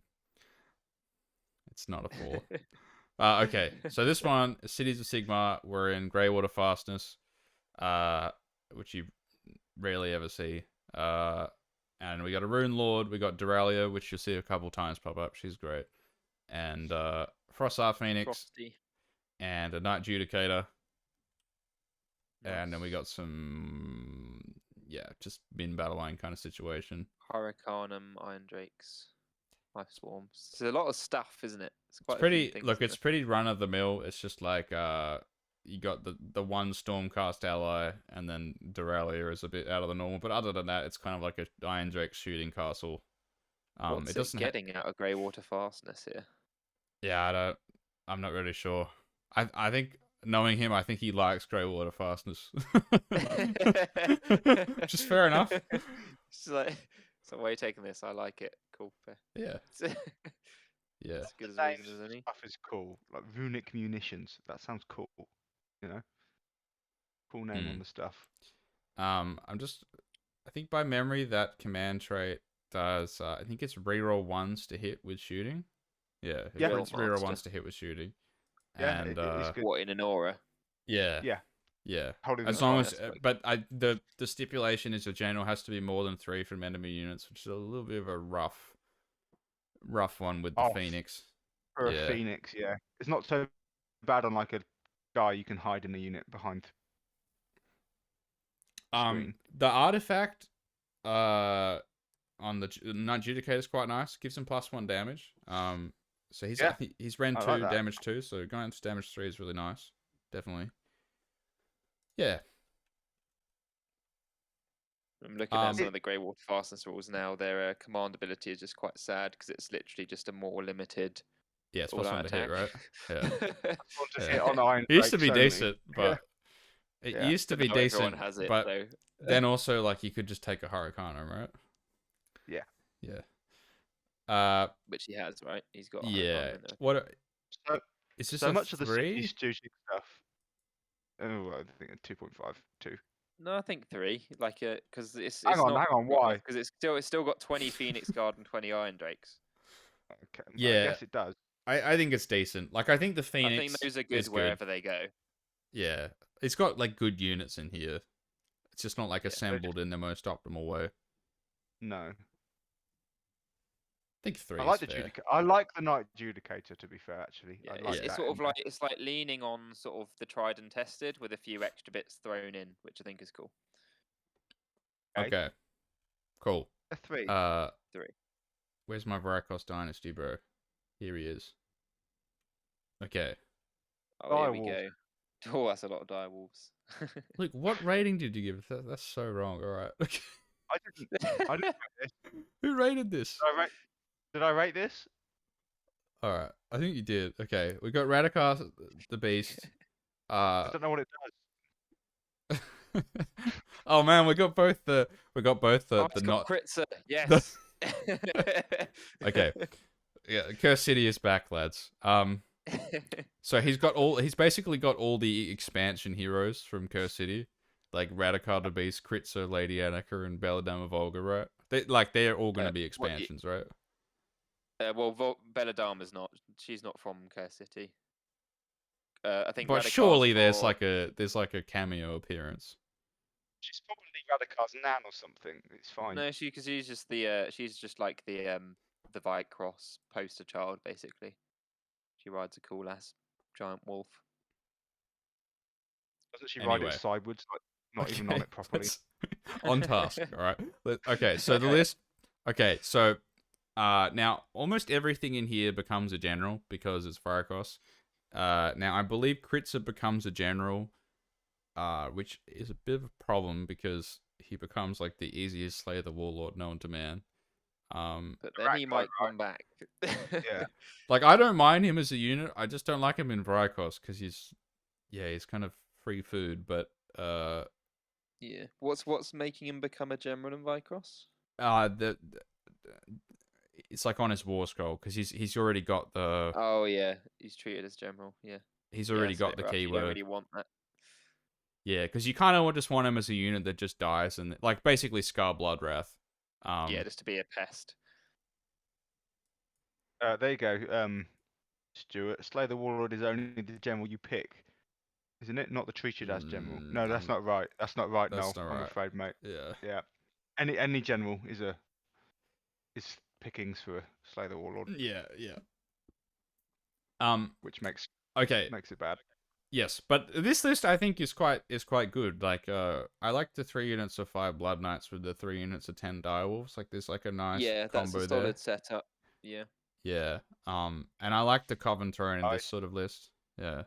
It's not a 4. Okay, so this one, Cities of Sigmar, we're in Greywater Fastness, which you rarely ever see. And we got a Rune Lord, we got Duralia, which you'll see a couple times pop up. She's great. And Frostart Phoenix, Frosty. and a Knight Judicator. Nice. And then we got some, just min battle line kind of situation. Hurricanum, Iron Drakes, Life Swarms. It's a lot of stuff, isn't it? It's quite It's pretty. a few things. Look, it's pretty run of the mill. It's just like you got the one Stormcast ally, and then Duralia is a bit out of the normal. But other than that, it's kind of like a Iron Drake shooting castle. What's it doesn't getting out of Greywater fastness here? Yeah, I'm not really sure. I think knowing him, I think he likes Greywater fastness. Which is fair enough. It's like, so where are you taking this? I like it. Cool. Fair. Yeah. Yeah. As good as The reason as any. stuff is cool. Like runic munitions. That sounds cool. You know? Cool name on the stuff. I think by memory that command trait does, I think it's reroll 1s to hit with shooting. Yeah, Yeah. it's reroll 1s to hit with shooting. Yeah, And it's good. What, in an aura? yeah. Yeah. Yeah. Holding As the long fire. as, That's but the stipulation is your general has to be more than 3 from enemy units, which is a little bit of a rough one with the Off. Phoenix. For Yeah. a Phoenix, yeah. It's not so bad on like a guy you can hide in a unit behind. Screen. The artifact on the Knight Judicator is quite nice. Gives him +1 damage. So he's Yeah. he's Ren I 2 like that. damage 2, so going into damage 3 is really nice. Definitely. Yeah. I'm looking at some Um, of the Grey Water Fastness rules now. Their command ability is just quite sad because it's literally just a more limited Yeah, it's all-out one to hit, attack. right? Yeah. Want to Yeah. hit on Iron It used to Drakes be only. decent, but it Yeah. used to But be now everyone decent, has it, but so then also like you could just take a Hurricane, right? Yeah. Yeah. which he has, right? He's got Yeah. Hurricane in there. What So, is this so a much of the 3? substitution stuff. Oh, I think a 2.5, 2. No, I think 3. Like, because it's Hang on, not why? because it's still got 20 Phoenix Guard and 20 Iron Drakes. Okay, well, Yeah. I guess it does. I think it's decent. Like I think the I Phoenix think those are is good wherever they go. Yeah. It's got like good units in here. It's just not like Yeah. assembled in the most optimal way. I No. think 3 I like is the fair. I like the Knight Judicator, to be fair, actually. Yeah, I like it's that sort in of there. like it's like leaning on sort of the tried and tested with a few extra bits thrown in, which I think is cool. Okay. Cool. A 3. 3. Where's my Varikos Dynasty, bro? Here he is. Okay. Oh, here we Direwolf. go. Oh, that's a lot of direwolves. Look, what rating did you give it? That's so wrong. All right. I didn't rate this. Who rated this? Did I rate this? All right. I think you did. Okay. We got Radicast the Beast. I don't know what it does. Oh man, we got both the Oh, it's the got not Kritzer. Yes. Okay. Yeah, Curse City is back, lads. So he's basically got all the expansion heroes from Curse City, like Radicard the Beast, Kritzer, Lady Annika, and Belladama Volga, right? They're all gonna be expansions, right? Well, Belladama's not. She's not from Curse City. I think. But Radicar's surely there's for- like a cameo appearance. She's probably Radicar's Nan or something. It's fine. No, because she's just she's just like the Vicross poster child, basically. She rides a cool ass giant wolf. Doesn't she ride Anyway. it sideways, like not even on Okay, it properly? let's- on task, all right. Okay, so the list. Okay, so now almost everything in here becomes a general because it's Varikos. Now I believe Kritzer becomes a general, which is a bit of a problem because he becomes like the easiest Slay the Warlord known to man. But then he might come back. Yeah. Like I don't mind him as a unit. I just don't like him in Varikos because he's kind of free food. But Yeah. What's making him become a general in Vicross? It's like on his war scroll because he's already got the Oh yeah, he's treated as general. Yeah. he's Yeah, already that's a got bit the rough. You don't keyword. really want that. Yeah, because you kind of just want him as a unit that just dies and like basically Scar Bloodwrath. Yeah, just to be a pest. There you go. Stuart, Slay the Warlord is only the general you pick, isn't it? Not the treated as general. No, that's not right. That's not right. That's No, not I'm right. afraid, mate. Yeah. Yeah. Any general is pickings for Slay the Warlord, Yeah. which makes Okay. it bad. Yes, but this list I think is quite good. Like I like the 3 units of 5 Blood Knights with the 3 units of 10 Direwolves. Like there's like a nice Yeah, that's combo a solid there. setup. Yeah. Yeah. And I like the Coven Throne in I- this sort of list. Yeah.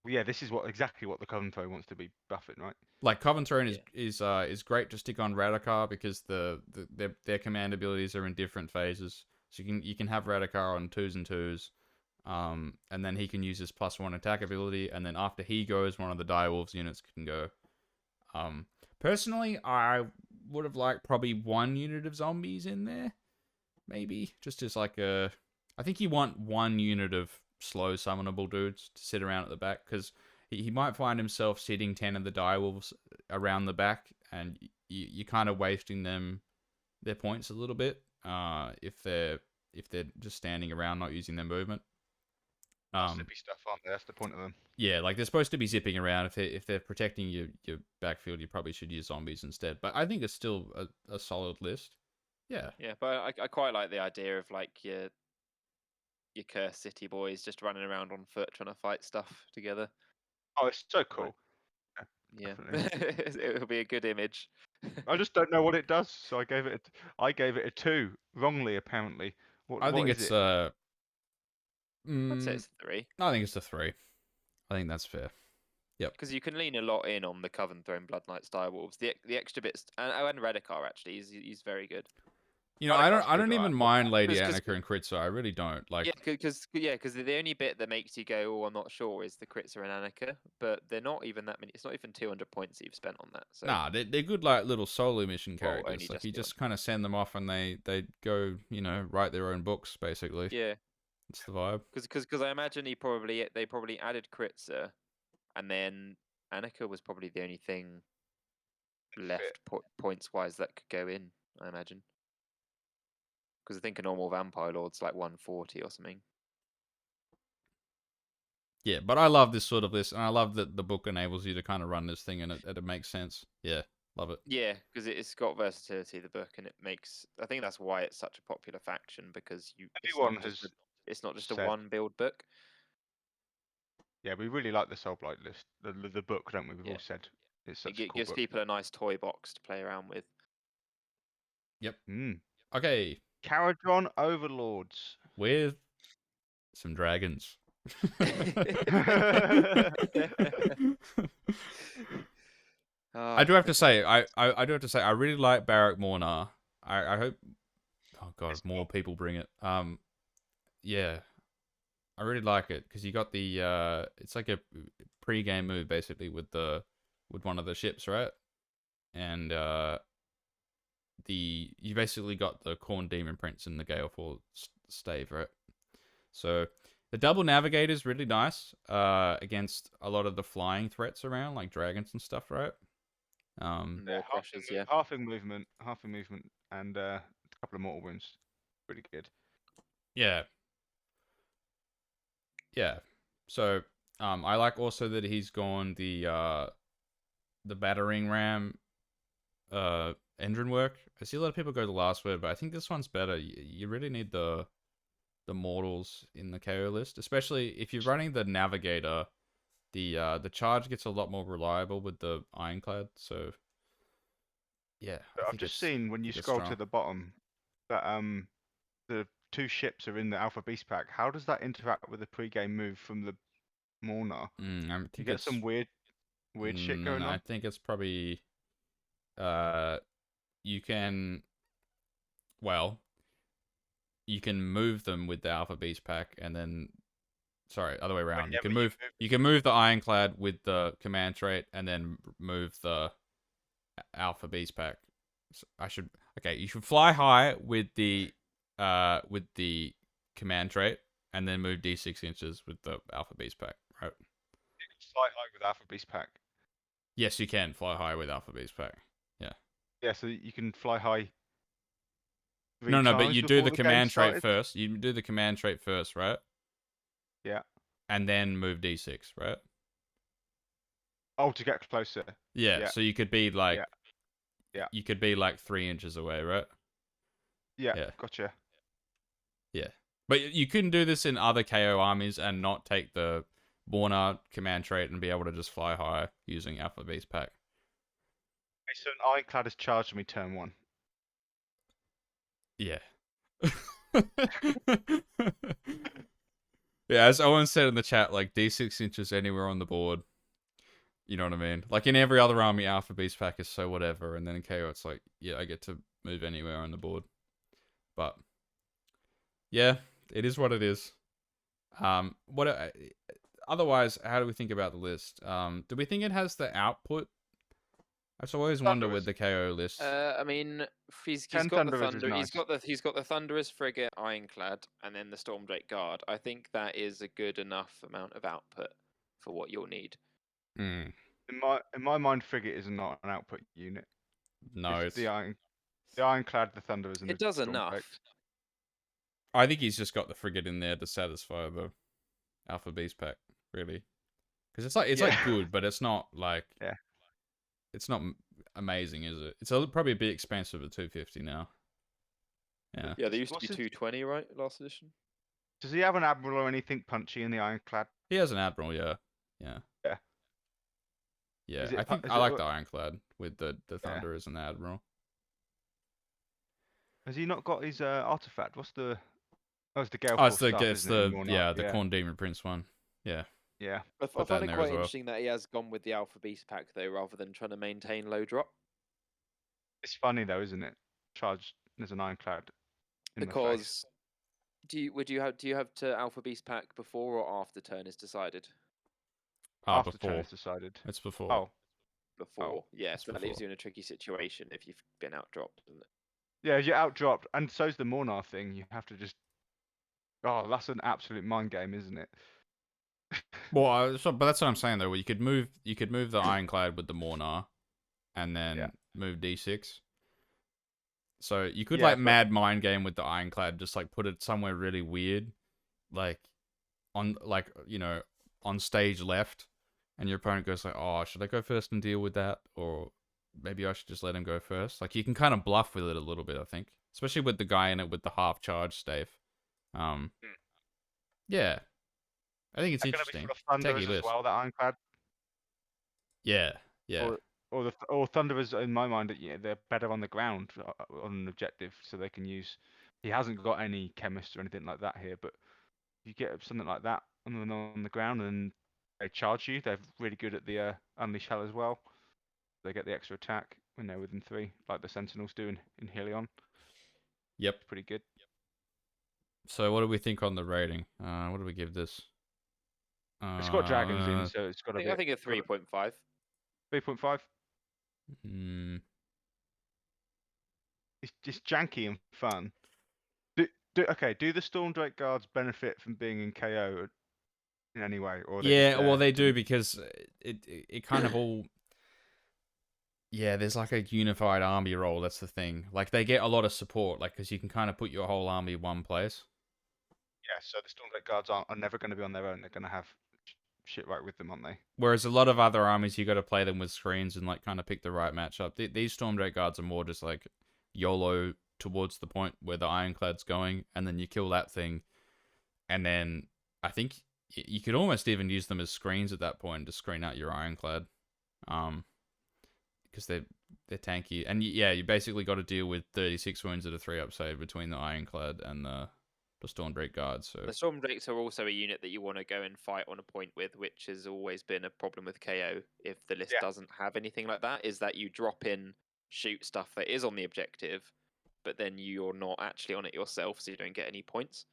Well, yeah, this is exactly what the Coven Foe wants to be buffing, right? Like Coven Throne is great to stick on Radikar because their command abilities are in different phases. So you can have Radikar on 2s and 2s. And then he can use his +1 attack ability, and then after he goes, one of the Direwolves units can go. Personally, I would have liked probably 1 unit of zombies in there, maybe just as like a. I think you want 1 unit of slow summonable dudes to sit around at the back because he might find himself sitting 10 of the Direwolves around the back, and you're kind of wasting their points a little bit if they're just standing around not using their movement. Zippy stuff, aren't they? That's the point of them. Yeah, like they're supposed to be zipping around. If they're protecting your backfield, you probably should use zombies instead. But I think it's still a solid list. Yeah. Yeah, but I quite like the idea of like your Curse City boys just running around on foot trying to fight stuff together. Oh, it's so cool. Yeah, Definitely. it'll be a good image. I just don't know what it does, so I gave it a 2 wrongly, apparently. I think what is it's I'd say it's 3. I think it's a 3. I think that's fair. Yep. Because you can lean a lot in on the Coven Throne Blood Knights direwolves. The extra bits, and Redekar actually, he's very good. You know, Radagast I good, don't right? even mind Lady 'Cause- Annika and Kritza. I really don't. Like, Yeah, because the only bit that makes you go, "Oh, I'm not sure," is the Kritza and Annika, but they're not even that many. It's not even 200 points that you've spent on that. So nah, they're good like little solo mission Well, characters. only Like just you the just kind of send them off and they go, you know, write their own books basically. yeah, It's the vibe. because I imagine they probably added Kritza, and then Annika was probably the only thing left points wise that could go in. I imagine. Because I think a normal vampire lord's like 140 or something. Yeah, but I love this sort of list, and I love that the book enables you to kind of run this thing, and it makes sense. Yeah, love it. Yeah, because it's got versatility, the book, and it makes. I think that's why it's such a popular faction, because Everyone it's not just a said- one build book. Yeah, we really like the Soulblight list, the book, don't we? We've Yeah. all said it's It such a cool gives book. people a nice toy box to play around with. Okay, Caradron Overlords. with some dragons. I do have to say, I do have to say, I really like Barak Mornar. I hope, oh god, if more people bring it. Yeah, I really like it because you got the it's like a pre-game move basically with one of the ships, right? And you basically got the Khorne Demon Prince and the Galefall stave, right? So the double navigator is really nice against a lot of the flying threats around, like dragons and stuff, right? More crushes, yeah. halving movement, and a couple of mortal wounds. Pretty good. Yeah. Yeah. So I like also that he's gone the battering ram engine work. I see a lot of people go the last word, but I think this one's better. You really need the mortals in the KO list, especially if you're running the navigator. The charge gets a lot more reliable with the ironclad. So yeah, I've just seen when you scroll to the bottom that the two ships are in the Alpha Beast pack. How does that interact with the pre-game move from the Mornar? You get some weird shit going on. I think it's probably you can move them with the Alpha Beast pack, and then other way around. You can move the ironclad with the command trait, and then move the Alpha Beast pack. So you should fly high with the command trait, and then move D6 inches with the Alpha Beast pack, right? You can fly high with Alpha Beast pack. Yes, you can fly high with Alpha Beast pack. Yeah. Yeah, so you can fly high. No, but you do the command trait started. first. You do the command trait first, right? Yeah. And then move D6, right? Oh, to get closer. Yeah. So you could be like, Yeah. you could be like 3 inches away, right? Yeah. Gotcha. Yeah. But you couldn't do this in other KO armies and not take the Borna command trait and be able to just fly high using Alpha Beast pack. Okay, so an ironclad has charged me turn 1. Yeah. Yeah, as Owen said in the chat, like D6 inches anywhere on the board. You know what I mean? Like in every other army, Alpha Beast pack is so whatever, and then in KO it's like, yeah, I get to move anywhere on the board. But yeah, it is what it is. Otherwise, how do we think about the list? Do we think it has the output? I just always wonder with the KO list. I mean, he's got the thunder. He's got the Thunderous Frigate Ironclad, and then the Stormdrake Guard. I think that is a good enough amount of output for what you'll need. Mm. In my mind, frigate is not an output unit. No, it's the ironclad, the Thunderers, and it the does Stormdrake. enough. I think he's just got the frigate in there to satisfy the Alpha Beast pack, really, because it's like good, but it's not like it's not amazing, is it? It's probably a bit expensive at 250 now. Yeah. Yeah, they used to be 220, right? Last edition. Does he have an admiral or anything punchy in the ironclad? He has an admiral, yeah. I like the ironclad with the Thunderers and the admiral. Has he not got his artifact? What's the? Oh, it's the Gale Oh, Force stuff, the isn't it, in Mornar? Khorne Demon Prince one. Yeah. Yeah. I Put that find in it there quite as well. interesting that he has gone with the Alpha Beast pack though, rather than trying to maintain low drop. It's funny though, isn't it? Charged as an ironclad in the face. Because do you have to Alpha Beast pack before or after turn is decided? After turn Before. is decided. It's before. Oh, Before, yeah, it's so that leaves before. you in a tricky situation if you've been outdropped, doesn't it? yeah, you're outdropped, and so's the Mornar thing. You have to just. Oh, that's an absolute mind game, isn't it? Well, but that's what I'm saying though. You could move the Ironclad with the Mornar, and then Yeah. move D6. So you could Yeah, like but- mad mind game with the Ironclad, just like put it somewhere really weird, like on on stage left, and your opponent goes like, "Oh, should I go first and deal with that, or maybe I should just let him go first?" Like you can kind of bluff with it a little bit, I think, especially with the guy in it with the half charge stave. Yeah, I think it's Is that gonna be interesting. full of Thunderers Techie as list. well, that ironclad. Yeah. Or Thunderers in my mind, they're better on the ground on an objective, so they can use. He hasn't got any chemist or anything like that here, but if you get something like that on the ground and they charge you, they're really good at the unleash hell as well. They get the extra attack when they're within 3, like the Sentinels do in Helion. Yep. It's pretty good. So what do we think on the rating? What do we give this? It's got dragons in, so it's got I think a 3.5. 3.5. It's just janky and fun. Do the Stormdrake guards benefit from being in KO in any way, or are they just well, there they to- do because it kind of all. Yeah, there's like a unified army role. That's the thing. Like they get a lot of support, like because you can kind of put your whole army in one place. Yeah, so the Stormdrake guards are never going to be on their own. They're going to have shit right with them, aren't they? Whereas a lot of other armies, you got to play them with screens and like kind of pick the right matchup. These Stormdrake guards are more just like YOLO towards the point where the Ironclad's going, and then you kill that thing, and then I think you could almost even use them as screens at that point to screen out your Ironclad, because they're tanky, and yeah, you basically got to deal with 36 wounds at a 3-up save between the Ironclad and the Stormdrake guards. So The Stormdrakes are also a unit that you want to go and fight on a point with, which has always been a problem with KO if the list doesn't have anything like that, is that you drop in shoot stuff that is on the objective, but then you're not actually on it yourself, so you don't get any points.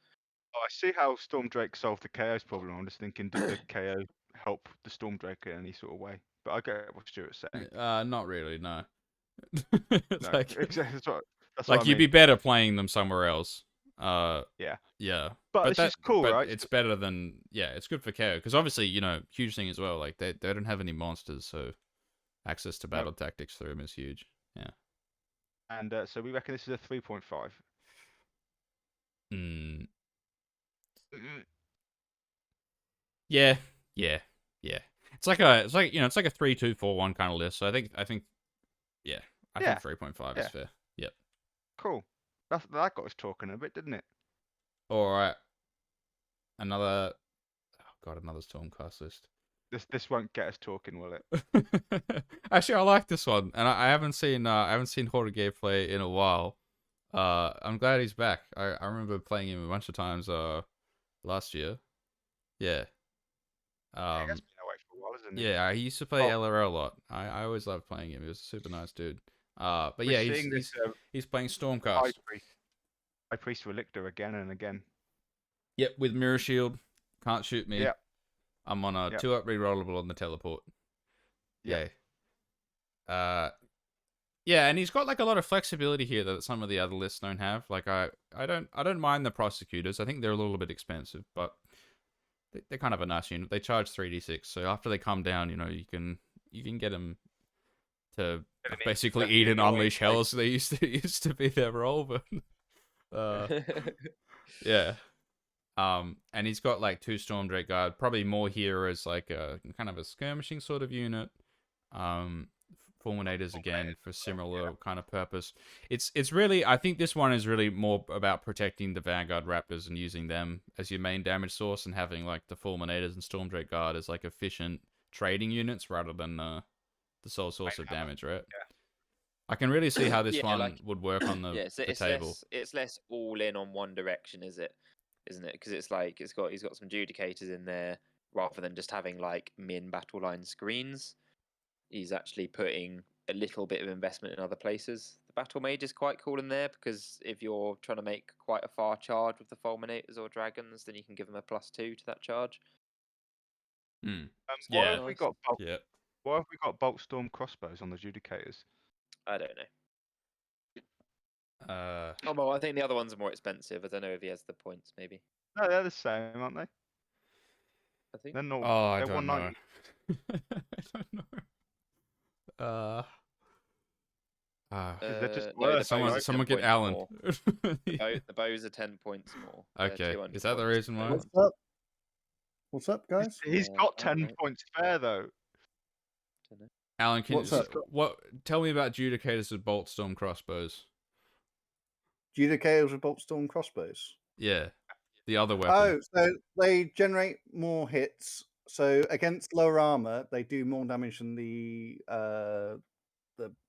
Oh, I see how Stormdrake solved the KO's problem. I'm just thinking, did the KO help the Stormdrake in any sort of way? But I get what Stuart's saying. not really, no. No, like, that's what like I you'd be mean. better playing them somewhere else. Yeah. Yeah. But this is cool, right? It's better than it's good for KO because obviously huge thing as well. Like they don't have any monsters, so access to battle tactics through them is huge. Yeah. And so we reckon this is a 3.5. Yeah. It's like a 3-2-4-1 kind of list. So I think I think 3.5 is fair. Yep. Cool. That got us talking a bit, didn't it? All right. Another Stormcast list. This won't get us talking, will it? Actually, I like this one, and I haven't seen Jorge play in a while. I'm glad he's back. I remember playing him a bunch of times last year. Yeah. He has been away for a while, isn't he? Yeah, he used to play LRL a lot. I always loved playing him. He was a super nice dude. But We're yeah, seeing he's playing High Stormcast. Priest Relictor again and again. Yep, with Mirror Shield. Can't shoot me. Yep. I'm on a 2-up rerollable on the teleport. Yep. Yeah, and he's got like a lot of flexibility here that some of the other lists don't have. Like I don't mind the prosecutors. I think they're a little bit expensive, but they're kind of a nice unit. They charge 3d6, so after they come down, you can get them to basically eat and unleash hell. So they used to be their role, but yeah. And he's got like 2 Stormdrake guard, probably more here as like a kind of a skirmishing sort of unit. Fulminators again for similar kind of purpose. It's really, I think this one is really more about protecting the Vanguard Raptors and using them as your main damage source, and having like the Fulminators and Stormdrake guard as like efficient trading units rather than the sole source of damage, right? Yeah. I can really see how this one would work on the table. It's less all in on one direction, isn't it? Because it's like he's got some Judicators in there. rather than just having like min battle line screens. He's actually putting a little bit of investment in other places. The battle mage is quite cool in there because if you're trying to make quite a far charge with the fulminators or dragons, then you can give them a +2 to that charge. Hmm. Why Yeah. have we got Yeah. Why have we got bolt storm crossbows on the adjudicators? I don't know. Uh, Oh well, I think the other ones are more expensive. I don't know if he has the points. Maybe No, they're the same, aren't they? I think. They're not. oh, I they're don't know. 190. I don't know. They're just No, the worse, someone, bows are 10 someone get points Alan. more. The bows are 10 points more. They're Okay, 200 is that the points. reason why? What's up? What's up, guys? He's Yeah, got I don't 10 know. points fair though. Don't know. Alan, can What's up? what? Tell me about Judicators of Bolt Storm crossbows. Judicators with bolt storm crossbows. Yeah, the other weapon. Oh, so they generate more hits. So against lower armor, they do more damage than the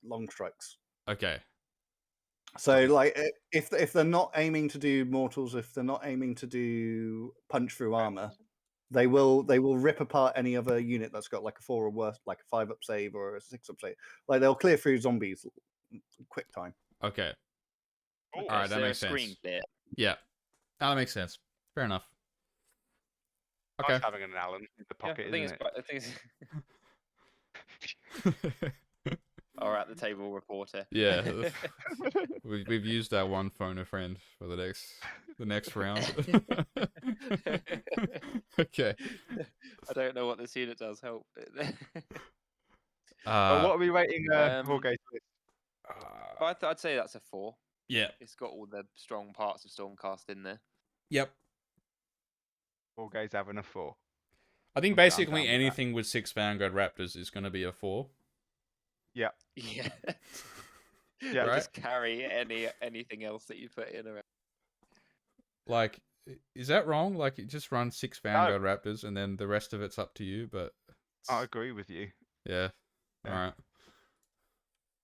long strikes. Okay. So like if they're not aiming to do mortals, if they're not aiming to do punch through armor, they will rip apart any other unit that's got like a 4 or worse, like a 5 up save or a 6 up save. Like they'll clear through zombies quick time. Okay. Oh, All right, so that they're makes screen sense. clear. Yeah, that makes sense. Fair enough. Okay. Okay. Having an Allen in the pocket, I think isn't it's. I think it's. Or at the table reporter. Yeah. We've used that one phone a friend for the next round. Okay. I don't know what this unit does. Help. Well, what are we rating Um, Horgate's list? But I'd say that's a 4. Yeah. It's got all the strong parts of Stormcast in there. Yep. Horgate's having a 4. I think I'm down basically with that. anything with 6 Vanguard Raptors is going to be a 4. Yeah. Yeah. Yeah, right? Just carry anything else that you put in around. Like, is that wrong? Like, you just run 6 Vanguard Raptors and then the rest of it's up to you, but... I agree with you. Yeah. Yeah. Alright.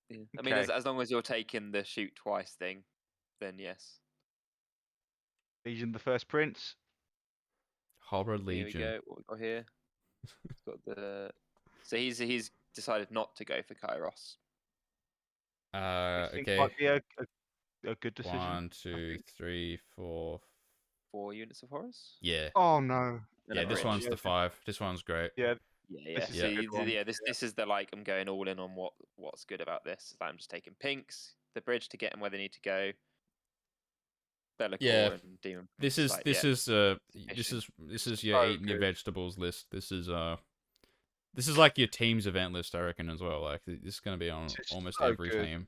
Yeah. I mean, Okay. as long as you're taking the shoot twice thing, then yes. Legion the First Prince. Horror Here we Legion. go. What we got here? Got the. So he's decided not to go for Kairos. I think Okay. might be a good decision. 1, 2, 3, 4. 4 units of horrors. Yeah. Oh no. And Yeah, a this bridge. one's the 5. This one's great. Yeah. Yeah. This is So a good one. this is the like I'm going all in on what's good about this. Like, I'm just taking pinks, the bridge to get them where they need to go. Bellacore Yeah. and Demon. This Prince, is like, this yeah, is this is your So eating your good. vegetables list. This is like your team's event list, I reckon, as well. Like this is gonna be on This is almost so every good. team.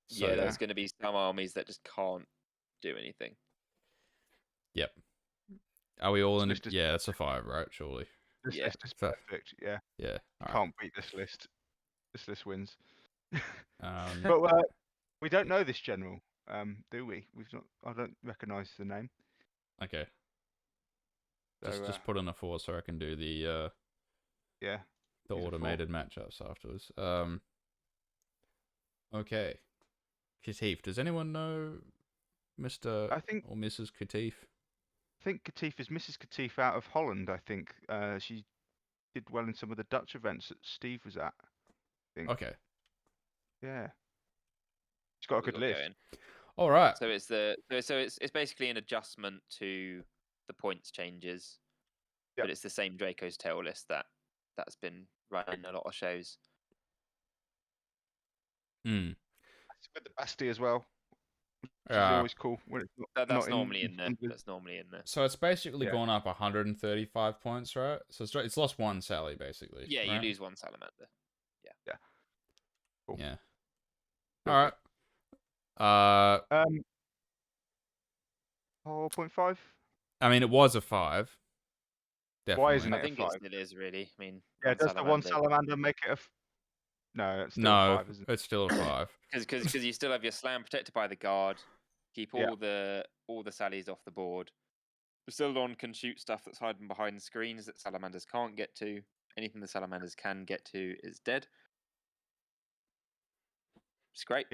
So, yeah. There's going to be some armies that just can't do anything. Yep. Are we all This in? list is Yeah, that's a 5, right? Surely. This Yeah. list is Fair. perfect. Yeah. Yeah. You Alright. can't beat this list. This list wins. But But we don't know this general, do we? We've not. I don't recognise the name. okay. So, Just put in a 4 so I can do the yeah. the use a 4. automated matchups afterwards. Okay. Katif. Does anyone know Mr. I think or Mrs. Katif? Katif is Mrs. Katif out of Holland. I think she did well in some of the Dutch events that Steve was at. I think. Okay. Yeah. She's got a good list. Going. All right. So it's it's basically an adjustment to the points changes, Yep. but it's the same Draco's Tail list that's been running a lot of shows. Hmm. With the Basti as well, which is Yeah. always cool. When it's That's not normally in there. standard. That's normally in there. So it's basically Yeah. gone up 135 points, right? So it's lost 1 Sally, basically. Yeah, you right? lose 1 Salamander. Cool. Yeah. Good, All right. 4.5. I mean, it was a 5. Definitely. Why isn't I it think a it 5? still is really. I mean, Yeah, does the one salamander make it a? No, it's still No, a 5, isn't it? it's still a 5. because you still have your slam protected by the guard. Keep Yeah. all the sallies off the board. Bastillon can shoot stuff that's hiding behind screens that salamanders can't get to. Anything the salamanders can get to is dead. It's great.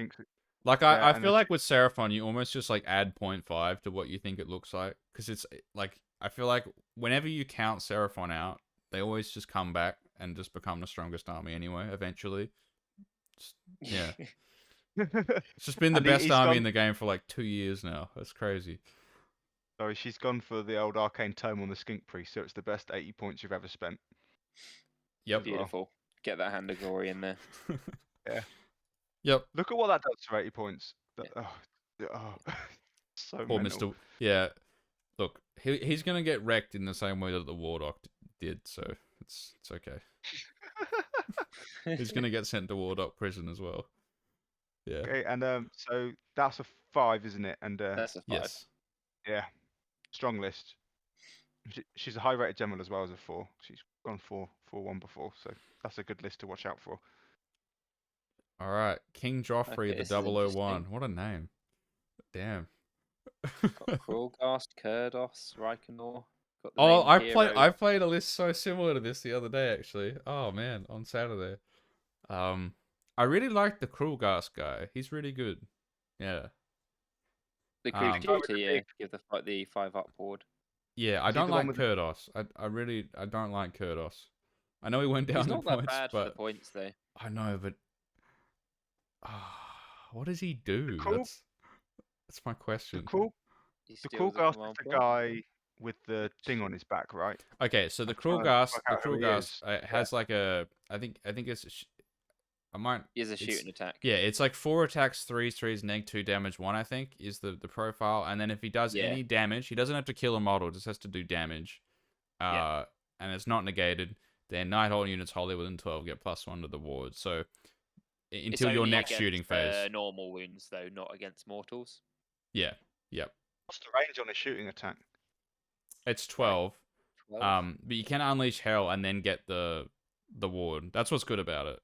Like Yeah, I and feel like with Seraphon, you almost just like add 0.5 to what you think it looks like, because it's like I feel like whenever you count Seraphon out, they always just come back and just become the strongest army anyway, eventually. Yeah. It's just been the And best he's army gone. in the game for like 2 years now. That's crazy. Sorry, she's gone for the old arcane tome on the skink priest, so it's the best 80 points you've ever spent. Yep. as well. Beautiful. Get that hand of glory in there. Yeah. Yep. Look at what that does for 80 points. So Poor mental. Mr. Yeah. Look, he's gonna get wrecked in the same way that the Warlock did, so it's okay. He's gonna get sent to Warlock prison as well. Yeah. Okay, and so that's a 5, isn't it? And That's a 5. Yes. yeah, strong list. She's a high-rated general as well as a 4. She's gone 4-1 before, so that's a good list to watch out for. All right, King Joffrey, Okay, this the is 001. interesting. What a name! Damn. Got Krulgast, Kurdos, Reikenor. Got the Oh, named hero. I played a list so similar to this the other day, actually. Oh man, on Saturday. I really like the Krulgast guy. He's really good. Yeah. The creep um, Oh, duty, yeah. Give the 5 up ward. Yeah, I Is he don't the one like with the- Kurdos. I don't like Kurdos. I know he went down He's in not that points, bad for the but points, though. I know, but what does he do? Krul- That's my The question. cool, He the steals a Coolgast command is the point. guy with the thing on his back, right? Okay, so the I'm trying to work Krulgast, out who he is. has like a, I think it's, I might, He has a it's- shooting attack. yeah, it's like 4 attacks, 3 threes, -2 damage, 1 I think is the profile, and then if he does Yeah. any damage, he doesn't have to kill a model, just has to do damage. Yeah. And it's not negated. Then Nighthawk units wholly within 12 get +1 to the ward. So It's until your only next against, shooting phase. normal wounds, though, not against mortals. Yeah, yep. What's the range on his shooting attack? It's 12. 12. But you can unleash hell and then get the ward. That's what's good about it.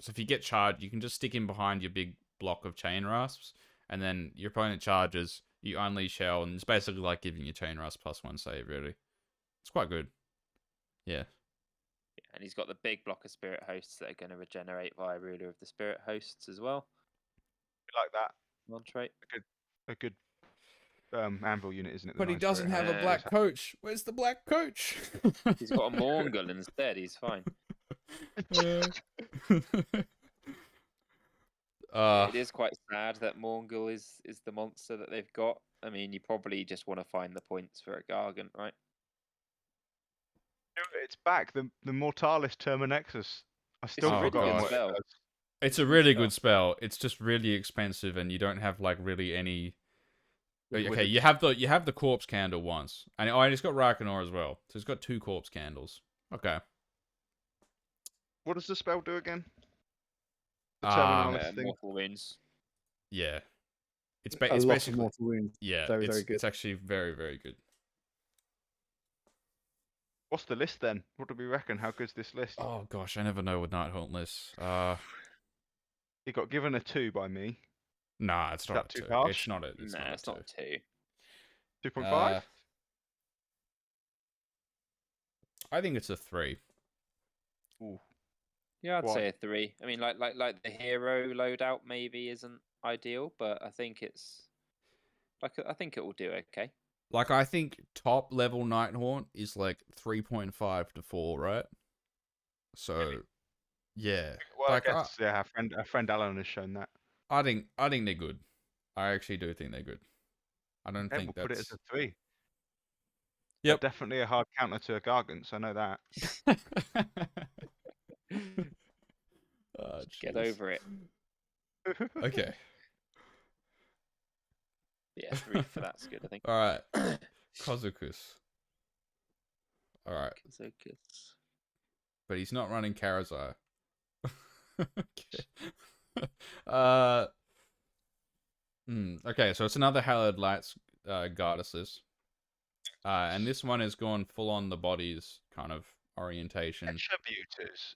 So if you get charged, you can just stick him behind your big block of chain rasps, and then your opponent charges, you unleash hell, and it's basically like giving your chain rasp +1 save, really. It's quite good. Yeah. And he's got the big block of spirit hosts that are going to regenerate via ruler of the spirit hosts as well. Like that. One trait. A good anvil unit, isn't it? But he Nice doesn't spirit have a house. black coach. Where's the black coach? He's got a Morgul instead. He's fine. It is quite sad that Morgul is the monster that they've got. I mean, you probably just want to find the points for a Gargant, right? It's back. The Mortalis Terminexus. I still a really forgotten good what spell. it does. It's a really good spell. It's just really expensive, and you don't have like really any. With Okay, you have the corpse candle once, and it's got Reikenor as well. So it's got 2 corpse candles. Okay. What does the spell do again? The Um, Terminalis thing. Mortal wounds. Yeah. It's A it's lot of basically mortal wounds. yeah. Very, it's very good. it's actually very, very good. What's the list then? What do we reckon? How good's this list? Oh gosh, I never know with Nighthaunt lists. It got given a 2 by me. Nah, it's that not a too 2. harsh? It's not a. It's Nah, not it's a 2. not 2. 2.5? I think it's a 3. Ooh. Yeah, I'd Why? say a 3. I mean, like the hero loadout maybe isn't ideal, but I think it's I think it will do okay. Like, I think top level Nighthaunt is like 3.5 to 4, right? So, yeah. Well, Like, I guess yeah, our friend Alan has shown that. I think they're good. I actually do think they're good. I don't Yeah, think we'll put it that's. as a 3. Yep. They're definitely a hard counter to a Gargant, so I know that. Oh, Get jeez. over it. Okay. Yeah, 3 for that's good, I think. All right. Kozukus. All right, Kazokus. but he's not running Karazai. Okay. Okay, so it's another Hallowed Lights goddesses. And this one is going full on the bodies kind of orientation. Retributors.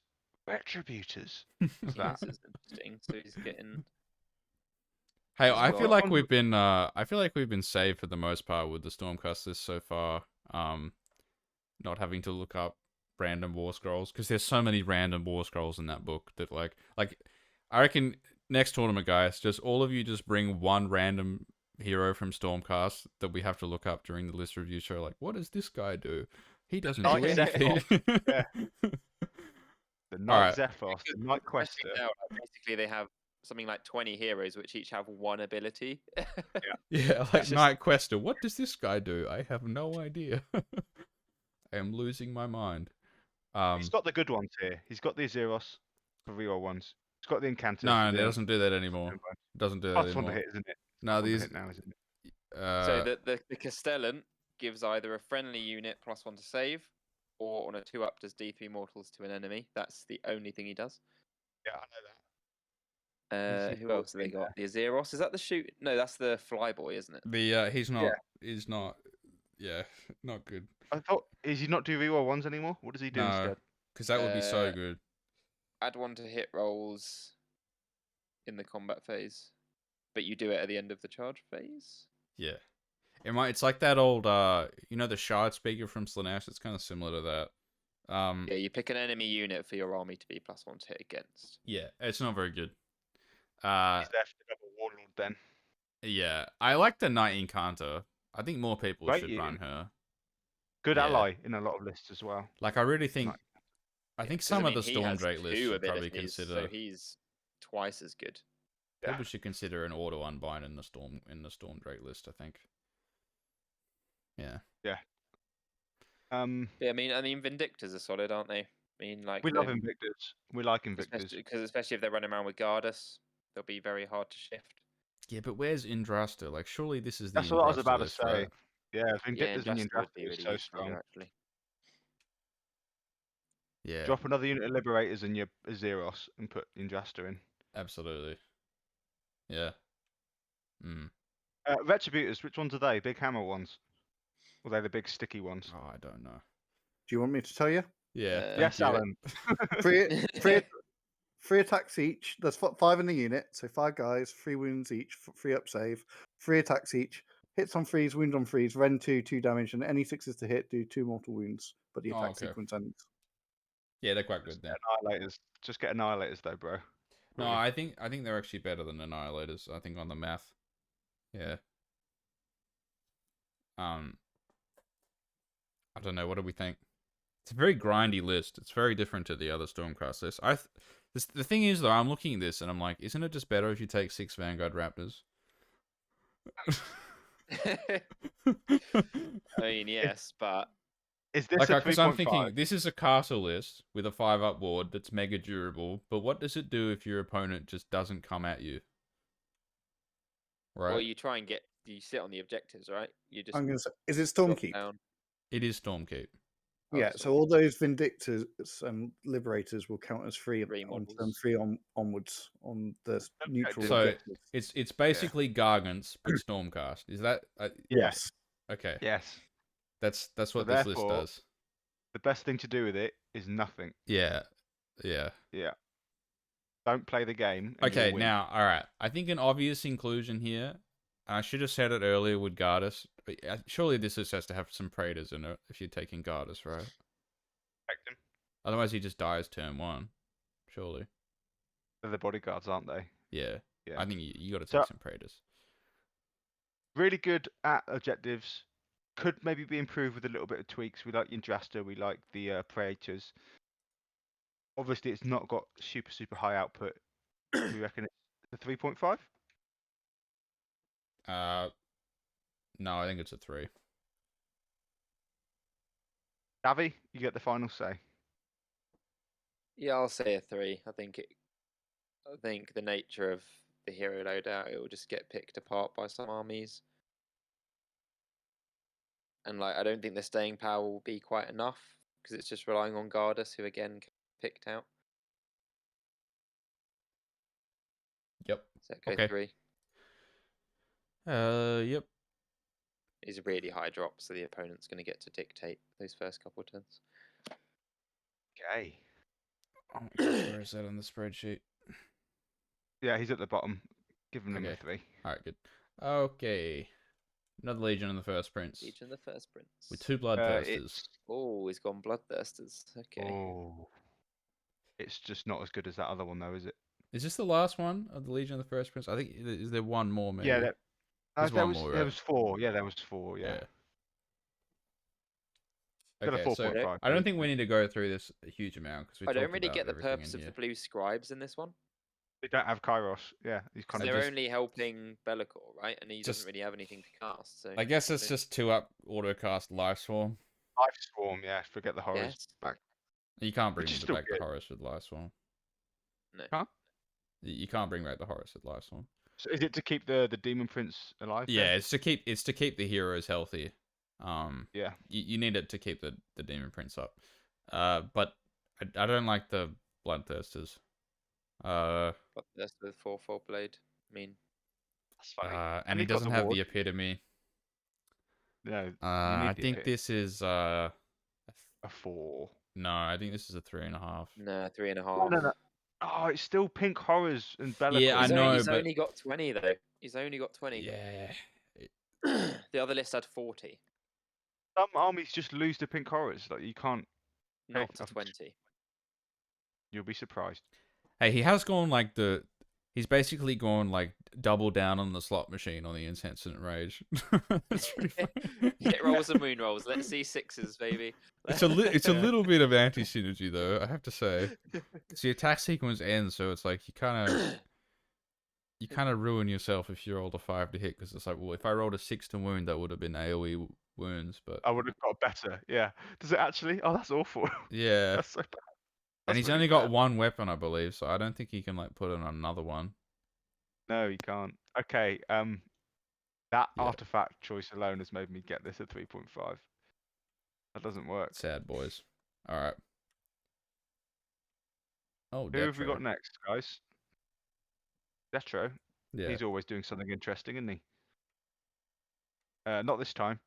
Retributors. What's Yeah, that? this is interesting. So he's getting. Hey, He's I feel got- like we've been saved for the most part with the Stormcasters so far. Not having to look up random war scrolls because there's so many random war scrolls in that book that like I reckon next tournament, guys, just all of you just bring one random hero from Stormcast that we have to look up during the list review show. Like, what does this guy do? He doesn't Knight do anything. Yeah. The Knight Alright. Zephyros, the Knight Especially Quester. now, like, basically they have something like 20 heroes, which each have one ability. Yeah, like That's just- Knight Quester. What does this guy do? I have no idea. I am losing my mind. He's got the good ones here. He's got the Azeros for real ones. He's got the Incanters. No, for it the doesn't do that anymore. It doesn't do that Plus one to anymore. hit, isn't it? No, One to these. hit now, isn't it? So the Castellan gives either a friendly unit +1 to save, or on a 2-up does D3 mortals to an enemy. That's the only thing he does. Yeah, I know that. He's Who else have they got? The Azeros. Is that the shoot? No, that's the Flyboy, isn't it? He's not. Yeah. He's not. Yeah, not good. I thought, is he not do reroll ones anymore? What does he do No. instead? Because that would be so Uh, good. Add 1 to hit rolls in the combat phase, but you do it at the end of the charge phase. Yeah. It's like that old, the shard speaker from Slanesh. It's kind of similar to that. Yeah, you pick an enemy unit for your army to be +1 to hit against. Yeah, it's not very good. He's there for double Warlord then. Yeah, I like the Knight Incanter. I think more people Great should unit. run her. Good Yeah. ally in a lot of lists as well. Like, I really think. Knight. I think 'Cause, some of the he has Stormdrake lists 2 should probably abilities, consider. so he's twice as good. People Yeah. should consider an auto unbind in the Stormdrake list. I think. Yeah. Yeah, I mean, Vindictors are solid, aren't they? I mean, like We love them- Invictors. We like Invictors. especially if they're running around with Gardus, they'll be very hard to shift. Yeah, but where's Indrasta? Like, surely this is the That's what I was Indrasta about to list, say. right? Yeah, Vindictors and Indrasta would Indrasta be is really so useful here, strong. actually. Yeah, Drop another unit of Liberators and your Azeros and put Indrasta in. absolutely. Yeah. Mm. Retributors, which ones are they? Big hammer ones? Or are they the big sticky ones? Oh, I don't know. Do you want me to tell you? Yeah. Yes, thank you. Alan. Three attacks each. There's 5 in the unit, so 5 guys, 3 wounds each, 3 up save. 3 attacks each. Hits on freeze, wound on freeze, rend 2, 2 damage, and any 6s to hit do 2 mortal wounds. But the Oh, attack okay. sequence ends. Yeah, they're quite good then. Annihilators. Just get Annihilators though, bro. No, Really. I think they're actually better than Annihilators. I think on the math. Yeah. I don't know. What do we think? It's a very grindy list. It's very different to the other Stormcast lists. The thing is, though, I'm looking at this and I'm like, isn't it just better if you take 6 Vanguard Raptors? I mean, yes, but Is this Like, a because I'm 3.5? thinking, this is a castle list with a 5-up ward that's mega durable, but what does it do if your opponent just doesn't come at you? Right? well, you try and you sit on the objectives, right? You just I'm gonna say, is it drop Stormkeep? down. It is Stormkeep. Yeah, Oh, so all those Vindictors and Liberators will count as 3 Three on turn models. 3 onwards on the neutral So- objectives. It's basically Gargants, but Stormcast. Is that... Yes. okay. Yes. That's what So this list therefore- does. The best thing to do with it is nothing. Yeah. Yeah. Yeah. Don't play the game. And Okay, you'll win. now, alright. I think an obvious inclusion here, and I should have said it earlier with Gardas, but surely this just has to have some Praetors in it if you're taking Gardas, right? Protect him. Otherwise he just dies turn 1. Surely. They're the bodyguards, aren't they? Yeah. Yeah. I think you got to So- take some Praetors. Really good at objectives. Could maybe be improved with a little bit of tweaks. We like Indrasta. We like the Praetors. Obviously, it's not got super high output. Do you reckon it's a 3.5? No, I think it's a 3. Davi, you get the final say. Yeah, I'll say a 3. I think the nature of the hero loadout, it will just get picked apart by some armies. And like, I don't think the staying power will be quite enough because it's just relying on Gardus, who again picked out. Yep. So go Okay. 3. Yep. Is a really high drop, so the opponent's going to get to dictate those first couple of turns. Okay. Oh my gosh, where is that on the spreadsheet? Yeah, he's at the bottom. Give him number Okay. 3. Alright, good. Okay. Another Legion in the First Prince. Legion the First Prince. With 2 Bloodthirsters. It's Oh, he's gone Bloodthirsters. Okay. oh, it's just not as good as that other one, though, is it? Is this the last one of the Legion of the First Prince? I think is there one more maybe? Yeah, There's one more, There right? was 4. Yeah, there was 4. Yeah. Got a Okay, so 4.5. I don't think we need to go through this a huge amount because we I don't talked really about get the everything in purpose of here. the blue scribes in this one. They don't have Kairos. Yeah, he's So kind of they're just. only helping Bellicor, right? And he Just- doesn't really have anything to cast. So I guess it's don't- just 2-up autocast Life Swarm. Life Swarm, yeah. Forget the horrors Yes. back. You can't bring Which is still back the good. Horus with Life Swarm. No. Huh? You can't bring back the Horus with Life Swarm. So is it to keep the Demon Prince alive? Yeah, then? it's to keep the heroes healthy. Yeah. You need it to keep the Demon Prince up. But I don't like the Bloodthirsters. But that's with 4-4 blade. I mean, That's funny. And he he's got doesn't have the ward. epitome. No. you I need the think epitome. this is A 4. no, I think this is a 3.5. no, 3.5. No. Oh, it's still pink horrors and Bellicor. Yeah, I He's know, he's but- only got 20 though. He's only got 20. Yeah. The other list had 40, Some armies just lose to pink horrors. Like you can't. not Okay, to I've- 20. You'll be surprised. Hey, he has gone like he's basically gone like double down on the slot machine on the Insensate Rage. That's pretty funny. Hit rolls and moon rolls. Let's see 6s, baby. It's a little bit of anti synergy though, I have to say. Because the attack sequence ends, so it's like you kind of ruin yourself if you rolled a 5 to hit. Because it's like, well, if I rolled a 6 to wound, that would have been AOE wounds. But I would have got better. Yeah. Does it actually? Oh, that's awful. yeah, That's so bad. and That's he's really only got bad. one weapon, I believe. So I don't think he can like put on another one. No, you can't. Okay. That Yeah. artifact choice alone has made me get this at 3.5. That doesn't work. Sad boys. All right. Oh, Who have we Detro. got next, guys? Detro. Yeah. He's always doing something interesting, isn't he? Not this time.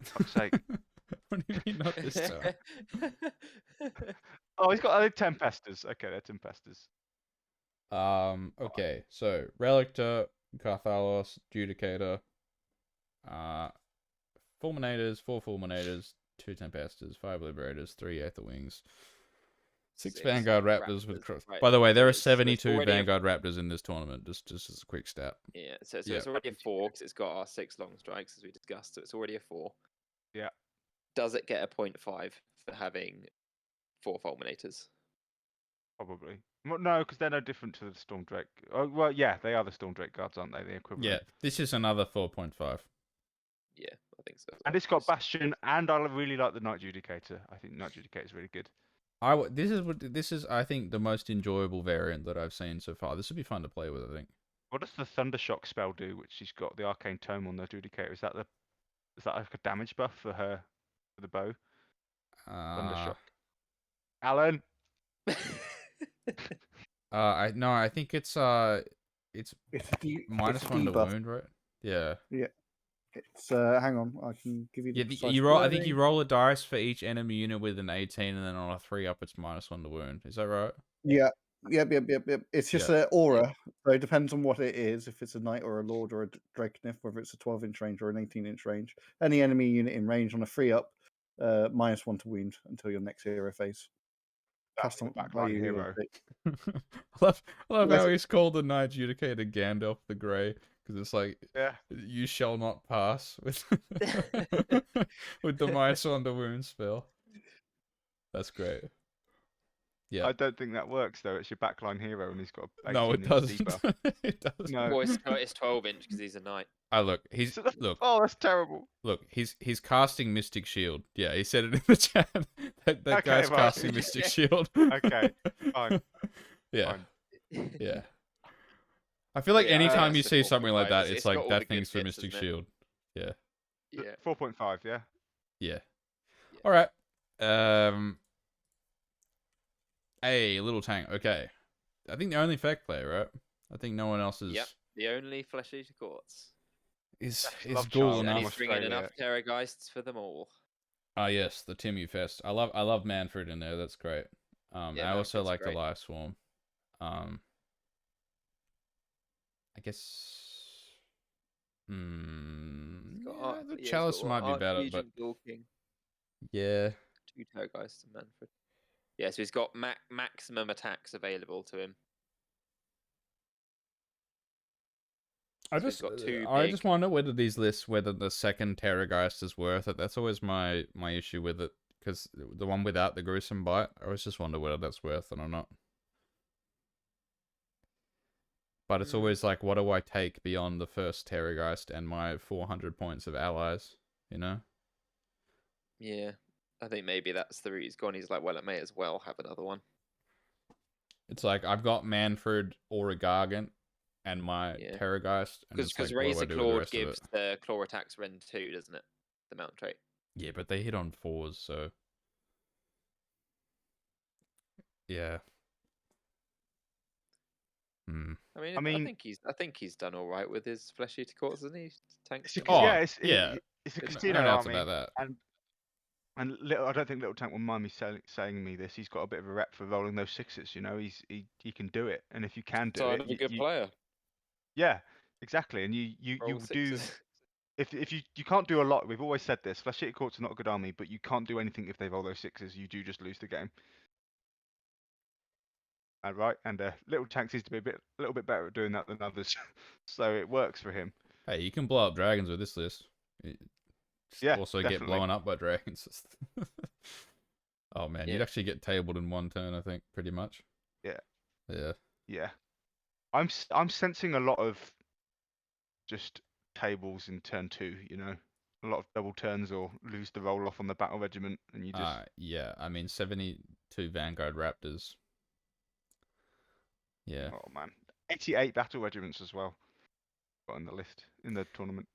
Fuck's sake. What do you mean not this time? Oh, he's got Tempesters. Okay, they're Tempesters. Okay, so Relictor, Carthalos, Judicator, Fulminators, 4 Fulminators, 2 Tempesters, 5 Liberators, 3 Aether Wings, 6 6 Vanguard Raptors with Raptors, cross. right, By the way, there are so it's 72 already a- Vanguard Raptors in this tournament, just as a quick stat. Yeah, so Yeah. it's already a 4 because it's got our 6 long strikes as we discussed. So it's already a 4. Yeah. Does it get a 0.5 for having 4 fulminators? Probably. Well, no, because they're no different to the Stormdrake. Oh, well, yeah, they are the Stormdrake guards, aren't they? The equivalent. Yeah, this is another 4.5. Yeah, I think so. as And well, it's got just- Bastion, and I really like the Night Judicator. I think Night Judicator is really good. This is I think the most enjoyable variant that I've seen so far. This would be fun to play with, I think. What does the Thundershock spell do? Which she's got the Arcane Tome on the Judicator. Is that like a damage buff for her for the bow? Thundershock. Alan. I think it's It's a D, minus it's a 1 to debuff. wound, right? Yeah. It's hang on, I can give you the Yeah, precise you roll. I think wording. you roll a dice for each enemy unit with an 18, and then on a 3-up, it's minus 1 to wound. Is that right? Yeah. Yep. It's just an aura, so it depends on what it is. If it's a knight or a lord or a Drakenif, whether it's a 12-inch range or an 18-inch range. Any enemy unit in range on a 3-up, minus 1 to wound until your next hero phase. That's Cast on the backline value hero. I love Yes. how he's called the Knight Judicator Gandalf the Grey, because it's like Yeah. you shall not pass with with the minus 1 to wound spell. That's great. Yeah. I don't think that works though. It's your backline hero, and he's got a No, it 18-inch doesn't. debuff. It doesn't. No. Well, it's 12-inch because he's a knight. Look, he's So that's- look. Oh, that's terrible. Look, he's casting Mystic Shield. Yeah, he said it in the chat. that Okay, guy's well, casting Mystic Shield. Okay, fine. Yeah, Fine. yeah. I feel like Yeah, anytime it's you the see something like 4.5, that, it's it's got like all the that good thing's for bits, Mystic isn't it? Shield. Yeah, Yeah. 4.5, yeah. yeah. Yeah. All right. Hey, little tank. Okay. I think the only fact player, right? I think no one else is. Yep. The only flesh eater courts. Is Love cool Charlie. And enough. he's bringing Australia. enough Terrorgeists for them all. Ah, yes, the Timu Fest. I love Manfred in there. That's great. Yeah, I also Manfred's like the great. Life Swarm. I guess. Got The he's Chalice got might be better, but Archregent Gawking, yeah. 2 Terrorgeists and Manfred. Yeah, so he's got maximum attacks available to him. I So he's just, got two I big. just wonder whether these lists, whether the second Terrorgeist is worth it. That's always my issue with it, because the one without the gruesome bite, I always just wonder whether that's worth it or not. But it's always like, what do I take beyond the first Terrorgeist and my 400 points of allies? You know? Yeah, I think maybe that's the route he's gone. He's like, well, it may as well have another one. It's like I've got Manfred or a Gargant and my Yeah. Terrorgeist, and it's like, Because what do I Razor do with the Claw rest of it? gives the claw attacks Ren 2, doesn't it? The mount trait. Yeah, but they hit on 4s, so yeah. Hmm. I I mean, think he's done all right with his flesh eater courts, hasn't he? Tanks. it's a, Oh, yeah, yeah. it's a No casino doubts army, about that. and little, I don't think Little Tank will mind me saying me this. He's got a bit of a rep for rolling those sixes. You know, he can do it, and if you can do Sign it, of a good player. yeah, exactly. And you Roll do. sixes. If you can't do a lot, we've always said this. Flesh Eater Courts are not a good army, but you can't do anything if they roll those sixes. You do just lose the game. Right, and Little Tank seems to be a little bit better at doing that than others, so it works for him. Hey, you can blow up dragons with this list. Yeah, also definitely. get blown up by dragons. Oh man, Yeah. you'd actually get tabled in one turn, I think, pretty much. Yeah. Yeah. Yeah, I'm sensing a lot of just tables in turn 2. You know, a lot of double turns or lose the roll off on the battle regiment, and you just Yeah, I mean 72 Vanguard Raptors. Yeah. oh man, 88 battle regiments as well. Got in the list in the tournament.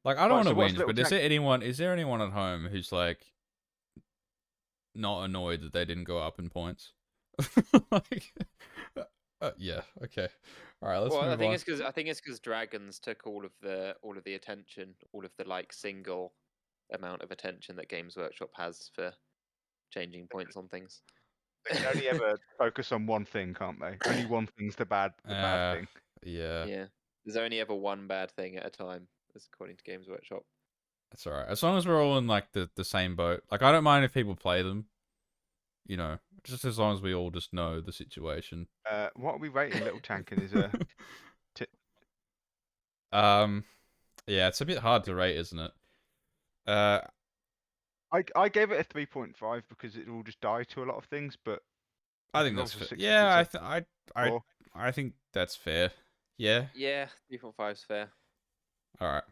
Like I don't Right, want to so what's whinge, Little but is Tank? there anyone at home who's like not annoyed that they didn't go up in points? Like yeah, okay. All right, let's Well, move on. I think it's because dragons took all of the attention, all of the like single amount of attention that Games Workshop has for changing points on things. They can only ever focus on one thing, can't they? Only one thing's the bad thing. Yeah. Yeah, there's only ever one bad thing at a time, as according to Games Workshop. That's all right. As long as we're all in like the same boat. Like I don't mind if people play them. You know, just as long as we all just know the situation. What are we rating Little Tank in? Is Yeah, it's a bit hard to rate, isn't it? I gave it a 3.5 because it will just die to a lot of things, but I if think it that's rolls a fair. 6, Yeah, it's a I 4. I think that's fair. Yeah. Yeah, 3.5's fair. All right.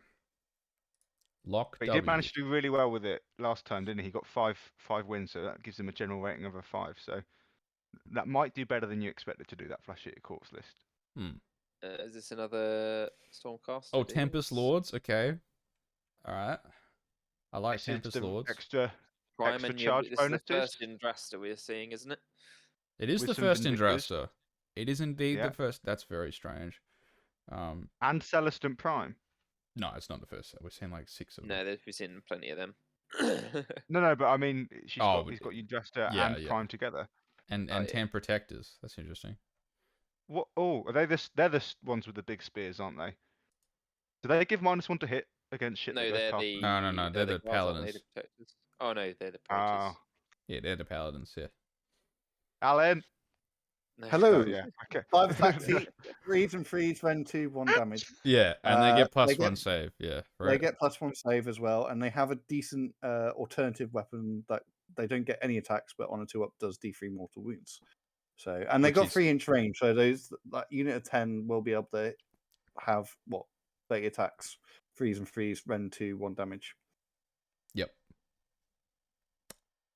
Lock But he W. did manage to do really well with it last time, didn't he? He got five wins, so that gives him a general rating of a 5. So that might do better than you expected to do, that Flash Eater Courts list. Is this another Stormcast? Oh, It Tempest is. Lords. Okay. All right. I like This is Tempest the Lords. extra Prime and charge this is the bonuses. first Indrasta we're seeing, isn't it? It is with the some first Vindictors. Indrasta. It is indeed Yeah. the first. That's very strange. And Celestant Prime. No, it's not the first. We're seeing like 6 of them. No, we've seen plenty of them. No, but I mean, he's got but- Indrasta yeah, and yeah. Prime together. And Oh, yeah. 10 Protectors. That's interesting. What? Oh, are they they're the ones with the big spears, aren't they? Do they give -1 to hit against shit No, that goes they're past the them? No, they're the guards, aren't they, paladins. the protectors? Oh no, they're the Ah, praetors. Yeah, they're the paladins. Yeah. Alan. No. Hello. Oh, yeah. Okay. 5 attack feet, 3s and 3s, then 2, 1 damage. Yeah, and they get they +1 get- save. Yeah, right. They get +1 save as well, and they have a decent alternative weapon that they don't get any attacks, but on a 2-up does D3 mortal wounds. So, and they Which got is- 3-inch range, so those that unit of 10 will be able to have 30 attacks, 3s and 3s, Ren 2, 1 damage. Yep.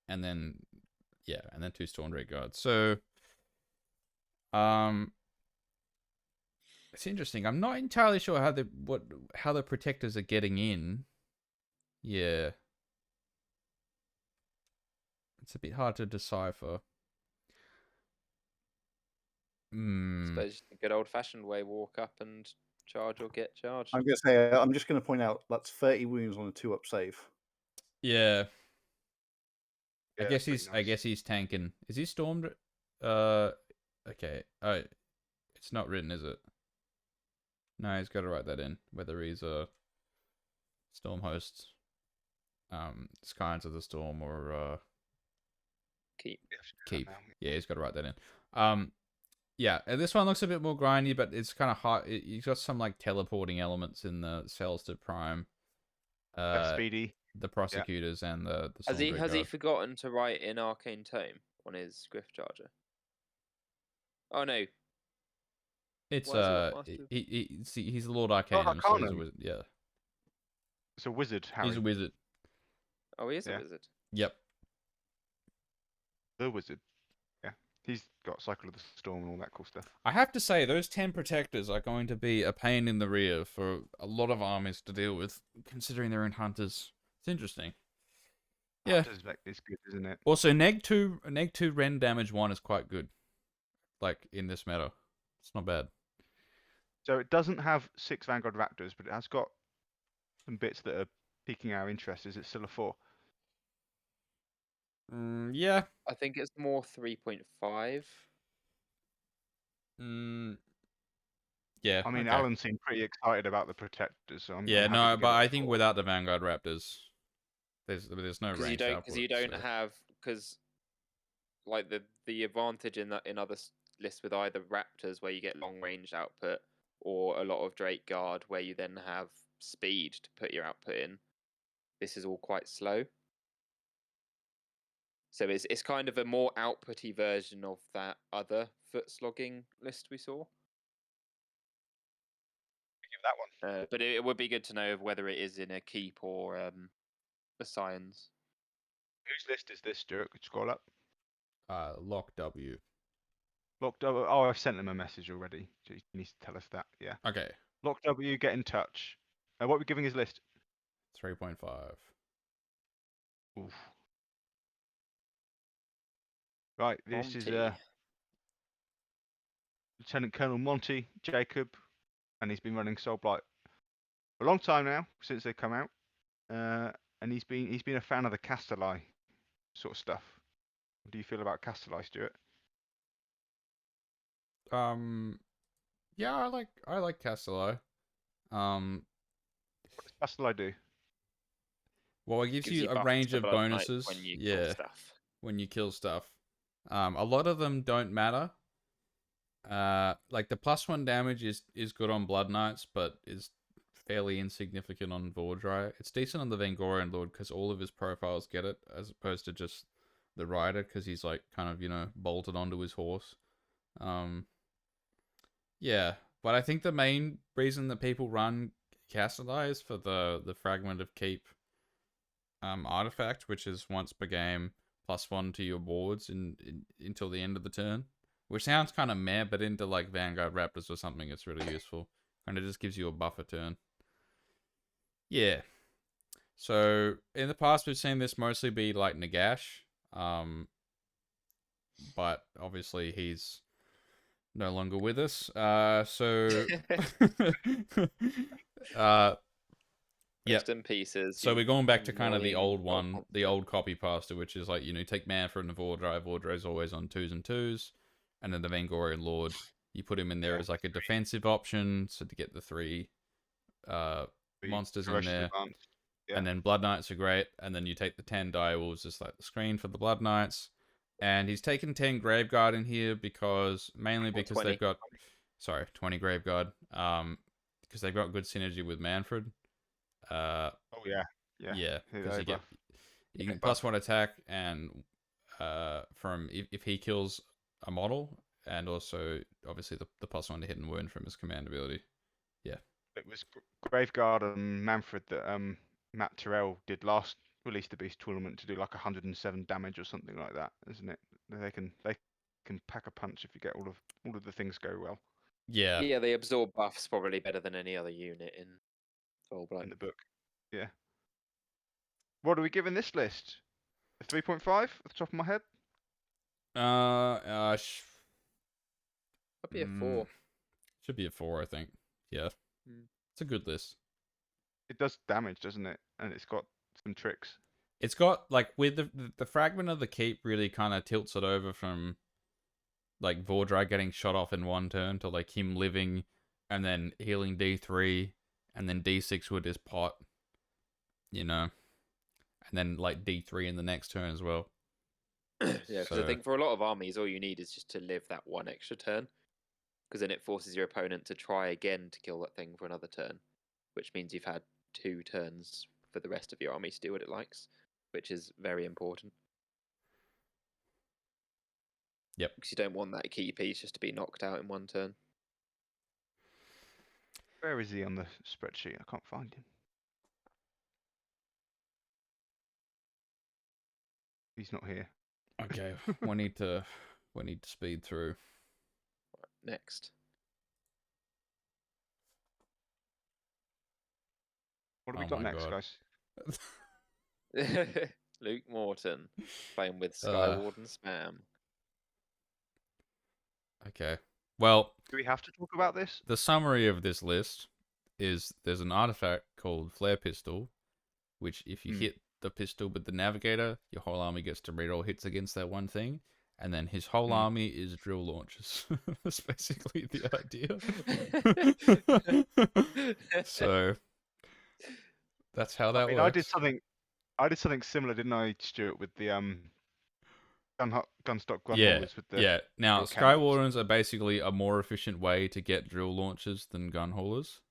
And then, yeah, and then 2 Stormdrake Guards. So, it's interesting. I'm not entirely sure how the protectors are getting in. Yeah. It's a bit hard to decipher. Suppose the good old-fashioned way: walk up and charge or get charged. I'm going to say, I'm just going to point out that's 30 wounds on a 2-up save. Yeah. Yeah, I guess that's pretty nice. he's tanking. Is he stormed? Okay. Oh, it's not written, is it? No, he's got to write that in. Whether he's a storm host, Scions of the Storm, or Keep. Keep. Yeah, he's got to write that in. Yeah, and this one looks a bit more grindy, but it's kind of hot. You've got some like teleporting elements in the cells to prime. Speedy. The prosecutors and the Has he Stormgrid forgotten to write in Arcane Tome on his Griff Charger? Oh no. It's Why has he got Master? he's the Lord Arcanum, so he's a wizard. Yeah, It's a wizard, Harry. he's a wizard. Oh, he is Yeah. a wizard. Yep. The wizard. Yeah. He's got Cycle of the Storm and all that cool stuff. I have to say, those 10 protectors are going to be a pain in the rear for a lot of armies to deal with, considering they're in hunters. It's interesting. Yeah. Hunter's Vect is good, isn't it? Also, neg 2 Ren damage 1 is quite good. Like, in this meta. It's not bad. So it doesn't have 6 Vanguard Raptors, but it has got some bits that are piquing our interest. Is it still a 4? Yeah. I think it's more 3.5. Yeah. I mean, okay. Alan seemed pretty excited about the protectors, so I'm Yeah, happy no, to get but it I at think 4. without the Vanguard Raptors, there's no range Because you don't so. have like the advantage in other lists with either Raptors where you get long range output or a lot of Drake Guard where you then have speed to put your output in. This is all quite slow. So it's kind of a more outputty version of that other foot slogging list we saw. Give that one. But it would be good to know whether it is in a keep or a science. Whose list is this, Stuart? Could you scroll up? Lock W. Lock W. Oh, I've sent them a message already. So he needs to tell us that. Yeah. Okay. Lock W, get in touch. What are we giving his list? 3.5. Oof. Right, this is Monty. Lieutenant Colonel Monty Jacob, and he's been running Soul Blight for a long time now, since they come out. And he's been a fan of the Castelli sort of stuff. What do you feel about Castelli, Stuart? Yeah, I like Castelli. What does Castelli do? Well, it gives you a buffs range to of Blood Knight bonuses. when you kill stuff. When you kill stuff. A lot of them don't matter. Like the +1 damage is good on Blood Knights, but is fairly insignificant on Vordry. It's decent on the Vangorian Lord because all of his profiles get it, as opposed to just the Rider because he's like kind of bolted onto his horse. Yeah, but I think the main reason that people run Castelli is for the Fragment of Keep artifact, which is once per game +1 to your boards until the end of the turn. Which sounds kind of meh, but into like Vanguard Raptors or something, it's really useful. Kind of just gives you a buffer turn. Yeah. So in the past, we've seen this mostly be like Nagash. But obviously he's no longer with us. Rest in pieces. So we're going back to kind of the annoying old one, the old copy pasta, which is like, take Manfred and Vordry. Vordry's always on 2s and 2s. And then the Vangorian Lord, you put him in there as like a defensive option, so to get the 3 monsters in there. Yeah. And then Blood Knights are great. And then you take the 10 direwolves as like the screen for the Blood Knights. And he's taken 10 Graveguard in here mainly because 20. they've got 20 Graveguard. Because they've got good synergy with Manfred. Yeah, because you can +1 attack and from if he kills a model, and also obviously the +1 to hit and wound from his command ability. Yeah, it was Graveguard and Manfred that Matt Terrell did last Release the Beast tournament to do like 107 damage or something like that, isn't it? They can pack a punch if you get all of the things go well. Yeah. Yeah, they absorb buffs probably better than any other unit in Soul Blight. In the book. Yeah. What are we giving this list? A 3.5 off the top of my head? That'd be a 4. Should be a 4, I think. Yeah. It's a good list. It does damage, doesn't it? And it's got some tricks. It's got, like, with the Fragment of the Keep really kind of tilts it over from, like, Vordry getting shot off in 1 turn to, like, him living and then healing D3 and then D6 with his pot, and then, like, D3 in the next turn as well. Yeah, because I think for a lot of armies, all you need is just to live that 1 extra turn. because then it forces your opponent to try again to kill that thing for another turn, which means you've had 2 turns for the rest of your army to do what it likes, which is very important. Yep. Because you don't want that key piece just to be knocked out in 1 turn. Where is he on the spreadsheet? I can't find him. He's not here. Okay, we need to speed through. Next. What have we Oh got my next, God. guys? Luke Morton playing with Skywarden Spam. Okay. Well, Do we have to talk about this? the summary of this list is there's an artifact called Flare Pistol, which if you hit the pistol with the navigator, your whole army gets to reroll hits against that one thing, and then his whole army is drill launchers. That's basically the idea. So that's how that I mean, works. I did something similar, didn't I, Stuart, with the gunstock gun Yeah, haulers with the yeah. Now, drill cannons. Skywardens are basically a more efficient way to get drill launchers than gun haulers,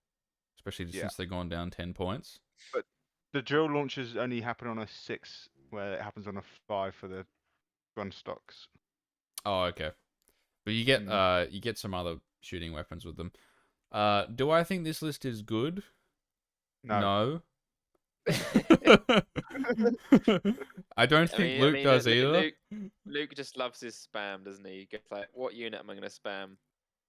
especially Yeah. since they've gone down 10 points. But the drill launchers only happen on a 6, where it happens on a 5 for the gun stocks. Oh, okay. But you get some other shooting weapons with them. Do I think this list is good? No. I don't think Luke does either. Luke just loves his spam, doesn't he? He goes like, "What unit am I going to spam?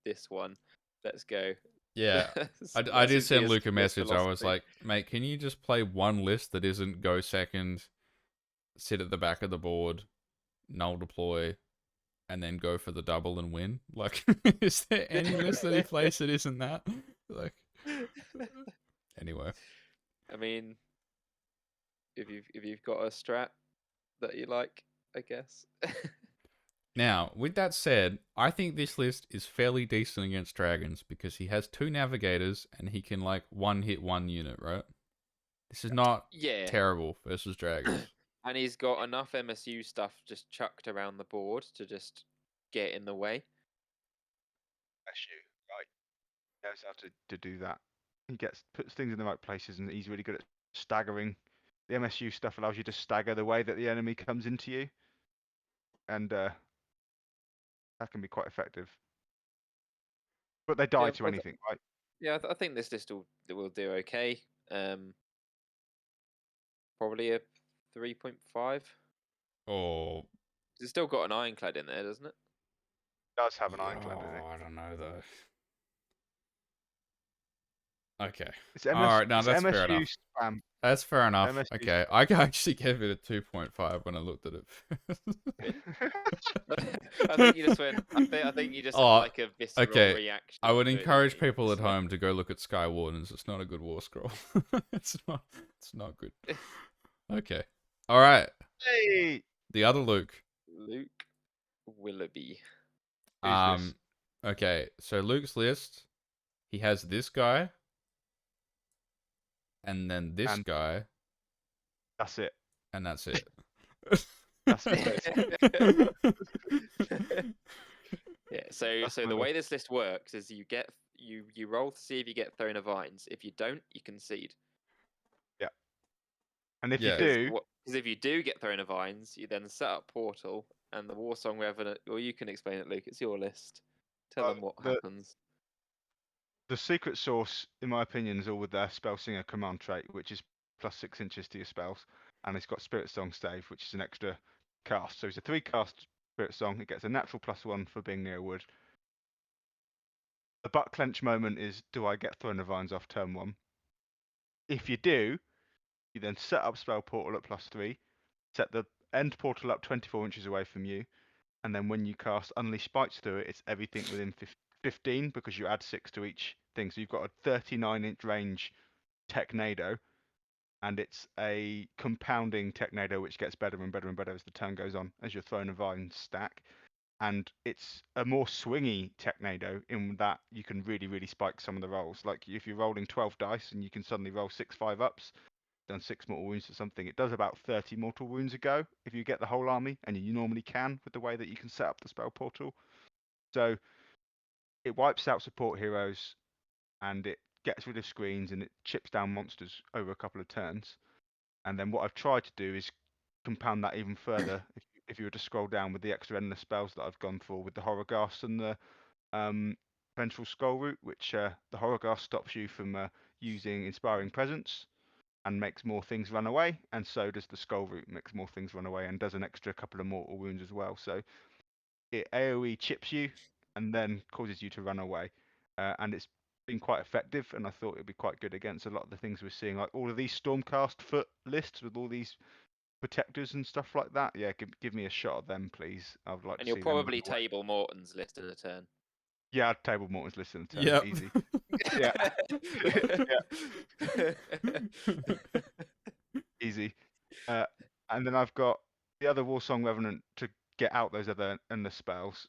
This one. Let's go." Yeah. I That did seems to be send Luke a his message. I was philosophy. like, mate, can you just play one list that isn't go second, sit at the back of the board, null deploy, and then go for the double and win? Like, is there any list that he plays that isn't that? Like, anyway. I mean, if you've got a strat that you like, I guess. Now, with that said, I think this list is fairly decent against dragons because he has 2 navigators and he can like one hit one unit, right? This is not Yeah. terrible versus dragons. And he's got enough MSU stuff just chucked around the board to just get in the way. MSU, right? He knows how to do that. He puts things in the right places, and he's really good at staggering. The MSU stuff allows you to stagger the way that the enemy comes into you, and that can be quite effective. But they die to anything, right? Yeah, I think this list will do okay. Probably a 3.5. Oh, It's still got an ironclad in there, doesn't it? It does have an ironclad in it. I don't know though. Okay. It's All right, now it's that's fair MSU enough. spam. That's fair enough. MSU Okay, I can actually give it a 2.5 when I looked at it. I think you just went. I think you just had like a visceral reaction. I would to it, encourage didn't you? people at It's like- home to go look at Skywardens. It's not a good war scroll. It's not good. Okay. All right. Hey, The other Luke. Luke Willoughby. who's this? Okay. So Luke's list. He has this guy, and then this And- guy, That's it. and that's it. That's it. Yeah. So the way this list works is you roll to see if you get thrown a vines. If you don't, you concede. Yeah. And if Yeah. you do, Because if you do get thrown a vines, you then set up portal and the Warsong Revenant. Or you can explain it, Luke. It's your list. Tell them what happens. the secret source, in my opinion, is all with their Spell Singer command trait, which is plus 6 inches to your spells, and it's got Spirit Song Stave, which is an extra cast. So it's a 3 cast Spirit Song. It gets a natural +1 for being near a wood. The butt clench moment is, do I get thrown the vines off turn 1? If you do, you then set up Spell Portal at +3, set the end portal up 24 inches away from you, and then when you cast Unleash Spikes through it, it's everything within 15 because you add 6 to each thing. So you've got a 39-inch range Technado, and it's a compounding Technado which gets better and better and better as the turn goes on as your Throne of Vines stack. And it's a more swingy Technado in that you can really, really spike some of the rolls. Like if you're rolling 12 dice and you can suddenly roll 6 5-ups, done 6 mortal wounds or something, it does about 30 mortal wounds a go if you get the whole army, and you normally can with the way that you can set up the spell portal. So it wipes out support heroes, and it gets rid of screens, and it chips down monsters over a couple of turns. And then what I've tried to do is compound that even further. If you were to scroll down with the extra endless spells that I've gone for with the Horror Ghast and the Vengeful Skull route, which the Horror Ghast stops you from using Inspiring Presence and makes more things run away, and so does the Skull route, makes more things run away and does an extra couple of mortal wounds as well. So it AoE chips you and then causes you to run away, and it's been quite effective. And I thought it'd be quite good against a lot of the things we're seeing, like all of these Stormcast foot lists with all these protectors and stuff like that. Yeah, give me a shot at them, please. I would like And to you'll see them run probably away. table Morton's list in a turn. Yeah, I'd table Morton's list in a turn. Yep. Easy. Yeah. Easy. And then I've got the other Warsong Revenant to get out those other endless spells,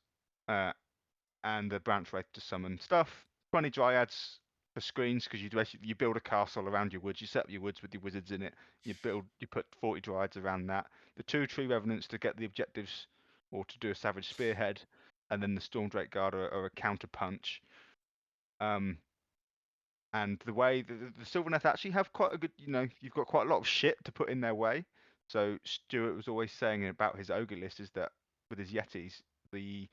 and the Branch Wraith to summon stuff. 20 Dryads for screens, because you build a castle around your woods. You set up your woods with your wizards in it. You put 40 Dryads around that. The 2 Tree Revenants to get the objectives, or to do a Savage Spearhead, and then the Stormdrake Guard are a counter punch. And the way the Sylvaneth actually have quite a good, you've got quite a lot of shit to put in their way. So Stuart was always saying about his ogre list is that with his Yetis, the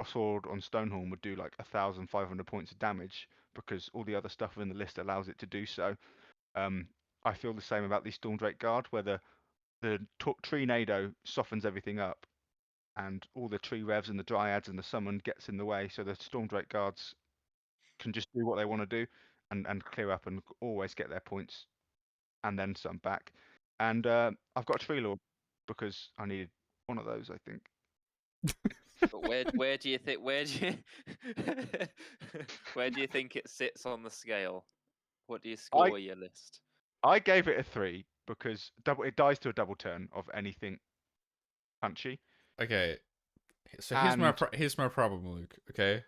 sword on Stonehorn would do like 1,500 points of damage because all the other stuff in the list allows it to do so. I feel the same about the Stormdrake Guard, where the Tree Nado softens everything up, and all the tree revs and the dryads and the summon gets in the way, so the Stormdrake Guards can just do what they want to do and clear up and always get their points and then some back. And I've got a Tree Lord because I needed one of those, I think. But where do you think where do you think it sits on the scale? What do you score your list? I gave it a 3 because it dies to a double turn of anything punchy. Okay, so And here's my problem, Luke. Okay,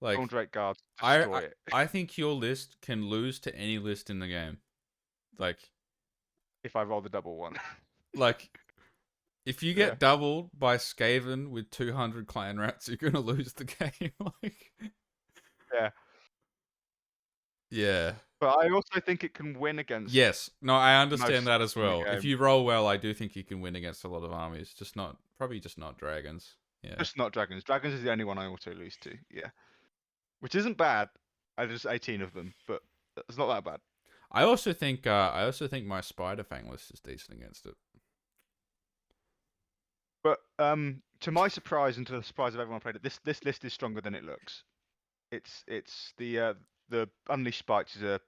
like Stormdrake Guards destroy it. I think your list can lose to any list in the game. Like, If I roll the double one. like if you get doubled by Skaven with 200 clan rats, you're gonna lose the game. Like, Yeah. yeah. But I also think it can win against. Yes, no, I most understand that as in the well. If game. you roll well, I do think you can win against a lot of armies. Probably just not dragons. Yeah. Just not dragons. Dragons is the only one I auto lose to. Yeah. Which isn't bad. I just 18 of them, but it's not that bad. I also think my Spider Fang list is decent against it. But to my surprise and to the surprise of everyone played it, this list is stronger than it looks. It's the Unleashed Spikes is a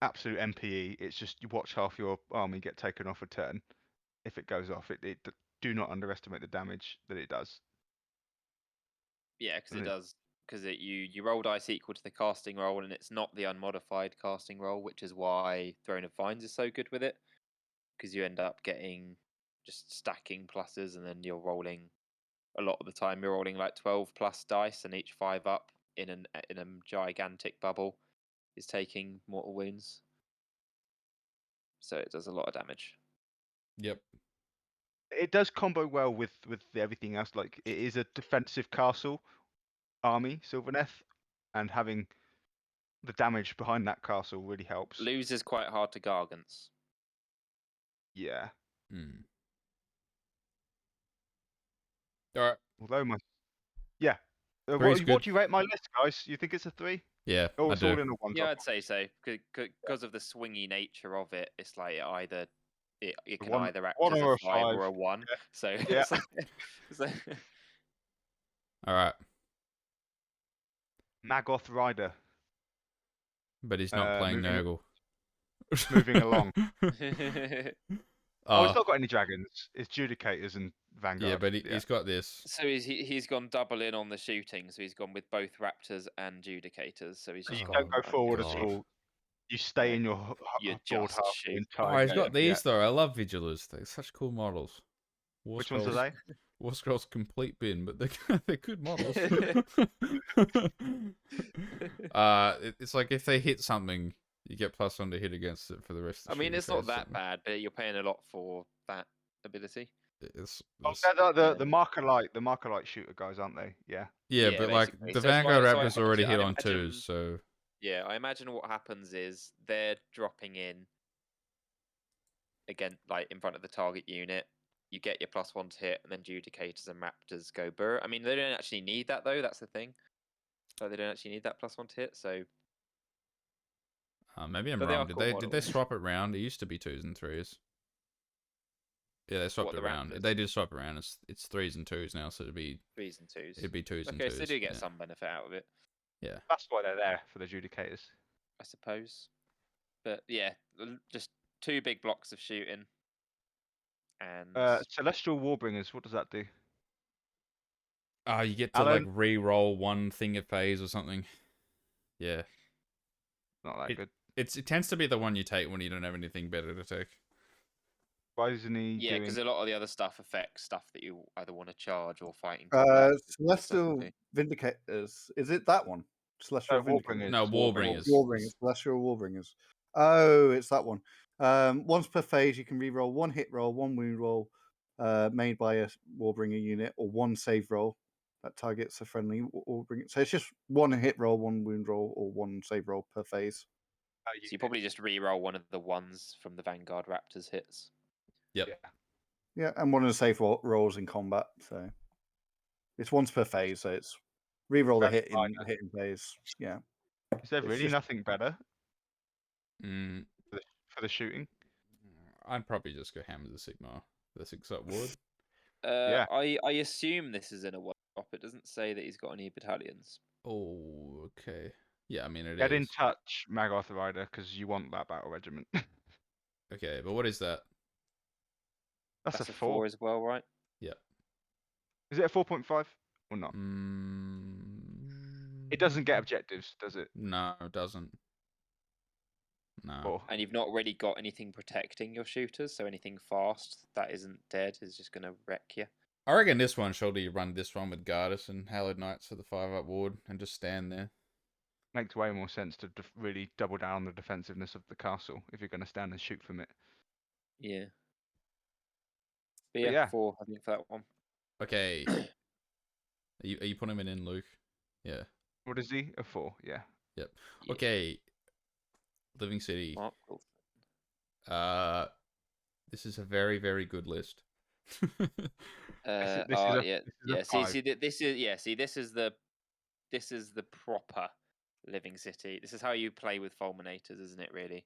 absolute MPE. It's just you watch half your army get taken off a turn if it goes off. It do not underestimate the damage that it does. Yeah, because And it does. Because you roll dice equal to the casting roll, and it's not the unmodified casting roll, which is why Throne of Vines is so good with it. Because you end up getting just stacking pluses, and then you're rolling a lot of the time. You're rolling like 12 plus dice, and each 5 up in a gigantic bubble is taking mortal wounds. So it does a lot of damage. Yep. It does combo well with everything else. Like it is a defensive castle army, Sylvaneth, and having the damage behind that castle really helps. Loses quite hard to Gargants. Yeah. All right. Although yeah. Three's What good. do you rate my list, guys? You think it's a 3? Yeah, Oh, I it's do. all in a 1. Yeah, I'd say so. Because of the swingy nature of it, it's like it can either act as a 5 or a 1. Yeah. So Yeah. All right. Magoth Rider. But he's not playing Nurgle. Moving along. Oh, it's not got any dragons. It's Judicators and Vanguard. Yeah, but he's got this. So he's gone double in on the shooting. So he's gone with both Raptors and Judicators. So he's just You gone don't go forward at God. all. You stay in your You board just half shoot. the Oh, entire he's game. got these though. I love Vigilers. They're such cool models. Which ones are they? War Scrolls complete bin, but they're good models. It's like if they hit something, you get +1 to hit against it for the rest of the I mean, shooting it's not phase, that so- bad, but you're paying a lot for that ability. They're the marker light shooter guys, aren't they? Yeah. Yeah, Yeah, but like basically. the So it's Vanguard like- so I Raptors already hit imagine- I on imagine- twos, so Yeah, I imagine what happens is they're dropping in again, like in front of the target unit. You get your +1 to hit, and then Judicators and Raptors go burr. I mean, they don't actually need that though. That's the thing. So they don't actually need that +1 to hit. So maybe I'm But they wrong. are Did cool they did they models. swap it around? It used to be twos and threes. Yeah, they swapped What, it the around. Raptors? They did swap around. It's threes and twos now, so it'd be 3s and 2s. twos and Okay, twos. so they do get yeah. some benefit out of it, That's why they're there for the Judicators. I suppose. But yeah, just 2 big blocks of shooting. And Celestial Warbringers, what does that do? You get to Alan? like re-roll one thing a phase or something. Yeah, Not that good. it tends to be the one you take when you don't have anything better to take. Why isn't he yeah, doing? because a lot of the other stuff affects stuff that you either want to charge or fight in combat. Celestial Vindicators. Is it that one? Celestial Vindicators. Warbringers. No, Warbringers. Warbringers. Celestial Warbringers. Oh, it's that one. Once per phase, you can re-roll 1 hit roll, 1 wound roll made by a Warbringer unit, or 1 save roll that targets a friendly Warbringer. So it's just 1 hit roll, 1 wound roll, or 1 save roll per phase. So you probably just re-roll one of the ones from the Vanguard Raptors hits. Yep. Yeah, and 1 of the save rolls in combat. So it's once per phase. So it's re-roll the Very hit in phase. Yeah. Is there It's really just- nothing better Mm, for the shooting? I'd probably just go Hammer the Sigma, the 6-up ward. Yeah. I assume this is in a workshop. It doesn't say that he's got any battalions. Oh, okay. Yeah, I mean it Get is. in touch, Magarth Rider, because you want that battle regiment. Okay, but what is that? That's That's a a 4. 4 as well, right? Is it a 4.5 or not? It doesn't get objectives, does it? No, it doesn't. No. 4. And you've not really got anything protecting your shooters, so anything fast that isn't dead is just going to wreck you. I reckon this one, surely you run this one with Gardas and Hallowed Knights for the 5-up ward and just stand there. Makes way more sense to really double down on the defensiveness of the castle if you're going to stand and shoot from it. Yeah. But But yeah, yeah. 4, I think, for that one. Okay. Are you putting it in, Luke? Yeah. What is he? A 4, yeah. Yeah. Okay. Living City. Mark Wilson. This is a very, very good list. This is a This is the proper Living City. This is how you play with fulminators, isn't it? Really,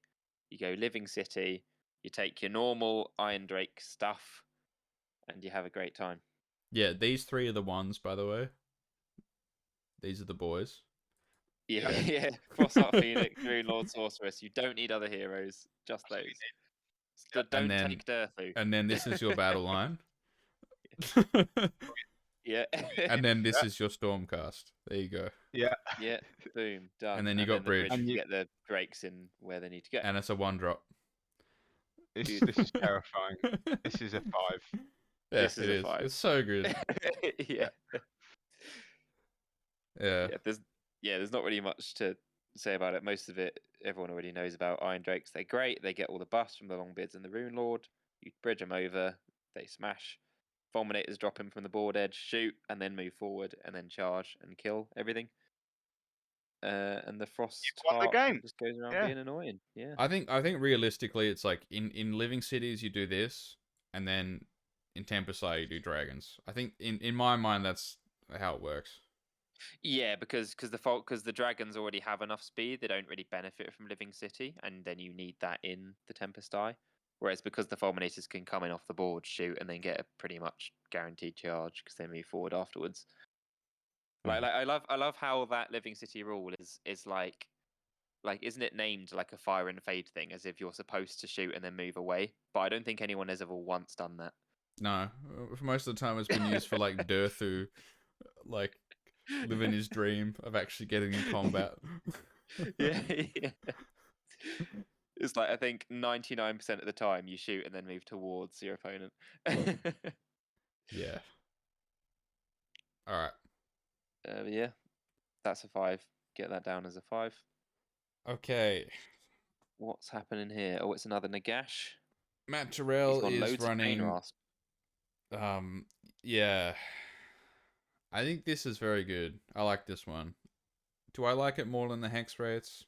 you go Living City. You take your normal Iron Drake stuff, and you have a great time. Yeah, these 3 are the ones, by the way. These are the boys. Yeah, yeah. Frostheart Phoenix, Rune Lord Sorceress. You don't need other heroes, just those. So don't take Durthu. And then this is your battle line. Yeah. And then this is your Stormcast. There you go. Yeah. Yeah. Boom. Done. And then you got the Bridge. You And get the Drakes in where they need to go. And it's a 1-drop. This is terrifying. This is a 5. Yeah, This is it a is. 5. It's so good. Yeah. Yeah. There's not really much to say about it. Most of it, everyone already knows about. Iron Drakes, they're great. They get all the buffs from the Longbeards and the Rune Lord. You bridge them over, they smash. Fulminators drop in from the board edge, shoot, and then move forward, and then charge and kill everything. And the Frost won the game. just goes around Yeah. being annoying. Yeah. I think realistically it's like in Living Cities you do this, and then in Tempest you do dragons. I think in my mind that's how it works. Yeah, because the dragons already have enough speed, they don't really benefit from Living City, and then you need that in the Tempest Eye. Whereas because the Fulminators can come in off the board, shoot, and then get a pretty much guaranteed charge because they move forward afterwards. Like I love how that Living City rule is like isn't it named like a fire and fade thing, as if you're supposed to shoot and then move away? But I don't think anyone has ever once done that. No, for most of the time it's been used for like Durthu, like living his dream of actually getting in combat. Yeah. It's like I think 99% of the time you shoot and then move towards your opponent. Yeah. All right. Yeah, that's a 5. Get that down as a 5. Okay. What's happening here? Oh, it's another Nagash. Matt He's Terrell got is loads of Pain running Rasp. Yeah. I think this is very good. I like this one. Do I like it more than the hex rates?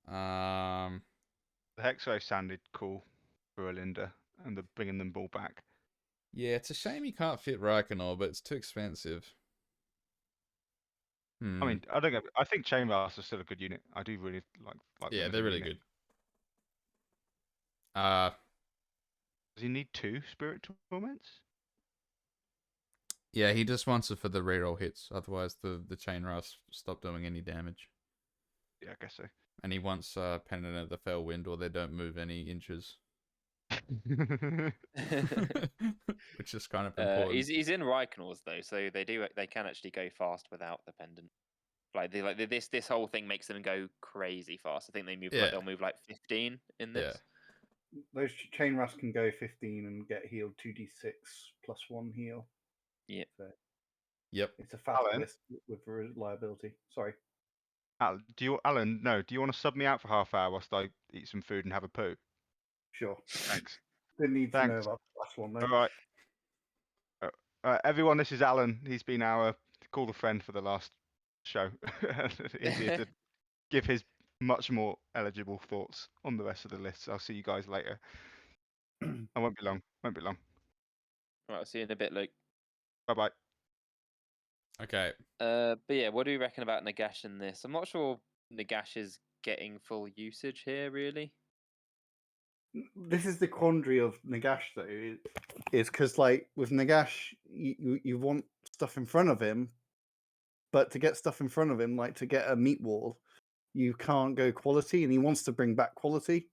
The Hexo sounded cool for Olinda, and the bringing them all back. Yeah, it's a shame you can't fit Reikenor, but it's too expensive. I mean, I don't know. I think Chain Blast is still a good unit. I do really like them Yeah, as they're a really unit. good. Does he need 2 Spirit Torments? Yeah, he just wants it for the reroll hits. Otherwise, the chain rust stop doing any damage. Yeah, I guess so. And he wants Pendant at the Fell Wind, or they don't move any inches. Which is kind of important. He's in Reikenors though, so they can actually go fast without the pendant. This whole thing makes them go crazy fast. I think they move they'll move like 15 in this. Those chain rust can go 15 and get healed 2d6 plus 1 heal. Yeah. So Yep. it's a fast Alan? list with reliability. Sorry. Alan, no. Do you want to sub me out for half hour whilst I eat some food and have a poo? Sure. Thanks. Didn't need to know Thanks. about the last one though. All right. Everyone, this is Alan. He's been our call a friend for the last show. He's here to give his much more eligible thoughts on the rest of the list. I'll see you guys later. I won't be long. Won't be long. Right, I'll see you in a bit, Luke. Bye bye. Okay. But yeah, what do we reckon about Nagash in this? I'm not sure Nagash is getting full usage here, really. This is the quandary of Nagash though, is because like with Nagash, you want stuff in front of him, but to get stuff in front of him, like to get a meat wall, you can't go quality, and he wants to bring back quality.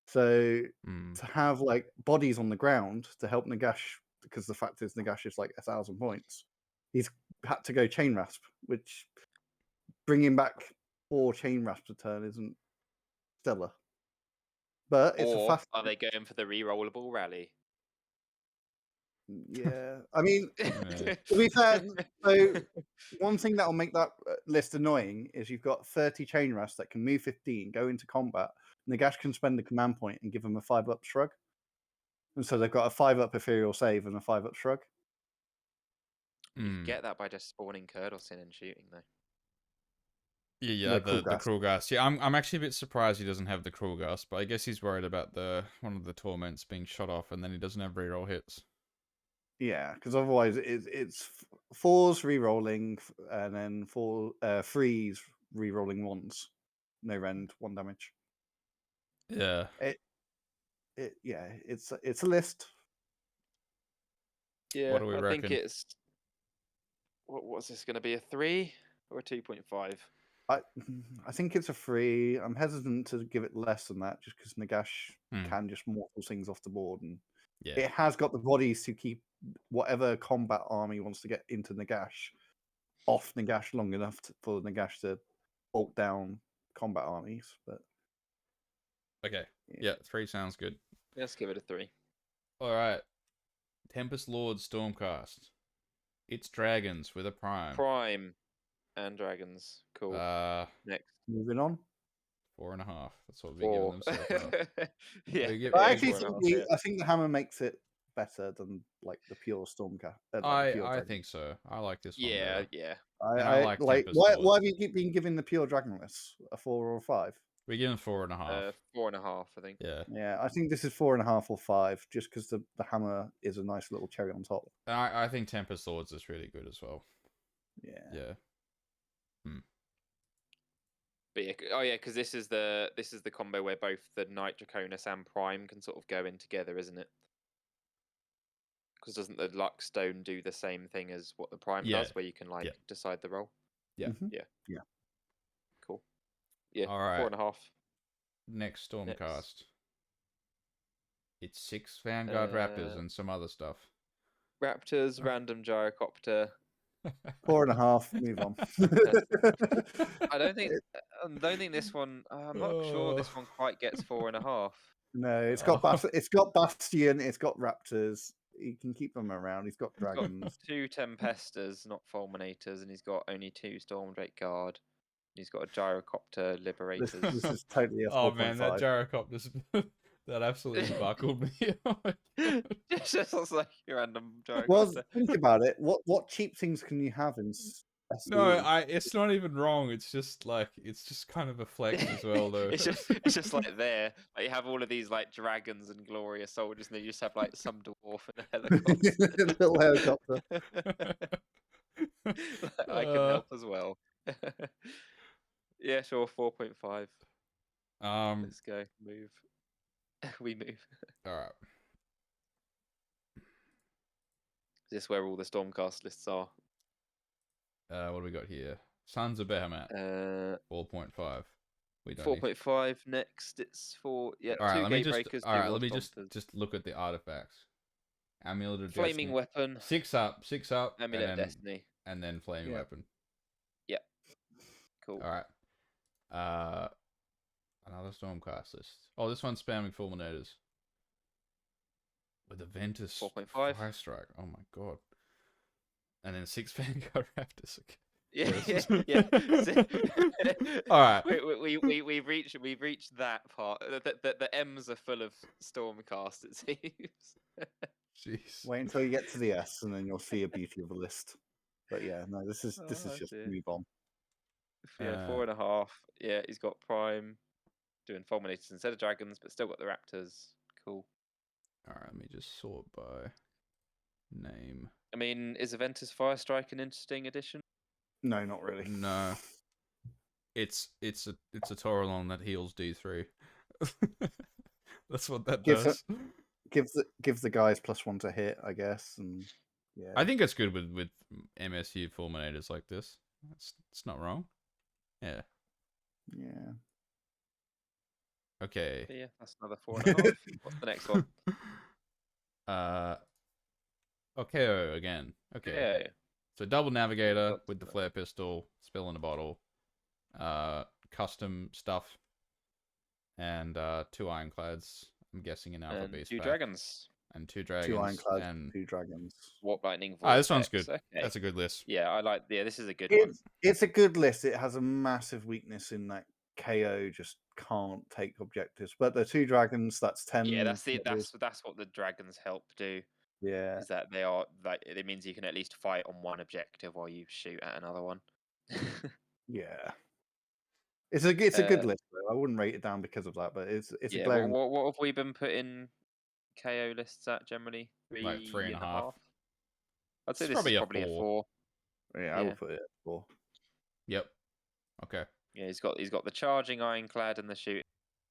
So to have like bodies on the ground to help Nagash, because the fact is Nagash is like 1,000 points, he's had to go Chain Rasp, which bringing back 4 Chain Rasp a turn isn't stellar. But it's Or a fast. are they going for the re-rollable rally? Yeah, I mean, Yeah. to be fair, so one thing that'll make that list annoying is you've got 30 chain rust that can move 15, go into combat. Nagash can spend the command point and give them a 5-up shrug, and so they've got a 5-up ethereal save and a 5-up shrug. You can get that by just spawning Curdlesin and shooting, though. Yeah, the Krulgast. Krulgast. Yeah, I'm actually a bit surprised he doesn't have the Krulgast, but I guess he's worried about one of the torments being shot off, and then he doesn't have reroll hits. Yeah, because otherwise it's 4s re-rolling and then 3s re-rolling 1s. No rend, 1 damage. Yeah. It's a list. Yeah, What do we I reckon? think it's what's this going to be, a 3 or a 2.5? I think it's a 3. I'm hesitant to give it less than that, just because Nagash can just mortal things off the board, and it has got the bodies to keep whatever combat army wants to get into Nagash off Nagash long enough for Nagash to bolt down combat armies. But Okay, yeah, 3 sounds good. Let's give it a 3. All right, Tempest Lord Stormcast. It's dragons with a prime. Prime and dragons. Cool. Next. Moving on. 4.5. That's what we're giving them so far. Yeah. I actually think the hammer makes it better than like the pure Stormcast. I think so. I like this one. Yeah, better. yeah. I like Tempest why Lord. have you been giving the pure dragonless a 4 or a 5? We give them 4.5. 4.5, I think. Yeah. I think this is 4.5 or 5, just because the hammer is a nice little cherry on top. I think Tempest Lords is really good as well. Yeah. But yeah, because this is the combo where both the Knight Draconis and Prime can sort of go in together, isn't it? Because doesn't the Luck Stone do the same thing as what the Prime does, where you can decide the roll? Yeah. Yeah. Cool. Yeah. All right. 4.5. Next Stormcast. It's 6 Vanguard Raptors and some other stuff. Raptors, random gyrocopter. 4.5. Move on. I don't think this one. I'm not sure this one quite gets 4.5. No, it's got Bastion. It's got Raptors. You can keep them around. He's got dragons. 2 Tempestors, not Fulminators, and he's got only 2 Stormdrake Guard. He's got a Gyrocopter Liberators. This is totally a 4.5. Oh man, that Gyrocopter's That absolutely buckled me. Oh my God. Just looks like a random Well, gyrocopter. think about it. What cheap things can you have in No, SE? it's not even wrong. It's just kind of a flex as well, though. It's just like there. Like you have all of these like dragons and glorious soldiers, and then you just have like some dwarf and a helicopter. Little helicopter. Like, I can help as well. Yeah, sure. 4.5. Let's go. Move. We move. All right. Is this where all the Stormcast lists are? What do we got here? Sons of Behemoth. 4.5. We don't need. 4.5 next. It's for All right, two let me just. Gatebreakers. All right, let me just look at the artifacts. Amulet of Flaming Destiny. Weapon. 6 up, Amulet of Destiny. and then Flaming Yeah. Weapon. Yeah. Cool. All right. Another Stormcast list. Oh, this one's spamming Fulminators. With Aventus 4.5. Fire Strike. Oh my god. And then 6 Vanguard Raptors. Okay. Yeah. All right. We've reached that part. The M's are full of Stormcast. It seems. Jeez. Wait until you get to the S, and then you'll see a beauty of a list. But yeah, no, this is Oh, just dear. move on. Yeah, 4.5. Yeah, he's got Prime, doing Fulminators instead of Dragons, but still got the Raptors. Cool. All right, let me just sort by name. I mean, is Aventus Firestrike an interesting addition? No, not really. No. It's a Toralon that heals D3. That's what that does. Gives the guys +1 to hit, I guess, and yeah. I think it's good with MSU Fulminators like this. It's not wrong. Yeah. Yeah. Okay. Yeah, that's another 4.5. What's the next one? OKO again. Okay. Yeah. So double navigator got with the that. flare pistol, spill in a bottle, custom stuff, and 2 ironclads. I'm guessing in Alpha And Beast 2 pack. dragons. And 2 dragons. 2 ironclads, and 2 dragons. Warp Lightning Vortex. Ah, this one's good. Okay. That's a good list. Yeah, I like. Yeah, this is a good one. It's a good list. It has a massive weakness in that KO just can't take objectives. But the 2 dragons, that's 10. Yeah, that's what the dragons help do. Yeah. Is that they are like it means you can at least fight on one objective while you shoot at another one. Yeah. It's a good list though. I wouldn't rate it down because of that, but it's Yeah. a glaring. What have we been putting KO lists at generally? Like 3.5. I'd say It's this is probably a probably a 4. 4. Yeah, I would put it at 4. Yep. Okay. Yeah, he's got the charging ironclad and the shooting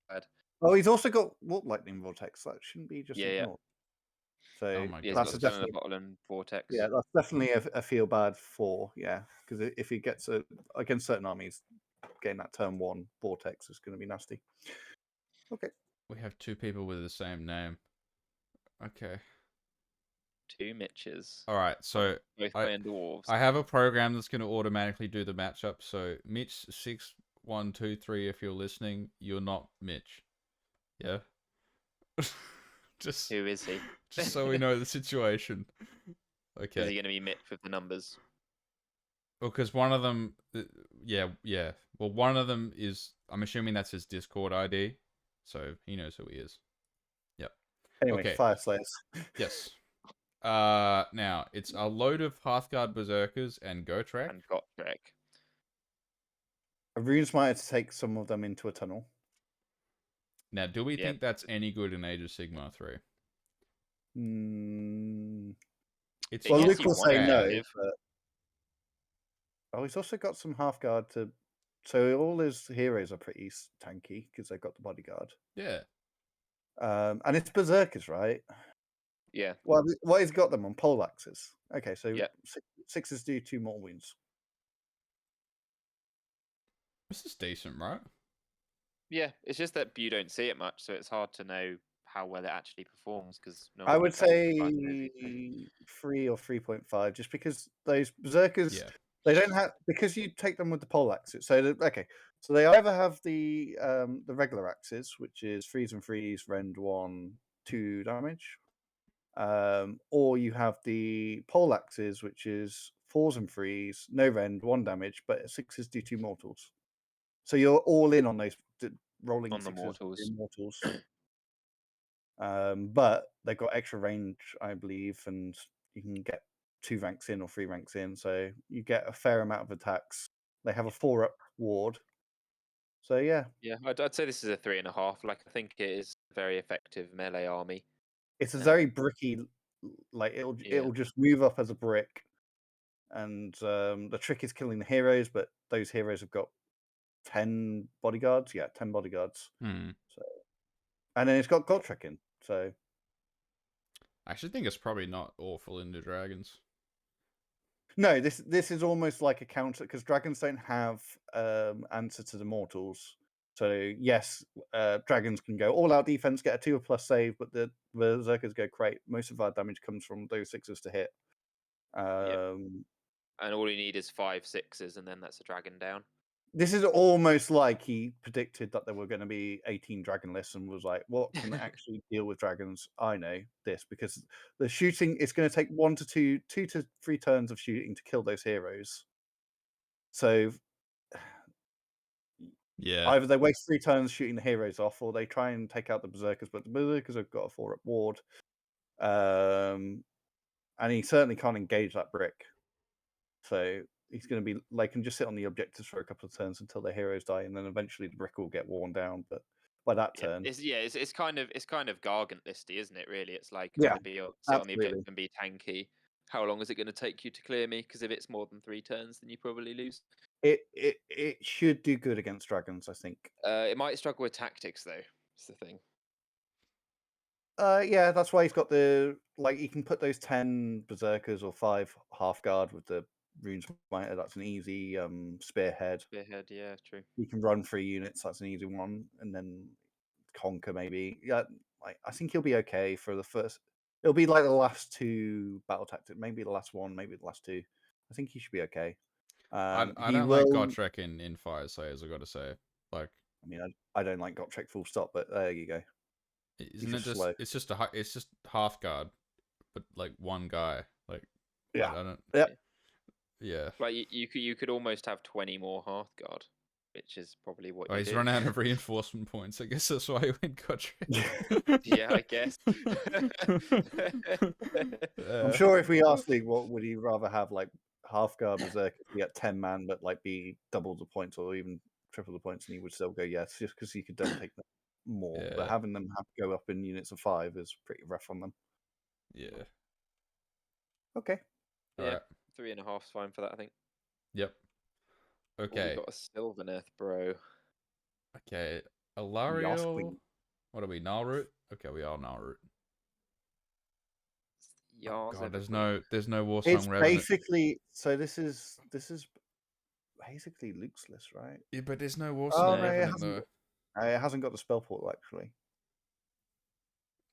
ironclad. Oh, he's also got Warp Lightning Vortex. That shouldn't be just ignored. So Oh my Yeah, he's God. got the definitely, bottle and vortex. yeah, that's definitely a feel bad 4. Yeah, because if he gets against certain armies, getting that turn 1 Vortex is going to be nasty. Okay. We have 2 people with the same name. Okay. 2 Mitches. All right. So Both playing dwarves. I have a program that's going to automatically do the matchup. So Mitch 6123, if you're listening, you're not Mitch. Yeah. just Who is he? just so we know the situation. Okay. Is he going to be Mitch with the numbers? Because one of them, yeah. Well, one of them is. I'm assuming that's his Discord ID, so he knows who he is. Yep. Anyway, Okay. Fire Slayers. Yes. Now it's a load of Hearthguard Berserkers and Gotrek. And Gotrek. A Rune Smiter to take some of them into a tunnel. Now, do we Yeah. think that's any good in Age of Sigmar 3? It's Well, Yes, Luke you will want say it no. active. But... Oh, he's also got some half guard to. So all his heroes are pretty tanky because they've got the bodyguard. Yeah. And it's Berserkers, right? Yeah. Well, what he's got them on pole axes. Okay, so Yeah. 6s do 2 more wounds. This is decent, right? Yeah, it's just that you don't see it much, so it's hard to know how well it actually performs. Because I would say 3 or 3.5, just because those Berserkers, Yeah. they don't have, because you take them with the pole axes. So so they either have the regular axes, which is freeze and freeze, rend 1, 2 damage, or you have the pole axes, which is 4s and freeze, no rend, 1 damage, but 6s do 2 mortals. So you're all in on those rolling On the 6s, mortals. mortals. But they've got extra range, I believe, and you can get 2 ranks in or 3 ranks in, so you get a fair amount of attacks. They have a 4-up ward. So yeah, Yeah, I'd say this is a 3.5. Like, I think it is a very effective melee army. it's a Um, very bricky, like Yeah. it'll just move up as a brick. And the trick is killing the heroes, but those heroes have got 10 bodyguards. Yeah, 10 bodyguards. Hmm. So, and then it's got god tracking. So I actually think it's probably not awful into dragons. no, this is almost like a counter because dragons don't have answer to the mortals. So yes, dragons can go all out defense, get a 2+ save, but the berserkers go great. Most of our damage comes from those 6s to hit. And all you need is 5 6s, and then that's a dragon down. This is almost like he predicted that there were going to be 18 dragon lists and was like, what can actually deal with dragons? I know this because the shooting is going to take 2 to 3 turns of shooting to kill those heroes. So Yeah. either they waste 3 turns shooting the heroes off, or they try and take out the berserkers, but the berserkers have got a 4-up ward. And he certainly can't engage that brick. So he's going to be like, can just sit on the objectives for a couple of turns until the heroes die, and then eventually the brick will get worn down. But by that turn, It's kind of Gargant listy, isn't it? Really, it's like Yeah, sit on the absolutely. objective and be tanky. How long is it going to take you to clear me? Because if it's more than 3 turns, then you probably lose. It should do good against dragons, I think. It might struggle with tactics, though. It's the thing. Yeah, that's why he's got the you can put those 10 berserkers or 5 half guard with the runes smiter. That's an easy spearhead. Spearhead, yeah, true. You can run 3 units. That's an easy one, and then conquer maybe. Yeah, I think he'll be okay for the first. It'll be like the last 2 battle tactics, maybe the last one, maybe the last 2. I think he should be okay. I He don't will. like Gotrek in Fire Slayers, I gotta say. Like, I mean, I don't like Gotrek full stop, but there you go. isn't it just just slow. it's just half guard, but like one guy. Like, Yeah. I don't. Yeah. Yeah. Like you could almost have 20 more Hearthguard, which is probably what Oh, you he's do. run out of reinforcement points. I guess that's why he went Gotrek. Yeah, I guess. I'm sure if we asked Lee, what would he rather have, like half guard berserker get 10 man, but like be double the points or even triple the points, and he would still go yes, just because he could then take them more. Yeah. But having them have to go up in units of 5 is pretty rough on them. Yeah. Okay. Yeah, Alright. 3.5 is fine for that, I think. Yep. Oh, Okay. we got a Sylvaneth, bro. Okay. Yas Alariel. Queen. What are we? Nalroot? Okay, we are Nalroot. Oh, Yars God, there's evergreen. no Warsong It's Revenant. basically this is basically Luke's list, right? Yeah, but there's no Oh Warsong no, Revenant though. it hasn't got the spell portal actually.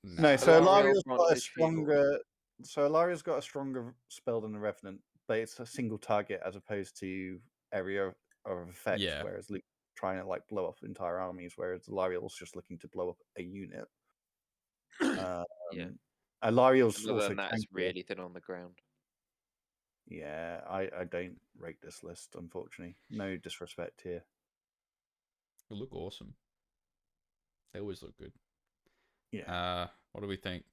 Nah. No, so Alariel Alariel's got a Brantley Treelord. stronger. So Alariel's got a stronger spell than the Revenant, but it's a single target as opposed to area of effect. Yeah. Whereas Luke trying to like blow up entire armies, whereas Alariel's just looking to blow up a unit. Yeah. Alariel's Other also than that, it's tankier. really thin on the ground. Yeah, I don't rate this list, unfortunately. No disrespect here. They look awesome. They always look good. Yeah, What do we think?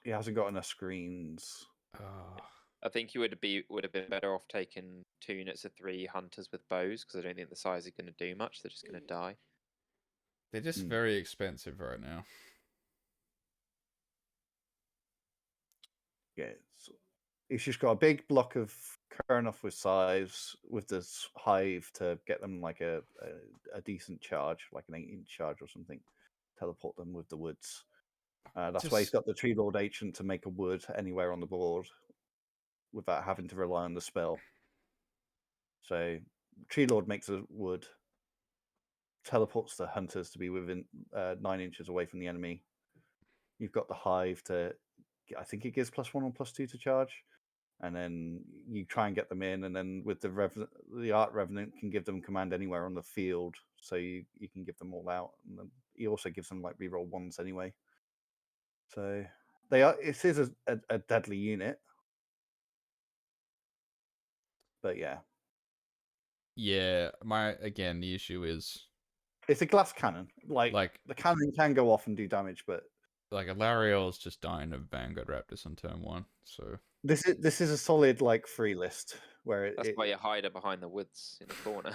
he hasn't got enough screens. I think you would have been better off taking 2 units of 3 hunters with bows, because I don't think the size is going to do much. They're just going to die. They're just very expensive right now. Yeah, it's just got a big block of Kurnoff with size with this hive to get them like a decent charge, like an 8-inch charge or something. Teleport them with the woods. That's why he's got the Tree Lord Ancient to make a wood anywhere on the board without having to rely on the spell. So Tree Lord makes a wood, teleports the hunters to be within 9 inches away from the enemy. You've got the hive to, I think it gives +1 or +2 to charge. And then you try and get them in, and then with the Art Revenant can give them command anywhere on the field, so you can give them all out. And then he also gives them like reroll 1s anyway. So it is a deadly unit. But yeah. Yeah, the issue is It's a glass cannon. Like the cannon can go off and do damage, but a Lariel's just dying of Vanguard Raptors on turn 1. So this is a solid free list where That's why you hide her behind the woods in the corner.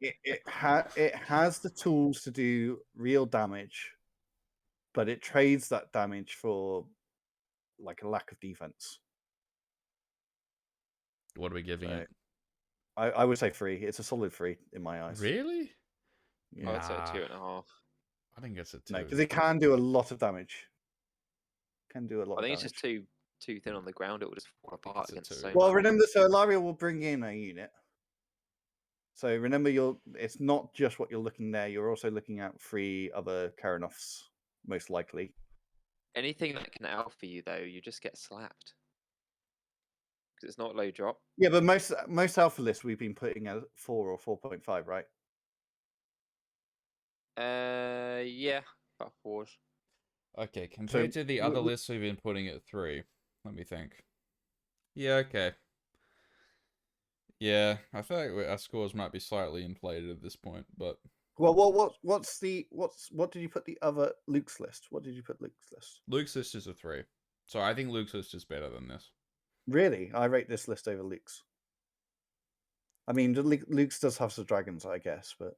it has the tools to do real damage, but it trades that damage for a lack of defense. what are we giving So, it? I would say 3. It's a solid 3 in my eyes. Really? Yeah. I'd say Nah. 2.5. I think it's a 2. No, because it can do a lot of damage. Can do a lot I of think damage. it's just too thin on the ground. It will just fall apart it's a against 2. so Well, much. remember, so Ilaria will bring in a unit. So remember, it's not just what you're looking there. You're also looking at 3 other Karanovs, most likely. Anything that can alpha you, though, you just get slapped. Because it's not low drop. Yeah, but most alpha lists we've been putting at 4 or 4.5, right? Yeah, about 4s. Okay, compared to the other lists we've been putting at 3. Let me think. Yeah, okay. Yeah, I feel like our scores might be slightly inflated at this point, but Well, what did you put the other Luke's list? What did you put Luke's list? Luke's list is a 3. So I think Luke's list is better than this. Really, I rate this list over Luke's. I mean, Luke's does have some dragons, I guess, but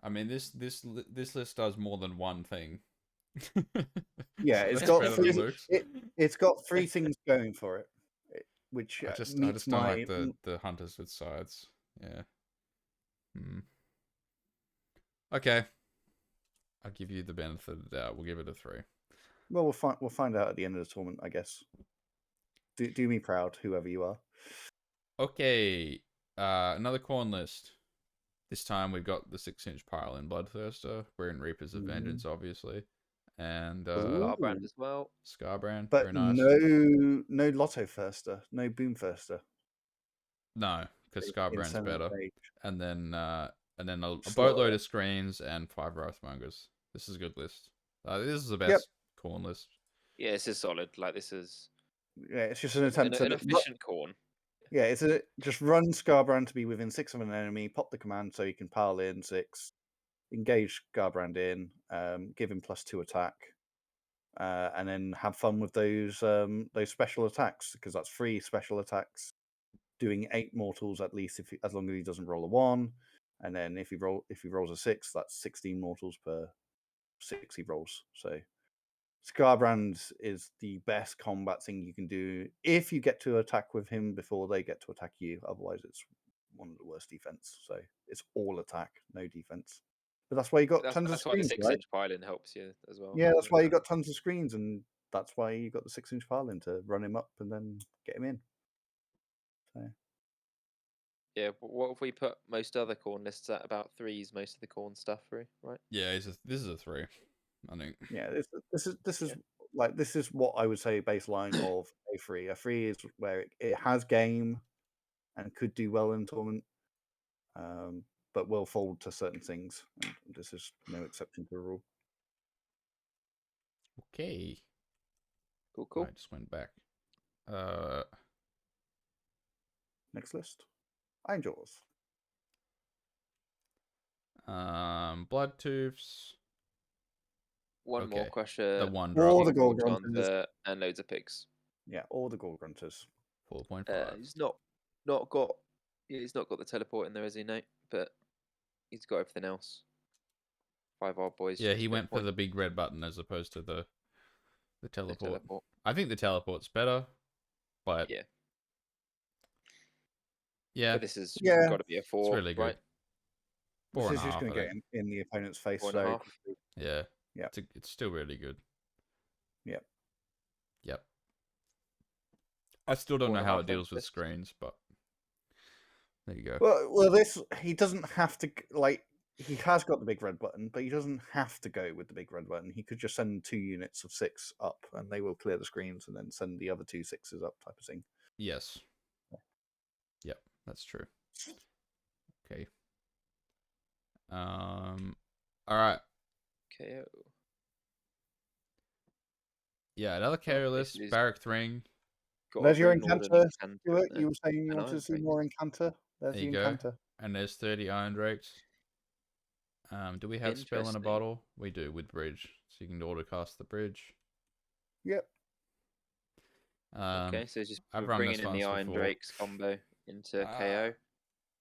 I mean, this list does more than one thing. yeah, So it's that's got better than 3. Luke's. It's got 3 things going for it, which I just meets don't my like the hunters with sides. Yeah. Okay. I'll give you the benefit of the doubt. We'll give it a 3. Well, we'll find out at the end of the tournament, I guess. Do me proud, whoever you are. Okay. Another corn list. This time we've got the 6-inch pile in Bloodthirster. We're in Reapers of Vengeance, obviously. And Garbrand as well. Scarbrand, But very nice. no Lotto Firster, no Boom Firster. No, because Scarbrand's better. And then a boatload of screens and 5 Wrathmongers. This is a good list. This is the best corn list. Yeah, this is solid. Like, this is... Yeah, it's just an attempt an efficient corn. Yeah, it's just run Scarbrand to be within 6 of an enemy, pop the command so you can pile in 6, engage Scarbrand in, give him +2 attack, and then have fun with those special attacks, because that's 3 special attacks, doing 8 mortals at least as long as he doesn't roll a 1, and then if he rolls a 6, that's 16 mortals per 6 he rolls. So Scarbrand is the best combat thing you can do if you get to attack with him before they get to attack you. Otherwise, it's one of the worst defense. So it's all attack, no defense. But that's why you got tons of screens, that's why the 6-inch piling helps you as well. Yeah, that's why you got tons of screens, and that's why you got the 6-inch piling to run him up and then get him in. So. Yeah, but what if we put most other corn lists at about 3s, most of the corn stuff through, right? Yeah, this is a 3. I think. Yeah, this is what I would say baseline of a 3. A 3 is where it has game and could do well in tournament, but will fold to certain things. And this is no exception to the rule. Okay. Cool. I just went back. Next list, Angels. Bloodtooths. One more crusher. The one All drop. the Gorgrunters. And loads of pigs. Yeah, all the Gorgrunters. 4.5. He's not got the teleport in there, as he know, but he's got everything else. 5 odd boys. Yeah, he went for the big red button as opposed to the teleport. I think the teleport's better, but yeah, but this is got to be a 4. It's really good. Right? 4.5. This is just going to get in the opponent's face. 4.5. Yeah. Yeah. It's still really good. Yep. I still don't know how it deals with screens, but there you go. Well, he doesn't have to he has got the big red button, but he doesn't have to go with the big red button. He could just send 2 units of 6 up, and they will clear the screens, and then send the other 2 6s up, type of thing. Yes. Yep, that's true. Okay. All right. KO. Yeah, another KO list. Barrack Thring. There's your Incanter. You were saying you wanted to see more Incanter. There's there you the Incanter. Go. And there's 30 Iron Drakes. Do we have spell in a Interesting. bottle? We do with bridge, so you can auto cast the bridge. Yep. Okay, so just I've we're run bringing this in the once Iron before. Drakes combo into KO.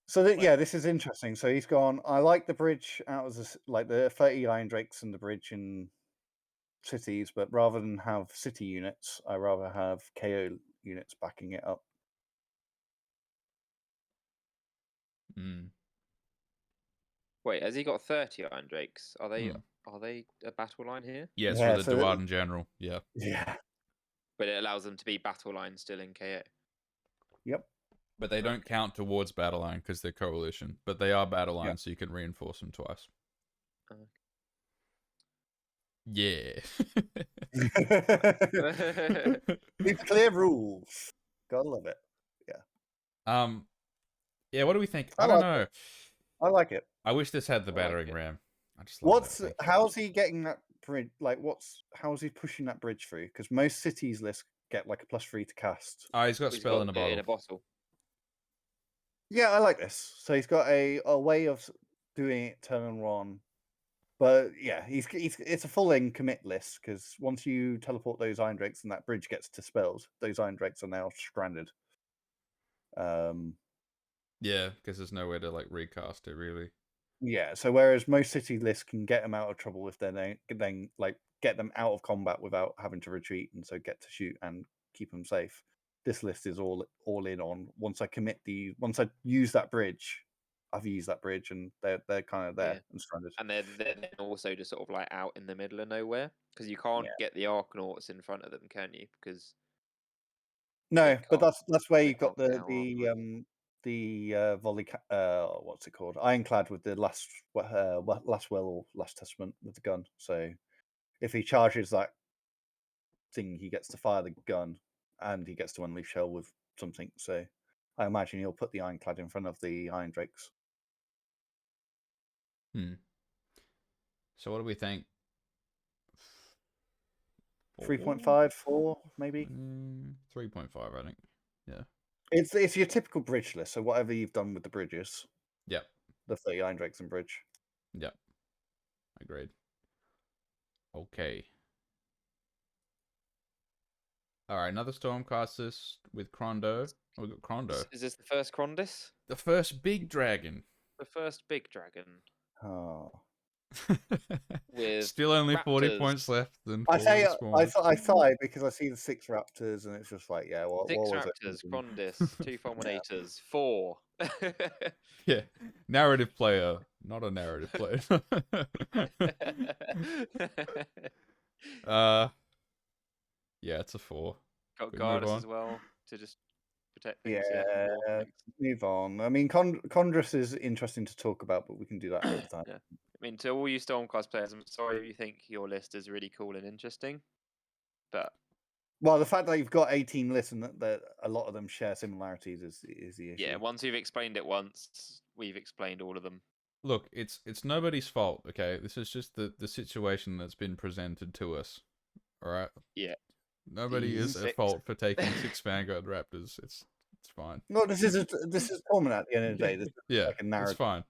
So yeah, this is interesting. So he's gone. I like the bridge out of like the 30 Iron Drakes and the bridge in cities, but rather than have city units, I rather have KO units backing it up. Wait, has he got 30 Iron Drakes? Are they a battle line here? Yes, Yeah, for the Duarden General. Yeah. Yeah. But it allows them to be battle line still in KO. Yep. But they don't count towards battle line because they're coalition. But they are battle line, Yep. so you can reinforce them twice. Okay. Yeah. It's clear rules. Gotta love it. Yeah, what do we think? I I don't like know. I like it. I wish this had the I like battering it. ram. I just love What's that thing. how's he getting that bridge? Like, how's he pushing that bridge through? Because most cities lists get like a +3 to cast. Oh, he's got He's spell got in a it bottle. in a bottle. Yeah, I like this. So he's got a way of doing it turn one. But yeah, it's a full in commit list because once you teleport those Iron Drakes and that bridge gets dispelled, those Iron Drakes are now stranded. Yeah, because there's nowhere to like recast it really. Yeah, so whereas most city lists can get them out of trouble if they then like get them out of combat without having to retreat and so get to shoot and keep them safe. This list is all in on once I use that bridge, I've used that bridge and they're kind of there and stranded. And they're then also just sort of like out in the middle of nowhere because you can't get the Arcanauts in front of them, can you? Because No, but that's where they you've got can't get out the volley. What's it called? Ironclad with the last will or last testament with the gun. So if he charges that thing, he gets to fire the gun, and he gets to unleash hell with something. So I imagine he'll put the Ironclad in front of the Iron Drakes. So what do we think? 3.5, 4, maybe. 3.5, I think. Yeah. It's your typical bridge list. So whatever you've done with the bridges. Yep. The 30 Iron Drakes and bridge. Yep. Agreed. Okay. All right, another Stormcasters with Krondo. Oh, we got Krondo. Is this the first Krondis? The first big dragon. The first big dragon. Oh. With still only 40 raptors. points left. I say I sigh because I see the 6 raptors and it's just like, yeah, what 6 was raptors, it? Krondis, 2 fulminators, 4. Yeah, narrative player, not a narrative player. Yeah, it's a 4. Got We Gardas move on. as well to just protect things. Yeah, move on. I mean, Condrus is interesting to talk about, but we can do that another time. Yeah. I mean, to all you Stormcast players, I'm sorry if you think your list is really cool and interesting, but Well, the fact that you've got 18 lists and that a lot of them share similarities is the issue. yeah, once we've explained it once, we've explained all of them. Look, it's nobody's fault, okay? This is just the situation that's been presented to us. All right? Yeah. Nobody is at fault for taking 6 Vanguard Raptors. It's fine. No, this is Torment at the end of the day. This is Yeah, like a narrative. it's fine.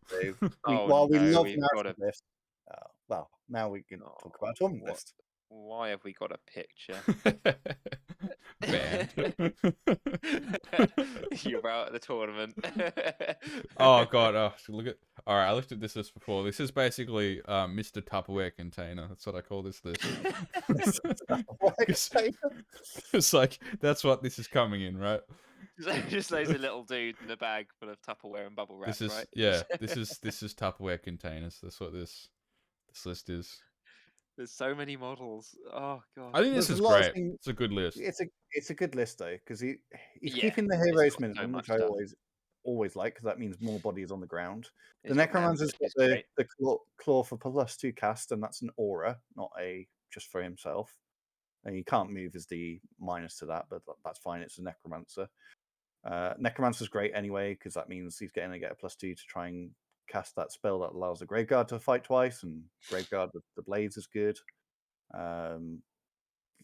So Oh, we no, love we've narrative lists, well, now we can talk about a Torment list. Why have we got a picture? Banned. You're out at the tournament. Oh god, look at. All right, I looked at this list before. This is basically Mr. Tupperware container. That's what I call this list. It's like that's what this is coming in, right? Just loads of little dudes in a bag full of Tupperware and bubble wrap. This is right? yeah. This is Tupperware containers. That's what this list is. There's so many models. Oh god. I think this is great. It's a good list. It's a good list though because he's Yeah, keeping the it's heroes got so minimum, much which I stuff. always like because that means more bodies on the ground. The It's got Necromancer's got Mantis, the claw for +2 cast, and that's an aura, not a just for himself. And you can't move as the minus to that, but that's fine. It's a Necromancer. Necromancer's great anyway because that means he's going to get a +2 to try and cast that spell that allows the Graveguard to fight twice, and Graveguard with the blades is good.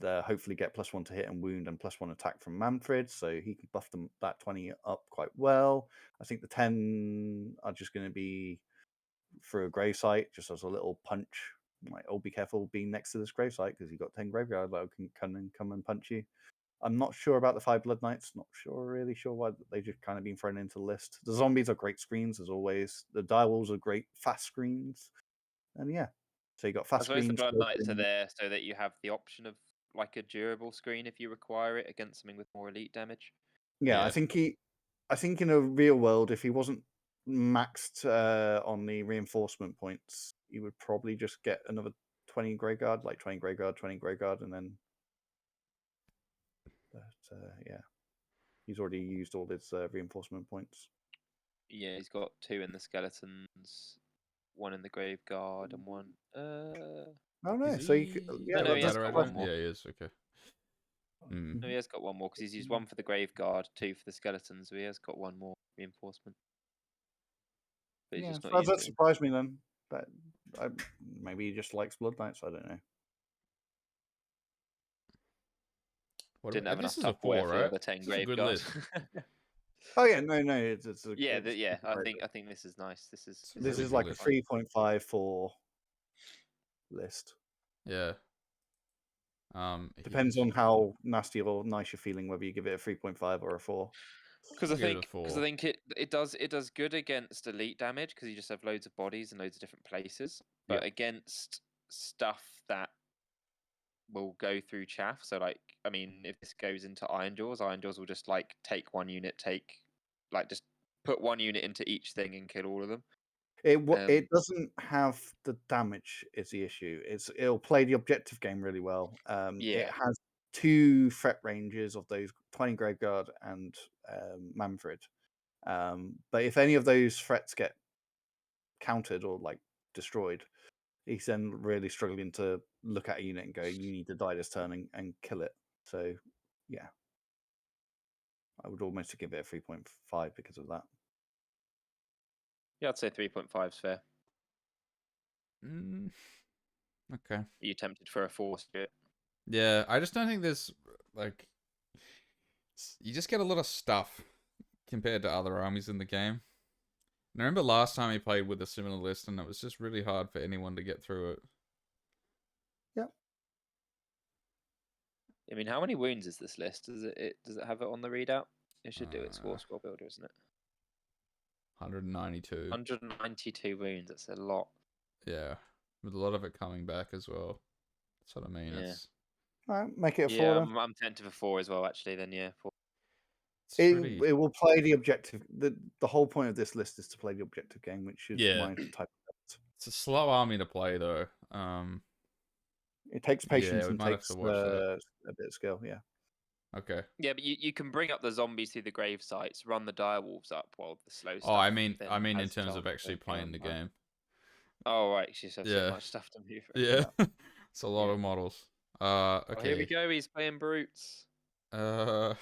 They hopefully get +1 to hit and wound and +1 attack from Manfred, so he can buff them that 20 up quite well. I think the 10 are just going to be through a grave site just as a little punch. Like, oh, be careful being next to this grave site because you've got 10 graveyard that can come and punch you. I'm not sure about the 5 Blood Knights. Not really sure why they just kind of been thrown into the list. The zombies are great screens as always. The direwolves are great fast screens, and yeah, so you got I fast suppose the screens. Blood Knights are there so that you have the option of like a durable screen if you require it against something with more elite damage. Yeah, Yeah. I think in a real world, if he wasn't maxed on the reinforcement points, you would probably just get another 20 graveyard, like 20 graveyard, 20 graveyard, and then. But yeah, he's already used all his reinforcement points. Yeah, he's got 2 in the skeletons, 1 in the Graveguard, and 1. Oh no, Is so he... you could, No, yeah, no, he has that's got quite one more. Yeah, he is. Okay. Mm. No, he has got 1 more because he's used 1 for the Graveguard, 2 for the skeletons. So he has got 1 more reinforcement. But he's Yeah, just not so used that it. surprised me then. But maybe he just likes Blood Knights. I don't know. What Didn't about... have enough This is a Tupperware 4, for the right? other 10 This is a good Graveguard. list. Oh yeah, no, it's a Yeah, it's yeah. I great. think this is nice. This is It's a This really is good like list. a 3.54 list. Yeah. Depends he's- on how nasty or nice you're feeling, whether you give it a 3.5 or a 4. Because I'll I give it a think 4. it does good against elite damage because you just have loads of bodies in loads of different places. But Yeah. against stuff that will go through chaff, so like I mean, if this goes into Iron Jaws will just like take 1 unit, just put 1 unit into each thing and kill all of them. It doesn't have the damage is the issue. It'll play the objective game really well. It Yeah. has 2 threat ranges of those 20 Graveguard and Manfred. But if any of those threats get countered or like destroyed, he's then really struggling to look at a unit and go, "You need to die this turn and kill it." So, yeah, I would almost give it a 3.5 because of that. Yeah, I'd say 3.5 is fair. Mm. Okay. Are you tempted for a 4 spit? Yeah, I just don't think there's like you just get a lot of stuff compared to other armies in the game. And I remember last time we played with a similar list, and it was just really hard for anyone to get through it. Yep. I mean, how many wounds is this list? Does it have it on the readout? It should do its 4 score builder, isn't it? 192. 192 wounds. That's a lot. Yeah, with a lot of it coming back as well. That's what I mean. Yeah. It's All right, make it a 4. Yeah, then. I'm tempted for 4 as well. Actually, then yeah, 4. It will play the objective. The whole point of this list is to play the objective game, which is Yeah. my type of list. It's a slow army to play though. It takes patience we and might have takes to watch that. a bit of skill. Yeah. Okay. Yeah, but you can bring up the zombies through the grave sites, run the direwolves up while the slow stuff. Oh, I mean then in has terms chance of actually go playing the down. game. Oh right, she just have Yeah. so much stuff to move. Yeah. It's a lot of models. Oh, Okay. here we go. He's playing brutes. Playing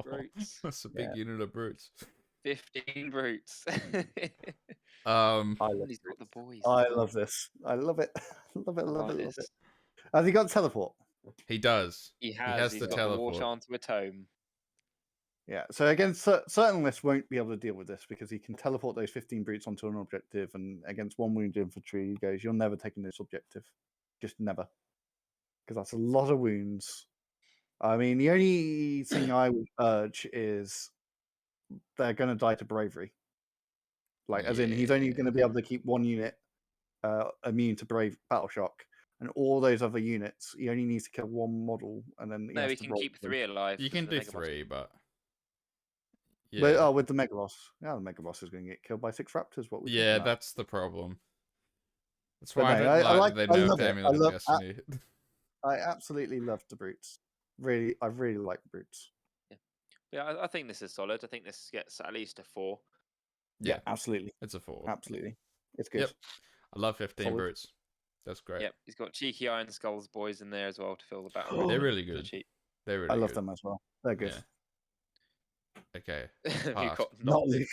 brutes. That's a big unit of brutes. 15 brutes. I love He's got the boys. I love this. I love it. love it. I Love like it. Love this. it. Has he got teleport? He does. He has. He's the got the war teleport. chant to a tome. Yeah. So against certain lists won't be able to deal with this because he can teleport those 15 brutes onto an objective, and against 1 wounded infantry, he goes, "You're never taking this objective, just never," because that's a lot of wounds. I mean, the only thing I would urge is they're going to die to bravery. Like, as in, he's only going to be able to keep 1 unit immune to brave battle shock, and all those other units, he only needs to kill 1 model, and then No, he can keep 3 alive. You can do 3, but yeah. But, with the Mega Boss, the Mega Boss is going to get killed by 6 Raptors. What we talking about? That's the problem. That's But why no, I don't like I the nerfed love it. amulet in Destiny. I absolutely love the brutes. Really, I really like the brutes. Yeah, I think this is solid. I think this gets at least a 4. Yeah, absolutely. It's a 4. Absolutely, it's good. Yep. I love 15 Solid. brutes. That's great. Yep, he's got cheeky Iron Skulls boys in there as well to fill the battle. They're really for good. cheap. They're really I love good. them as well. They're good. Yeah. Okay. Have you Passed. got Not Luke.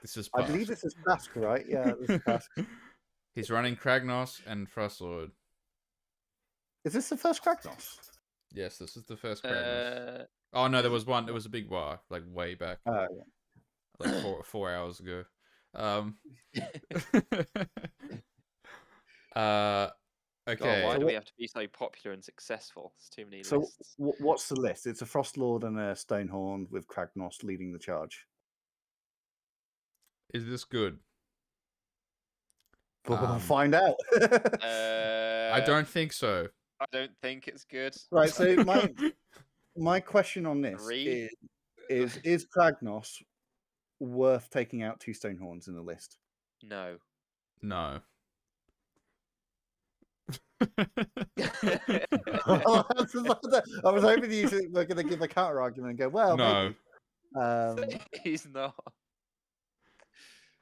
This is I passed. believe this is Task, right? Yeah, this is Task. He's running Kragnos and Frostlord. Is this the first Kragnos? Yes, this is the first Kragnos. Oh no, there was one. There was a big war, like way back, Yeah. like 4 hours ago. Okay. why So do we what- have to be so popular and successful? It's too many So lists. what's the list? It's a Frostlord and a Stonehorn with Kragnos leading the charge. Is this good? But we'll Um, find out. I don't think so. I don't think it's good. Right. So my question on this 3? is Kragnos worth taking out 2 Stonehorns in the list? No. No. I was hoping you were going to give a counter argument and go, well, No. maybe. He's not.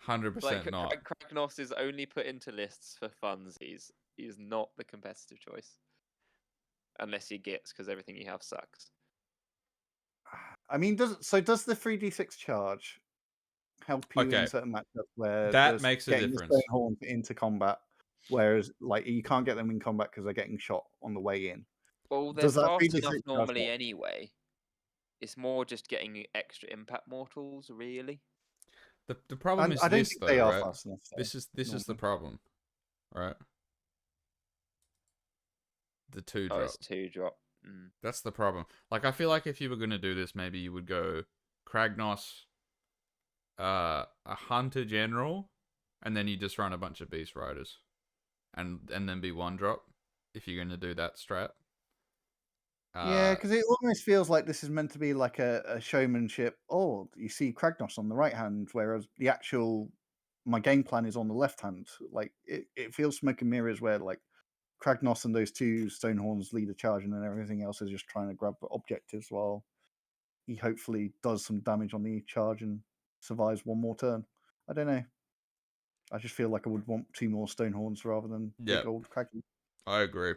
100% Like not. Kragnos is only put into lists for funsies. He's not the competitive choice. Unless he gets, because everything you have sucks. I mean, does the 3d6 charge help you Okay. in certain matchups where That there's makes a getting difference. the Stonehorn into combat, whereas like you can't get them in combat because they're getting shot on the way in? Well, they're Does that fast 3d6 enough charge normally help? anyway. It's more just getting extra impact mortals, really. The problem And is I don't this think though, they are right? fast enough. Though, This is the normally. problem, right? The 2 Oh, drop. it's 2 drop. Mm. That's the problem. Like, I feel like if you were gonna do this, maybe you would go Kragnos, a Hunter General, and then you just run a bunch of Beast Riders, and then be 1 drop if you're gonna do that strat. Yeah, because it almost feels like this is meant to be like a showmanship. Oh, you see Kragnos on the right hand, whereas the actual my game plan is on the left hand. Like it feels smoke and mirrors where like Kragnos and those 2 Stonehorns lead a charge, and then everything else is just trying to grab objectives while he hopefully does some damage on the charge and survives 1 more turn. I don't know. I just feel like I would want 2 more Stonehorns rather than big Yeah. old Kragnos. I agree.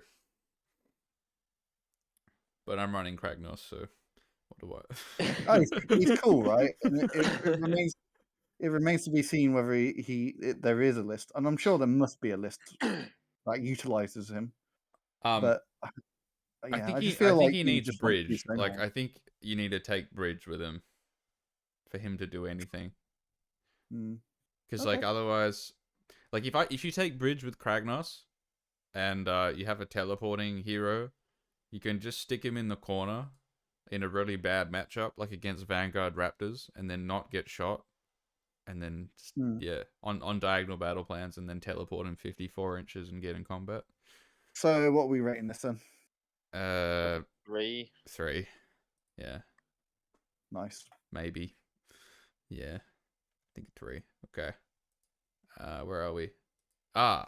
But I'm running Kragnos, so what do I? Oh, he's cool, right? And it remains to be seen whether there is a list, and I'm sure there must be a list that utilizes him. But yeah, I just feel I think like he you needs just want to do bridge. Like, Stonehorn. I think you need to take bridge with him for him to do anything. Because Okay. like otherwise, like if you take bridge with Kragnos, and you have a teleporting hero, you can just stick him in the corner in a really bad matchup, like against Vanguard Raptors, and then not get shot, and then just, yeah, on diagonal battle plans, and then teleport him 54 inches and get in combat. So what are we rating this then? 3. 3. Yeah. Nice. Maybe. Yeah. I think 3. Okay. Where are we? Orcman.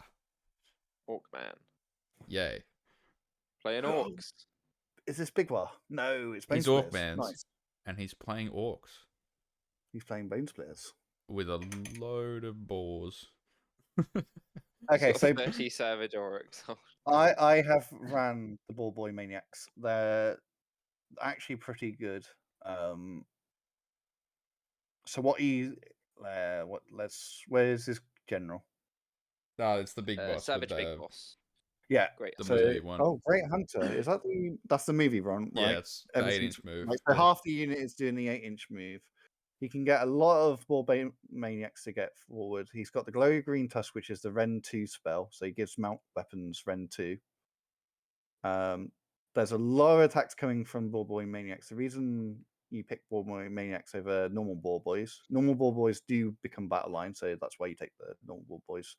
Yay. Playing orcs. Is this Big War? No, it's Bone He's Splitters. Orcmans, Nice. and he's playing orcs He's playing Bone Splitters. with a load of boars. Okay, so 30 savage orcs. I have ran the Ball Boy Maniacs. They're actually pretty good. So where's this general? No, it's the big boss. Savage with Big the, Boss. Yeah, Great. the so movie one. Great Hunter. Is that that's the movie run, right? Yeah, it's the 8-inch move. Like, so Yeah. half the unit is doing the 8-inch move. He can get a lot of Ball Boy Maniacs to get forward. He's got the Glowy Green Tusk, which is the Ren 2 spell, so he gives mount weapons Ren 2. There's a lot of attacks coming from Ball Boy Maniacs. The reason you pick Ball Boy Maniacs over normal Ball Boys, normal Ball Boys do become battle line, so that's why you take the normal Ball Boys.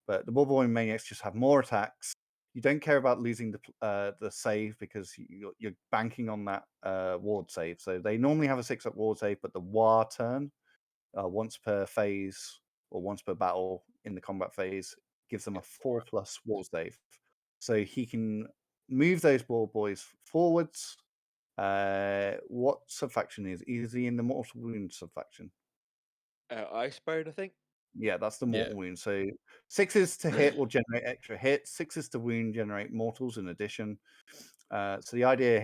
But the Ball Boy Maniacs just have more attacks. You don't care about losing the save because you're banking on that ward save. So they normally have a 6-up ward save, but the War turn, once per phase or once per battle in the combat phase, gives them a 4+ ward save. So he can move those Ball Boys forwards. What subfaction is he in the Mortal Wound subfaction? Icebone, I think. Yeah, that's the mortal wound. So 6s to hit will generate extra hits. 6s to wound generate mortals in addition. So the idea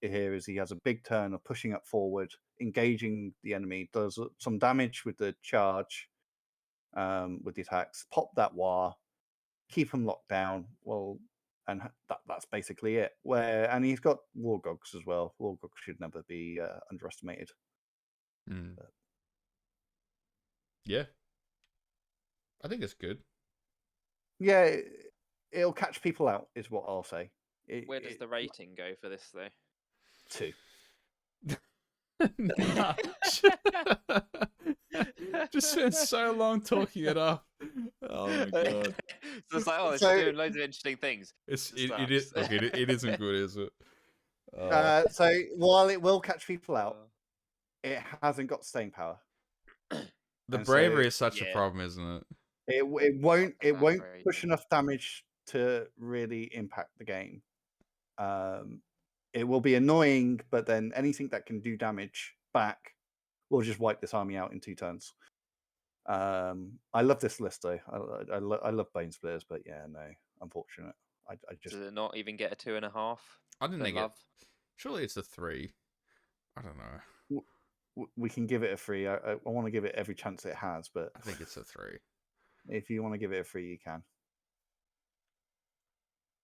here is he has a big turn of pushing up forward, engaging the enemy, does some damage with the charge, with the attacks, pop that war, keep him locked down. Well, and that's basically it. And he's got Wargogs as well. Wargogs should never be underestimated. Yeah. I think it's good. Yeah, it'll catch people out, is what I'll say. Where does the rating go for this though? 2. Nah. Just spent so long talking it up. Oh my god. So it's like, oh, it's So- doing loads of interesting things. It is sucks. okay. It isn't good, is it? So while it will catch people out, Uh, it hasn't got staying power. The and so- bravery is such a Yeah. problem, isn't it? It won't That's push outrageous. enough damage to really impact the game. It will be annoying, but then anything that can do damage back will just wipe this army out in 2 turns. I love this list though. I love Bone Splitters, but yeah, no, unfortunate. I just Does it not even get a 2.5? I didn't for think it. love? Surely it's a 3. I don't know. we can give it a 3. I want to give it every chance it has, but I think it's a 3. if you want to give it a 3, you can.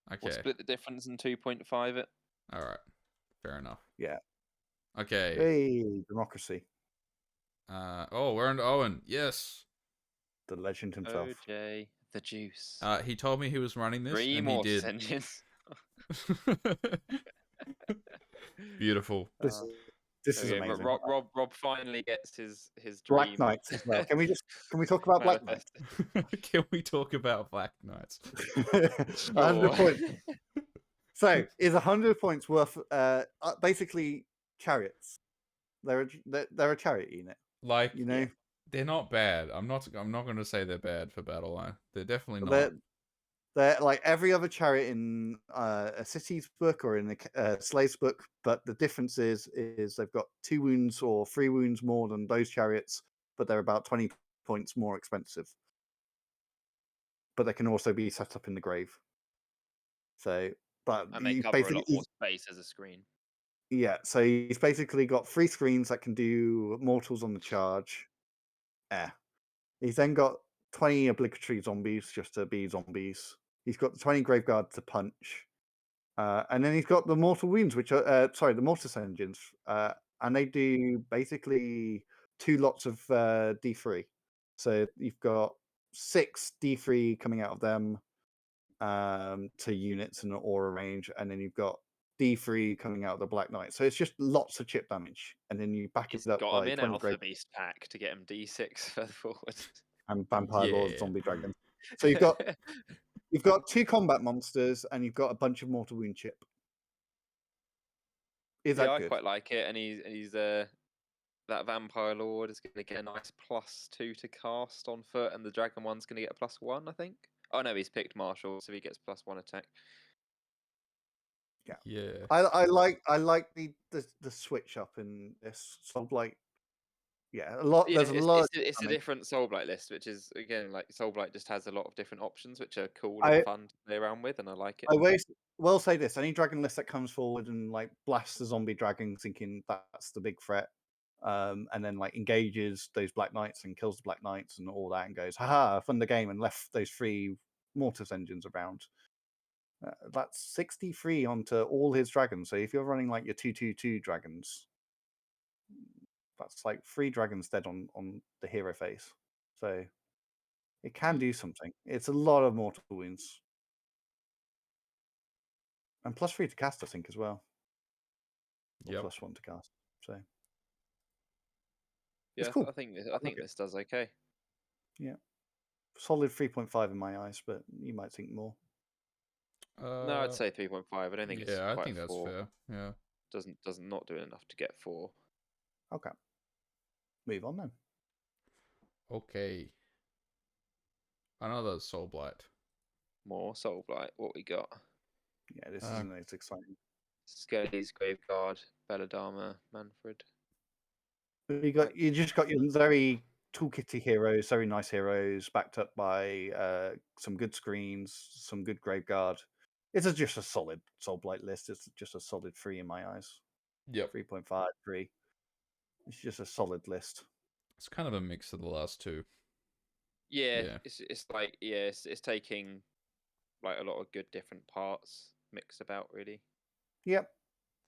We'll Okay. split the difference in 2.5 it. All right. Fair enough. Yeah. Okay. Hey, democracy, Oh, we're on to Owen. Yes. the legend himself. OJ, the juice. He told me he was running this, 3 and he Mortis did. engines. Beautiful. This Uh, this is okay, amazing. Rob finally gets his Black dream. Knights as well. Can we talk about Black Knights? manifested. Can we talk about Black Knights? 100 Sure. points. So, is 100 points worth basically chariots? They're a chariot unit, Like, you know. Yeah. they're not bad. I'm not going to say they're bad for Battle Line. They're definitely not. They're like every other chariot in a city's book or in a slave's book, but the difference is they've got 2 wounds or 3 wounds more than those chariots, but they're about 20 points more expensive. But they can also be set up in the grave. So, but And they you cover a basically lot more space as a screen. yeah, so he's basically got 3 screens that can do mortals on the charge. He's then got 20 obligatory zombies just to be zombies. He's got the 20 graveguard to punch. And then he's got the mortal wounds, which are the mortis engines. And they do basically 2 lots of D3. So you've got 6 D3 coming out of them to units and aura range, and then you've got D3 coming out of the Black Knight. So it's just lots of chip damage, and then you back He's it up got by him in 20 Alpha grave Beast pack to get him D6 further forward. and Vampire Lord, Yeah. Zombie Dragon. So you've got 2 combat monsters, and you've got a bunch of mortal wound chip. Is yeah, that I good? quite like it, and he's that Vampire Lord is going to get a nice +2 to cast on foot, and the Dragon one's going to get a +1, I think. Oh no, he's picked Marshall, so he gets +1 attack. Yeah. I like the switch up in this sort of like a lot. Yeah, There's a lot. it's a different Soulblight list, which is again like Soulblight just has a lot of different options, which are cool I- and fun to play around with, and I like it. I will say this: any dragon list that comes forward and like blasts the zombie dragon, thinking that's the big threat, and then like engages those Black Knights and kills the Black Knights and all that, and goes, "Haha, I fund the game," and left those 3 mortis engines around. That's 63 onto all his dragons. So if you're running like your 2/2/2 dragons, that's like 3 dragons dead on the hero face. So it can do something. It's a lot of mortal wounds. And +3 to cast, I think, as well. Or Yep. +1 to cast. So Yeah, it's cool. I think like it. this does okay. Solid 3.5 in my eyes, but you might think more. No, I'd say 3.5. I don't think it's I quite think that's 4. fair. Yeah. Doesn't not do enough to get 4. Okay. Move on then. Okay. Another Soul Blight. More Soulblight. What we got? Yeah, this isn't as exciting. Skelly's Graveguard, Belladama, Manfred. You just got your very toolkitty heroes, very nice heroes, backed up by some good screens, some good graveguard. It's just a solid Soulblight list. It's just a solid 3 in my eyes. Yep. 3.5, 3. It's just a solid list. It's kind of a mix of the last 2. Yeah, Yeah. it's like it's taking like a lot of good different parts mixed about really. Yep.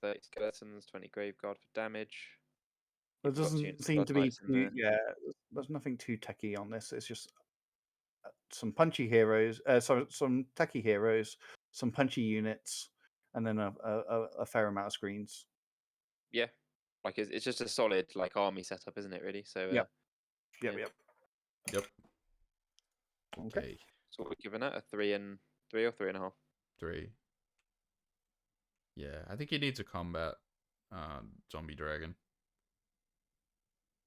30 skeletons, 20 Graveguard for damage. There You've got doesn't units of seem to be Blood Knights in there. there's nothing too techy on this. It's just some punchy heroes, some techie heroes, some punchy units, and then a fair amount of screens. Yeah, like it's just a solid like army setup, isn't it? Really. So Yep. yeah. Yep. Okay. Okay. So we're giving it a 3 and 3 or 3.5. 3. Yeah, I think he needs a combat zombie dragon.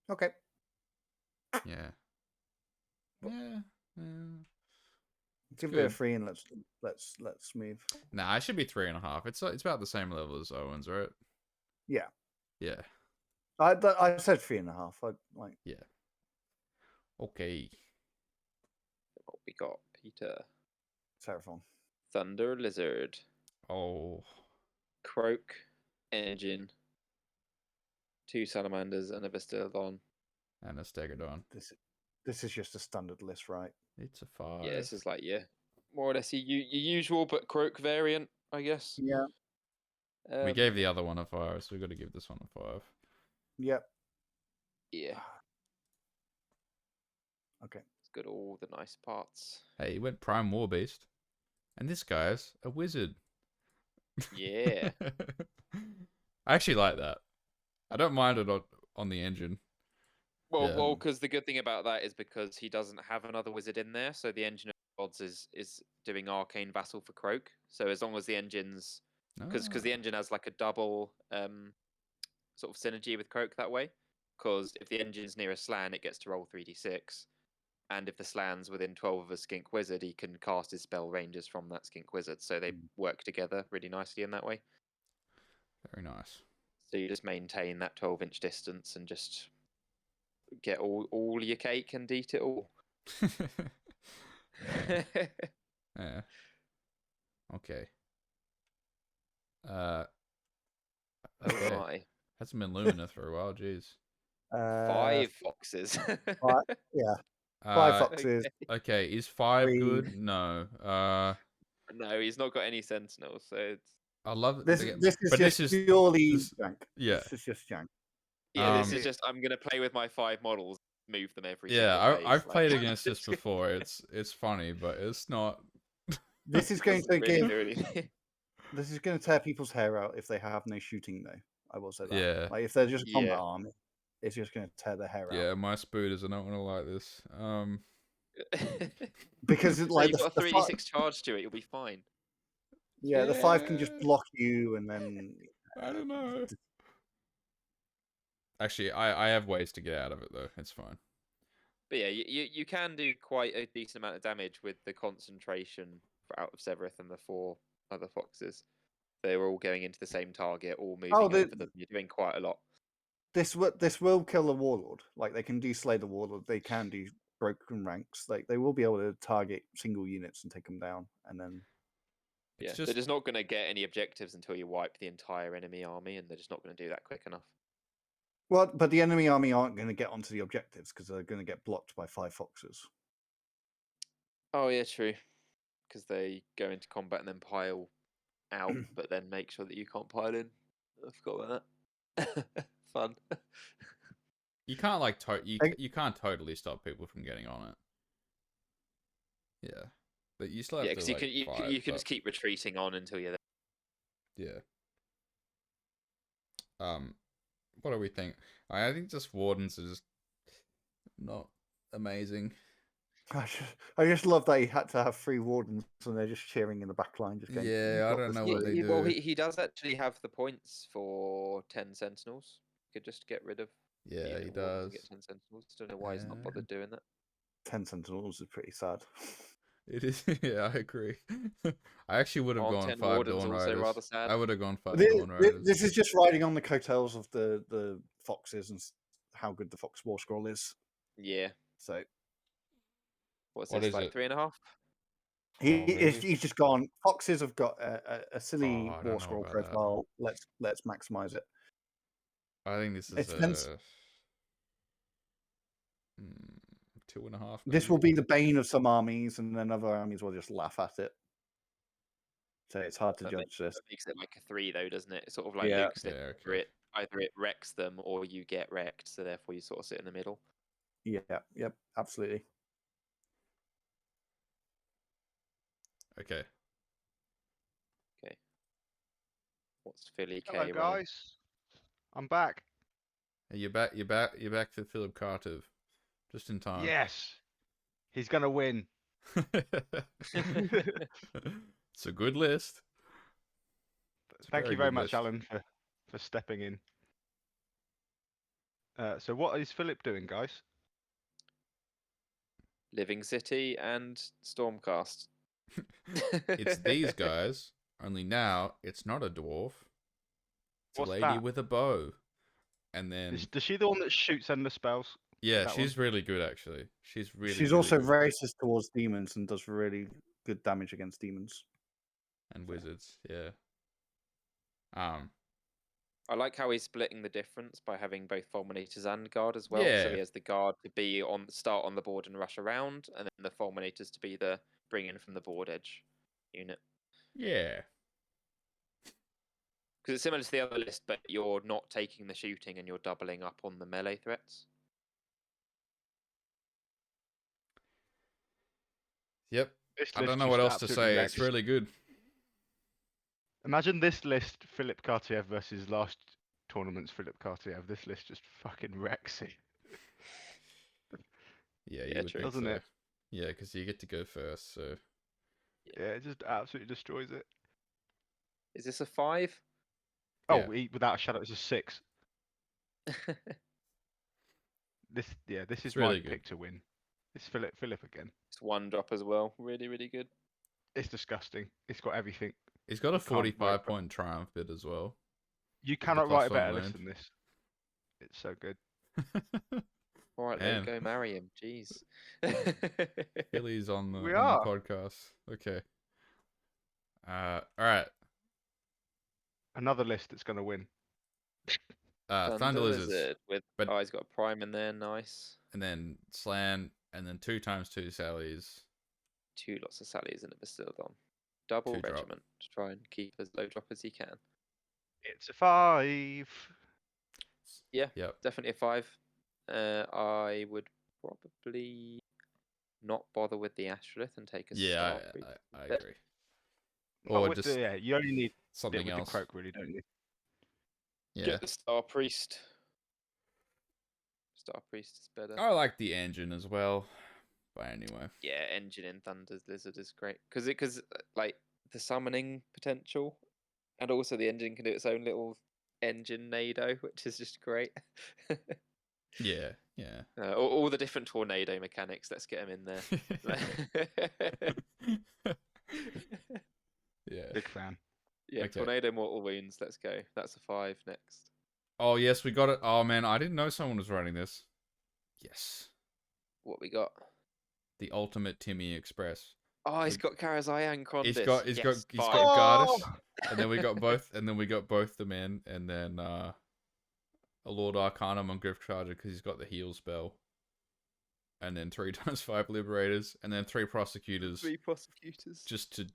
Okay. Yeah. Yeah. Give it good. a 3 and let's move. Nah, I should be 3.5. It's about the same level as Owens, right? Yeah. Yeah. I said 3.5. I like. Yeah. Okay. What we got, Peter? Seraphon. Thunder Lizard, Oh. Croak, Engine, 2 Salamanders, and a Vistodon. And a Stegodon. This is just a standard list, right? It's a 5. Yeah, this is like more or less your usual but Croak variant, I guess. Yeah. We gave the other one a 5, so we've got to give this one a 5. Yep. Yeah. Okay. It's got all the nice parts. Hey, he went Prime War Beast. And this guy's a wizard. Yeah. I actually like that. I don't mind it on the engine. Well, Yeah. because the good thing about that is because he doesn't have another wizard in there, so the engine of gods is doing Arcane Vassal for Croak. So as long as the engine's because the engine has like a double sort of synergy with Croak that way. Because if the engine's near a slan, it gets to roll 3d6, and if the slan's within 12 of a skink wizard, he can cast his spell ranges from that skink wizard. So they work together really nicely in that way. Very nice. So you just maintain that 12-inch distance and just get all your cake and eat it all. Yeah. Yeah. Okay. Oh Okay. my. Hasn't been Lumina for a while, jeez. 5 foxes. Yeah. 5 foxes. Okay, is 5 3. good? No. No, he's not got any sentinels, so it's... I love it. This is purely jank. Yeah. This is just jank. Yeah, this is just, I'm going to play with my 5 models, move them every single Yeah, phase. I've played against this before. It's funny, but it's not. This is going to really give. This is going to tear people's hair out if they have no shooting, though. I will say that. Yeah. Like if they're just a combat army, it's just going to tear their hair out. Yeah, my spooters are not going to like this. Because so like you've got a 3d6 charge to it, you'll be fine. Yeah, the 5 can just block you, and then I don't know. Actually, I have ways to get out of it though. It's fine. But yeah, you can do quite a decent amount of damage with the concentration out of Severith and the 4 other foxes. They were all going into the same target, all moving over them. You're doing quite a lot. This will kill a warlord. Like they can do slay the warlord. They can do broken ranks. Like they will be able to target single units and take them down, and then. Yeah, they're just not going to get any objectives until you wipe the entire enemy army, and they're just not going to do that quick enough. Well, but the enemy army aren't going to get onto the objectives because they're going to get blocked by 5 foxes. Oh yeah, true. Because they go into combat and then pile out, but then make sure that you can't pile in. I forgot about that. Fun. You can't you can't totally stop people from getting on it. Yeah, but you still have to. Because you can just keep retreating on until you're there. Yeah. What do we think? I think just wardens are just not amazing. I just love that he had to have 3 wardens and they're just cheering in the back line. Just going, yeah, I don't know what they do. Well, he does actually have the points for 10 sentinels. You could just get rid of. Yeah, he does. Get 10 sentinels. Don't know why he's not bothered doing that. 10 sentinels is pretty sad. It is. Yeah, I agree. I actually would have gone 5 Dawn Riders. Rather sad. I would have gone 5 Dawn Riders. This is just riding on the coattails of the foxes and how good the Fox War Scroll is. Yeah. So. What's this, like 3.5? He's just gone. Foxes have got a silly War Scroll profile. That. Let's maximize it. I think this is 2.5. Maybe. This will be the bane of some armies, and then other armies will just laugh at it. So it's hard to judge this. That makes it like a 3, though, doesn't it? It's sort of like Luke's either it wrecks them or you get wrecked, so therefore you sort of sit in the middle. Yeah, yep, absolutely. Okay. What's Philly K Hello, rolling? guys. I'm back. Hey, you're back to Philip Carter. Just in time. Yes. He's going to win. It's a good list. It's a Thank you good very much, list. Alan, for stepping in. So what is Philip doing, guys? Living City and Stormcast. It's these guys, only now it's not a dwarf. It's What's a lady that? with a bow. And then Does she the one that shoots endless spells? yeah, that she's really good actually. She's She's really also good. racist towards demons and does really good damage against demons. And wizards, yeah. I like how he's splitting the difference by having both fulminators and guard as well. So Yeah. he has the guard to be start on the board and rush around, and then the fulminators to be the bring in from the board edge unit. Yeah. Because it's similar to the other list, but you're not taking the shooting and you're doubling up on the melee threats. Yep. This I don't list know what just else to absolutely say. wrecks. It's really good. Imagine this list, Philip Cartier versus last tournament's Philip Cartier. This list just fucking wrecks it. Yeah, Yeah, you would true. think Doesn't so. it? Yeah, because you get to go first, so Yeah, it just absolutely destroys it. Is this a 5? Oh, yeah. without a shadow, it's a 6. This It's is really my good. pick to win. It's Philip again. It's 1 drop as well. Really, really good. It's disgusting. It's got everything. He's got a You can't write 45-point triumph bid as well. You With the cannot write a +1 better land. list than this. It's so good. All right, Man. then go marry him. Jeez. Billy's on the We on are. the podcast. Okay. All right. Another list that's going to win. Thunder Lizards. with But- he's got a prime in there. Nice. And then Slan, and then 2x2 Sallies. 2 lots of Sallies in a Bastildon. Double 2 drop. regiment to try and keep as low drop as he can. It's a 5. Yeah, Yep. definitely a 5. I would probably not bother with the Astrolith and take a Yeah, Star Priest I instead. agree. Well, Or with just you only need it something with else. the croak, really, don't you? Yeah. Get the Star Priest. Star Priest is better. I like the engine as well. But anyway. Yeah, engine in Thunder's Lizard is great because like the summoning potential, and also the engine can do its own little engine nado, which is just great. Yeah, yeah. All the different tornado mechanics. Let's get them in there. Yeah. Big fan. Yeah, Okay. tornado mortal wounds. Let's go. That's a 5 next. Oh, yes, we got it. Oh, man, I didn't know someone was writing this. Yes. What we got? The Ultimate Timmy Express. Oh, he's got Karazai and Krondys. He's got Yes, he's five. got Gardas. Oh! And then we got both the men, and then a Lord Arcanum on Griff Charger because he's got the heal spell. And then 3x5 Liberators, and then 3 Prosecutors. 3 prosecutors. Just to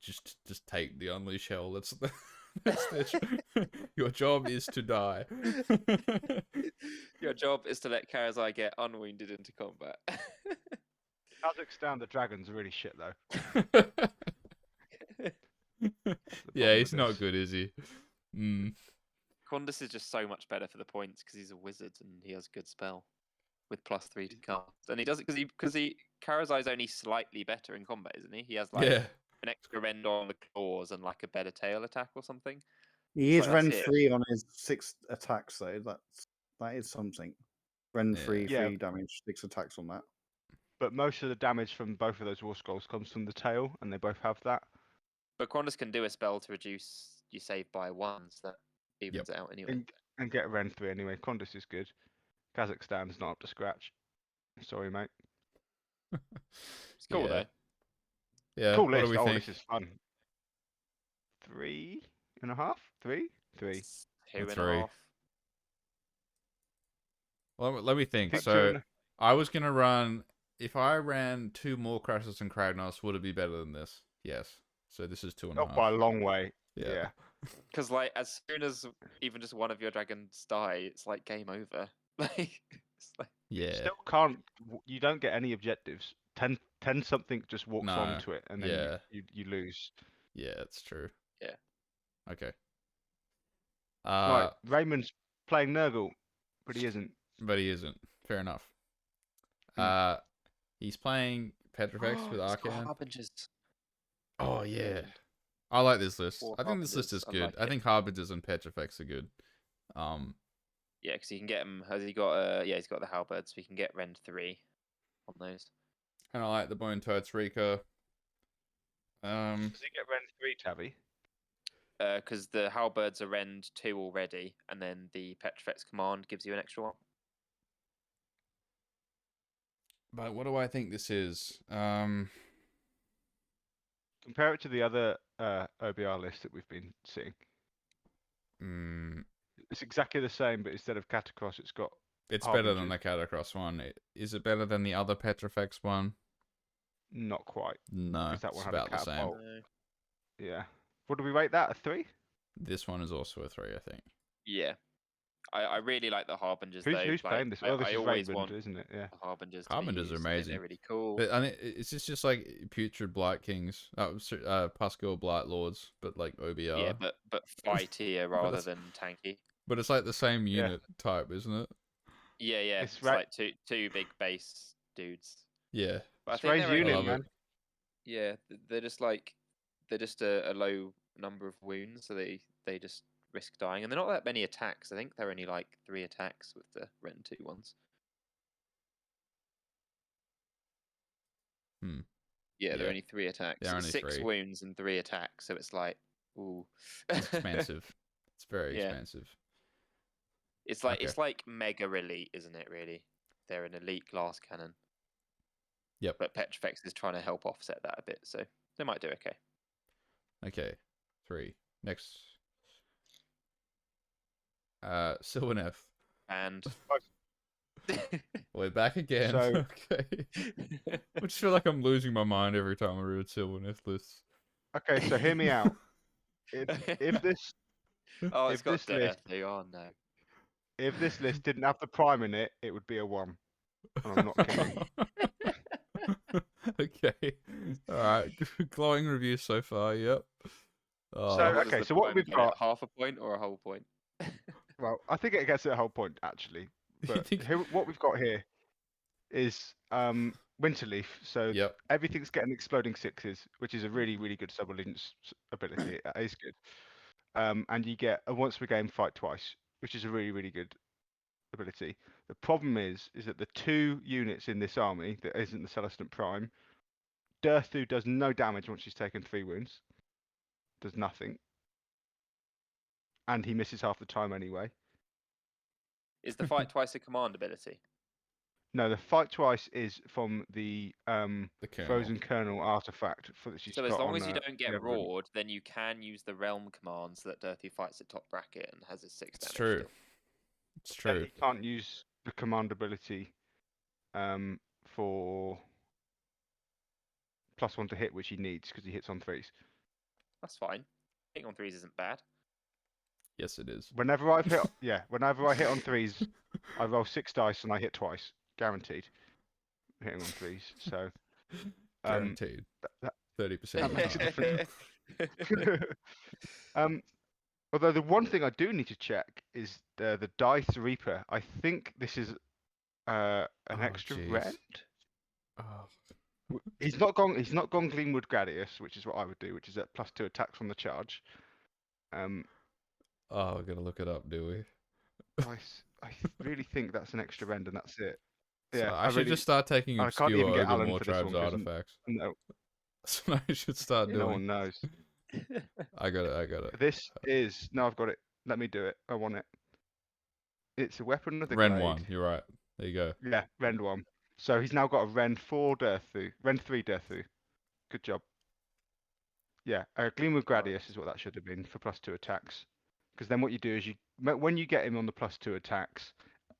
take the Unleash Hell. That's your job is to die. Your job is to let Karazai get unwounded into combat. Kazakhstan, the dragons are really shit though. Yeah, problem he's with not this. good, is he? Mm. Krondys is just so much better for the points because he's a wizard and he has good spell with +3 to cast, and he does it because Karazai's only slightly better in combat, isn't he? He has like Yeah. an extra rend on the claws and like a better tail attack or something. He is So that's Ren it. 3 on his 6 attacks, though. That is something. Ren Yeah. 3, Yeah. 3 damage, 6 attacks on that. But most of the damage from both of those war scrolls comes from the tail, and they both have that. But Krondys can do a spell to reduce your save by 1, so that evens it out anyway. And get Ren 3 anyway. Kondis is good. Kazakhstan's not up to scratch. Sorry, mate. It's cool Yeah. though. Yeah. Cool What list. do we Oh, think? this is fun. 3.5? 3? 3. 2.5. 3. Well, let me think. Pick So two and- I was gonna run. If I ran 2 more Crassus and Kragnos, would it be better than this? Yes. So this is 2.5. Not by a long way. Yeah. Yeah. Because like as soon as even just one of your dragons die, it's like game over. Like it's like Yeah. Still can't. You don't get any objectives 10 something just walks No, onto it, and then yeah. you lose. Yeah, that's true. Yeah. Okay. Right, Raymond's playing Nurgle, but he isn't. But he isn't. Fair enough. Hmm. He's playing Petrifex with It's got Arcan. Harbingers. Oh yeah, Raymond. I like this list. 4 I think this list Harbingers, is I good. like I it. think Harbingers and Petrifex are good. Yeah, because he can get them. Has he got? Yeah, he's got the halberds. So he can get Rend 3 on those. And I like the Bone Toads Rika. Does he get Rend 3, Tabby? Because the halberds are Rend 2 already, and then the Petrifex command gives you an extra one. But what do I think this is? Compare it to the other OBR list that we've been seeing. It's exactly the same, but instead of Catacross, it's got. It's better than Harbingers. the Catacross one. Is it better than the other Petrifex one? Not quite. No, Because that it's one had a about the same. catapult. Yeah. What do we rate that? A 3? This one is also a 3, I think. Yeah. I really like the Harbingers, Who's though. playing this? I, Oh, this I is always Raymond, want isn't it? Yeah. the Harbingers. Harbingers to are be used. I think amazing. They're really cool. But I mean, it's just like Putrid Blight Kings, Pascal Blight Lords, but like OBR. Yeah, but fightier rather it's- than tanky. But it's like the same Yeah. unit type, isn't it? Yeah, yeah. It's It's Ra- like two big base dudes. Yeah. But I It's think Ray's they're unit, love it. man. Yeah, they're just like they're just a low number of wounds, so they just risk dying, and they're not that many attacks. I think they're only like 3 attacks with the Rend 2 ones. Yeah, they're Yeah. only 3 attacks. They're It's only 6 3. wounds and 3 attacks, so it's like, ooh, It's expensive. It's very Yeah. expensive. It's like Okay. mega elite, isn't it? Really, they're an elite glass cannon. Yep. But Petrifex is trying to help offset that a bit, so they might do okay. Okay. 3. Next. Sylvaneth. And We're back again. So- Okay. I just feel like I'm losing my mind every time I read Sylvaneth lists. Okay, so hear me out. If this oh, it's if got this list- Dirty. Oh no. if this list didn't have the prime in it, it would be a 1. And I'm not kidding. Okay. All right. Glowing review so far. Yep. Oh, So, What does okay, the so what prime we've get? got- Half a point or a whole point? Well, I think it gets to the whole point actually. But think- here, what we've got here is Winterleaf. So Yep. everything's getting exploding 6s, which is a really, really good sub-allegiance ability. It is good. And you get a once per game fight twice, which is a really, really good ability. The problem is that the 2 units in this army that isn't the Celestant Prime, Durthu does no damage once she's taken 3 wounds. Does nothing. And he misses half the time anyway. Is the fight twice a command ability? No, the fight twice is from the The kernel. Frozen Kernel artifact that she's So got as long on, as you don't get the other one. roared, then you can use the realm command so that Dirty fights at top bracket and has his 6 It's damage. true. still. It's Yeah, true. you can't use the command ability for +1 to hit, which he needs because he hits on 3s. That's fine. Hitting on 3s isn't bad. Yes, it is. Whenever I hit on 3s, I roll 6 dice and I hit twice, guaranteed. Hitting on 3s, so Guaranteed. that 30% that makes a time. difference. Although the one thing I do need to check is the Dice Reaper. I think this is an Oh, extra jeez. rend. Oh, He's not gone Gleamwood Gradius, which is what I would do, which is at +2 attacks from the charge. we're gonna look it up, do we? I really think that's an extra rend, and that's it. So Yeah, I should just start taking I can't obscure even get Ogre Alan More for this Tribes one 'cause artifacts. no, That's what I should start no doing. one knows. I got it. This is no, I've got it. Let me do it. I want it. It's a weapon of the Ren glade. 1, you're right. There you go. Yeah, Rend 1. So he's now got a Rend 4 Durthu. Rend 3 Durthu. Good job. Yeah, Gleamwood Gradius is what that should have been for +2 attacks. Because then what you do is when you get him on the +2 attacks,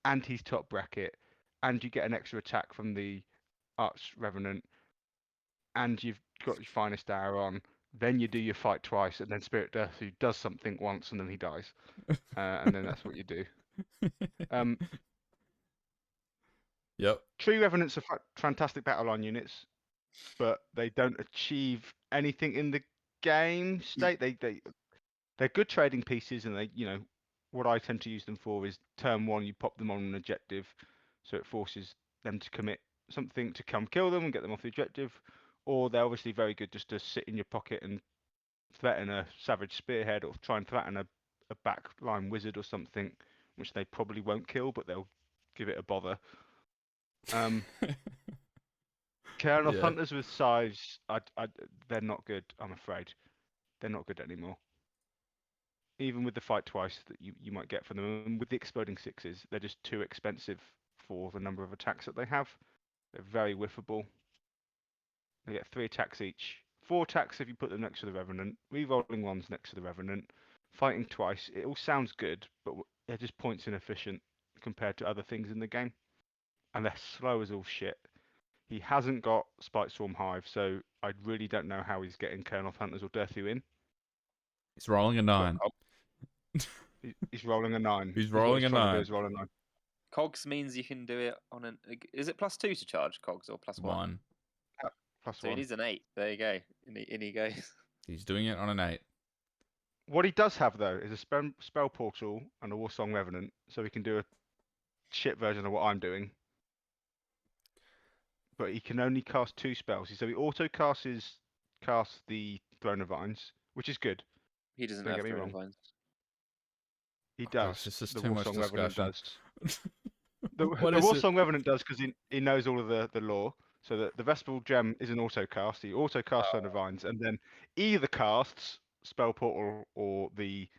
and he's top bracket, and you get an extra attack from the Arch Revenant, and you've got your finest hour on, then you do your fight twice, and then Spirit Durthu does something once, and then he dies. And then that's what you do. Yep. Tree Revenants are fantastic battle line units, but they don't achieve anything in the game state. They're good trading pieces, and what I tend to use them for is turn one, you pop them on an objective, so it forces them to commit something to come kill them and get them off the objective, or they're obviously very good just to sit in your pocket and threaten a savage spearhead or try and threaten a backline wizard or something, which they probably won't kill, but they'll give it a bother. Colonel Yeah. Hunters with scythes, they're not good, I'm afraid. They're not good anymore. Even with the fight twice that you might get from them, and with the exploding sixes, they're just too expensive for the number of attacks that they have. They're very whiffable. They get 3 attacks each. 4 attacks if you put them next to the Revenant. Rerolling ones next to the Revenant. Fighting twice. It all sounds good, but they're just points inefficient compared to other things in the game. And they're slow as all shit. He hasn't got Spite Swarm Hive, so I really don't know how he's getting Colonel Hunters or Dirthu in. He's rolling a 9. He's rolling a 9. He's Is what rolling he's a trying to 9. do is roll a 9. Cogs means you can do it on an. Is it +2 to charge Cogs or +1? 1. Plus So 1. it is an 8. There you go. In he goes. He's doing it on an 8. What he does have, though, is a spell portal and a Warsong Revenant, so he can do a shit version of what I'm doing. But he can only cast 2 spells. So he auto casts the Throne of Vines, which is good. He doesn't Don't have get me Throne of wrong. Vines. He Oh, does. gosh, this is The too much Warsong Revenant discussion. does. The What is it? Warsong Revenant does because he knows all of the lore. So the Vespral Gem is an auto cast. He auto casts Throne of Vines, and then either casts Spell Portal or the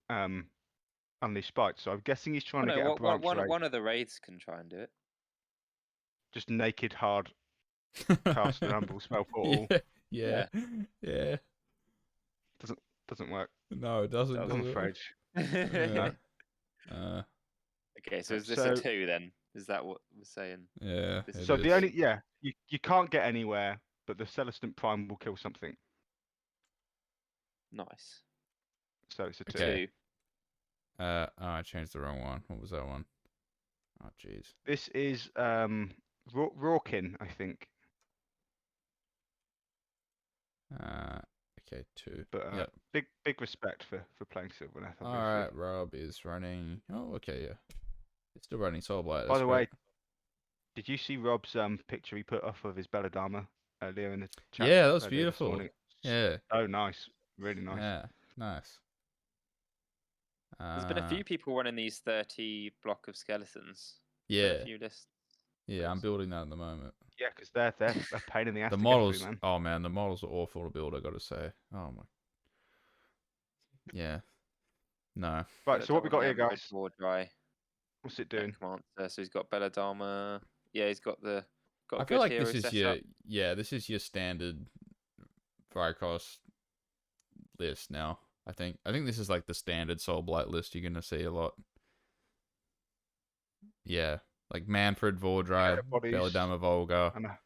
Unleash Spite. So I'm guessing he's trying to get a branch raid. One of the raids can try and do it. Just naked hard cast an Umbral Spell Portal. Yeah. Yeah. Doesn't work. No, it doesn't. I'm does it? afraid. Yeah. Okay, so is this So- a 2 then? Is that what we're saying? Yeah. This it is So is. the only you can't get anywhere, but the Celestant Prime will kill something. Nice. So it's a 2. Okay. 2. Oh, I changed the wrong one. What was that one? Oh, jeez. This is Rawkin, I think. Okay, 2. But Yep. big respect for playing Sylvaneth. All Obviously. right, Rob is running. Oh, okay, yeah. He's still running Soulblight. By the way, did you see Rob's picture he put off of his Belladama earlier in the chat? Yeah, that was earlier this beautiful. morning? Yeah. Oh, nice. Really nice. Yeah, nice. There's been a few people running these 30 block of skeletons. Yeah, A few lists. yeah, I'm building that at the moment. Yeah, because they're a pain in the ass The to models, get through, man. oh man, the models are awful to build. I gotta say. Oh my. Yeah. No. Right, so what we got here, guys? More dry. What's it doing? So he's got Belladama. Yeah, he's got the. Got I a feel good like hero this is set your up. this is your standard Vrykos list now. I think this is like the standard Soulblight list you're gonna see a lot. Yeah, like Manfred, Vordry, Bodies Belladama, Volga, and 100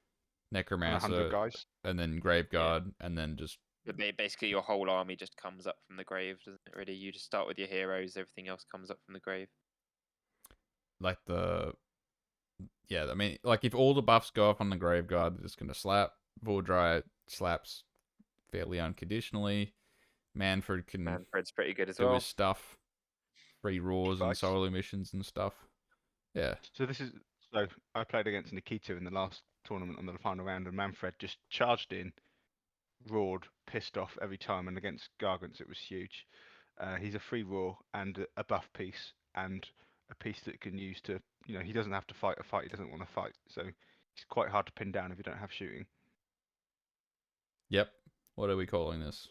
Necromancer, guys. and then Graveguard, and then just But basically, your whole army just comes up from the grave, doesn't it? Really, you just start with your heroes. Everything else comes up from the grave. like I mean, like if all the buffs go up on the Graveguard, they're just gonna slap. Vordry slaps fairly unconditionally. Manfred can Manfred's pretty good as do well. his stuff, free roars and Right. solo missions and stuff. Yeah. So I played against Nikita in the last tournament on the final round, and Manfred just charged in, roared, pissed off every time, and against Gargants it was huge. He's a free roar and a buff piece, and a piece that can use to, he doesn't have to fight a fight he doesn't want to fight. So he's quite hard to pin down if you don't have shooting. Yep. What are we calling this?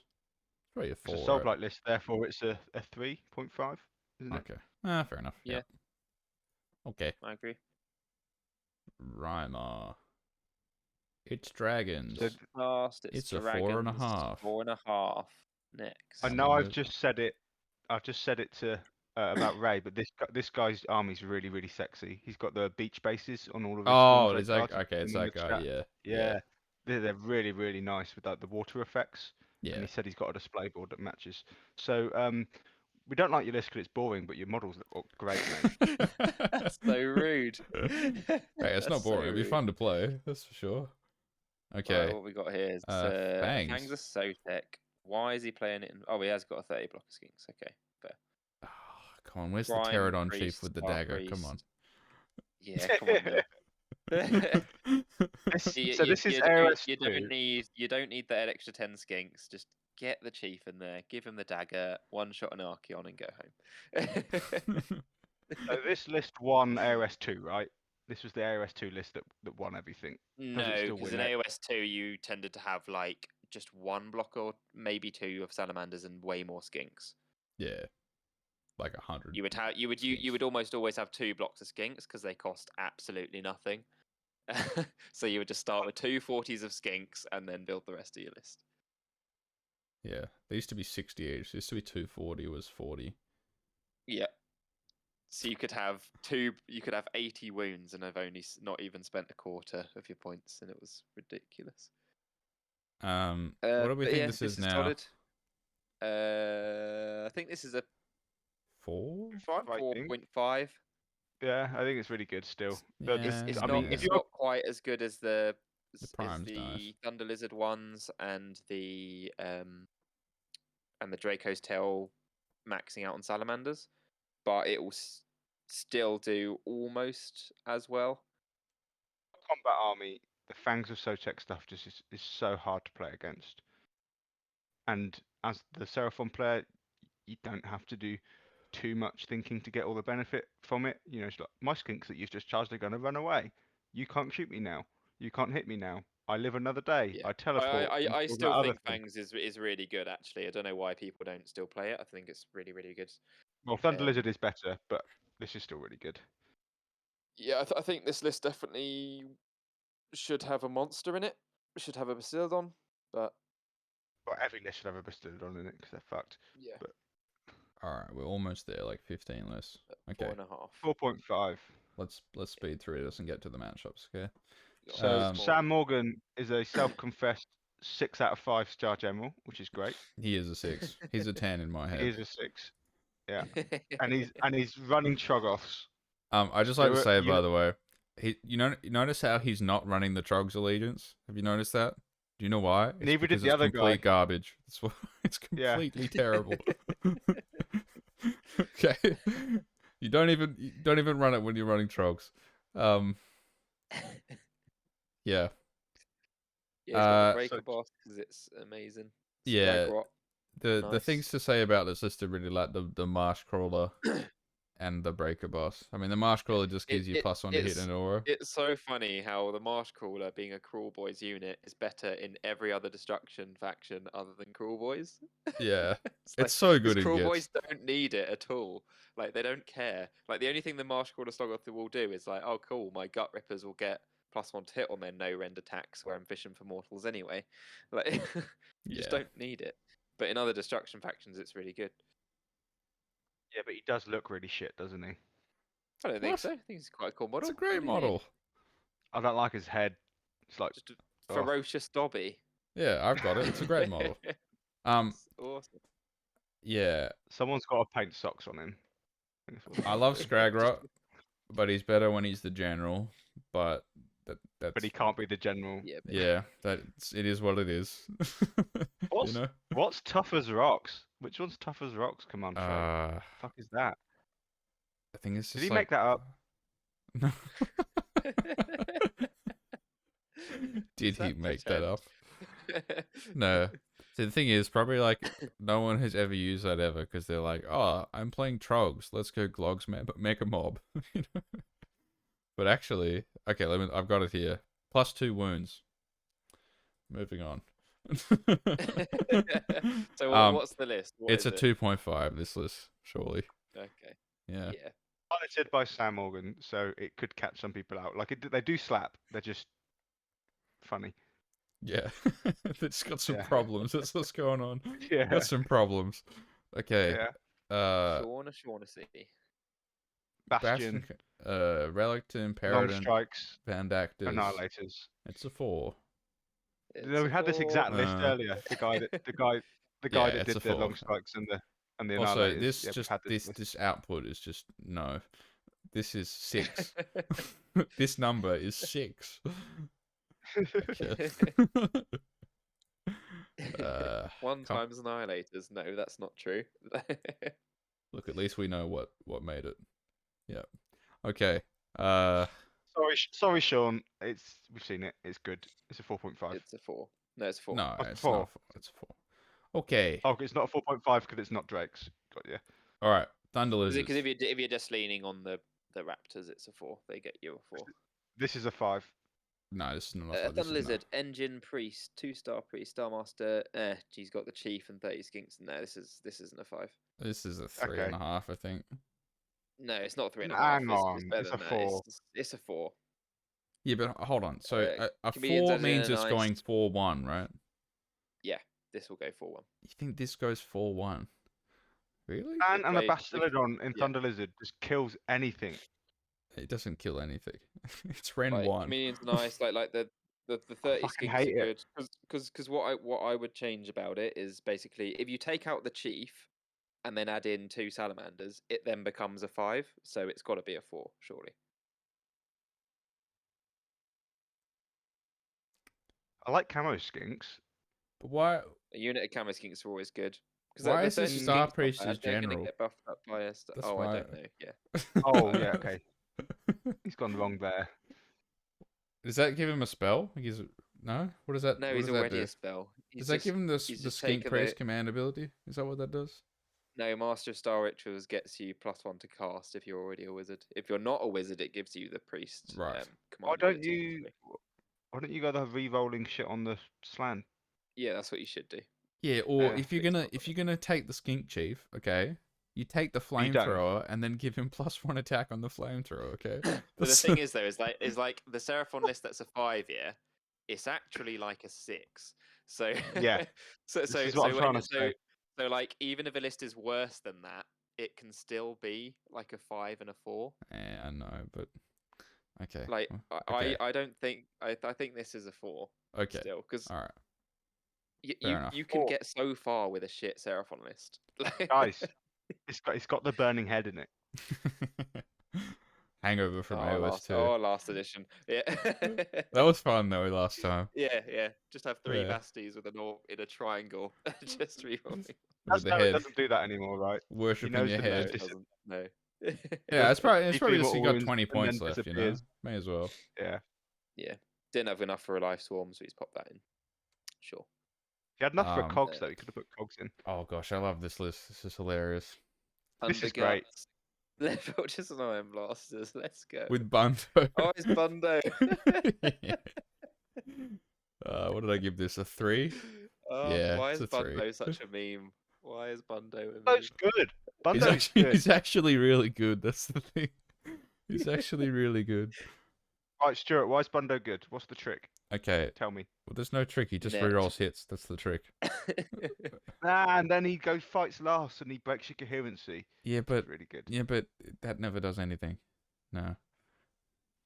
It's probably a 4. It's a Soulblight list, therefore it's a 3.5, isn't it? Okay. Fair enough. Yeah. Okay. I agree. Rhymer. It's dragons. So Last, It's a dragons, 4.5. 4.5. Next. I know I've Yep. just said it. I've just said it to about Ray, but this guy's army's really, really sexy. He's got the beach bases on all of his. Oh, Stormtrade is that cards. okay? It's In the that guy. chat. Yeah. Yeah, they're really, really nice with like the water effects. Yeah. And he said he's got a display board that matches. So we don't like your list because it's boring, but your models look great, mate. That's so rude. Hey, it's not That's so boring. It'll be rude. fun to play. That's for sure. Okay. Right, what we got here is Fangs. Fangs a Sotek. Why is he playing it? Oh, he has got a 30 blocker skinks. Okay, fair. Oh, come on, where's the Prime Pterodon chief Priest, with the Star dagger? Come on. Priest. Yeah, come on now. So this is AOS2. You don't need that extra 10 skinks. Just get the chief in there, give him the dagger, one shot an Archeon, and go home. So this list won AOS2, right? This was the AOS2 list that won everything. No, still because win in it? AOS2 you tended to have like just one block or maybe two of salamanders and way more skinks. Yeah. Like 100. You would almost always have 2 blocks of skinks because they cost absolutely nothing. So you would just start with 2 40s of skinks and then build the rest of your list. Yeah. They used to be 60 each. There used to be 240 was 40. Yeah. So you could have 80 wounds and have only not even spent a quarter of your points, and it was ridiculous. What do we think this is now? Solid. I think this is a 4? 4.5. Yeah, I think it's really good still. Yeah, It's I not. mean, It's not quite as good as the Prime's nice. Thunder Lizard ones and the Draco's Tail maxing out on salamanders, but it will still do almost as well. combat army, the Fangs of Sotek stuff just is so hard to play against. And as the Seraphon player, you don't have to do too much thinking to get all the benefit from it. You know, it's like, my skinks that you've just charged are going to run away. You can't shoot me now. You can't hit me now. I live another day. Yeah. I teleport. I and all that still other think thing. Fangs is really good. Actually, I don't know why people don't still play it. I think it's really good. Well, Thunder Lizard is better, but this is still really good. Yeah, I think this list definitely should have a monster in it. Should have a Bastiladon, but Well, every list should have a Bastiladon in it because they're fucked. yeah, But Alright, we're almost there, like 15 less. Okay. 4.5. 4.5. Let's speed through this and get to the matchups, okay? So Sam Morgan is a self-confessed 6 out of 5 star general, which is great. He is a 6. He's a 10 in my head. He is a 6. Yeah, and he's running Troggoths. I just like to Stuart, say, you by the way, you notice how he's not running the Trogs allegiance? Have you noticed that? Do you know why? It's Neither did because the it's other complete guy. garbage. It's Yeah. completely terrible. Okay, you don't even run it when you're running Trogs. Yeah. Yeah, he's got the So- Breaker Boss because it's amazing. Yeah. Scragrot. The Nice. things to say about this list are really like the Marsh Crawler and the Breaker Boss. I mean, the Marsh Crawler just gives you +1 to hit an aura. It's so funny how the Marsh Crawler, being a Cruel Boys unit, is better in every other destruction faction other than Cruel Boys. Yeah, It's like, it's so good 'cause in Cruel Gits. Boys don't need it at all. Like, they don't care. Like, the only thing the Marsh Crawler Sloggoth will do is like, oh, cool, my Gut Rippers will get +1 to hit on their no-rend attacks where I'm fishing for mortals anyway. Like, you just Yeah. don't need it. But in other destruction factions, it's really good. Yeah, but he does look really shit, doesn't he? I don't think What? so. I think it's quite a cool model. It's a What great do you mean? model. I don't like his head. It's like, Just a Oh. ferocious Dobby. Yeah, I've got it. It's a great model. It's awesome. Yeah, someone's got to paint socks on him. I love Scragrot, but he's better when he's the general. But that's But he can't be the general. Yeah, but yeah, it is what it is. What's You know? what's tough as rocks? Which one's tough as rocks? Come on, Trey. Fuck is that? I think it's just Did he like, make that up? No. Did he Let's make that up? pretend. No. See, the thing is, probably like no one has ever used that ever because they're like, oh, I'm playing Trogs. Let's go Glogs, make a mob. You know? But actually, okay, I've got it here. +2 wounds. Moving on. So what's the list? What It's is a it? 2.5, this list, surely. Okay. Yeah. Yeah. Piloted by Sam Morgan, so it could catch some people out. Like they do slap. They're just funny. Yeah. It's got some Yeah. problems. That's what's going on. Yeah. Got some problems. Okay. Yeah. Shaughnessy. Bastion, Relicton, Long Paradin, Strikes, Vandactors. Annihilators. It's a 4. No, we had this exact list Uh, earlier. The guy Yeah, that it's did a the 4. Long Strikes and the And the Also, Annihilators. this Yeah, we've just had this list. this output is just no. This is 6. This number is 6. Okay. 1 come- times Annihilators. No, that's not true. Look, at least we know what made it. Yeah. Okay. Sorry, Sean. We've seen it. It's good. It's a 4.5. It's a 4. No, it's a 4. No, That's a it's 4. not. It's a 4. Okay. Oh, it's not a 4.5 because it's not Drake's. Got you. All right. Thunder Because lizards. if you're just leaning on the Raptors, it's a 4. They get you a 4. This is a 5. No, this is not. This Thunder is not. Lizard, Engine Priest, 2-star Priest, Starmaster. He's got the Chief and 30 skinks in there. This isn't a 5. This is a Okay. 3.5, I think. No, it's not 3.5. Hang It's on, better it's than a that. 4. It's a 4. Yeah, but hold on. So a Comedians 4 are means it's nice. going 4-1, right? Yeah, this will go 4-1. You think this goes 4-1? Really? And a played- Bastillodon in yeah. Thunder Lizard just kills anything. It doesn't kill anything. It's Ren Like, 1. Comedians are nice. Like the 30 fucking skinks hate are it. good. Because what I would change about it is basically if you take out the Chief and then add in 2 Salamanders, it then becomes a 5. So it's got to be a 4, surely. I like camo skinks. But why? A unit of camo skinks are always good. Why is this 30 Star skinks not Priest bad, as they're gonna general? get buffed up by a That's I why- don't know. Yeah. Oh, yeah, okay. He's gone wrong there. Does that give him a spell? No? What does that? No, what he's does that already do? a spell. Does that give him the he's the just skink taken priest the- command ability? Is that what that does? No, Master of Star Rituals gets you +1 to cast if you're already a wizard. If you're not a wizard, it gives you the priest. Right. Why Command don't ability, you? basically. Why don't you go the re-rolling shit on the slan? Yeah, that's what you should do. Yeah. Or Yeah, if you're gonna take the skink chief, okay, you take the You don't. flamethrower and then give him +1 attack on the flamethrower. Okay. But the That's- thing is, though, is like the Seraphon list that's a 5 here. It's actually like a 6. So Yeah, so this so is what I'm so, trying when, to say. so like even if a list is worse than that, it can still be like a 5 and a 4. Yeah, I know, but okay. Like well, okay. I don't think I think this is a 4 Okay. still because All right. you Fair enough. you can 4. get so far with a shit Seraphon list. Guys, it's got the burning head in it. Hangover from Aos3. last edition. Yeah. That was fun though last time. Yeah. Just have 3 Yeah. Vasties with an orb in a triangle. Just rerolling. With the No, it head doesn't do that anymore, right? worshipping knows your the No, head. list. it doesn't. No. Yeah, it's probably D3 just you got mortal 20 wounds and then points left. You know, disappears. may as well. Yeah. Yeah. Didn't have enough for a life swarm, so he's popped that in. Sure. If you had enough for Um, cogs though, you could have put cogs in. Oh gosh, I love this list. This is hilarious. This is great. Level just an Iron Blasters. Let's go. With Bundo. Oh, it's Bundo. What did I give this? A 3? Yeah, Why it's is a 3. Bundo such a meme? Why is Bundo a meme? Bundo's good. Bundo's good. He's actually really good. That's the thing. He's actually really good. Right, Stuart, why is Bundo good? What's the trick? Okay, Tell me. well, there's no trick. He just Net. rerolls hits. That's the trick. And then he goes fights last and he breaks your coherency. Yeah, but It's really good. that never does anything. No.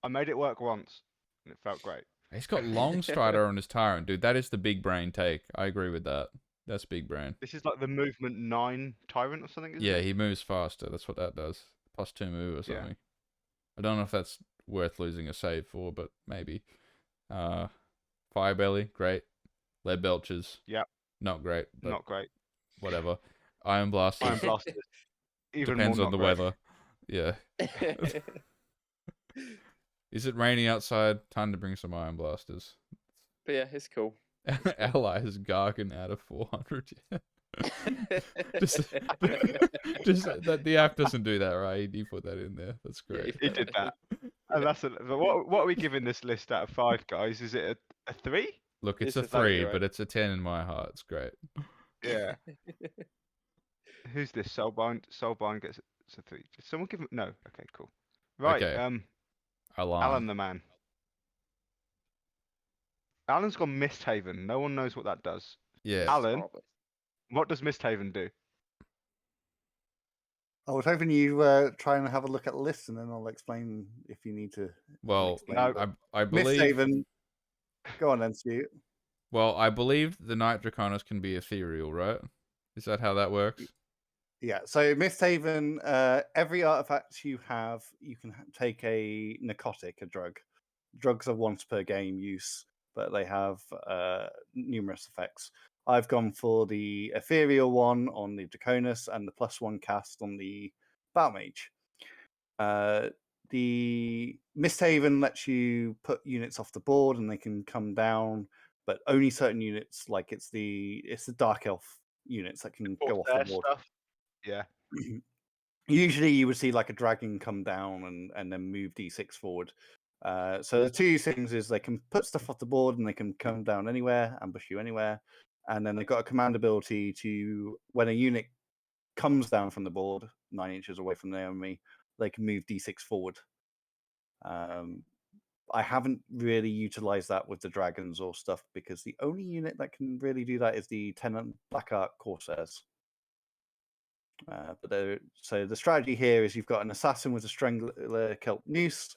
I made it work once and it felt great. He's got long strider on his tyrant, dude. That is the big brain take. I agree with that. That's big brain. This is like the movement 9 tyrant or something, isn't Yeah, it? he moves faster. That's what that does. +2 move or Yeah. something. I don't know if that's worth losing a save for, but maybe. Firebelly, great. Lead belches. Yep. Not great, but Not great. whatever. Iron blast. Iron Blasters. Even Depends more on the not great. weather. Yeah. Is it raining outside? Time to bring some iron blasters. But yeah, it's cool. Allies Gargan out of 400. just that the app doesn't do that, right? He put that in there. That's Yeah, great. He did that. And that's but what are we giving this list out of 5, guys? Is it a 3? Look, it's It's a a thank 3, you, right? but it's a 10 in my heart. It's great. Yeah. Who's this? Soulbind gets it's a 3. Did someone give him? No. Okay, cool. Right. Okay. Alan Alarm. the man. Alan's got Misthaven. No one knows what that does. Yeah. Alan, what does Misthaven do? I was hoping you try and have a look at the list, and then I'll explain if you need to. Well, explain. No. I believe. Misthaven. Go on then, Stu. Well, I believe the Night Draconis can be ethereal, right? Is that how that works? Yeah, so Misthaven, every artifact you have, you can take a narcotic, a drug. Drugs are once per game use, but they have numerous effects. I've gone for the ethereal one on the Draconis and the +1 cast on the Battle Mage. The Misthaven lets you put units off the board and they can come down, but only certain units, like it's the Dark Elf units that can go off the Corsair board. stuff. Yeah. Usually you would see like a dragon come down and then move d6 forward. So the two things is they can put stuff off the board and they can come down anywhere, ambush you anywhere. And then they've got a command ability to, when a unit comes down from the board 9 inches away from the enemy, they can move d6 forward. I haven't really utilized that with the dragons or stuff because the only unit that can really do that is the Tenant Black Ark Corsairs. So the strategy here is you've got an assassin with a strangler kelp noose.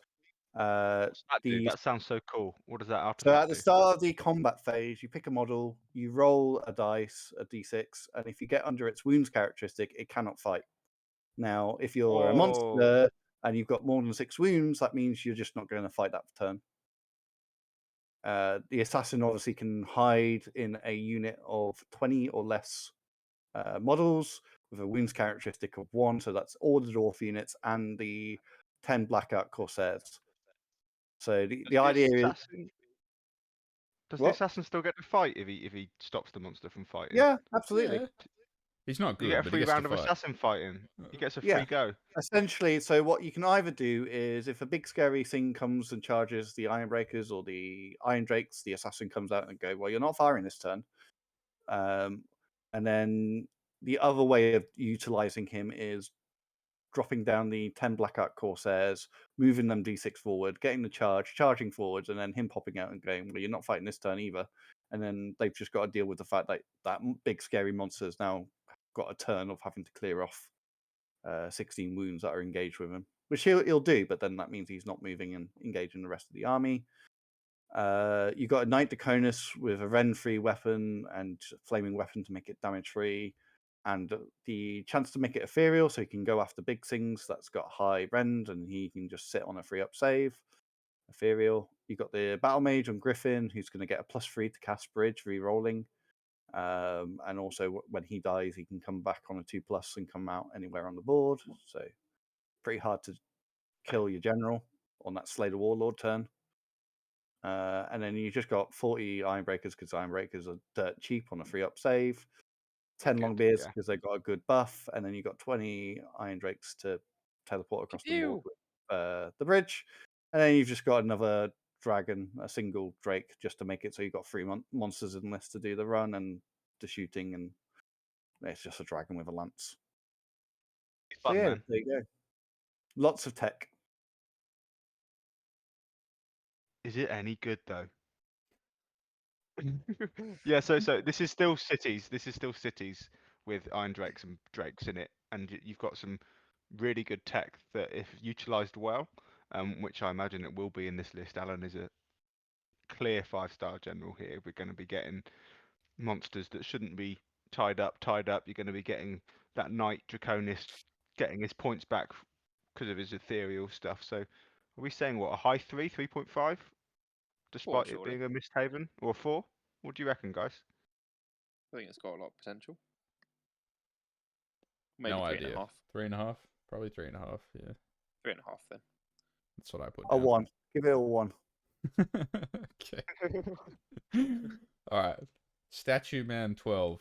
What's that do? That sounds so cool. What does that So artifact at the do? start of the combat phase, you pick a model, you roll a dice, a d6, and if you get under its wounds characteristic, it cannot fight. Now, if you're a Whoa. monster and you've got more than 6 wounds, that means you're just not going to fight that turn. The assassin obviously can hide in a unit of 20 or less models with a wounds characteristic of 1, so that's all the dwarf units and the 10 Black Ark Corsairs. So the idea is... Does What? the assassin still get to fight if he stops the monster from fighting? Yeah, absolutely. Yeah. He's not good, You get a but he free gets round to of fight. assassin fighting. He gets a Yeah. free go. Essentially, so what you can either do is if a big scary thing comes and charges the Ironbreakers or the Iron Drakes, the assassin comes out and go, well, you're not firing this turn. And then the other way of utilizing him is dropping down the 10 Black Ark Corsairs, moving them d6 forward, getting the charge, charging forwards, and then him popping out and going, well, you're not fighting this turn either. And then they've just got to deal with the fact that that big scary monster's now got a turn of having to clear off 16 wounds that are engaged with him, which he'll do, but then that means he's not moving and engaging the rest of the army. You got a Knight Draconis with a Ren-free weapon and flaming weapon to make it damage-free, and the chance to make it ethereal, so he can go after big things that's got high rend, and he can just sit on a free-up save. Ethereal. You got the Battle Mage on Griffin, who's going to get a +3 to cast Bridge, re-rolling. And also when he dies, he can come back on a 2+ and come out anywhere on the board. So pretty hard to kill your general on that Slay the Warlord turn. And then you just got 40 Ironbreakers because Ironbreakers are dirt cheap on a free up save. 10 Longbeards because they got a good buff, and then you got 20 Iron Drakes to teleport across the board with the bridge. And then you've just got another dragon, a single Drake, just to make it so you've got 3 monsters in this to do the run and the shooting, and it's just a dragon with a lance. Fun, so yeah, man. there you go. Lots of tech. Is it any good though? Yeah, so this is still cities. This is still cities with Iron Drakes and Drakes in it, and you've got some really good tech that, if utilized well, which I imagine it will be in this list. Alan is a clear 5-star general here. We're going to be getting monsters that shouldn't be tied up. You're going to be getting that Knight Draconis getting his points back because of his ethereal stuff. So are we saying what, a high 3.5? Despite it surely. being a Misthaven, or a 4? What do you reckon, guys? I think it's got a lot of potential. Maybe No 3.5. idea. 3.5? Probably 3.5, yeah. 3.5 then. That's what I put A down. 1. Give it a 1. Okay. Alright. Statue Man 12.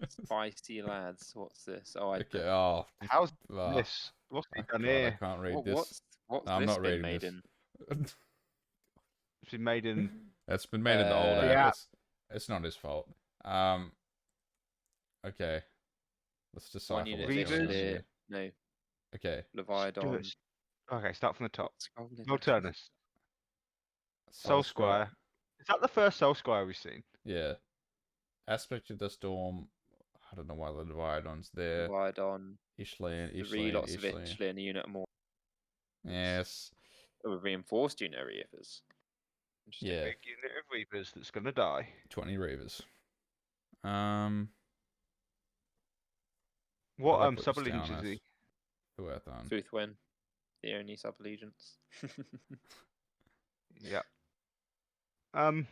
Spicy lads. What's this? Oh, Okay. Oh. How's ah, this? What's he done God, here? I can't read this. What's I'm this not been reading made this. in? It's been made in. It's been made in the old Yeah. app. It's not his fault. Okay. Let's decipher One unit what's going on Reavers? here. No. Okay. Leviathan. Okay, start from the top. Scrolling. Volturnus. Soul Soul Squire. Is that the first Soul Squire we've seen? Yeah. Aspect of the Storm. I don't know why the Leviathan's there. Leviathan. Ishlan, 3 lots of Ishlan, a unit more. Yes. Oh, a reinforced unit of Reavers. Interesting. Yeah. Big unit of Reavers that's gonna die. 20 Reavers. What like what sub was allegiance telling is he? us. Fuathan. Futhwen, the only sub allegiance. Yeah. I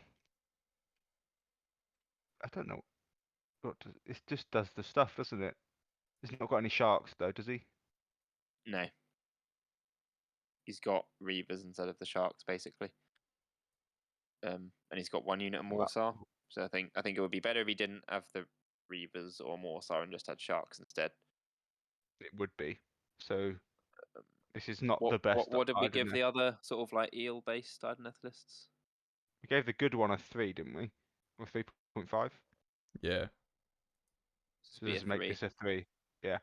don't know. It just does the stuff, doesn't it? He's not got any sharks though, does he? No. He's got Reavers instead of the Sharks, basically. And he's got 1 unit of Well, Morsar. So I think it would be better if he didn't have the Reavers or Morsar and just had Sharks instead. it would be. So this is not the best. What did we give Ideneth. the other sort of like eel-based Ideneth lists? We gave the good one a 3, didn't we? Or 3.5. Yeah. So does make this a 3? Yeah.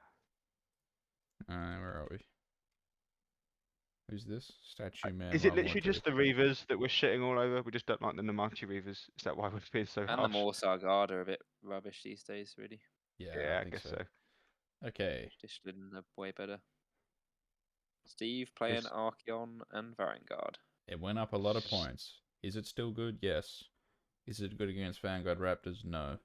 Where are we? Who's this? Statue man. Is it literally just the Reavers that we're shitting all over? We just don't like the Namachi Reavers. Is that why we're being so And harsh? the Morsar Guard are a bit rubbish these days, really. Yeah, I guess so. Okay. Traditionally, they're way better. Steve playing Yes. Archeon and Vanguard. It went up a lot of points. Is it still good? Yes. Is it good against Vanguard Raptors? No.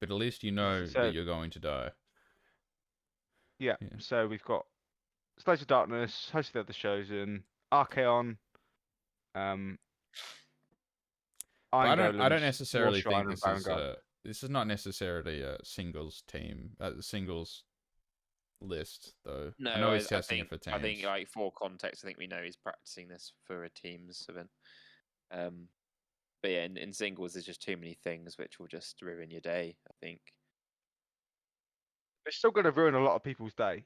But at least you know So- that you're going to die. Yeah. Yeah. So we've got Slaves of Darkness, Host of the Other Chosen, Archeon, Iron But I don't Golems, necessarily War Shrine, think and Vanguard. this is not necessarily a singles team, singles list though. No, I know he's testing it for teams. I think, like, for context, I think we know he's practicing this for a teams event. But yeah, in singles, there's just too many things which will just ruin your day, I think. It's still going to ruin a lot of people's day,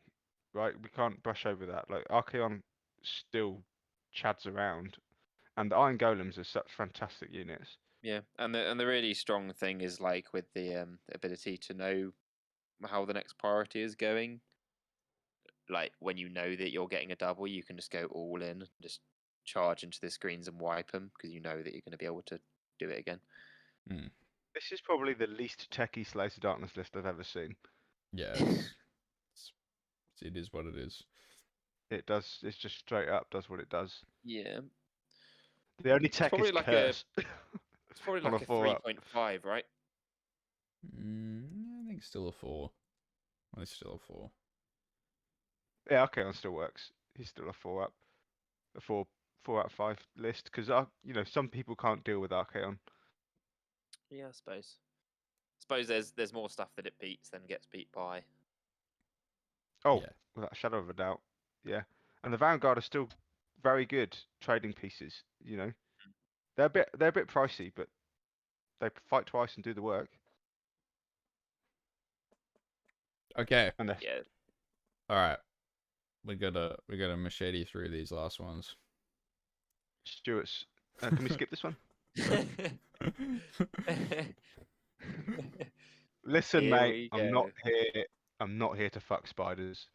right? We can't brush over that. Like Archeon still chads around, and the Iron Golems are such fantastic units. Yeah, and the really strong thing is, like, with the ability to know how the next priority is going. Like, when you know that you're getting a double, you can just go all in, and just charge into the screens and wipe them because you know that you're going to be able to do it again. This is probably the least techie Slaves of Darkness list I've ever seen. Yeah, it is what it is. It does. It's just straight up does what it does. Yeah, The only tech probably is like curse. it's probably On like a a 4-up. 3.5, right? I think still a 4. Well, it's still a 4. Yeah, Archeon still works. He's still a 4-up, a 4 out of 5 list because some people can't deal with Archeon. Yeah, I suppose. There's more stuff that it beats than gets beat by. Oh, Yeah. without a shadow of a doubt. Yeah, and the Vanguard are still very good trading pieces. They're a bit pricey, but they fight twice and do the work. Okay. And Yeah. All right. We gotta machete through these last ones. Stuart's. Can we skip this one? Listen, Here mate. we I'm not go. here. I'm not here to fuck spiders.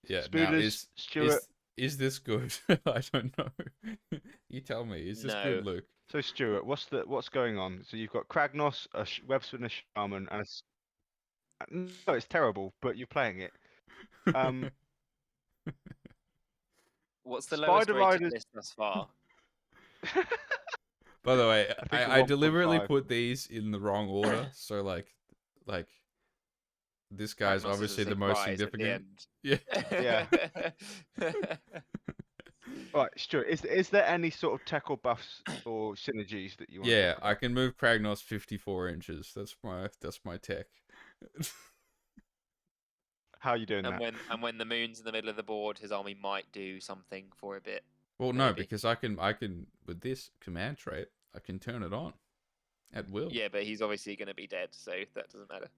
Yeah. Now Spoolers, Stuart. is this good? I don't know. You tell me. Is this No. good, Luke? So Stuart, what's going on? So you've got Kragnos, a Webspinner Shaman, and no, it's terrible, but you're playing it. What's the Spider lowest rated Riders- list thus far? By the way, I think I a deliberately 1.5. put these in the wrong order. So like this guy's Magnus is a obviously the most surprise at the significant. end. Yeah. Right, Stuart, is there any sort of tech or buffs or synergies that you want? Yeah, to talk I about? can move Kragnos 54 inches. That's my tech. How are you doing And that? when the moon's in the middle of the board, his army might do something for a bit. Well, no, Maybe. because I can with this command trait, I can turn it on at will. Yeah, but he's obviously going to be dead, so that doesn't matter.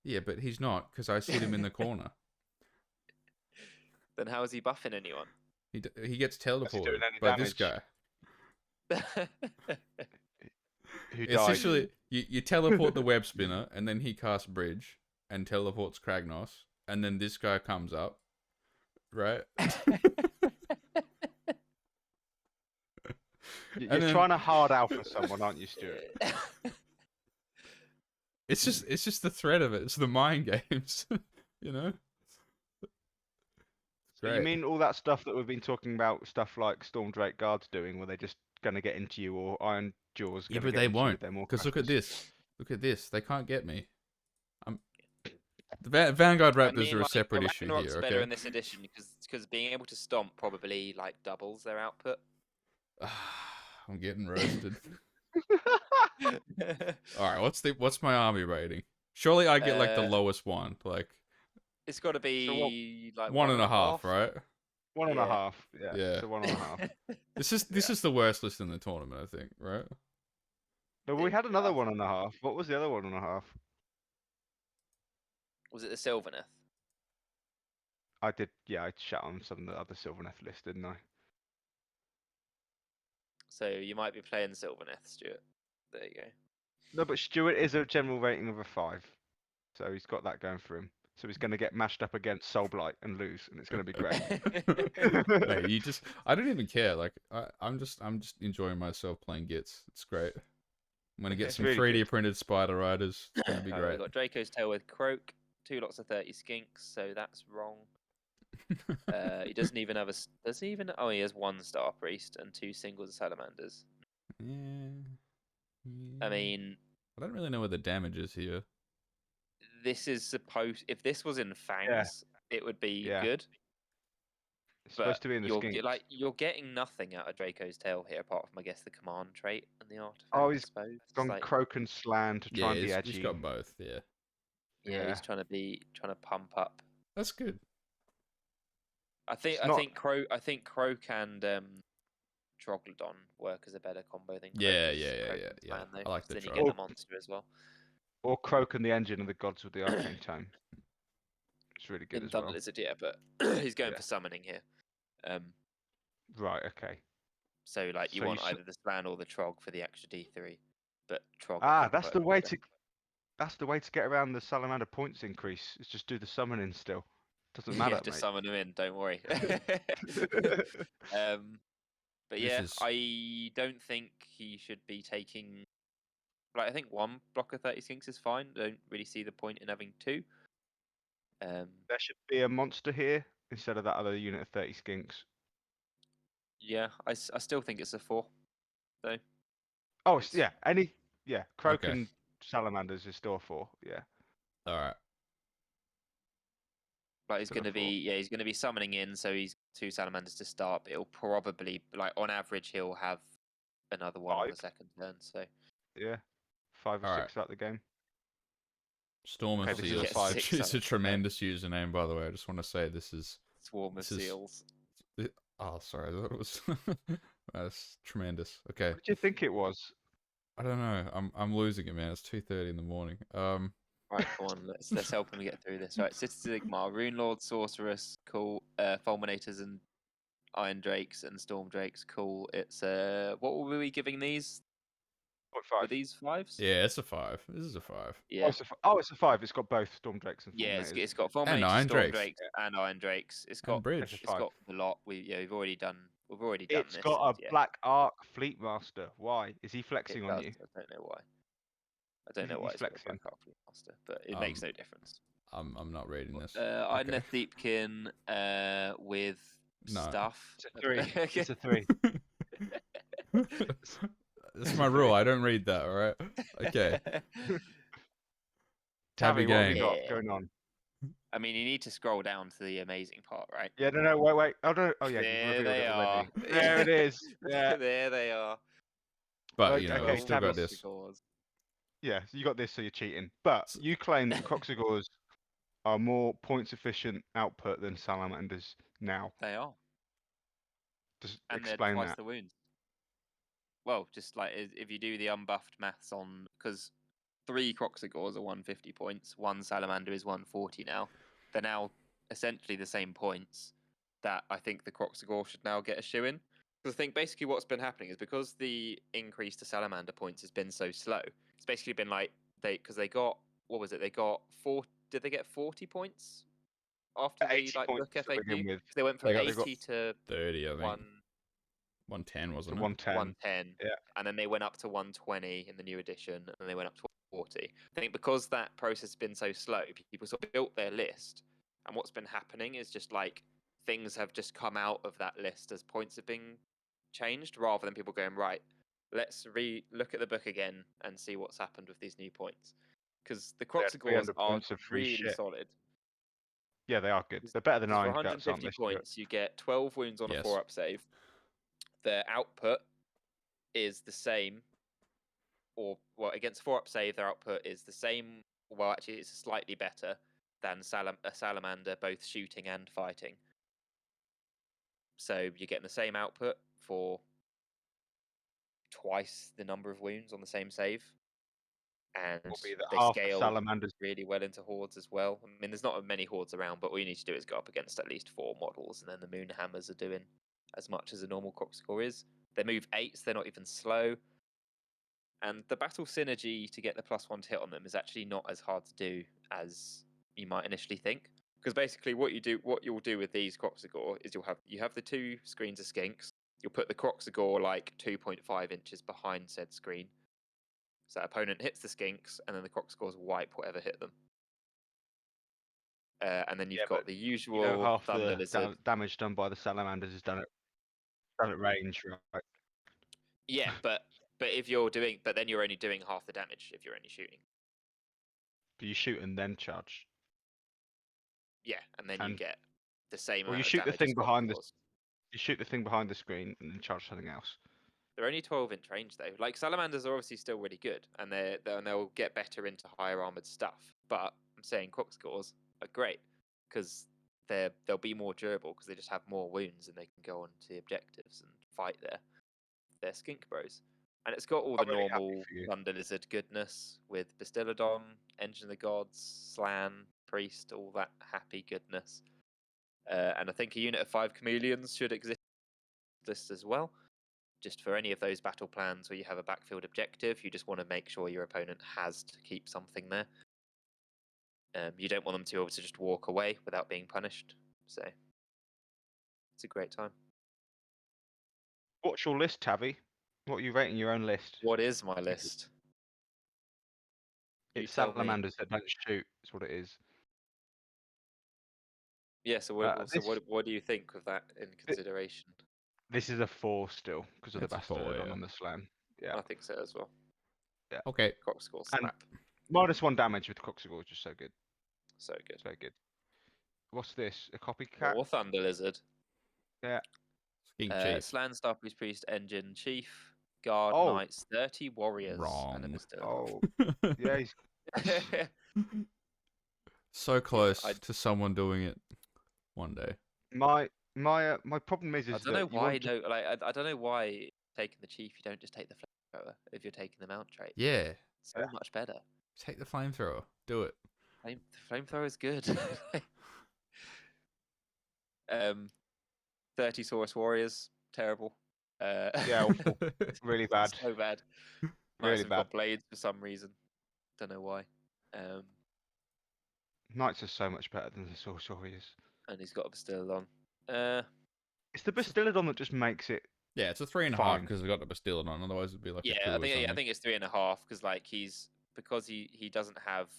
Yeah, but he's not because I sit him in the corner. Then how is he buffing anyone? He gets he doing teleported any by this damage? guy. Who died? Essentially, you teleport the web spinner, and then he casts bridge and teleports Kragnos, and then this guy comes up, right? You're and then- trying to hard alpha someone, aren't you, Stuart? It's just the threat of it. It's the mind games, you know. So you Great. mean all that stuff that we've been talking about, stuff like Storm Drake Guards doing, where they just going to get into you, or Iron Jaws Yeah, going to but get they into you won't. with their more Because look at crackers. this. Look at this. They can't get me. The Vanguard I Raptors mean, are a like, separate issue Ragnarok's here, better okay? in this edition because being able to stomp probably like doubles their output. I'm getting roasted. All right, what's my army rating? Surely I get like the lowest one, like It's got to So what? be like 1.5, right? 1.5. Yeah. Yeah. So 1.5. This is the worst list in the tournament, I think, right? But we had another 1.5. What was the other 1.5? Was it the Sylvaneth? I did. Yeah, I chat on some of the other Sylvaneth list, didn't I? So you might be playing Sylvaneth, Stuart. There you go. No, but Stuart is a general rating of a 5, so he's got that going for him. So he's going to get mashed up against Soulblight and lose, and it's going to be great. Mate, I don't even care. Like I'm just enjoying myself playing Gits. It's great. I'm gonna get It's some really 3D good. printed spider riders. It's gonna be We've great. got Draco's Tail with Croak, 2 lots of 30 skinks, so that's wrong. He doesn't even have a. Does he even? Oh, he has 1 Star Priest and 2 singles of Salamanders. I mean, I don't really know what the damage is here. this is supposed. If this was in Fangs, it would be Yeah. good. It's supposed to be in the you're skinks. you're getting nothing out of Draco's Tail here, apart from I guess the command trait and the artifact. Oh, I he's suppose. It's gone like, Croak and Slan to try and be edgy. He's got both. Yeah, yeah, he's trying to pump up. that's good. I think Croak and Troglodon work as a better combo than Croak Yeah. and Slan, though, I like the 'cause then you Trog. get the monster as well. Or Croak and the Engine of the Gods with the Arcane Tome. It's really good In as Thunder well. Lizard, yeah, but he's going Yeah. for summoning here. Right, okay. So like you So want you either the Slan or the Trog for the extra D3, but Trog. that's the way to get around the Salamander points increase. Is just do the summoning still. Doesn't You matter, have to mate. summon them in. Don't worry. But This yeah, is- I don't think he should be taking. Like, I think 1 block of 30 skinks is fine. Don't really see the point in having 2. There should be a monster here instead of that other unit of 30 skinks. Yeah, I still think it's a 4, though. Oh, It's- Croak Okay. and Salamanders is still a 4. Yeah. All right. Like he's Still a going to 4. be, he's going to be summoning in, so he's 2 Salamanders to start. But it'll probably, like on average, he'll have another 1 on the 5. second turn. So Yeah. 5 or All 6 throughout the game. Storm of Okay, this is a Seals. 5. Six It's a up, tremendous username, by the way. I just want to say this is. Swarm of This is- Seals. Oh, sorry. I thought it was. That's tremendous. Okay. What do you think it was? I don't know. I'm losing it, man. It's 2:30 in the morning. Right, come on, let's help him get through this. Right, City Sigmar, Rune Lord, Sorceress, cool. Fulminators and Iron Drakes and Storm Drakes, cool. It's what were we giving these? Were 0.5. these 5s? Yeah, it's a 5. This is a 5. Yeah. It's a 5. It's got both Storm Drakes and Yeah, Fulminators. it's got And Fulminators, Iron Storm Drakes. Drakes, and Iron Drakes. It's And got Bridge. It's it's got the lot. We've already done It's this. got a yeah, Black Arc Fleet Master. Why? Is he it flexing on does. you? I don't know why. I don't know why He's it's got a flexing. Black Arc Fleet Master, but it makes no difference. I'm not reading this. Iron Okay. Deepkin with No. stuff. It's a 3. Okay. It's a 3. That's my rule. I don't read that. All right. Okay. Tavi, what have we game. got Yeah. going on? I mean, you need to scroll down to the amazing part, right? Yeah, no, wait. Oh, no. Oh, yeah, There you've revealed they it are. already. There it is. Yeah. There they are. But you know, Okay, we still got Tavis. this. Yeah, you got this, so you're cheating. But you claim that Croxigors are more points efficient output than Salamanders now. They are. Just And they're explain twice that. the wounds. Well, just like if you do the unbuffed maths on, because 3 Croxigors are 150 points, 1 Salamander is 140 now. They're now essentially the same points that I think the Croxigor should now get a shoe in. Because I think basically what's been happening is because the increase to Salamander points has been so slow, it's basically been like they got, what was it? They got 4. Did they get 40 points after the 80 like points book to begin FAQ? with. They went from They got- 80 to 30, I think. 110 110, wasn't To it? 110. Yeah. and then they went up to 120 in the new edition, and they went up to 40. I think because that process has been so slow, people sort of built their list, and what's been happening is just like things have just come out of that list as points have been changed, rather than people going, right, let's look at the book again and see what's happened with these new points. Because the Croxigores 300 are points of free really shit. solid. Yeah, they are good. They're better than Because for Iron Guts, aren't 150 they, Stuart? points, you get 12 wounds on a Yes. 4-up save. Their output is the same, or well, against 4-up save, their output is the same. Well, actually, it's slightly better than a salamander, both shooting and fighting. So you're getting the same output for twice the number of wounds on the same save, and Will be that they half the scale salamanders. really well into hordes as well. I mean, there's not many hordes around, but all you need to do is go up against at least 4 models, and then the moon hammers are doing as much as a normal Croxigore is. They move 8s, they're not even slow. And the battle synergy to get the +1 to hit on them is actually not as hard to do as you might initially think. Because basically, what you'll do with these Croxigore is you have the 2 screens of skinks. You'll put the Croxigore like 2.5 inches behind said screen, so that opponent hits the skinks, and then the Croxigores wipe whatever hit them. And then you've Yeah, got but the usual half Thunder the Lizard. damage done by the salamanders is done at range, right? Yeah, but if you're doing, but then you're only doing half the damage if you're only shooting. Do you shoot and then charge? Yeah, and then you And- get the same Well, you amount of shoot the damage thing as behind the Croxigores. You shoot the thing behind the screen and then charge something else. They're only 12-inch range though. Like salamanders are obviously still really good, and they'll get better into higher armored stuff. But I'm saying Croxigores are great because they'll be more durable because they just have more wounds and they can go on to the objectives and fight their skink bros. And it's got all the I'm really happy normal for you. Thunder Lizard goodness with Bastillodon, Engine of the Gods, Slan, Priest, all that happy goodness. And I think a unit of 5 chameleons should exist list as well. Just for any of those battle plans where you have a backfield objective, you just want to make sure your opponent has to keep something there. You don't want them to be able to just walk away without being punished. So it's a great time. What's your list, Tavi? What are you rating your own list? What is my list? You It's tell me. salamanders that don't shoot. That's what it is. Yeah. So what do you think of that in consideration? This is a 4 still because of It's the a 4, Bastillodon yeah. on the slam. Yeah. I think so as well. Okay. Croxigore And- slap. -1 damage with Croxigore is just so good. So good. So good. What's this? A copycat? More Thunder Lizard. Skink Chief. Slan, Star Priest, Engine, Chief, Guard, Oh. Knights, 30 Warriors. And a Wrong. Bastillodon. Oh, yeah. He's So close I- to someone doing it one day. my problem is I that don't know you why. want to- No, like I don't know why taking the Chief, you don't just take the flamethrower if you're taking the mount trait. Yeah. So much better. Take the flamethrower. Do it. The flamethrower is good. 30 Saurus Warriors, terrible. Yeah, awful. really bad. So bad. Really Knights have bad. got blades for some reason. Don't know why. Knights are so much better than the Source Warriors. And he's got a Bastillodon. It's the Bastillodon that just makes it. Yeah, it's a 3.5 Fine. because we've got the Bastillodon. Otherwise, it'd be like a 2 yeah, or something. I think it's 3.5 because like because he doesn't have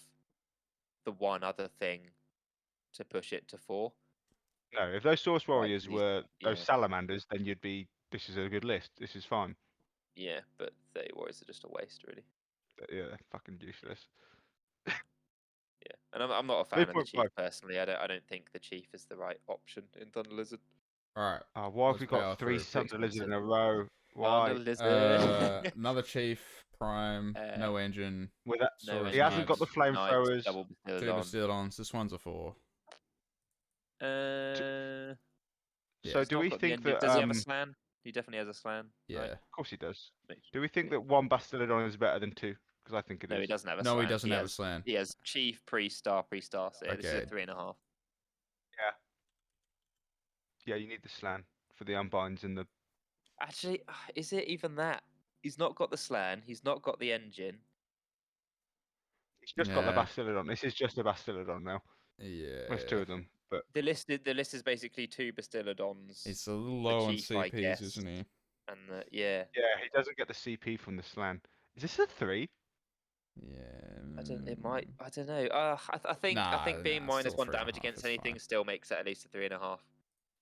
the one other thing to push it to 4. No, if those Source Warriors these- were those yeah. salamanders, then you'd be. This is a good list. This is fine. Yeah, but 30 Warriors are just a waste, really. But yeah, they're fucking useless. Yeah, and I'm not a fan of the 3.5. Chief personally. I don't think the Chief is the right option in Thunder Lizard. All right. Why have Let's we got power 3 through. Sons of Lizard in a Expensive. row? Why? Thunder Lizard. Another Chief, Prime, no engine, With that, No Saurus he hasn't got the Knights, flamethrowers. Double 2 Bastillodon. Bastillodons. This one's a 4. Yeah, So he's do not we got the think engine. that? Does he have a slan? He definitely has a slan. Yeah. right? Of course he does. Makes- Do we think yeah. that 1 Bastillodon is better than 2? Because I think it is. No, he doesn't have a No, slan. he doesn't have a has, slan. He has Chief, Priest, Star, So yeah, this is a Okay. 3.5. Yeah, you need the slan for the unbinds and the. Actually, is it even that? He's not got the slan. He's not got the engine. He's just got the Yeah. Bastillodon. This is just a Bastillodon now. Yeah. There's 2 of them, but The list is basically 2 Bastillodons. He's a little low on Chief, I CPs, guess. isn't he? And yeah, yeah, he doesn't get the CP from the slan. Is this a 3? Yeah. I don't. It might. I don't know. I think being Nah, minus still 1 damage 3.5 against is anything fine. still makes it at least a 3.5.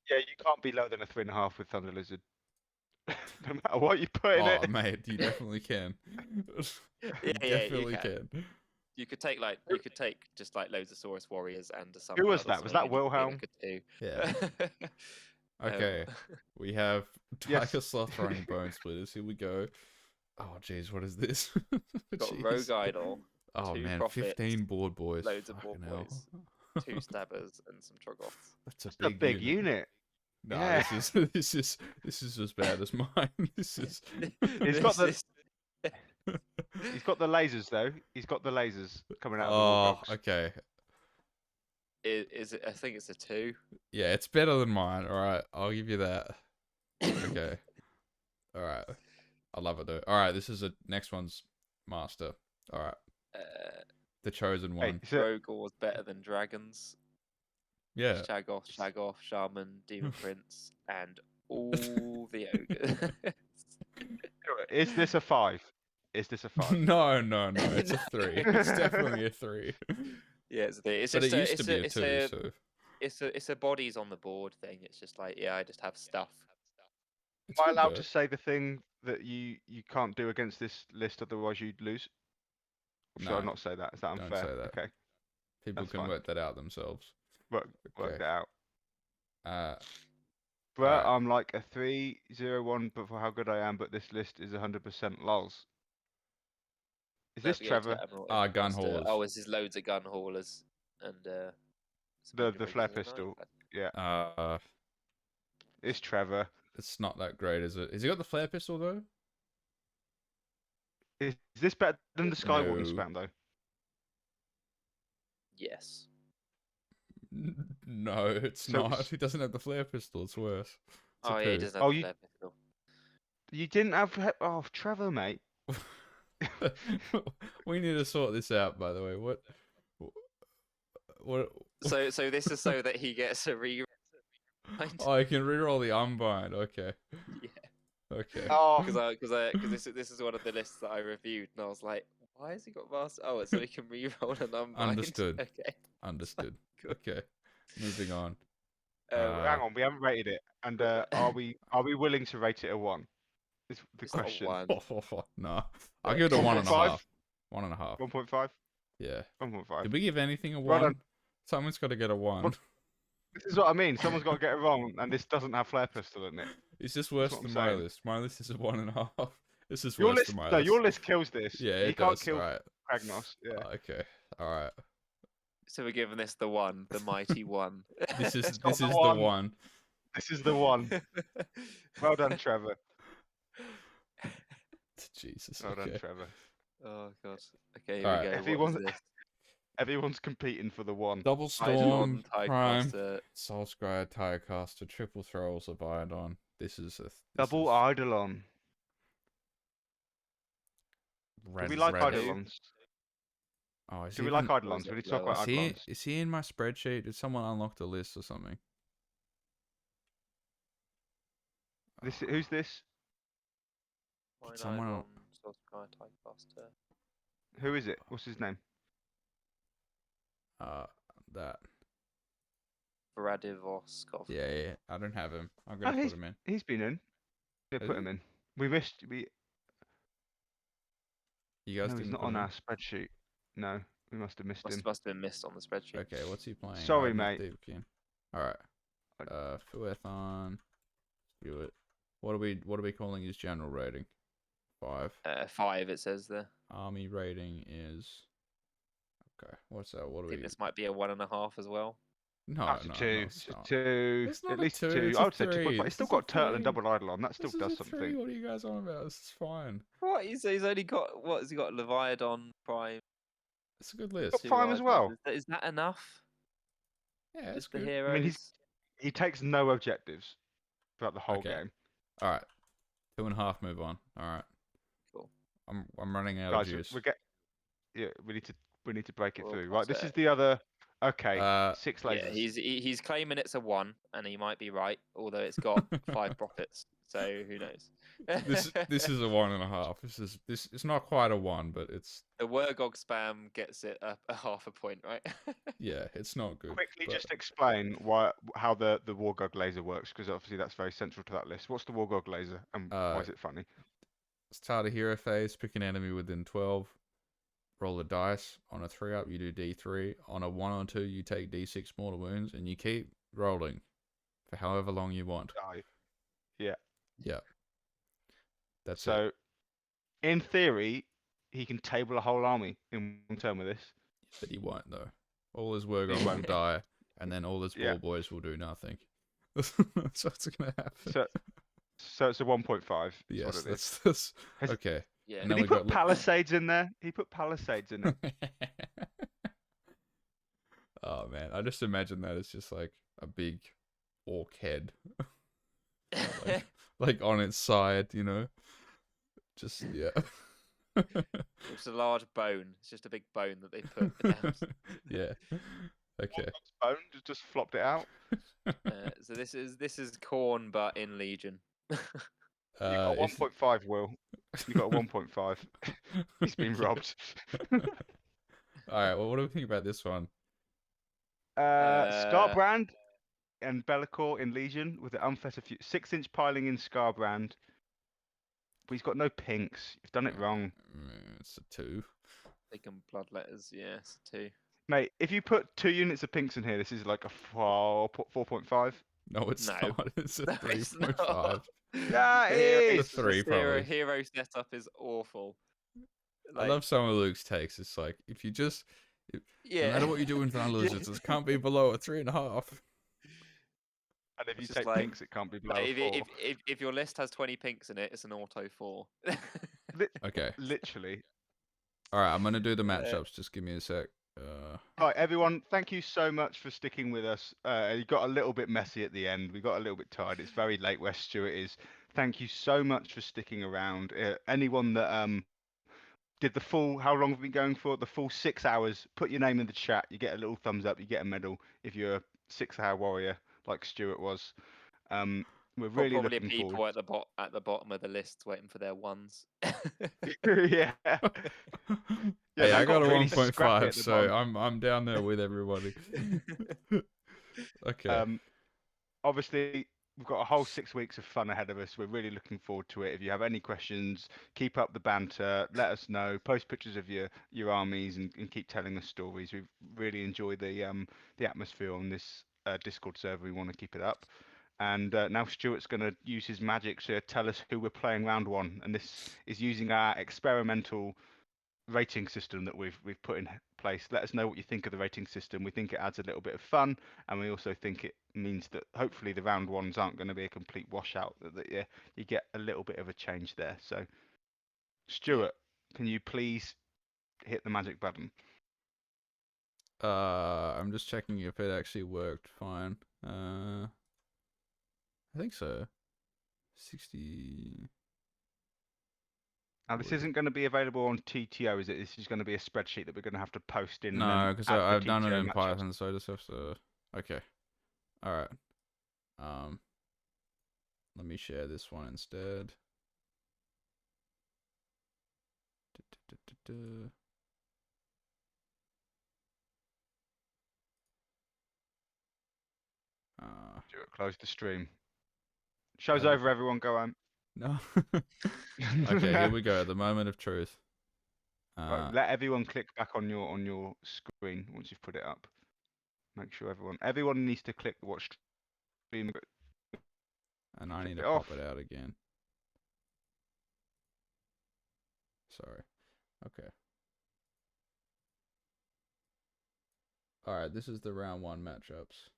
Yeah, you can't be lower than a 3.5 with Thunder Lizard. No matter what you put in Oh, it. mate, you definitely can. Yeah, you yeah, you definitely can. can. You could take just like Losasaurus warriors and some Who was other that? Was something, that and you could be Wilhelm? like a 2. Yeah. Okay. We have Yes. Tiger Sloth running Bone Splitters. Here we go. Oh, jeez, what is this? Got Jeez. Rogue Idol, Oh, 2 man, Prophets, 15 board boys. loads of Fucking board hell. boys, 2 Stabbers, and some Troggoths. That's a It's a big, big unit. unit. Nah, Yeah. this is as bad as mine. This is. He's got the This he's got the lasers though. He's got the lasers coming out of the Oh, wargogs. okay. is it, I think it's a 2. Yeah, it's better than mine. All right, I'll give you that. Okay. All right. I love it though. All right, this is a next one's master. All right, the chosen Hey, one. is it- Rogor's better than dragons. Yeah. Shagoth, Shaman, Demon Prince, and all the ogres. is this a 5? Is this a 5? No, it's a 3. It's definitely a 3. Yeah, it's But just it used to it's be a it's 2, so it's a bodies on the board thing. It's just like, yeah, I just have stuff. it's Am I good allowed though. to say the thing that you can't do against this list, otherwise you'd lose? Or should I No, not say that? Is that don't unfair? say that. Okay, People that's can fine. work that out themselves. work Okay. that out. But Alright. I'm like a 3-0-1, but for how good I am. But this list is 100% lols. Is this Trevor? Gun haulers. Oh, this is loads of gun haulers and some The Hydra flare breachers as well. pistol. Yeah, Uh, it's Trevor. it's not that great, is it? Has he got the flare pistol though? Is this better than the Skywarden No. spam though? Yes. No, it's So not. it's- He doesn't have the flare pistol. It's worse. It's a Oh yeah, he poo. doesn't Oh, have the you- flare pistol. You didn't have Trevor, mate. We need to sort this out. By the way, what? So this is so that he gets a re. Oh, I can reroll the unbind. Okay. Yeah. Okay. Oh, Because this is one of the lists that I reviewed, and I was like, why has he got master? Oh, it's so he can re-roll an unbind. Understood. Okay. Understood. Cool. Okay. Moving on. hang on, we haven't rated it, and are we willing to rate it a 1? Is the It's not question. 1. No, I'll give it a 1.5. 1.5? 1.5. 1.5? Yeah. 1.5. Did we give anything a Well 1? done. Someone's got to get a 1. What? This is what I mean. Someone's got to get it wrong, and this doesn't have flare pistol in it. Is this worse what I'm than my saying. list? My list is a 1.5. This is Your worse list, than my no, list. your list kills this. Yeah, he it can't does. kill Alright. Kragnos. Yeah. Okay. Alright. So we're giving this the 1, the mighty 1. This is It's not this the is one. the one. This is the one. Well done, Trevor. Jesus. Well Okay. done, Trevor. Oh god. Okay, here Alright. we go. Everyone's- What is this? Everyone's competing for the 1. Double Eidolon, Storm, Prime, Tidecaster. Soul Scryer, Tirecaster, Triple Thralls of Iodon. This is a Double is Eidolon. Do red, we like red. Eidolons? Oh, is Do he we like even- Eidolons? We need to talk lower? about Eidolons. Is he in my spreadsheet? Did someone unlock the list or something? Who's this? Mine Someone Eidolon, else. Soul Sky, Tidecaster. Who is it? What's his name? That. Vradivoskov. Yeah. I don't have him. I'm gonna he's- put him in. He's been in. Yeah, Has put he? him in. We missed. You guys No, he's didn't not put on him our spreadsheet. No, we must have missed him. Must have been missed on the spreadsheet. in? Okay, what's he playing? Sorry, Ragnar mate. Deepkin. All right. Fuethon. Do it. What are we calling his general rating? 5. 5 it says there. Army rating is. Okay. What's that? What I do think we? this might be a 1.5 as well. No, That's no, a 2. no, It's a not. 2. It's not At a least 2, 2. it's I a would say 3. 2.5. It's This still is a got Turtle 3. and Double Eidolon. That still This does is a 3. something. What are you guys on about? This is fine. What? He's only got, what has he got? Leviathan, Prime. It's a good list. Got Prime as well. Is that enough? Yeah, it's Just the good. heroes? I mean, he takes no objectives throughout the whole Okay. game. All right. 2.5. Move on. All right. Cool. I'm running out Guys, of juice. we need to break it We'll through. Right, this cross is it. the other. Okay, 6 lasers. Yeah, he's claiming it's a 1, and he might be right, although it's got 5 profits. So who knows? This is a 1.5. This it's not quite a 1, but it's The Wurgog spam gets it a half a point, right? yeah, it's not good. Quickly, but- just explain how the Wargog laser works, because obviously that's very central to that list. What's the Wargog laser, and why is it funny? Start a hero phase, pick an enemy within 12, roll a dice. On a 3-up, you do D3. On a 1 or 2, you take D6 mortal wounds, and you keep rolling for however long you want. Die. Yeah. Yeah. That's it. So, in theory, he can table a whole army in one turn with this. But he won't, though. All his Wurgogs will die, and then all his Yeah. ball boys will do nothing. That's what's going to happen. So it's a 1.5. Yes, What it is. that's Has- okay. Yeah. And Did then he we put got Palisades in there? He put Palisades in it. Oh man, I just imagine that it's just like a big orc head, like on its side, you know. Just yeah. It's a large bone. It's just a big bone that they put down. Yeah. Okay. Wargog's bone just flopped it out. So this is corn, but in Legion. You got a If 1.5, Will. You got a 1.5. He's been robbed. All right. Well, what do we think about this one? Scarbrand and Bellicor in Legion with the unfettered 6-inch piling in Scarbrand. But he's got no pinks. You've done it wrong. It's a 2. Taking bloodletters, yes, too. Mate, if you put 2 units of pinks in here, this is like a 4.5. No, it's No. not. It's a No, it's 3.5. Yeah, it Hero- is. 3 probably. Hero setup is awful. I love some of Luke's takes. It's like if you just no Yeah. matter what you do in Vandals, it can't be below a 3.5. And if you It's take just like- pinks, it can't be below Like, a 4. if your list has 20 pinks in it, it's an auto 4. Okay. Literally. All right, I'm gonna do the matchups. Just give me a sec. Right, everyone, thank you so much for sticking with us. It got a little bit messy at the end. We got a little bit tired. It's very late where Stuart is. Thank you so much for sticking around. Anyone that did the full, how long have we been going for? The full 6 hours. Put your name in the chat. You get a little thumbs up. You get a medal if you're a 6-hour warrior like Stuart was. We're really Probably looking people forward. at the bottom of the list waiting for their ones. Yeah. Hey, that I got a really scrappy 1.5, at the so bottom. I'm down there with everybody. Okay. Obviously, we've got a whole 6 weeks of fun ahead of us. We're really looking forward to it. If you have any questions, keep up the banter. Let us know. Post pictures of your armies and keep telling us stories. We've really enjoyed the atmosphere on this Discord server. We want to keep it up. And now Stuart's going to use his magic to tell us who we're playing round 1. And this is using our experimental rating system that we've put in place. Let us know what you think of the rating system. We think it adds a little bit of fun, and we also think it means that hopefully the round 1s aren't going to be a complete washout. That you get a little bit of a change there. So, Stuart, can you please hit the magic button? I'm just checking if it actually worked fine. I think so. 60. Now, this isn't going to be available on TTO, is it? This is going to be a spreadsheet that we're going to have to post in. No, because I've done it in matchups. Python, so I just have to. Okay. All right. Let me share this one instead. Stuart, close the stream. Show's Oh. over, everyone. Go home. No. Okay, here we go. The moment of truth. Right, let everyone click back on your screen once you've put it up. Make sure everyone needs to click watch stream. And I Click need to it pop off. it out again. Sorry. Okay. Alright, this is the round 1 matchups.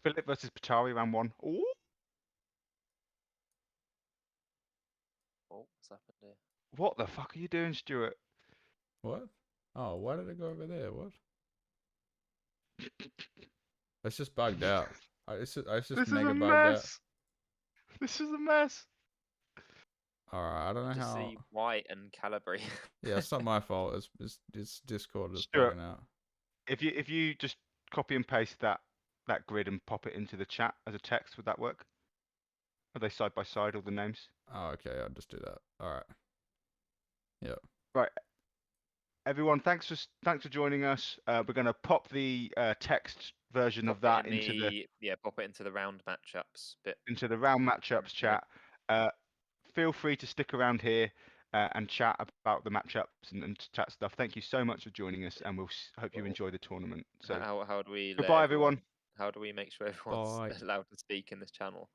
Philip versus Patari round 1. Ooh. Oh, what's happened here? What the fuck are you doing, Stuart? What? Oh, why did it go over there? What? It's just bugged out. It's just This is mega a bugged out. mess. This is a mess. Alright, I don't know Just how. see white and Calibri. Yeah, it's not my fault. It's Discord that's Stuart. bugging out. If you just copy and paste that grid and pop it into the chat as a text, would that work? Are they side by side, all the names? Oh, okay. I'll just do that. All right. Yeah. Right. Everyone, thanks for joining us. We're going to pop the text version of that into the pop it into the round matchups bit. round matchups chat. Feel free to stick around here and chat about the matchups and chat stuff. Thank you so much for joining us, and we'll hope you enjoy the tournament. So How do we goodbye, everyone. How do we make sure everyone's Bye. allowed to speak in this channel?